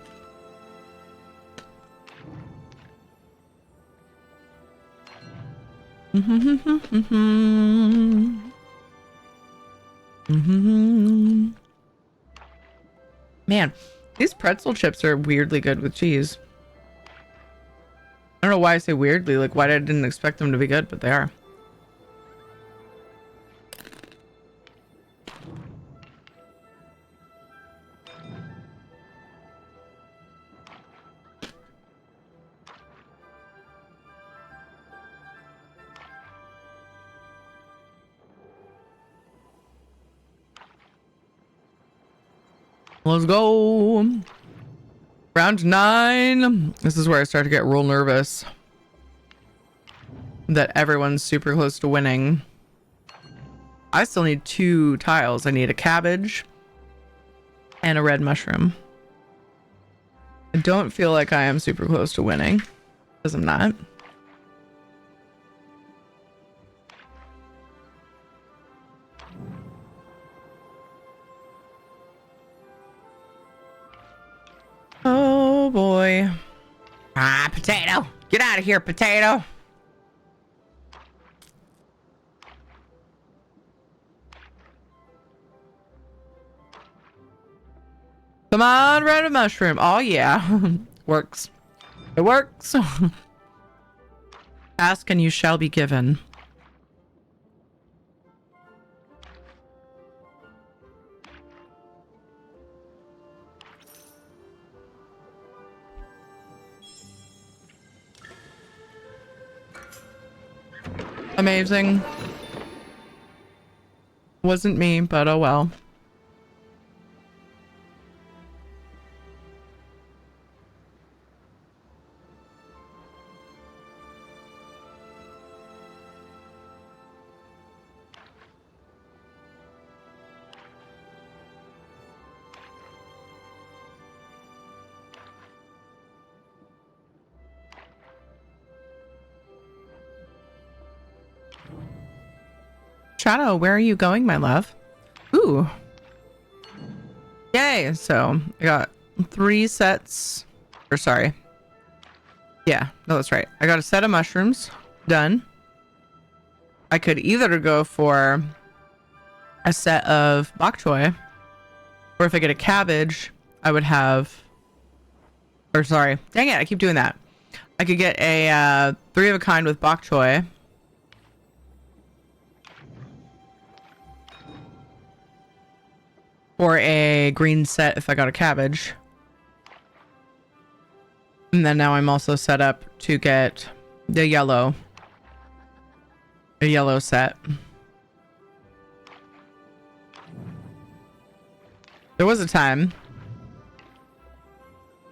Man, these pretzel chips are weirdly good with cheese. I don't know why I say weirdly, like why I didn't expect them to be good, but they are. Let's go. Round 9. This is where I start to get real nervous that everyone's super close to winning. I still need 2 tiles. I need a cabbage and a red mushroom. I don't feel like I am super close to winning, because I'm not. Oh boy. Ah, potato. Get out of here, potato. Come on, red mushroom. Oh, yeah. Works. It works. Ask and you shall be given. Amazing. Wasn't me, but oh well. Shadow, where are you going, my love? Ooh. Yay. So I got 3 sets. Or sorry. Yeah, no, that's right. I got a set of mushrooms. Done. I could either go for a set of bok choy, or if I get a cabbage, I would have, or sorry, dang it, I keep doing that. I could get a 3 of a kind with bok choy. Or a green set if I got a cabbage. And then now I'm also set up to get the yellow. A yellow set. There was a time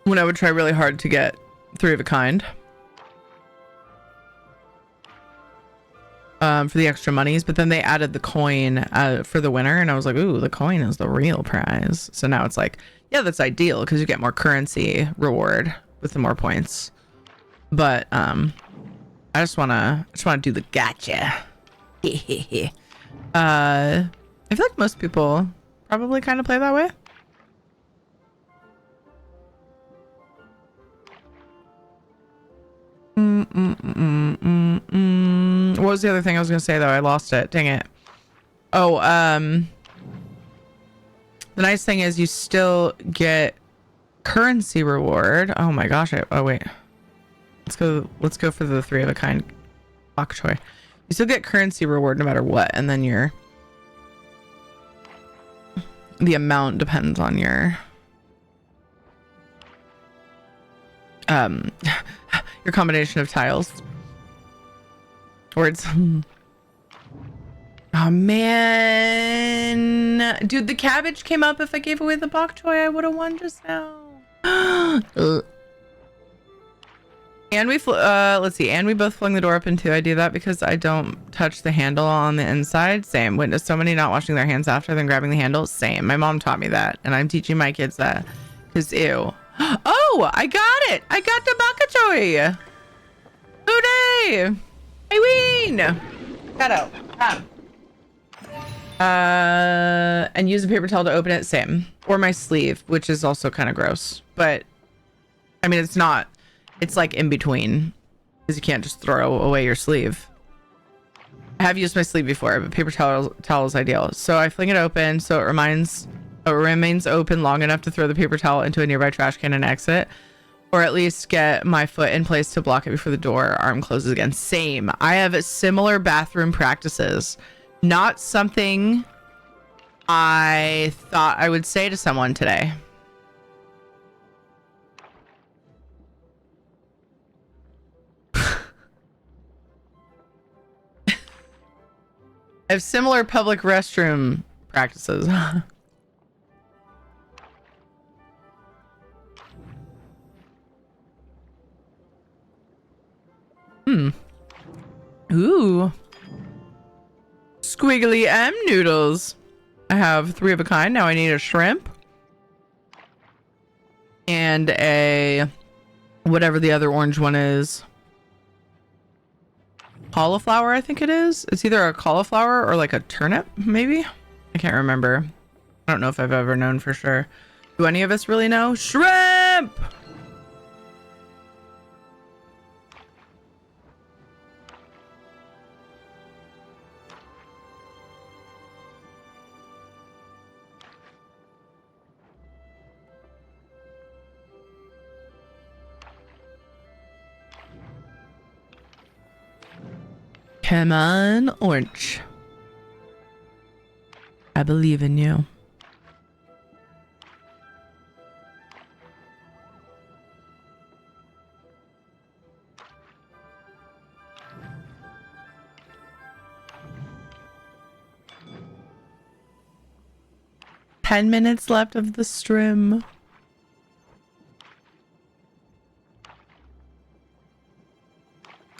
when I would try really hard to get 3 of a kind. For the extra monies, but then they added the coin for the winner, and I was like, ooh, the coin is the real prize. So now it's like, yeah, that's ideal because you get more currency reward with the more points. But I just wanna do the gotcha. I feel like most people probably kind of play that way. What was the other thing I was gonna say though? I lost it. Dang it. Oh, the nice thing is you still get currency reward. Oh my gosh. Oh wait. Let's go for the 3 of a kind bok choy. You still get currency reward no matter what, and then the amount depends on your combination of tiles. Or it's oh man, dude, the cabbage came up. If I gave away the bok choy, I would have won just now. And we let's see, and we both flung the door open too. I do that because I don't touch the handle on the inside. Same. Witness so many not washing their hands after then grabbing the handle. Same. My mom taught me that, and I'm teaching my kids that. Cause ew. Oh, I got it. I got the bok choy. Hooray! I win! Shadow, come. And use a paper towel to open it. Same. Or my sleeve, which is also kind of gross. But, I mean, it's not. It's like in between. Because you can't just throw away your sleeve. I have used my sleeve before, but paper towel is ideal. So I fling it open so it remains open long enough to throw the paper towel into a nearby trash can and exit. Or at least get my foot in place to block it before the door arm closes again. Same. I have similar bathroom practices. Not something I thought I would say to someone today. I have similar public restroom practices. Ooh. Squiggly M noodles. I have 3 of a kind. Now I need a shrimp. And a whatever the other orange one is. Cauliflower, I think it is. It's either a cauliflower or like a turnip, maybe? I can't remember. I don't know if I've ever known for sure. Do any of us really know? Shrimp! Come on, Orange. I believe in you. Ten minutes left of the stream.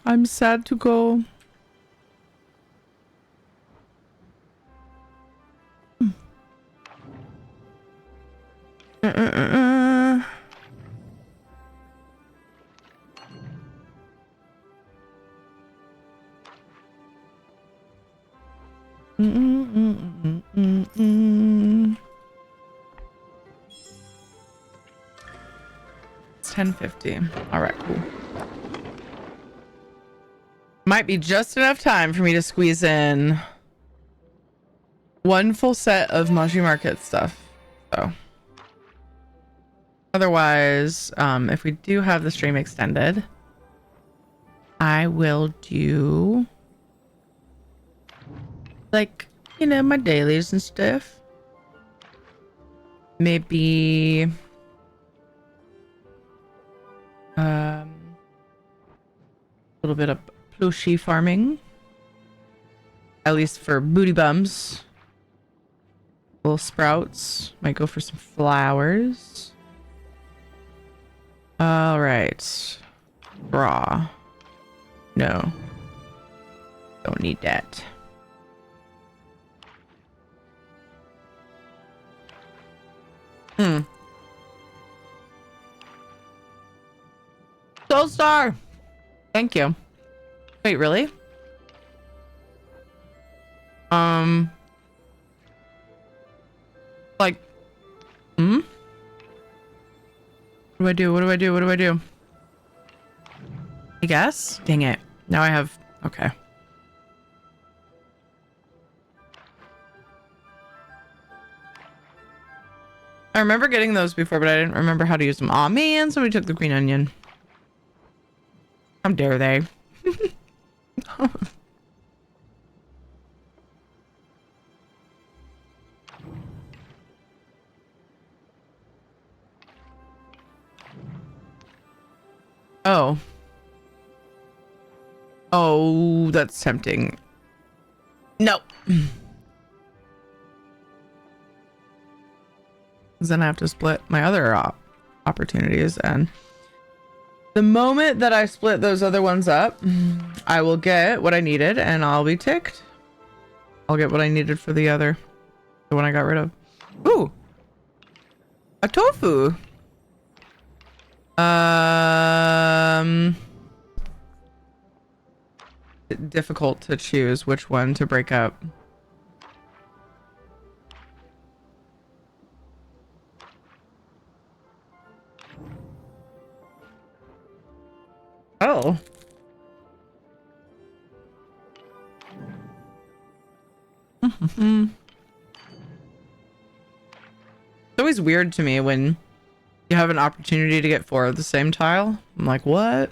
I'm sad to go. It's 10:50. All right, cool. Might be just enough time for me to squeeze in one full set of Maji Market stuff. So otherwise, if we do have the stream extended, I will do like, you know, my dailies and stuff. Maybe a little bit of plushie farming, at least for booty bums. Little sprouts. Might go for some flowers. All right. Raw. No. Don't need that. Soul Star. Thank you. Wait, really? Like, What do I do? What do I do? What do I do? I guess? Dang it. Now I have... Okay. I remember getting those before, but I didn't remember how to use them. Aw, man, somebody took the green onion. How dare they? Oh. Oh, that's tempting. No. Then I have to split my other opportunities, and the moment that I split those other ones up, I will get what I needed and I'll be ticked. I'll get what I needed for the one I got rid of. Ooh, a tofu. Difficult to choose which one to break up. Oh. It's always weird to me when you have an opportunity to get 4 of the same tile. I'm like, what?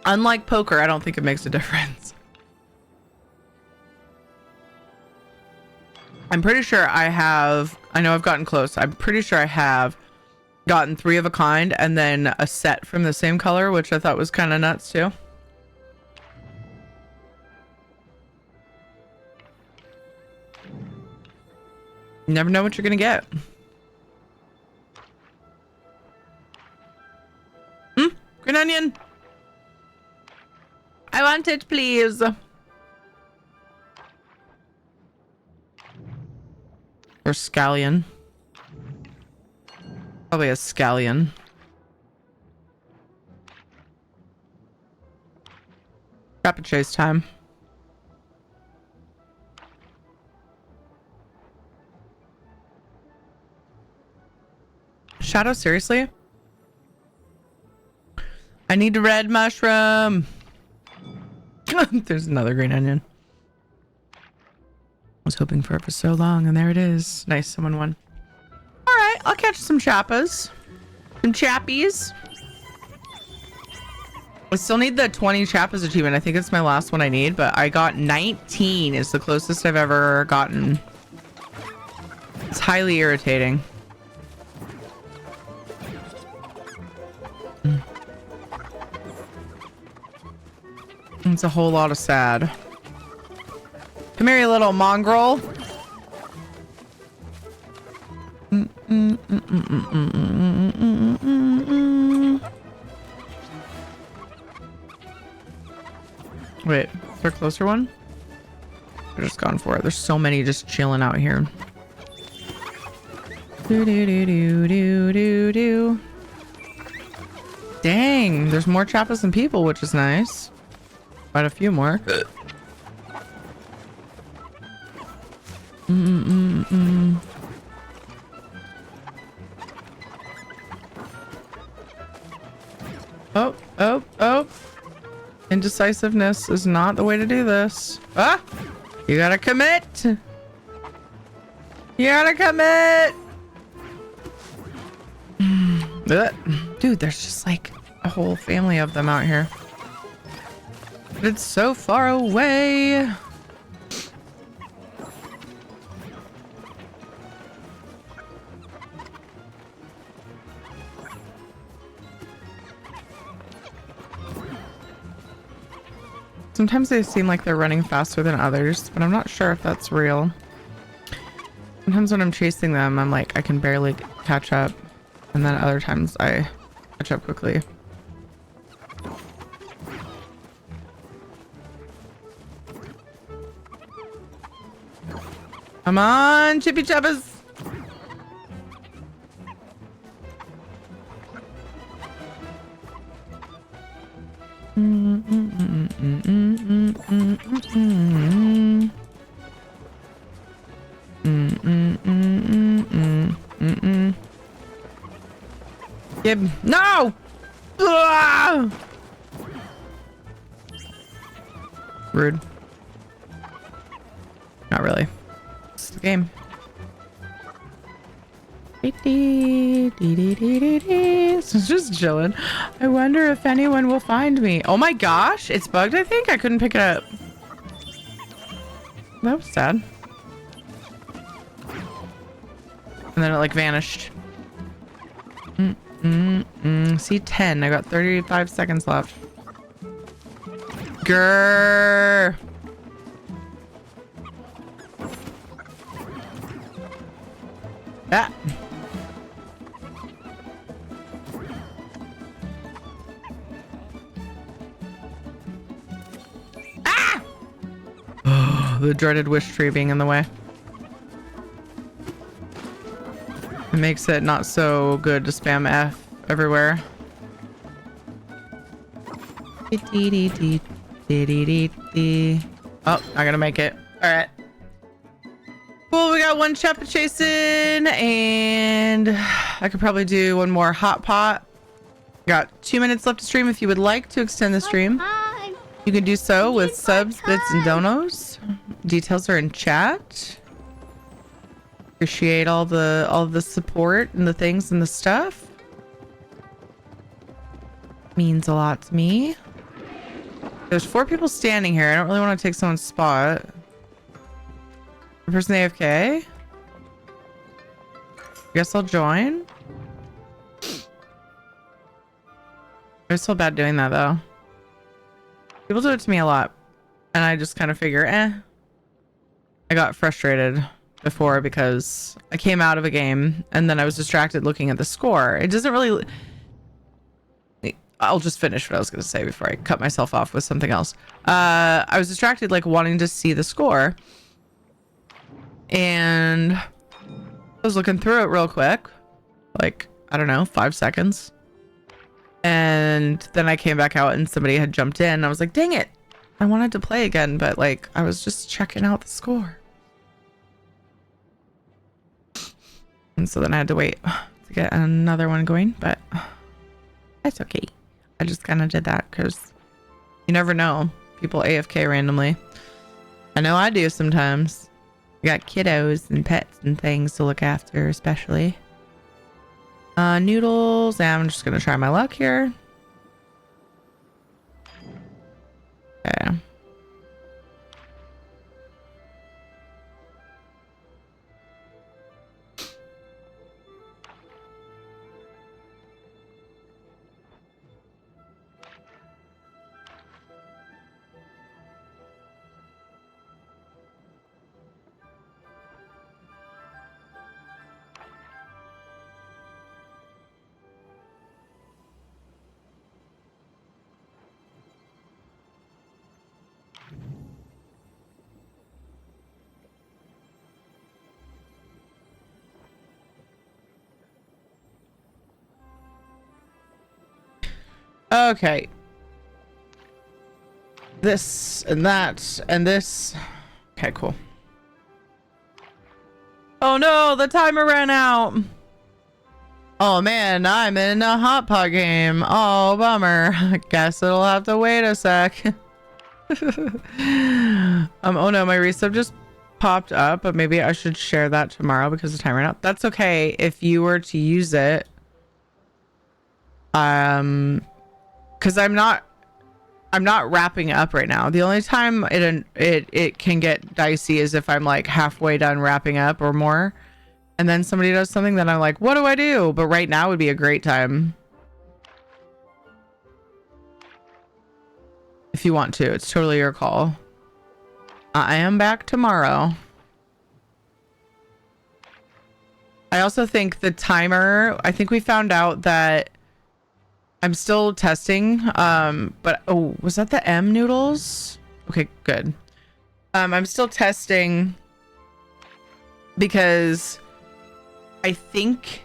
Unlike poker, I don't think it makes a difference. I'm pretty sure I know I've gotten close. I'm pretty sure I have gotten 3 of a kind and then a set from the same color, which I thought was kind of nuts too. You never know what you're gonna get. Green onion. I want it, please. Or scallion. Probably a scallion. Rapid chase time. Shadow, seriously? I need a red mushroom. There's another green onion. I was hoping for it for so long, and there it is. Nice, someone won. All right, I'll catch some chappas. Some chappies. I still need the 20 chappas achievement. I think it's my last one I need, but I got 19 is the closest I've ever gotten. It's highly irritating. It's a whole lot of sad. Come here, you little mongrel. Wait, is there a closer one? I've just gone for it. There's so many just chilling out here. Do do do do do do do. Dang, there's more chappas than people, which is nice. Quite a few more. Oh, oh, oh. Indecisiveness is not the way to do this. Ah! You gotta commit! You gotta commit! Dude, there's just like a whole family of them out here. But it's so far away. Sometimes they seem like they're running faster than others, but I'm not sure if that's real. Sometimes when I'm chasing them, I'm like, I can barely catch up. And then other times I catch up quickly. Come on, Chippy Chappas! Gib, no! Ah! Rude. Not really. It's the game. So it's just chilling. I wonder if anyone will find me. Oh my gosh, it's bugged, I think. I couldn't pick it up. That was sad. And then it like vanished. See, 10. I got 35 seconds left. Grrr. Ah. Ah! The dreaded wish tree being in the way. It makes it not so good to spam F everywhere. Oh, not gonna make it. All right. Cool, we got one chappa chasing, and I could probably do one more hot pot. Got 2 minutes left to stream. If you would like to extend the stream, you can do so with subs, bits, and donos. Details are in chat. Appreciate all the support and the things and the stuff. Means a lot to me. There's 4 people standing here. I don't really want to take someone's spot. The person AFK? Guess I'll join. I just feel bad doing that though. People do it to me a lot. And I just kind of figure, I got frustrated before because I came out of a game and then I was distracted looking at the score. It doesn't really... I'll just finish what I was going to say before I cut myself off with something else. I was distracted like wanting to see the score. And I was looking through it real quick. Like, I don't know, 5 seconds. And then I came back out and somebody had jumped in. I was like, dang it. I wanted to play again, but like, I was just checking out the score. And so then I had to wait to get another one going, but that's okay. I just kind of did that because you never know. People AFK randomly. I know I do sometimes. I got kiddos and pets and things to look after, especially. Noodles. And I'm just gonna try my luck here. Okay. Okay. This and that and this. Okay, cool. Oh no, the timer ran out. Oh man, I'm in a hot pot game. Oh, bummer. I guess it'll have to wait a sec. Oh no, my resub just popped up, but maybe I should share that tomorrow because the timer ran out. That's okay if you were to use it. Because I'm not wrapping up right now. The only time it can get dicey is if I'm like halfway done wrapping up or more, and then somebody does something that I'm like, what do I do? But right now would be a great time. If you want to, it's totally your call. I am back tomorrow. I also think the timer, I think we found out that I'm still testing, but oh, was that the M noodles? Okay, good. I'm still testing because I think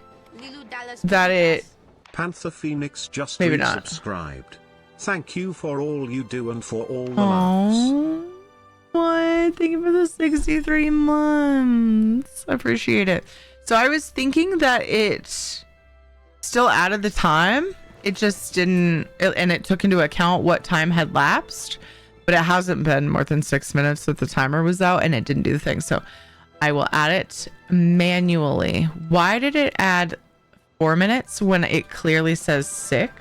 that it Panther Phoenix just maybe not. Subscribed. Thank you for all you do and for all the laughs. What? Thank you for the 63 months. I appreciate it. So I was thinking that it still added the time. It just didn't, and it took into account what time had lapsed, but it hasn't been more than 6 minutes that the timer was out, and it didn't do the thing. So I will add it manually. Why did it add 4 minutes when it clearly says 6?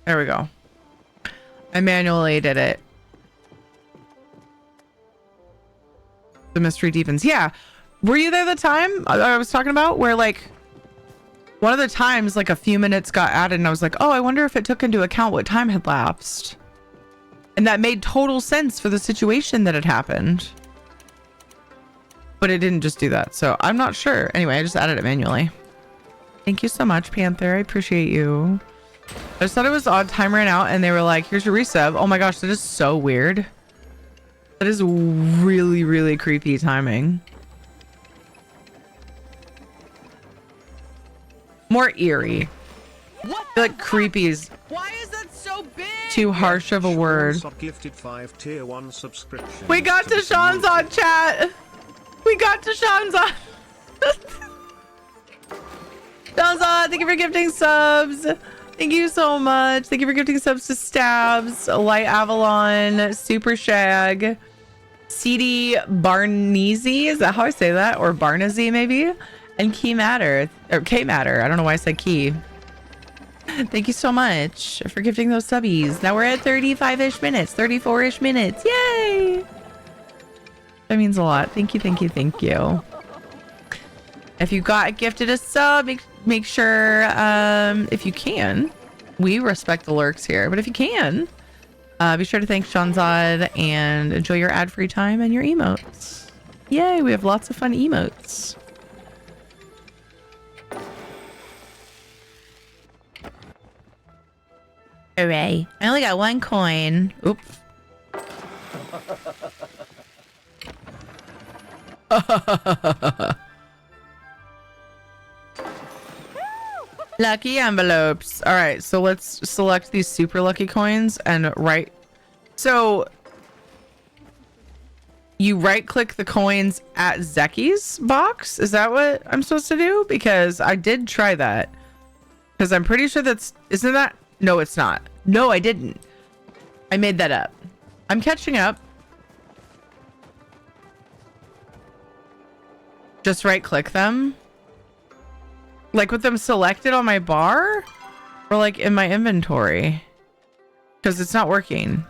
There we go. I manually did it. The mystery deepens. Yeah. Were you there the time I was talking about where like one of the times like a few minutes got added and I was like, oh, I wonder if it took into account what time had lapsed. And that made total sense for the situation that had happened. But it didn't just do that. So I'm not sure. Anyway, I just added it manually. Thank you so much, Panther. I appreciate you. I just thought it was odd. Time ran out and they were like, here's your resub. Oh my gosh, that is so weird. That is really, really creepy timing. More eerie. What? Like creepy is Why is that so big? too harsh of a word. Gifted 5 tier 1 subscriptions. We got to Sean's on chat. We got to Sean's on. Sean's on. Thank you for gifting subs. Thank you so much. Thank you for gifting subs to Stabs, Light Avalon, Super Shag, CD Barnezy. Is that how I say that? Or Barnezy maybe? And Key Matter. Or K Matter. I don't know why I said Key. Thank you so much for gifting those subbies. Now we're at 35-ish minutes. 34-ish minutes. Yay! That means a lot. Thank you, thank you, thank you. If you got gifted a sub, make sure, if you can, we respect the lurks here, but if you can, be sure to thank Shanzad and enjoy your ad-free time and your emotes. Yay, we have lots of fun emotes. Hooray. I only got 1 coin. Oops. Lucky envelopes. All right, so let's select these super lucky coins and right. So you right click the coins at Zeki's box. Is that what I'm supposed to do? Because I did try that. Because I'm pretty sure isn't that No, it's not. No, I didn't. I made that up. I'm catching up. Just right click them. Like with them selected on my bar? Or like in my inventory? Because it's not working.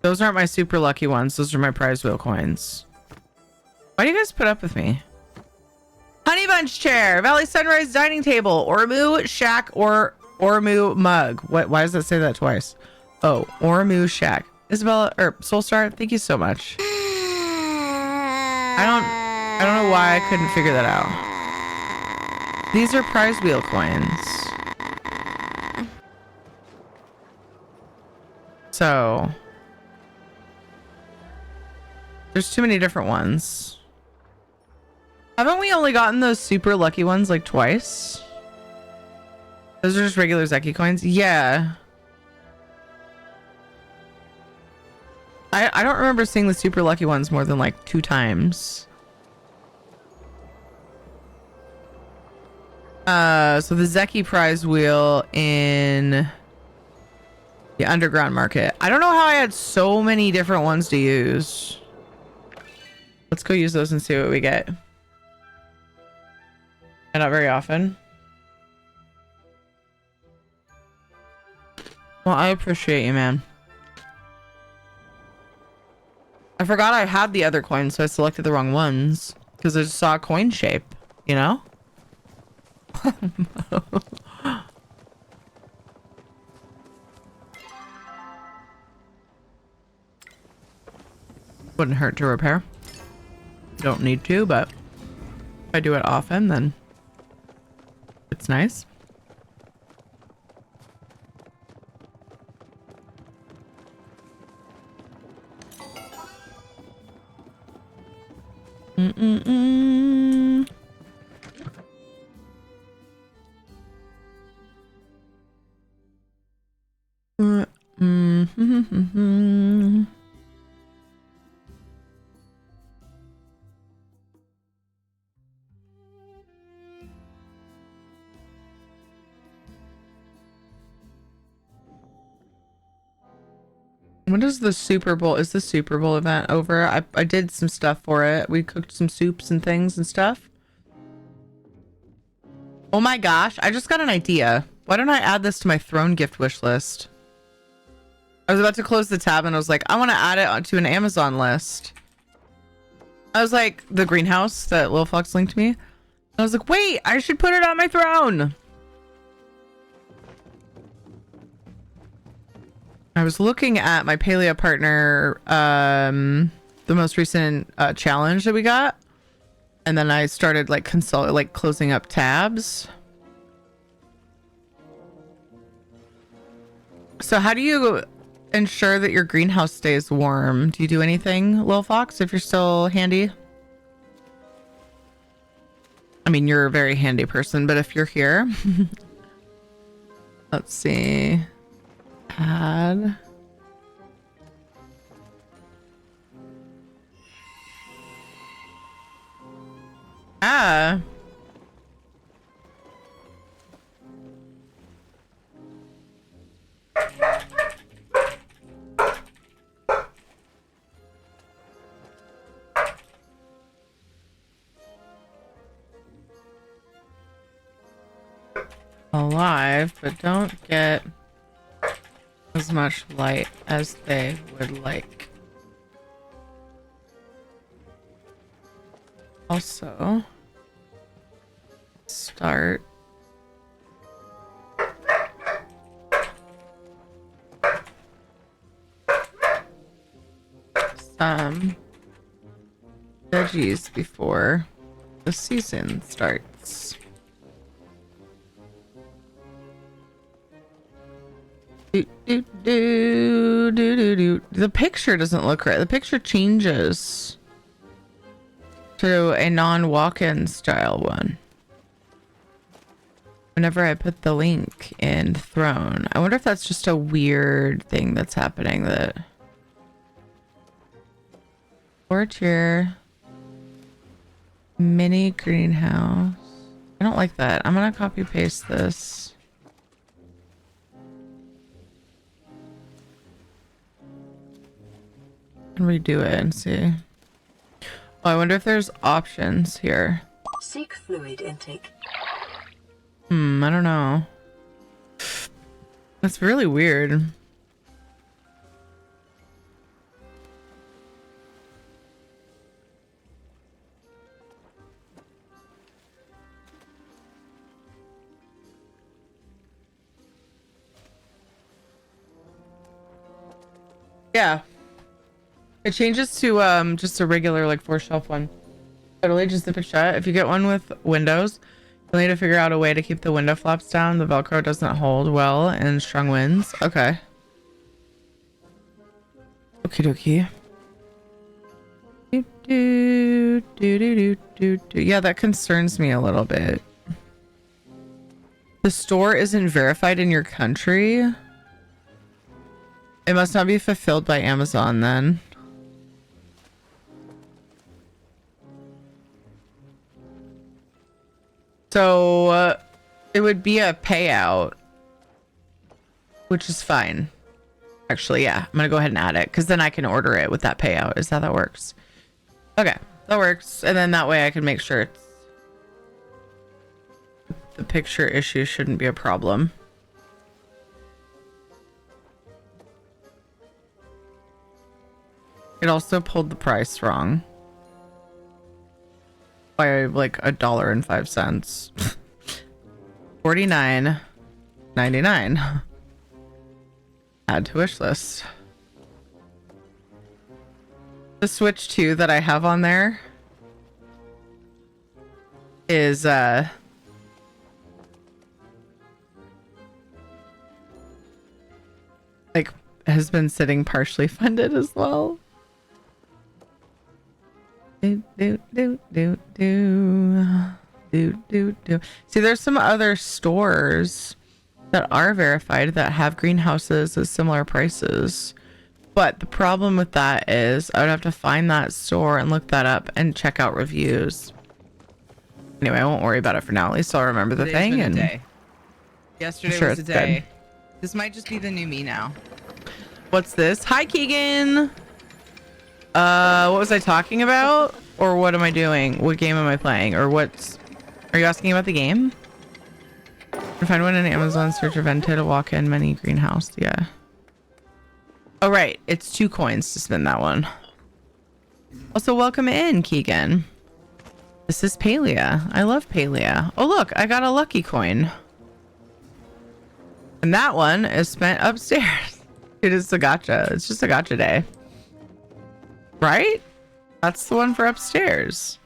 Those aren't my super lucky ones. Those are my prize wheel coins. Why do you guys put up with me? Honey Bunch chair, Valley Sunrise dining table, Ormu shack, or Ormu mug. What? Why does that say that twice? Oh, Ormu shack. Isabella or Soulstar, thank you so much. I don't know why I couldn't figure that out. These are prize wheel coins. So there's too many different ones. Haven't we only gotten those super lucky ones like twice? Those are just regular Zeki coins? Yeah. I don't remember seeing the super lucky ones more than like 2 times. So the Zeki prize wheel in the underground market. I don't know how I had so many different ones to use. Let's go use those and see what we get. And not very often. Well, I appreciate you, man. I forgot I had the other coins, so I selected the wrong ones. Because I just saw a coin shape, you know? Wouldn't hurt to repair. Don't need to, but if I do it often, then it's nice. Mm-mm-mm. Mm-hmm. When is the Super Bowl? Is the Super Bowl event over? I did some stuff for it. We cooked some soups and things and stuff. Oh my gosh, I just got an idea. Why don't I add this to my throne gift wish list? I was about to close the tab and I was like, I want to add it onto an Amazon list. I was like, the greenhouse that Lil Fox linked me. I was like, wait, I should put it on my throne. I was looking at my Paleo partner, the most recent challenge that we got. And then I started like closing up tabs. So how do you ensure that your greenhouse stays warm? Do you do anything, Lil Fox, if you're still handy? I mean, you're a very handy person, but if you're here, let's see. Add. Ah. Alive, but don't get as much light as they would like. Also, start some veggies before the season starts. The picture doesn't look right. The picture changes to a non-walk-in style one. whenever I put the link in Throne. I wonder if that's just a weird thing that's happening that... Torch here. Mini greenhouse. I don't like that. I'm gonna copy paste this. And redo it and see. Oh, I wonder if there's options here. Seek fluid intake. I don't know. That's really weird. Yeah. It changes to just a regular like 4-shelf one. Totally just zip it shut. If you get one with windows, you'll need to figure out a way to keep the window flaps down. The Velcro doesn't hold well in strong winds. Okay. Okie dokie. Yeah, that concerns me a little bit. The store isn't verified in your country. It must not be fulfilled by Amazon then. So it would be a payout, which is fine. Actually, yeah, I'm gonna go ahead and add it because then I can order it with that payout. Is that how that works? Okay, that works. And then that way I can make sure it's... the picture issue shouldn't be a problem. It also pulled the price wrong by like $1.05. $49.99. Add to wish list. The Switch 2 that I have on there is like has been sitting partially funded as well. See, there's some other stores that are verified that have greenhouses at similar prices. But the problem with that is I would have to find that store and look that up and check out reviews. Anyway, I won't worry about it for now. At least I'll remember the thing. And day. Yesterday sure was a it's day. good. This might just be the new me now. What's this? Hi, Keegan. What was I talking about? Or what am I doing? What game am I playing? Or what's... Are you asking about the game? Find one in Amazon, search Vented, a walk-in mini greenhouse. Yeah. Oh, right. It's 2 coins to spin that one. Also, welcome in, Keegan. This is Palia. I love Palia. Oh, look. I got a lucky coin. And that one is spent upstairs. It is a gacha. It's just a gacha day. Right? That's the one for upstairs.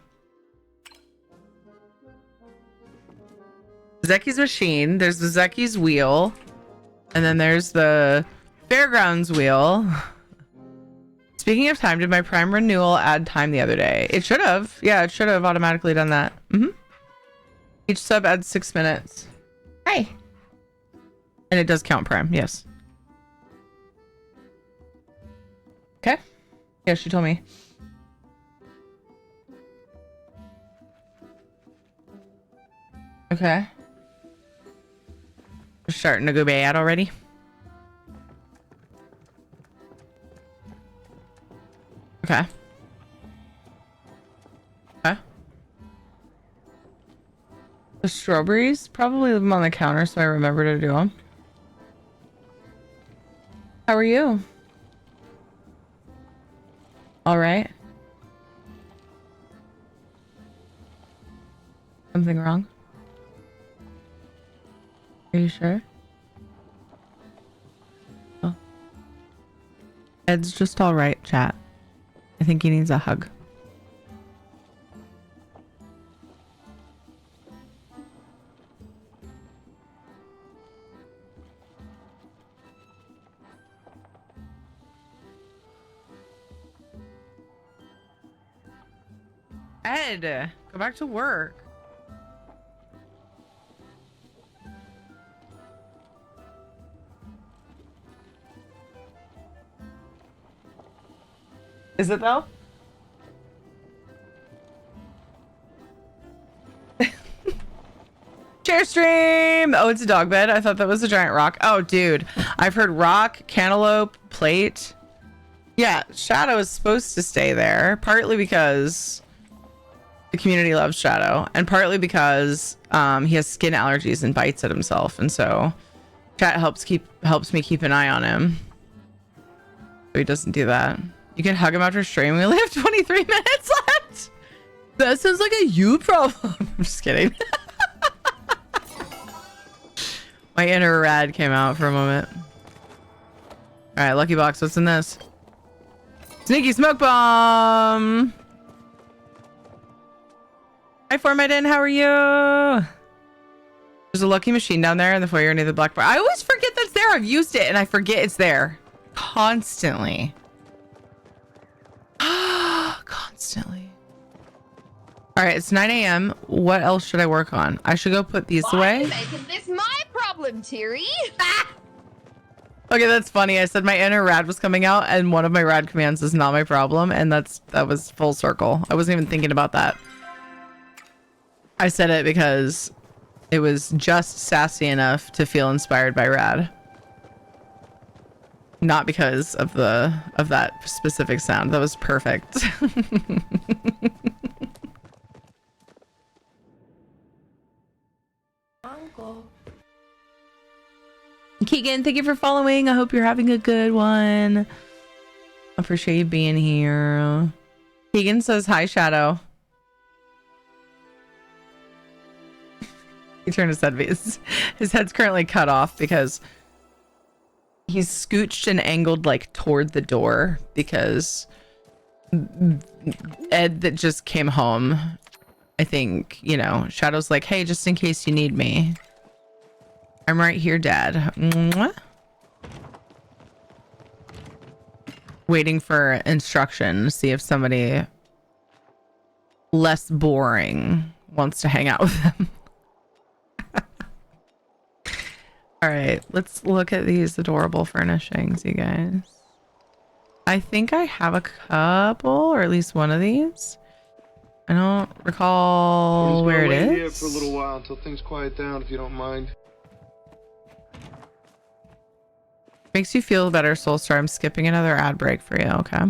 Zeki's machine. There's the Zeki's wheel. And then there's the Fairgrounds wheel. Speaking of time, did my Prime renewal add time the other day? It should have. Yeah, it should have automatically done that. Each sub adds 6 minutes. Hi. And it does count Prime. Yes. Okay. Yeah, she told me. Okay. We're starting to go bad already. Okay. Okay. The strawberries? Probably leave them on the counter so I remember to do them. How are you? All right. Something wrong? Are you sure? Oh. Ed's just all right, chat. I think he needs a hug. Ed, go back to work. Is it though? Share stream! Oh, it's a dog bed. I thought that was a giant rock. Oh, dude. I've heard rock, cantaloupe, plate. Yeah, Shadow is supposed to stay there, partly because the community loves Shadow, and partly because he has skin allergies and bites at himself, and so chat helps me keep an eye on him. So he doesn't do that. You can hug him after stream. We only have 23 minutes left. That sounds like a you problem. I'm just kidding. My inner rad came out for a moment. All right, lucky box. What's in this? Sneaky smoke bomb. Hi, Formidin. How are you? There's a lucky machine down there in the foyer near the black bar. I always forget that's there. I've used it and I forget it's there constantly. Constantly. All right, it's 9 a.m. What else should I work on? I should go put these away. Making this my problem, Terry. Okay, that's funny. I said my inner rad was coming out, and one of my rad commands is not my problem, and that was full circle. I wasn't even thinking about that. I said it because it was just sassy enough to feel inspired by rad, not because of that specific sound. That was perfect. Keegan, thank you for following. I hope you're having a good one. I appreciate you being here. Keegan says hi, Shadow. He turned his head. His head's currently cut off because he's scooched and angled like toward the door because Ed that just came home, I think, you know, Shadow's like, hey, just in case you need me. I'm right here, Dad. Mwah. Waiting for instruction, see if somebody less boring wants to hang out with him. All right, let's look at these adorable furnishings, you guys. I think I have a couple, or at least one of these. I don't recall where it is. Wait here for a little while until things quiet down, if you don't mind. Makes you feel better, Soulstar. I'm skipping another ad break for you, okay?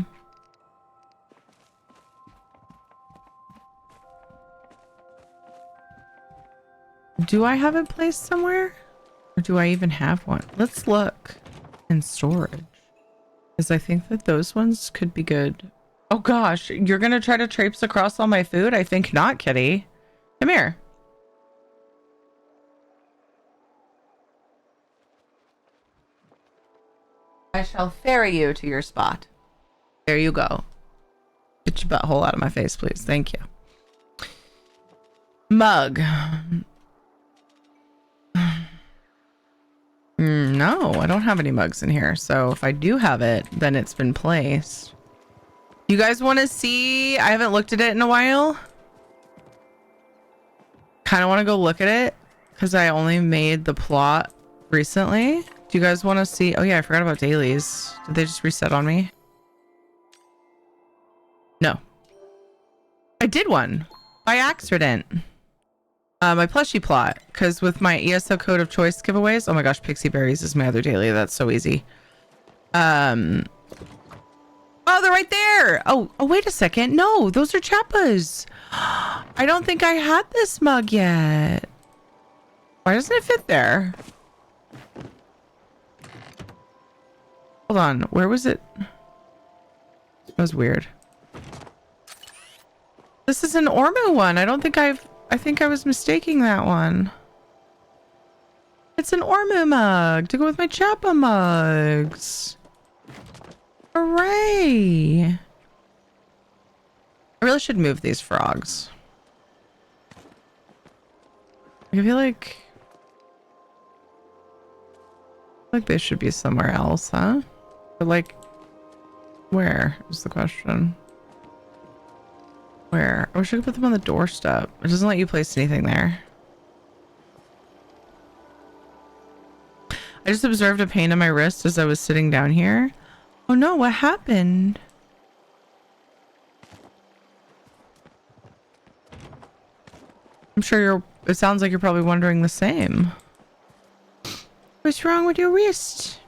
Do I have it placed somewhere? Or do I even have one? Let's look in storage. Because I think that those ones could be good. Oh gosh, you're gonna try to traipse across all my food? I think not, kitty. Come here. I shall ferry you to your spot. There you go. Get your butthole out of my face, please. Thank you. Mug. No, I don't have any mugs in here. So if I do have it, then it's been placed. You guys want to see? I haven't looked at it in a while. Kind of want to go look at it because I only made the plot recently. Do you guys want to see? Oh yeah, I forgot about dailies. Did they just reset on me? No. I did one by accident. My plushie plot, because with my ESO code of choice giveaways. Oh my gosh, Pixie Berries is my other daily. That's so easy. Oh, they're right there. Oh, wait a second. No, those are Chappas. I don't think I had this mug yet. Why doesn't it fit there? Hold on, where was it? That was weird. This is an Ormu one. I think I was mistaking that one. It's an Ormu mug to go with my Chappa mugs. Hooray! I really should move these frogs. I feel like they should be somewhere else, huh? But like, where is the question? Where? I wish I could put them on the doorstep. It doesn't let you place anything there. I just observed a pain in my wrist as I was sitting down here. Oh no, what happened? I'm sure it sounds like you're probably wondering the same. What's wrong with your wrist?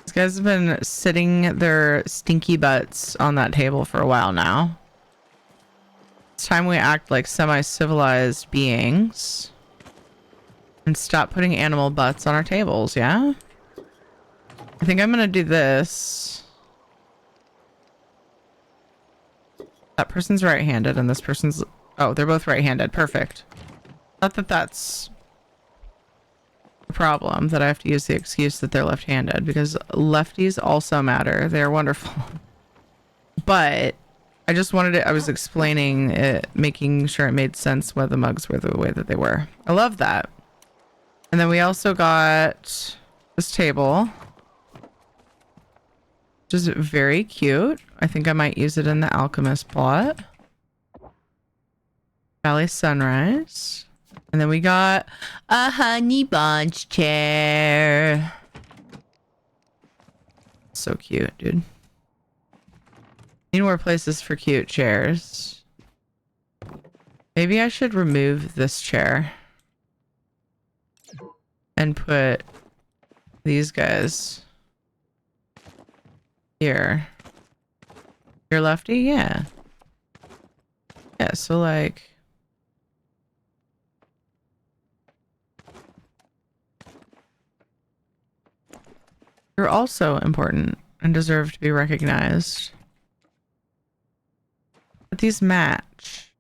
These guys have been sitting their stinky butts on that table for a while now. It's time we act like semi-civilized beings and stop putting animal butts on our tables, yeah? I think I'm gonna do this. That person's right-handed and this person's... Oh, they're both right-handed. Perfect. Not that that's a problem, that I have to use the excuse that they're left-handed, because lefties also matter. They're wonderful. But I just wanted it... I was explaining it, making sure it made sense why the mugs were the way that they were. I love that. And then we also got this table, which is very cute. I think I might use it in the alchemist plot. Valley Sunrise. And then we got a honey bunch chair. So cute, dude. Need more places for cute chairs. Maybe I should remove this chair and put these guys here. You're lefty? Yeah. Yeah, so like... You're also important and deserve to be recognized. But these match.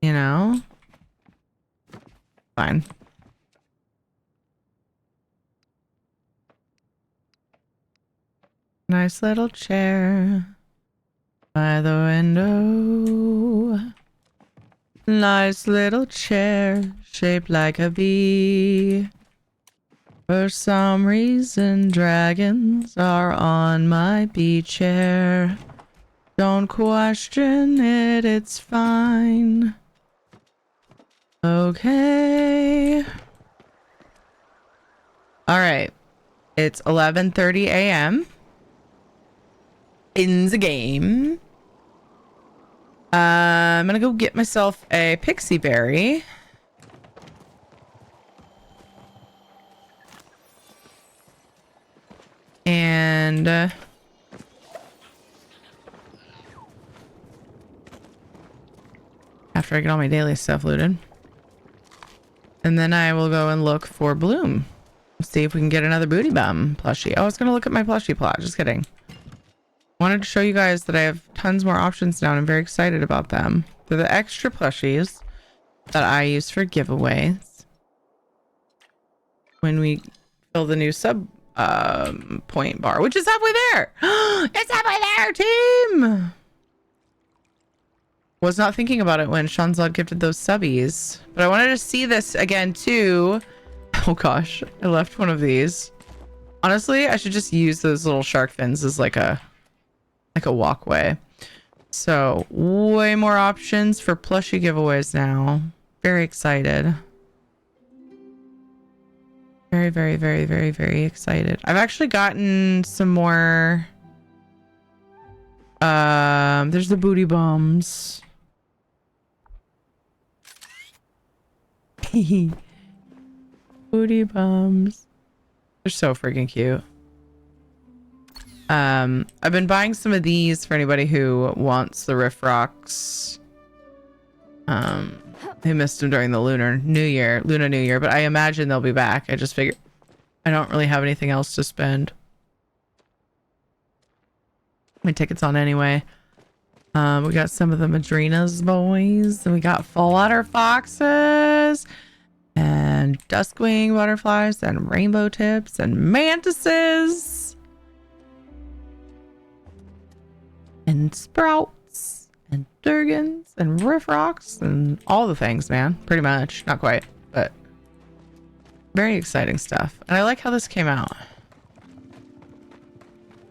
You know? Fine. Nice little chair by the window. Nice little chair shaped like a bee. For some reason, dragons are on my beach chair. Don't question it, it's fine. Okay. All right. It's 11:30 a.m. in the game. I'm gonna go get myself a pixie berry. And after I get all my daily stuff looted. And then I will go and look for Bloom. See if we can get another booty bum plushie. Oh, I was gonna look at my plushie plot. Just kidding. Wanted to show you guys that I have tons more options now and I'm very excited about them. They're the extra plushies that I use for giveaways. When we fill the new sub point bar, which is halfway there. It's halfway there, team. Was not thinking about it when Shanzad gifted those subbies, but I wanted to see this again too. Oh gosh, I left one of these. Honestly, I should just use those little shark fins as like a walkway. So way more options for plushie giveaways now. Very excited. Very, very, very, very, very excited. I've actually gotten some more. There's the booty bombs. Booty bombs. They're so freaking cute. I've been buying some of these for anybody who wants the Rift Rocks. They missed them during the Luna New Year, but I imagine they'll be back. I just figured I don't really have anything else to spend my tickets on anyway. We got some of the Madrinas boys, and we got Flutter Foxes, and Duskwing butterflies, and Rainbow Tips, and Mantises, and Sprouts, and Durgans, and Rift Rocks, and all the things, man. Pretty much. Not quite, but very exciting stuff. And I like how this came out.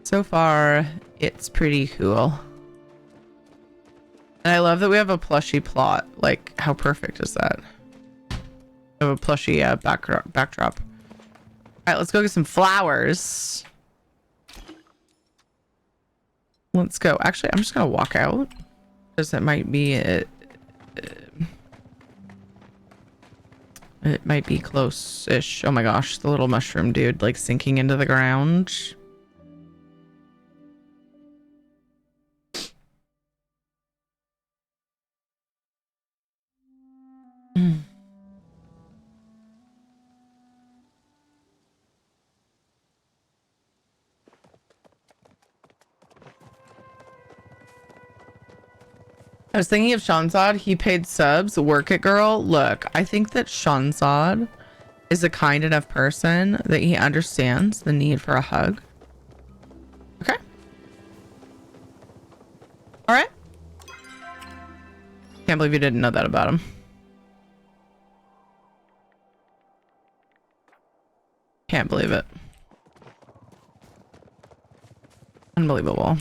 So far, it's pretty cool. And I love that we have a plushie plot. Like, how perfect is that? We have a plushie backdrop. All right, let's go get some flowers. Let's go. Actually, I'm just gonna walk out because it might be it might be close-ish. Oh my gosh, the little mushroom dude like sinking into the ground. I was thinking of Shanzad. He paid subs. Work it, girl. Look, I think that Shanzad is a kind enough person that he understands the need for a hug. Okay. All right. Can't believe you didn't know that about him. Can't believe it. Unbelievable.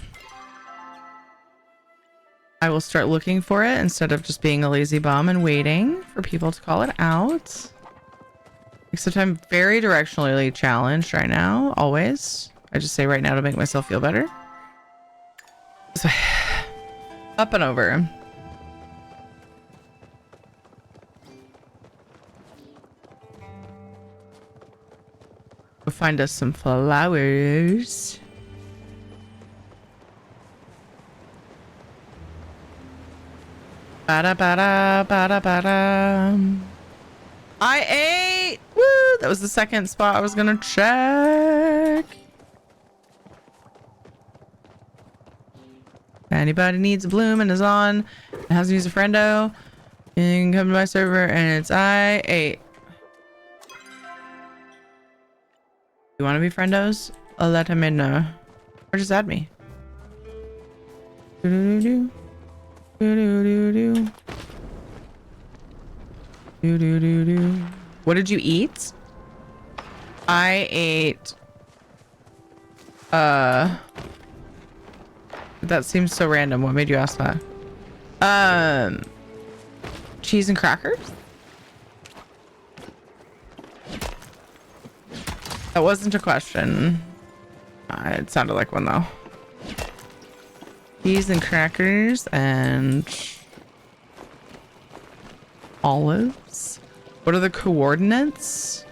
I will start looking for it instead of just being a lazy bum and waiting for people to call it out. Except I'm very directionally challenged right now, always. I just say right now to make myself feel better. So, up and over. We'll find us some flowers. Bada bada bada bada. I ate. Woo! That was the second spot I was gonna check. If anybody needs a bloom and is on and has to use a friendo, you can come to my server and it's I ate. You want to be friendos? I'll let him in know. Or just add me. Do-do-do-do. Do-do-do-do. Do-do-do-do. What did you eat? I ate that seems so random. What made you ask that? Cheese and crackers? That wasn't a question. It sounded like one though. Cheese and crackers and olives. What are the coordinates?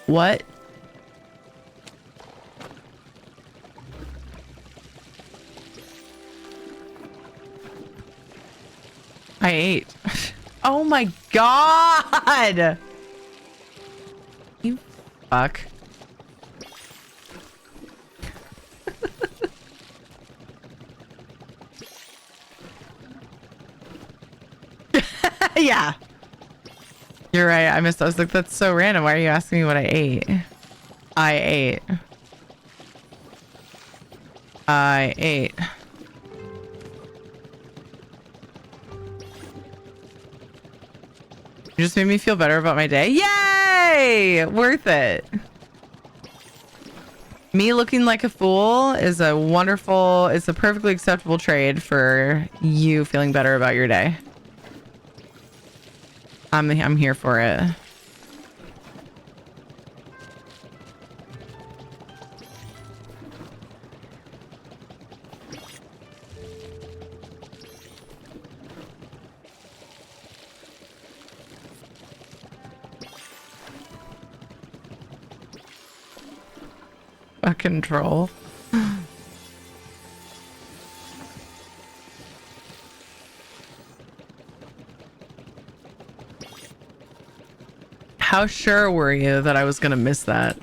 What? I ate. Oh my god! You fuck. Yeah. You're right. I missed. I was like, that's so random. Why are you asking me what I ate? I ate. I ate. You just made me feel better about my day. Yay! Worth it. Me looking like a fool is a wonderful, it's a perfectly acceptable trade for you feeling better about your day. I'm here for it. Fucking troll. How sure were you that I was gonna miss that?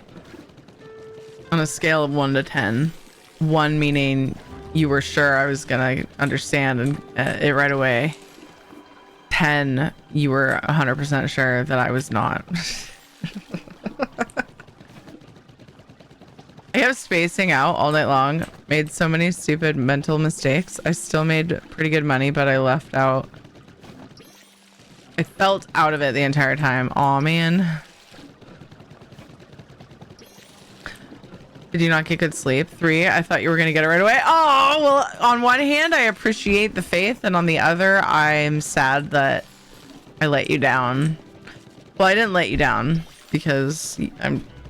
On a scale of 1 to 10. 1 meaning you were sure I was gonna understand it right away. 10, you were 100% sure that I was not. I kept spacing out all night long. Made so many stupid mental mistakes. I still made pretty good money, but I left out. I felt out of it the entire time. Aw, man. Did you not get good sleep? 3, I thought you were gonna get it right away. Oh, well, on one hand, I appreciate the faith, and on the other, I'm sad that I let you down. Well, I didn't let you down because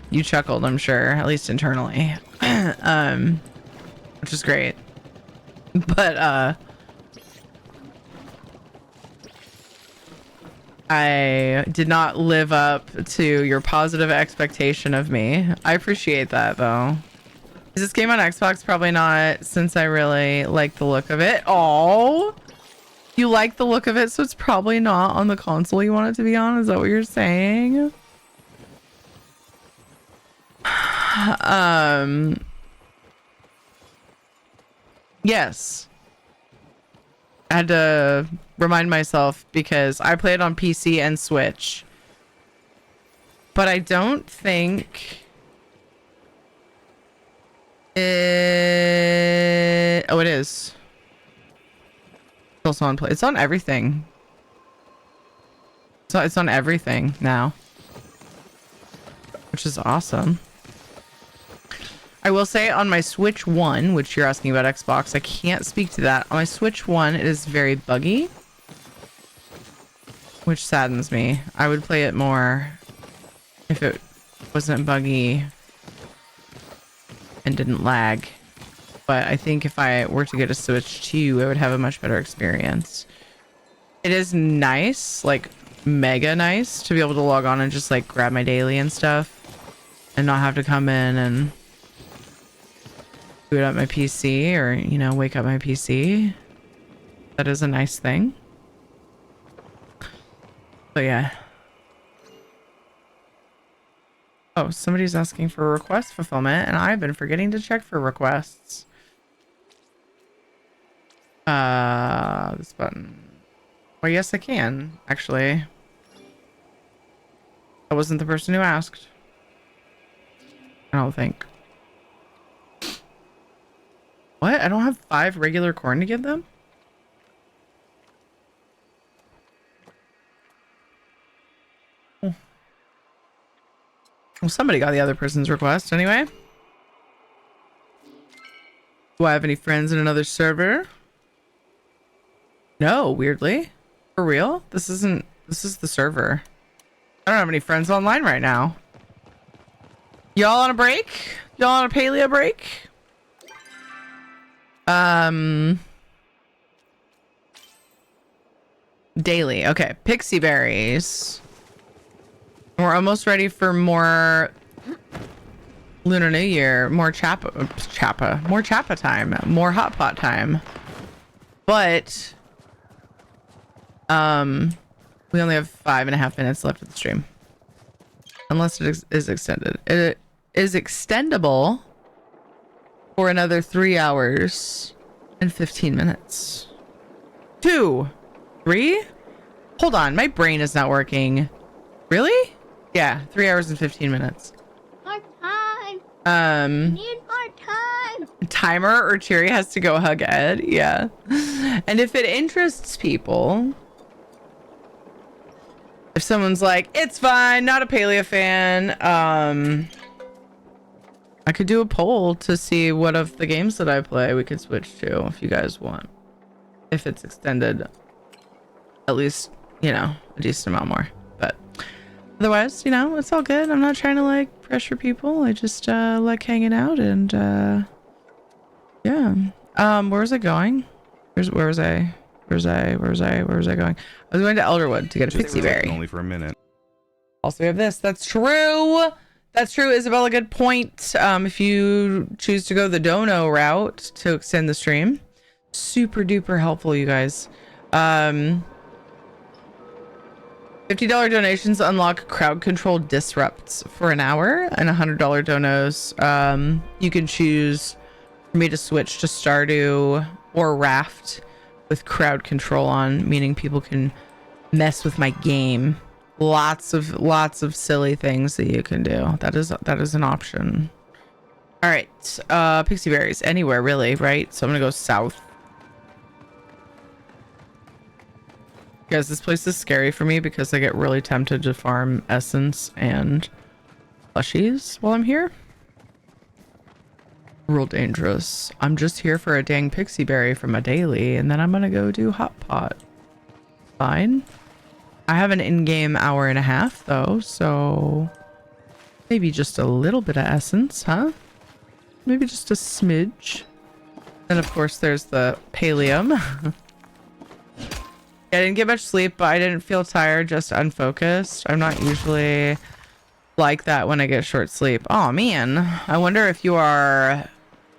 you chuckled, I'm sure, at least internally, which is great. But I did not live up to your positive expectation of me. I appreciate that though. Is this game on Xbox? Probably not, since I really like the look of it. Oh, you like the look of it, so it's probably not on the console you want it to be on. Is that what you're saying? Yes. I had to remind myself because I play it on PC and Switch. But I don't think it... Oh, it is. It's also on play. It's on everything. So it's on everything now, which is awesome. I will say on my Switch 1, which you're asking about Xbox, I can't speak to that. On my Switch 1, it is very buggy, which saddens me. I would play it more if it wasn't buggy and didn't lag. But I think if I were to get a Switch 2, I would have a much better experience. It is nice, like mega nice, to be able to log on and just like grab my daily and stuff and not have to come in and boot up my PC or, you know, wake up my PC. That is a nice thing. But yeah. Oh, somebody's asking for request fulfillment, and I've been forgetting to check for requests. This button. Well, yes, I can, actually. I wasn't the person who asked. I don't think. What? I don't have 5 regular corn to give them? Oh. Well, somebody got the other person's request anyway. Do I have any friends in another server? No, weirdly. For real? This is the server. I don't have any friends online right now. Y'all on a break? Y'all on a paleo break? Daily. Okay. Pixie berries. We're almost ready for more Lunar New Year. More more Chappa time. More hot pot time. But, we only have 5.5 minutes left of the stream. Unless it is extended. It is extendable for another 3 hours and 15 minutes. 2, 3? Hold on, my brain is not working. Really? Yeah, 3 hours and 15 minutes. More time. Need more time. Timer or Cherry has to go hug Ed. Yeah. And if it interests people, if someone's like, it's fine, not a paleo fan, I could do a poll to see what of the games that I play we could switch to if you guys want. If it's extended at least, you know, a decent amount more. But otherwise, you know, it's all good. I'm not trying to like pressure people. I just like hanging out and yeah. Where was I going? Where was I going? I was going to Elderwood to get a pixie berry. Only for a minute. Also, we have this. That's true. That's true, Isabella. Good point. If you choose to go the dono route to extend the stream, super duper helpful, you guys. $50 donations unlock crowd control disrupts for an hour, and $100 donos. You can choose for me to switch to Stardew or Raft with crowd control on, meaning people can mess with my game. Lots of silly things that you can do. That is an option. All right, pixie berries anywhere really, right? So I'm gonna go south. Guys, this place is scary for me because I get really tempted to farm essence and plushies while I'm here. Real dangerous. I'm just here for a dang pixie berry from a daily, and then I'm gonna go do hot pot. Fine. I have an in-game hour and a half though, so maybe just a little bit of essence, huh? Maybe just a smidge. And of course, there's the pallium. I didn't get much sleep, but I didn't feel tired, just unfocused. I'm not usually like that when I get short sleep. Oh man, I wonder if you are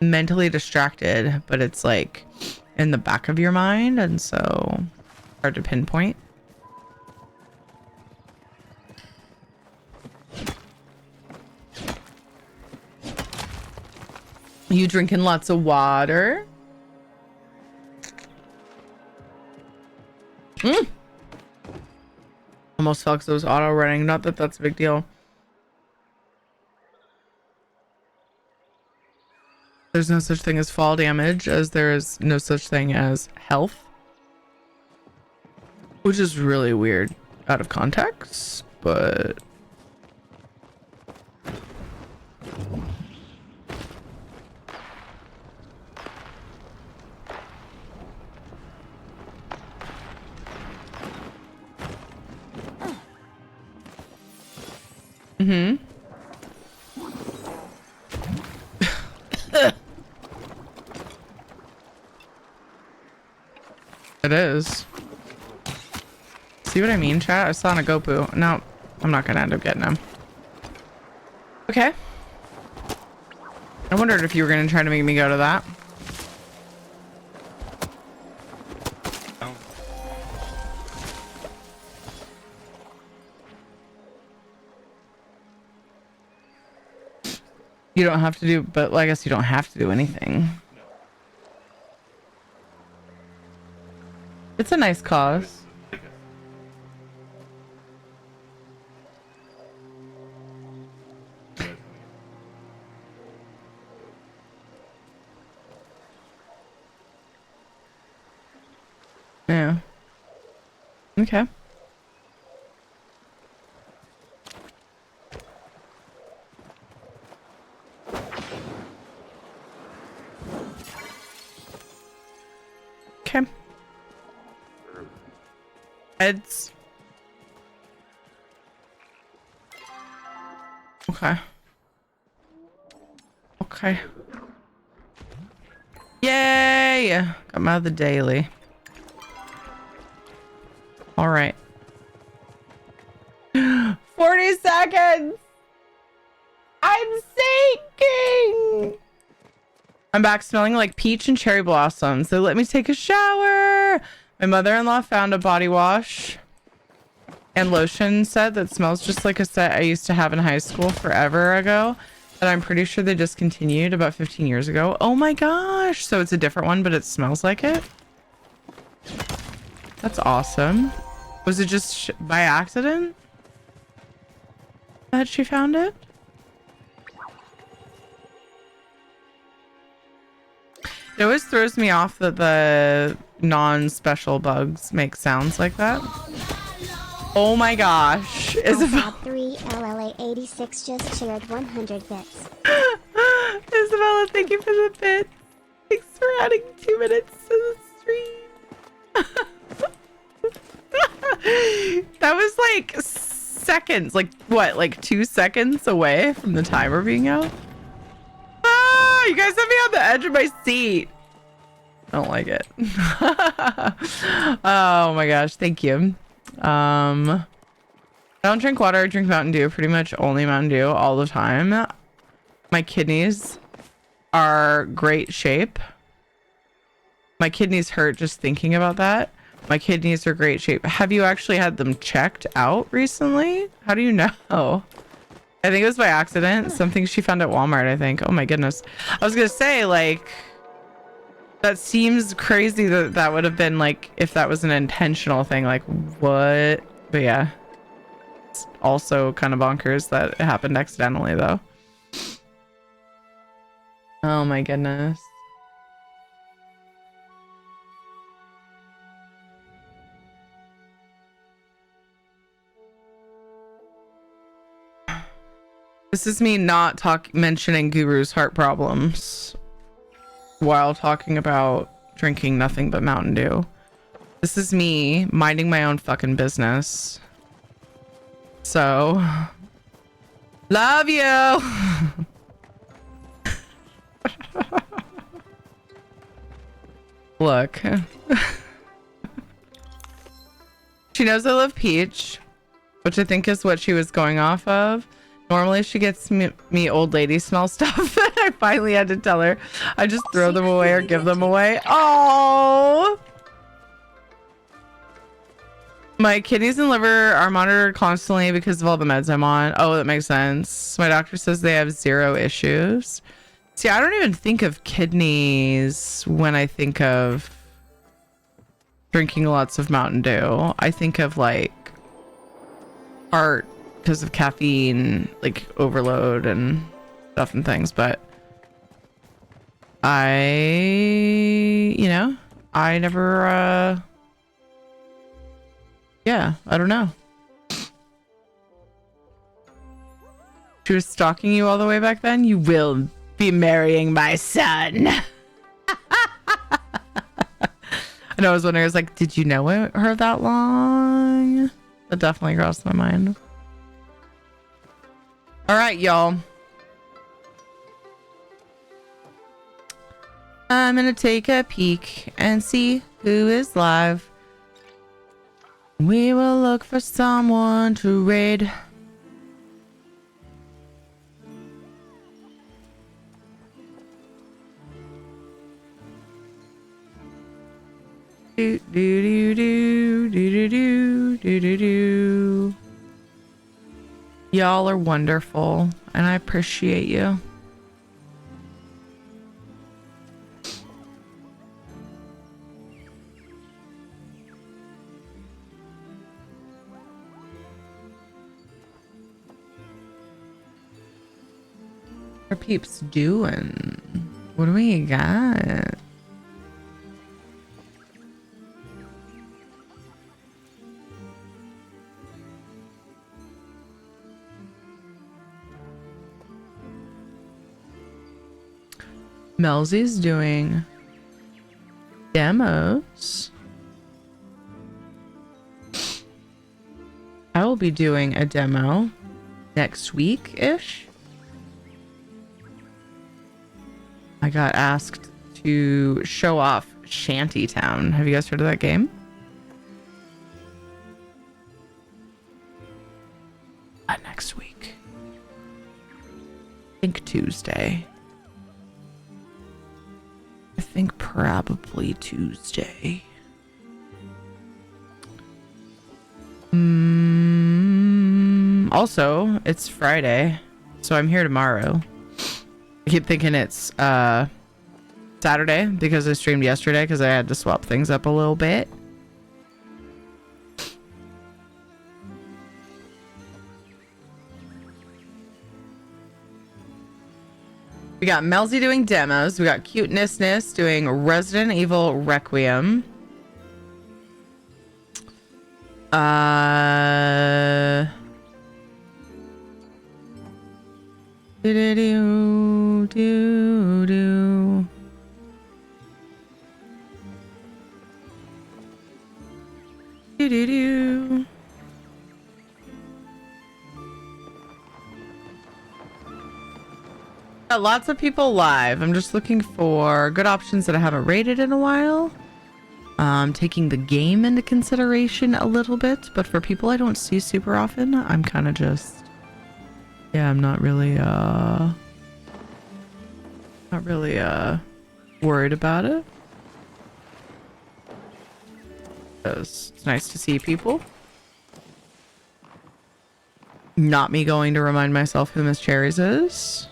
mentally distracted, but it's like in the back of your mind, and so hard to pinpoint. You drinking lots of water? Almost felt because it was auto running. Not that that's a big deal. There's no such thing as fall damage, as there is no such thing as health. Which is really weird out of context, but... Mm-hmm. It is. See what I mean, chat? I saw Nagopu. No, I'm not gonna end up getting him. Okay. I wondered if you were gonna try to make me go to that. You don't have to do, but I guess you don't have to do anything. It's a nice cause. Yeah. Okay. Okay. Heads. Okay. Okay. Yay! Got out of the daily. All right. 40 seconds! I'm sinking! I'm back smelling like peach and cherry blossoms. So let me take a shower. My mother-in-law found a body wash and lotion set that smells just like a set I used to have in high school forever ago. That I'm pretty sure they discontinued about 15 years ago. Oh my gosh. So it's a different one, but it smells like it. That's awesome. Was it just by accident that she found it? It always throws me off that the non-special bugs make sounds like that. Oh my gosh. Isabella 3 LLA 86 just shared 100 bits. Isabella, thank you for the bit. Thanks for adding 2 minutes to the stream. That was like seconds. Like what? Like 2 seconds away from the timer being out? Ah, you guys have me on the edge of my seat. I don't like it. Oh my gosh, thank you. I don't drink water, I drink Mountain Dew, pretty much only Mountain Dew all the time. My kidneys are great shape. My kidneys hurt just thinking about that. My kidneys are great shape. Have you actually had them checked out recently? How do you know? I think it was by accident. Something she found at Walmart, I think. Oh my goodness. I was gonna say, like, that seems crazy that that would have been like, if that was an intentional thing, like what? But yeah, it's also kind of bonkers that it happened accidentally though. Oh my goodness. This is me not mentioning Guru's heart problems while talking about drinking nothing but Mountain Dew. This is me minding my own fucking business. So, love you. Look. She knows I love Peach, which I think is what she was going off of. Normally she gets me old lady smell stuff. I finally had to tell her I just throw them away or give them away. Oh, my kidneys and liver are monitored constantly because of all the meds I'm on. Oh, that makes sense. My doctor says they have 0 issues. See, I don't even think of kidneys when I think of drinking lots of Mountain Dew. I think of like heart because of caffeine, like overload and stuff and things. But I never, yeah, I don't know. She was stalking you all the way back then? You will be marrying my son. And I was wondering, I was like, did you know her that long? That definitely crossed my mind. All right, y'all. I'm gonna take a peek and see who is live. We will look for someone to raid. Do do do do do do do do do. Y'all are wonderful, and I appreciate you. What are peeps doing? What do we got? Melzy's doing demos. I will be doing a demo next week-ish. I got asked to show off Shantytown. Have you guys heard of that game? Next week. I think Tuesday. I think probably Tuesday. Also, it's Friday, so I'm here tomorrow. I keep thinking it's Saturday because I streamed yesterday because I had to swap things up a little bit. We got Melzy doing demos. We got Cutenessness doing Resident Evil Requiem. Got lots of people live. I'm just looking for good options that I haven't rated in a while. Taking the game into consideration a little bit, but for people I don't see super often, I'm kind of just, yeah, I'm not really worried about it. Because it's nice to see people. Not me going to remind myself who Miss Cherries is.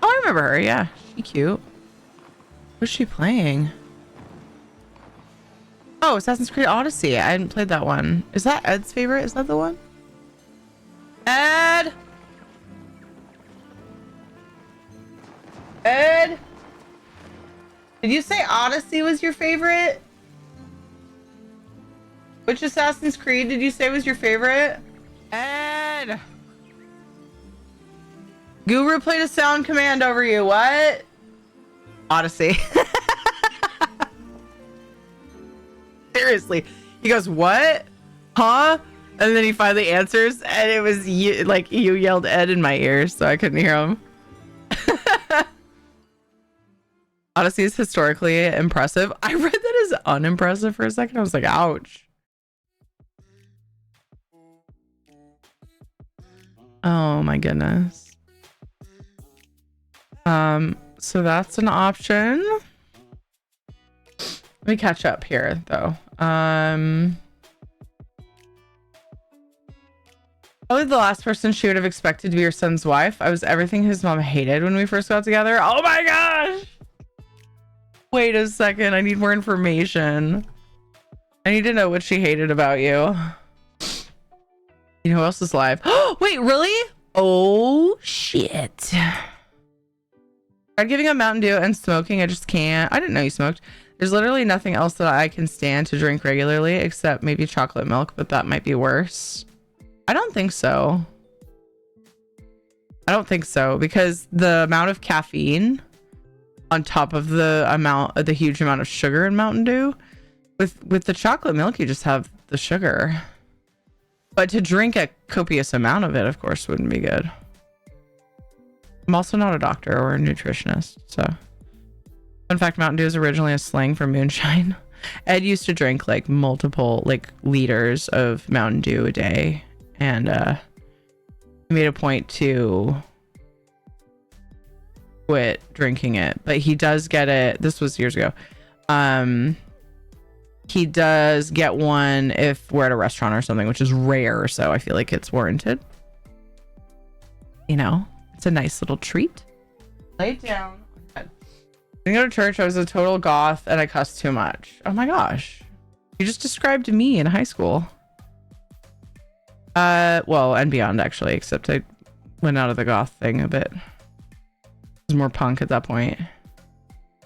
Oh, I remember her. Yeah, she's cute. What's she playing? Oh, Assassin's Creed Odyssey. I hadn't played that one. Is that Ed's favorite? Is that the one? Ed! Ed! Did you say Odyssey was your favorite? Which Assassin's Creed did you say was your favorite? Ed! Guru played a sound command over you. What? Odyssey. Seriously. He goes, what? Huh? And then he finally answers, and it was you, like you yelled Ed in my ears, so I couldn't hear him. Odyssey is historically impressive. I read that as unimpressive for a second. I was like, ouch. Oh my goodness. So that's an option. Let me catch up here though. Probably the last person she would have expected to be your son's wife. I was everything his mom hated when we first got together. Oh my gosh. Wait a second. I need more information. I need to know what she hated about you. You know who else is live? Wait, really? Oh shit. Tried giving up Mountain Dew and smoking. I just can't. I didn't know you smoked. There's literally nothing else that I can stand to drink regularly except maybe chocolate milk, but that might be worse. I don't think so. I don't think so because the amount of caffeine on top of the huge amount of sugar in Mountain Dew, with the chocolate milk, you just have the sugar. But to drink a copious amount of it, of course, wouldn't be good. I'm also not a doctor or a nutritionist, so. In fact, Mountain Dew is originally a slang for moonshine. Ed used to drink like multiple liters of Mountain Dew a day, and he made a point to quit drinking it. But he does get it. This was years ago. He does get one if we're at a restaurant or something, which is rare. So I feel like it's warranted. You know, it's a nice little treat. Lay it down. I didn't go to church. I was a total goth and I cussed too much. Oh my gosh. You just described me in high school. Well, and beyond actually, except I went out of the goth thing a bit. It was more punk at that point.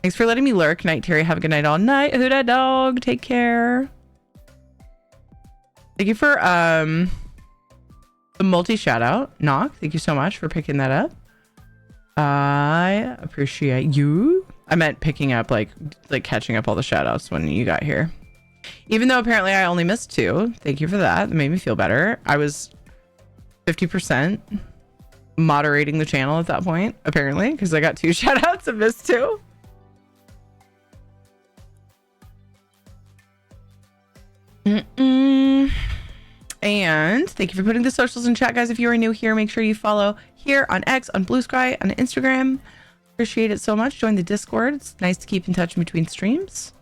Thanks for letting me lurk. Night Terry. Have a good night all night. Who dat dog? Take care. Thank you for the multi shout out. Knock. Thank you so much for picking that up. I appreciate you. I meant picking up like catching up all the shout outs when you got here. Even though apparently I only missed 2. Thank you for that. It made me feel better. I was 50% moderating the channel at that point, apparently, because I got 2 shout outs and missed 2. And thank you for putting the socials in chat, guys. If you are new here, make sure you follow here on X, on Blue Sky, on Instagram. Appreciate it so much. Join the Discord. It's nice to keep in touch in between streams.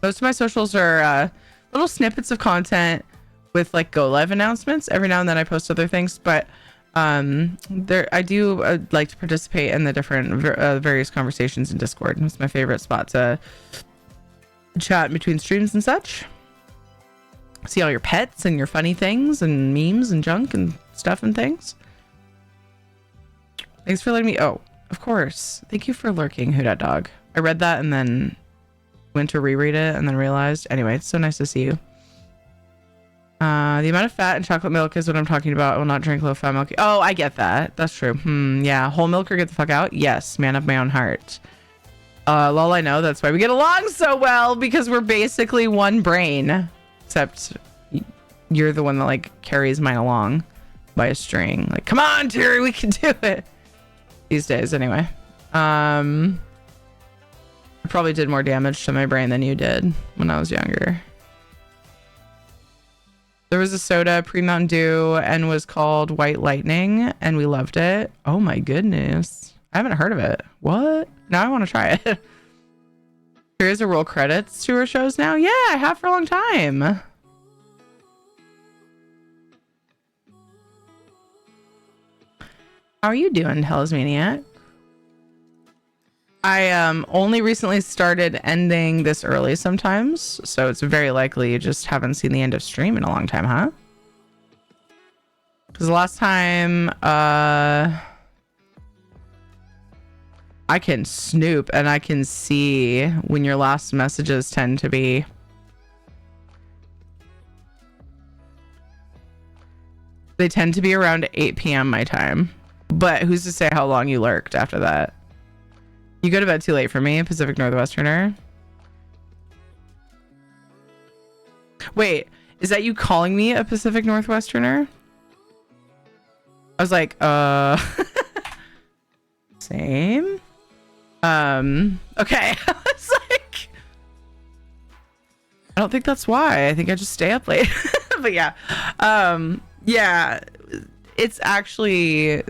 Most of my socials are little snippets of content with like go live announcements. Every now and then I post other things, but I do like to participate in the different various conversations in Discord. It's my favorite spot to chat in between streams and such. See all your pets and your funny things and memes and junk and stuff and things. Thanks for letting me. Oh, of course. Thank you for lurking, Who Dat Dog. I read that and then went to reread it and then realized. Anyway, it's so nice to see you. The amount of fat in chocolate milk is what I'm talking about. I will not drink low fat milk. Oh, I get that. That's true. Yeah. Whole milk or get the fuck out? Yes. Man of my own heart. Lol, I know. That's why we get along so well, because we're basically one brain. Except you're the one that like carries mine along by a string. Like, come on, Terry, we can do it. These days, anyway. I probably did more damage to my brain than you did when I was younger. There was a soda pre-Mountain Dew and was called White Lightning, and we loved it. Oh my goodness. I haven't heard of it. What? Now I want to try it. Here's a roll credits to her shows now. Yeah, I have for a long time. How are you doing, Hells Maniac? I only recently started ending this early sometimes, so it's very likely you just haven't seen the end of stream in a long time, huh? Because the last time I can snoop and I can see when your last messages tend to be. They tend to be around 8 p.m. my time. But who's to say how long you lurked after that? You go to bed too late for me, Pacific Northwesterner. Wait, is that you calling me a Pacific Northwesterner? I was like, same. Okay. I was like, I don't think that's why. I think I just stay up late. But yeah. Yeah. It's actually,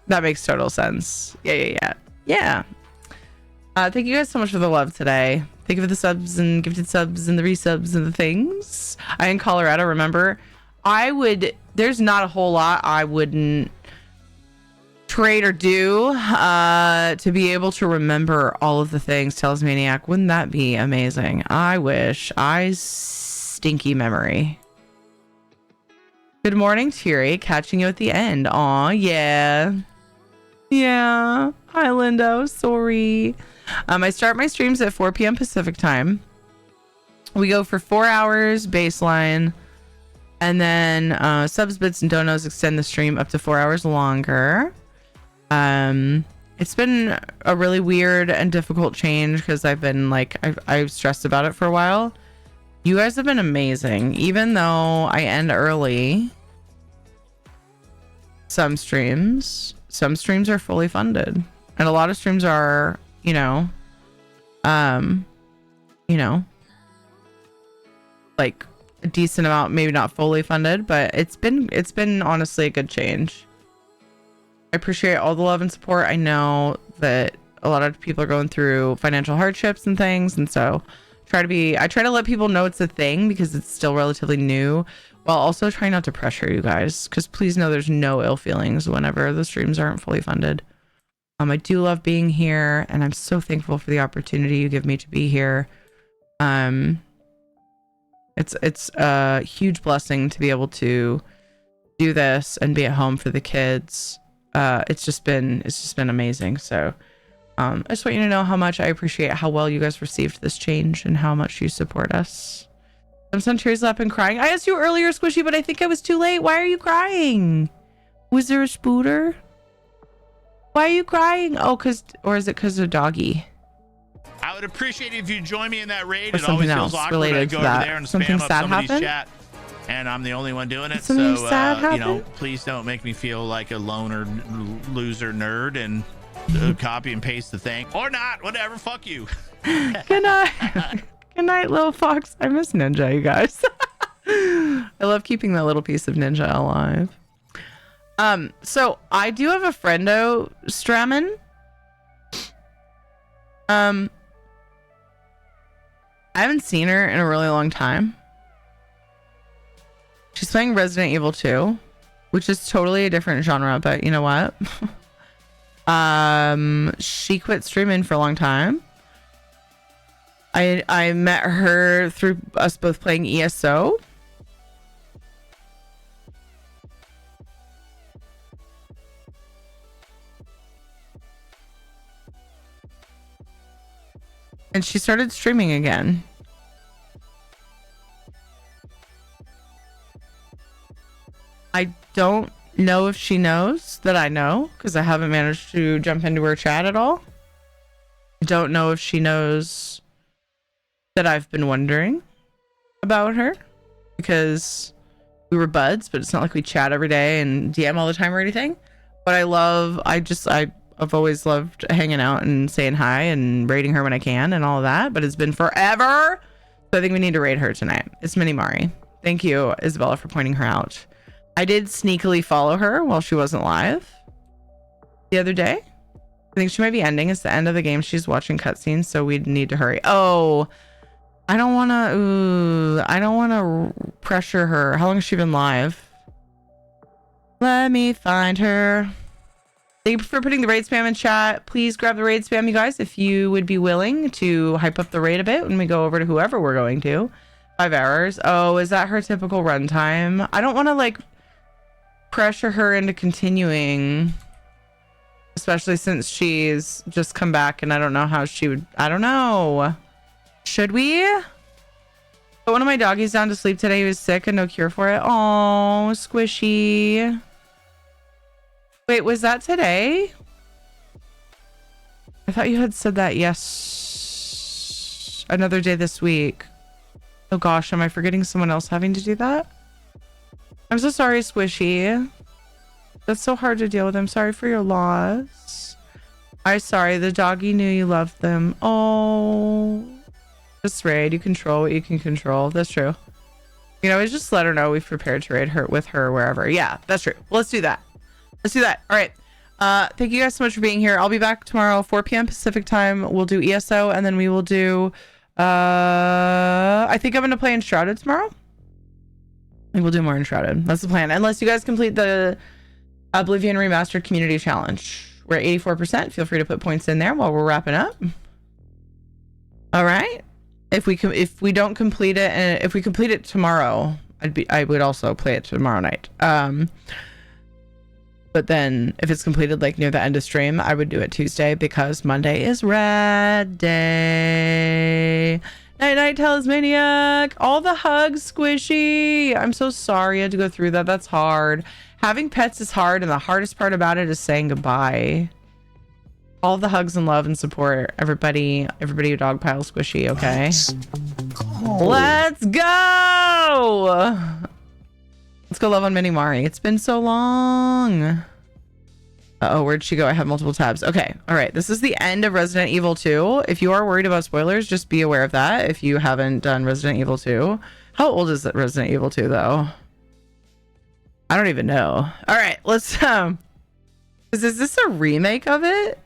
that makes total sense. Yeah. Thank you guys so much for the love today. Thank you for the subs and gifted subs and the resubs and the things. I in Colorado, remember? There's not a whole lot I wouldn't trade or do to be able to remember all of the things. Talismaniac, wouldn't that be amazing? I wish. Stinky memory. Good morning, Thierry. Catching you at the end. Aw, yeah. Yeah. Hi, Lindo. Sorry. I start my streams at 4 p.m. Pacific time. We go for 4 hours baseline. And then subs, bits, and donos extend the stream up to 4 hours longer. It's been a really weird and difficult change because I've been like, I've stressed about it for a while. You guys have been amazing. Even though I end early, some streams are fully funded. And a lot of streams are, like a decent amount, maybe not fully funded, but it's been honestly a good change. I appreciate all the love and support. I know that a lot of people are going through financial hardships and things, and so I try to let people know it's a thing because it's still relatively new, while also trying not to pressure you guys, because please know there's no ill feelings whenever the streams aren't fully funded. I do love being here, and I'm so thankful for the opportunity you give me to be here. It's a huge blessing to be able to do this and be at home for the kids. It's just been amazing. So I just want you to know how much I appreciate how well you guys received this change and how much you support us. I'm some tears up and crying. I asked you earlier, Squishy, but I think I was too late. Why are you crying? Was there a spooter? Why are you crying? Oh, or is it because of doggy? I would appreciate it if you join me in that raid. Or It always something feels else awkward when I related go to over that. there and Something spam up sad somebody's happened? chat, and I'm the only one doing it. Something So, sad happened? please don't make me feel like a loner, loser nerd and copy and paste the thing. Or not, whatever, fuck you. Good night. Good night, little fox. I miss Ninja, you guys. I love keeping that little piece of Ninja alive. So I do have a friendo, Stramen. I haven't seen her in a really long time. She's playing Resident Evil 2, which is totally a different genre, but you know what? She quit streaming for a long time. I met her through us both playing ESO. And she started streaming again. I don't know if she knows that I know, because I haven't managed to jump into her chat at all. I don't know if she knows that I've been wondering about her, because we were buds, but it's not like we chat every day and DM all the time or anything. But I've always loved hanging out and saying hi and raiding her when I can and all of that, but it's been forever. So I think we need to raid her tonight. It's Mini Mari. Thank you, Isabella, for pointing her out. I did sneakily follow her while she wasn't live the other day. I think she might be ending. It's the end of the game. She's watching cutscenes, so we need to hurry. Oh, I don't want to pressure her. How long has she been live? Let me find her. Thank you for putting the raid spam in chat. Please grab the raid spam, you guys, if you would be willing to hype up the raid a bit when we go over to whoever we're going to. 5 hours. Oh, is that her typical runtime? I don't want to pressure her into continuing, especially since she's just come back and I don't know how she would. I don't know. Should we? But one of my doggies down to sleep today. He was sick and no cure for it. Oh, Squishy. Wait, was that today? I thought you had said that another day this week. Oh gosh, am I forgetting someone else having to do that? I'm so sorry, Squishy. That's so hard to deal with. I'm sorry for your loss. I'm sorry. The doggy knew you loved them. Oh. Just raid. You control what you can control. That's true. You know, just let her know we've prepared to raid her with her wherever. Yeah, that's true. Well, let's do that. Let's do that. All right. Thank you guys so much for being here. I'll be back tomorrow, 4 p.m. Pacific time. We'll do ESO, and then we will do... I think I'm going to play Enshrouded tomorrow. And we'll do more Enshrouded. That's the plan. Unless you guys complete the Oblivion Remastered Community Challenge. We're at 84%. Feel free to put points in there while we're wrapping up. All right. If we don't complete it, and if we complete it tomorrow, I would also play it tomorrow night. But then if it's completed like near the end of stream, I would do it Tuesday because Monday is Red Day. Night night, Talismaniac. All the hugs, Squishy. I'm so sorry I had to go through that. That's hard. Having pets is hard, and the hardest part about it is saying goodbye. All the hugs and love and support, everybody who dogpile Squishy, okay? Let's go! Let's go love on Mini Mari. It's been so long. Uh-oh, where'd she go? I have multiple tabs. Okay, all right. This is the end of Resident Evil 2. If you are worried about spoilers, just be aware of that if you haven't done Resident Evil 2. How old is that Resident Evil 2, though? I don't even know. All right, let's... Is this a remake of it?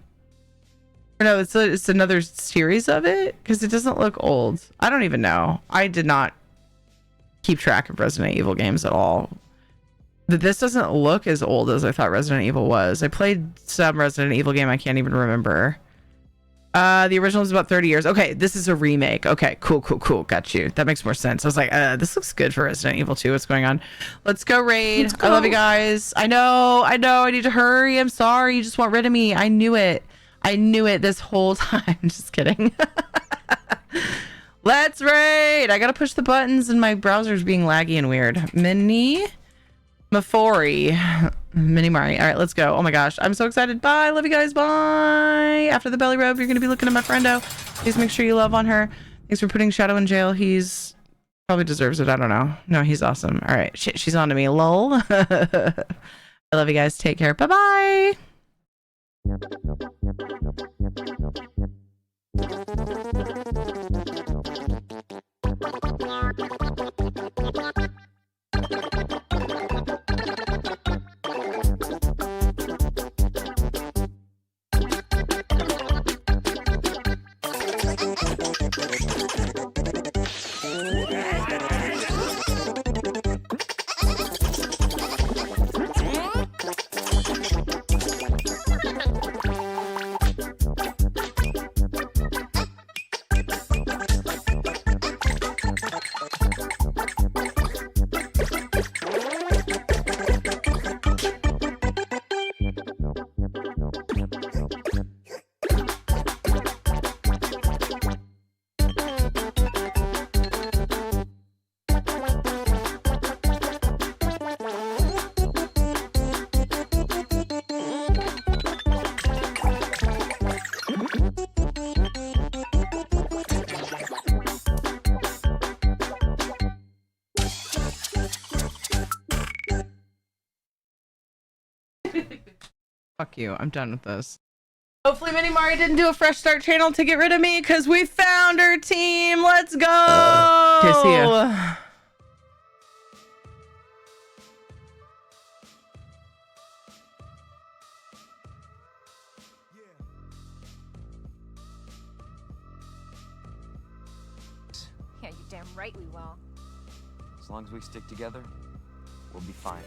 Or no, it's another series of it? Because it doesn't look old. I don't even know. I did not keep track of Resident Evil games at all. But this doesn't look as old as I thought Resident Evil was. I played some Resident Evil game I can't even remember. The original is about 30 years. Okay, this is a remake. Okay, cool. Got you. That makes more sense. I was like, this looks good for Resident Evil 2. What's going on? Let's go raid. Let's go. I love you guys. I know. I need to hurry. I'm sorry. You just want rid of me. I knew it this whole time. Just kidding. Let's raid. I gotta push the buttons and my browser's being laggy and weird. Mini Mari. All right, let's go. Oh my gosh, I'm so excited. Bye. Love you guys. Bye. After the belly rub, you're gonna be looking at my friendo. Please make sure you love on her. Thanks for putting Shadow in jail. He's probably deserves it. I don't know. No, he's awesome. All right. Shit, she's on to me. Lol. I love you guys. Take care. Bye-bye. Fuck you. I'm done with this. Hopefully Mini Mari didn't do a fresh start channel to get rid of me because we found her team. Let's go. Okay, see ya. Yeah, you damn right we will. As long as we stick together, we'll be fine.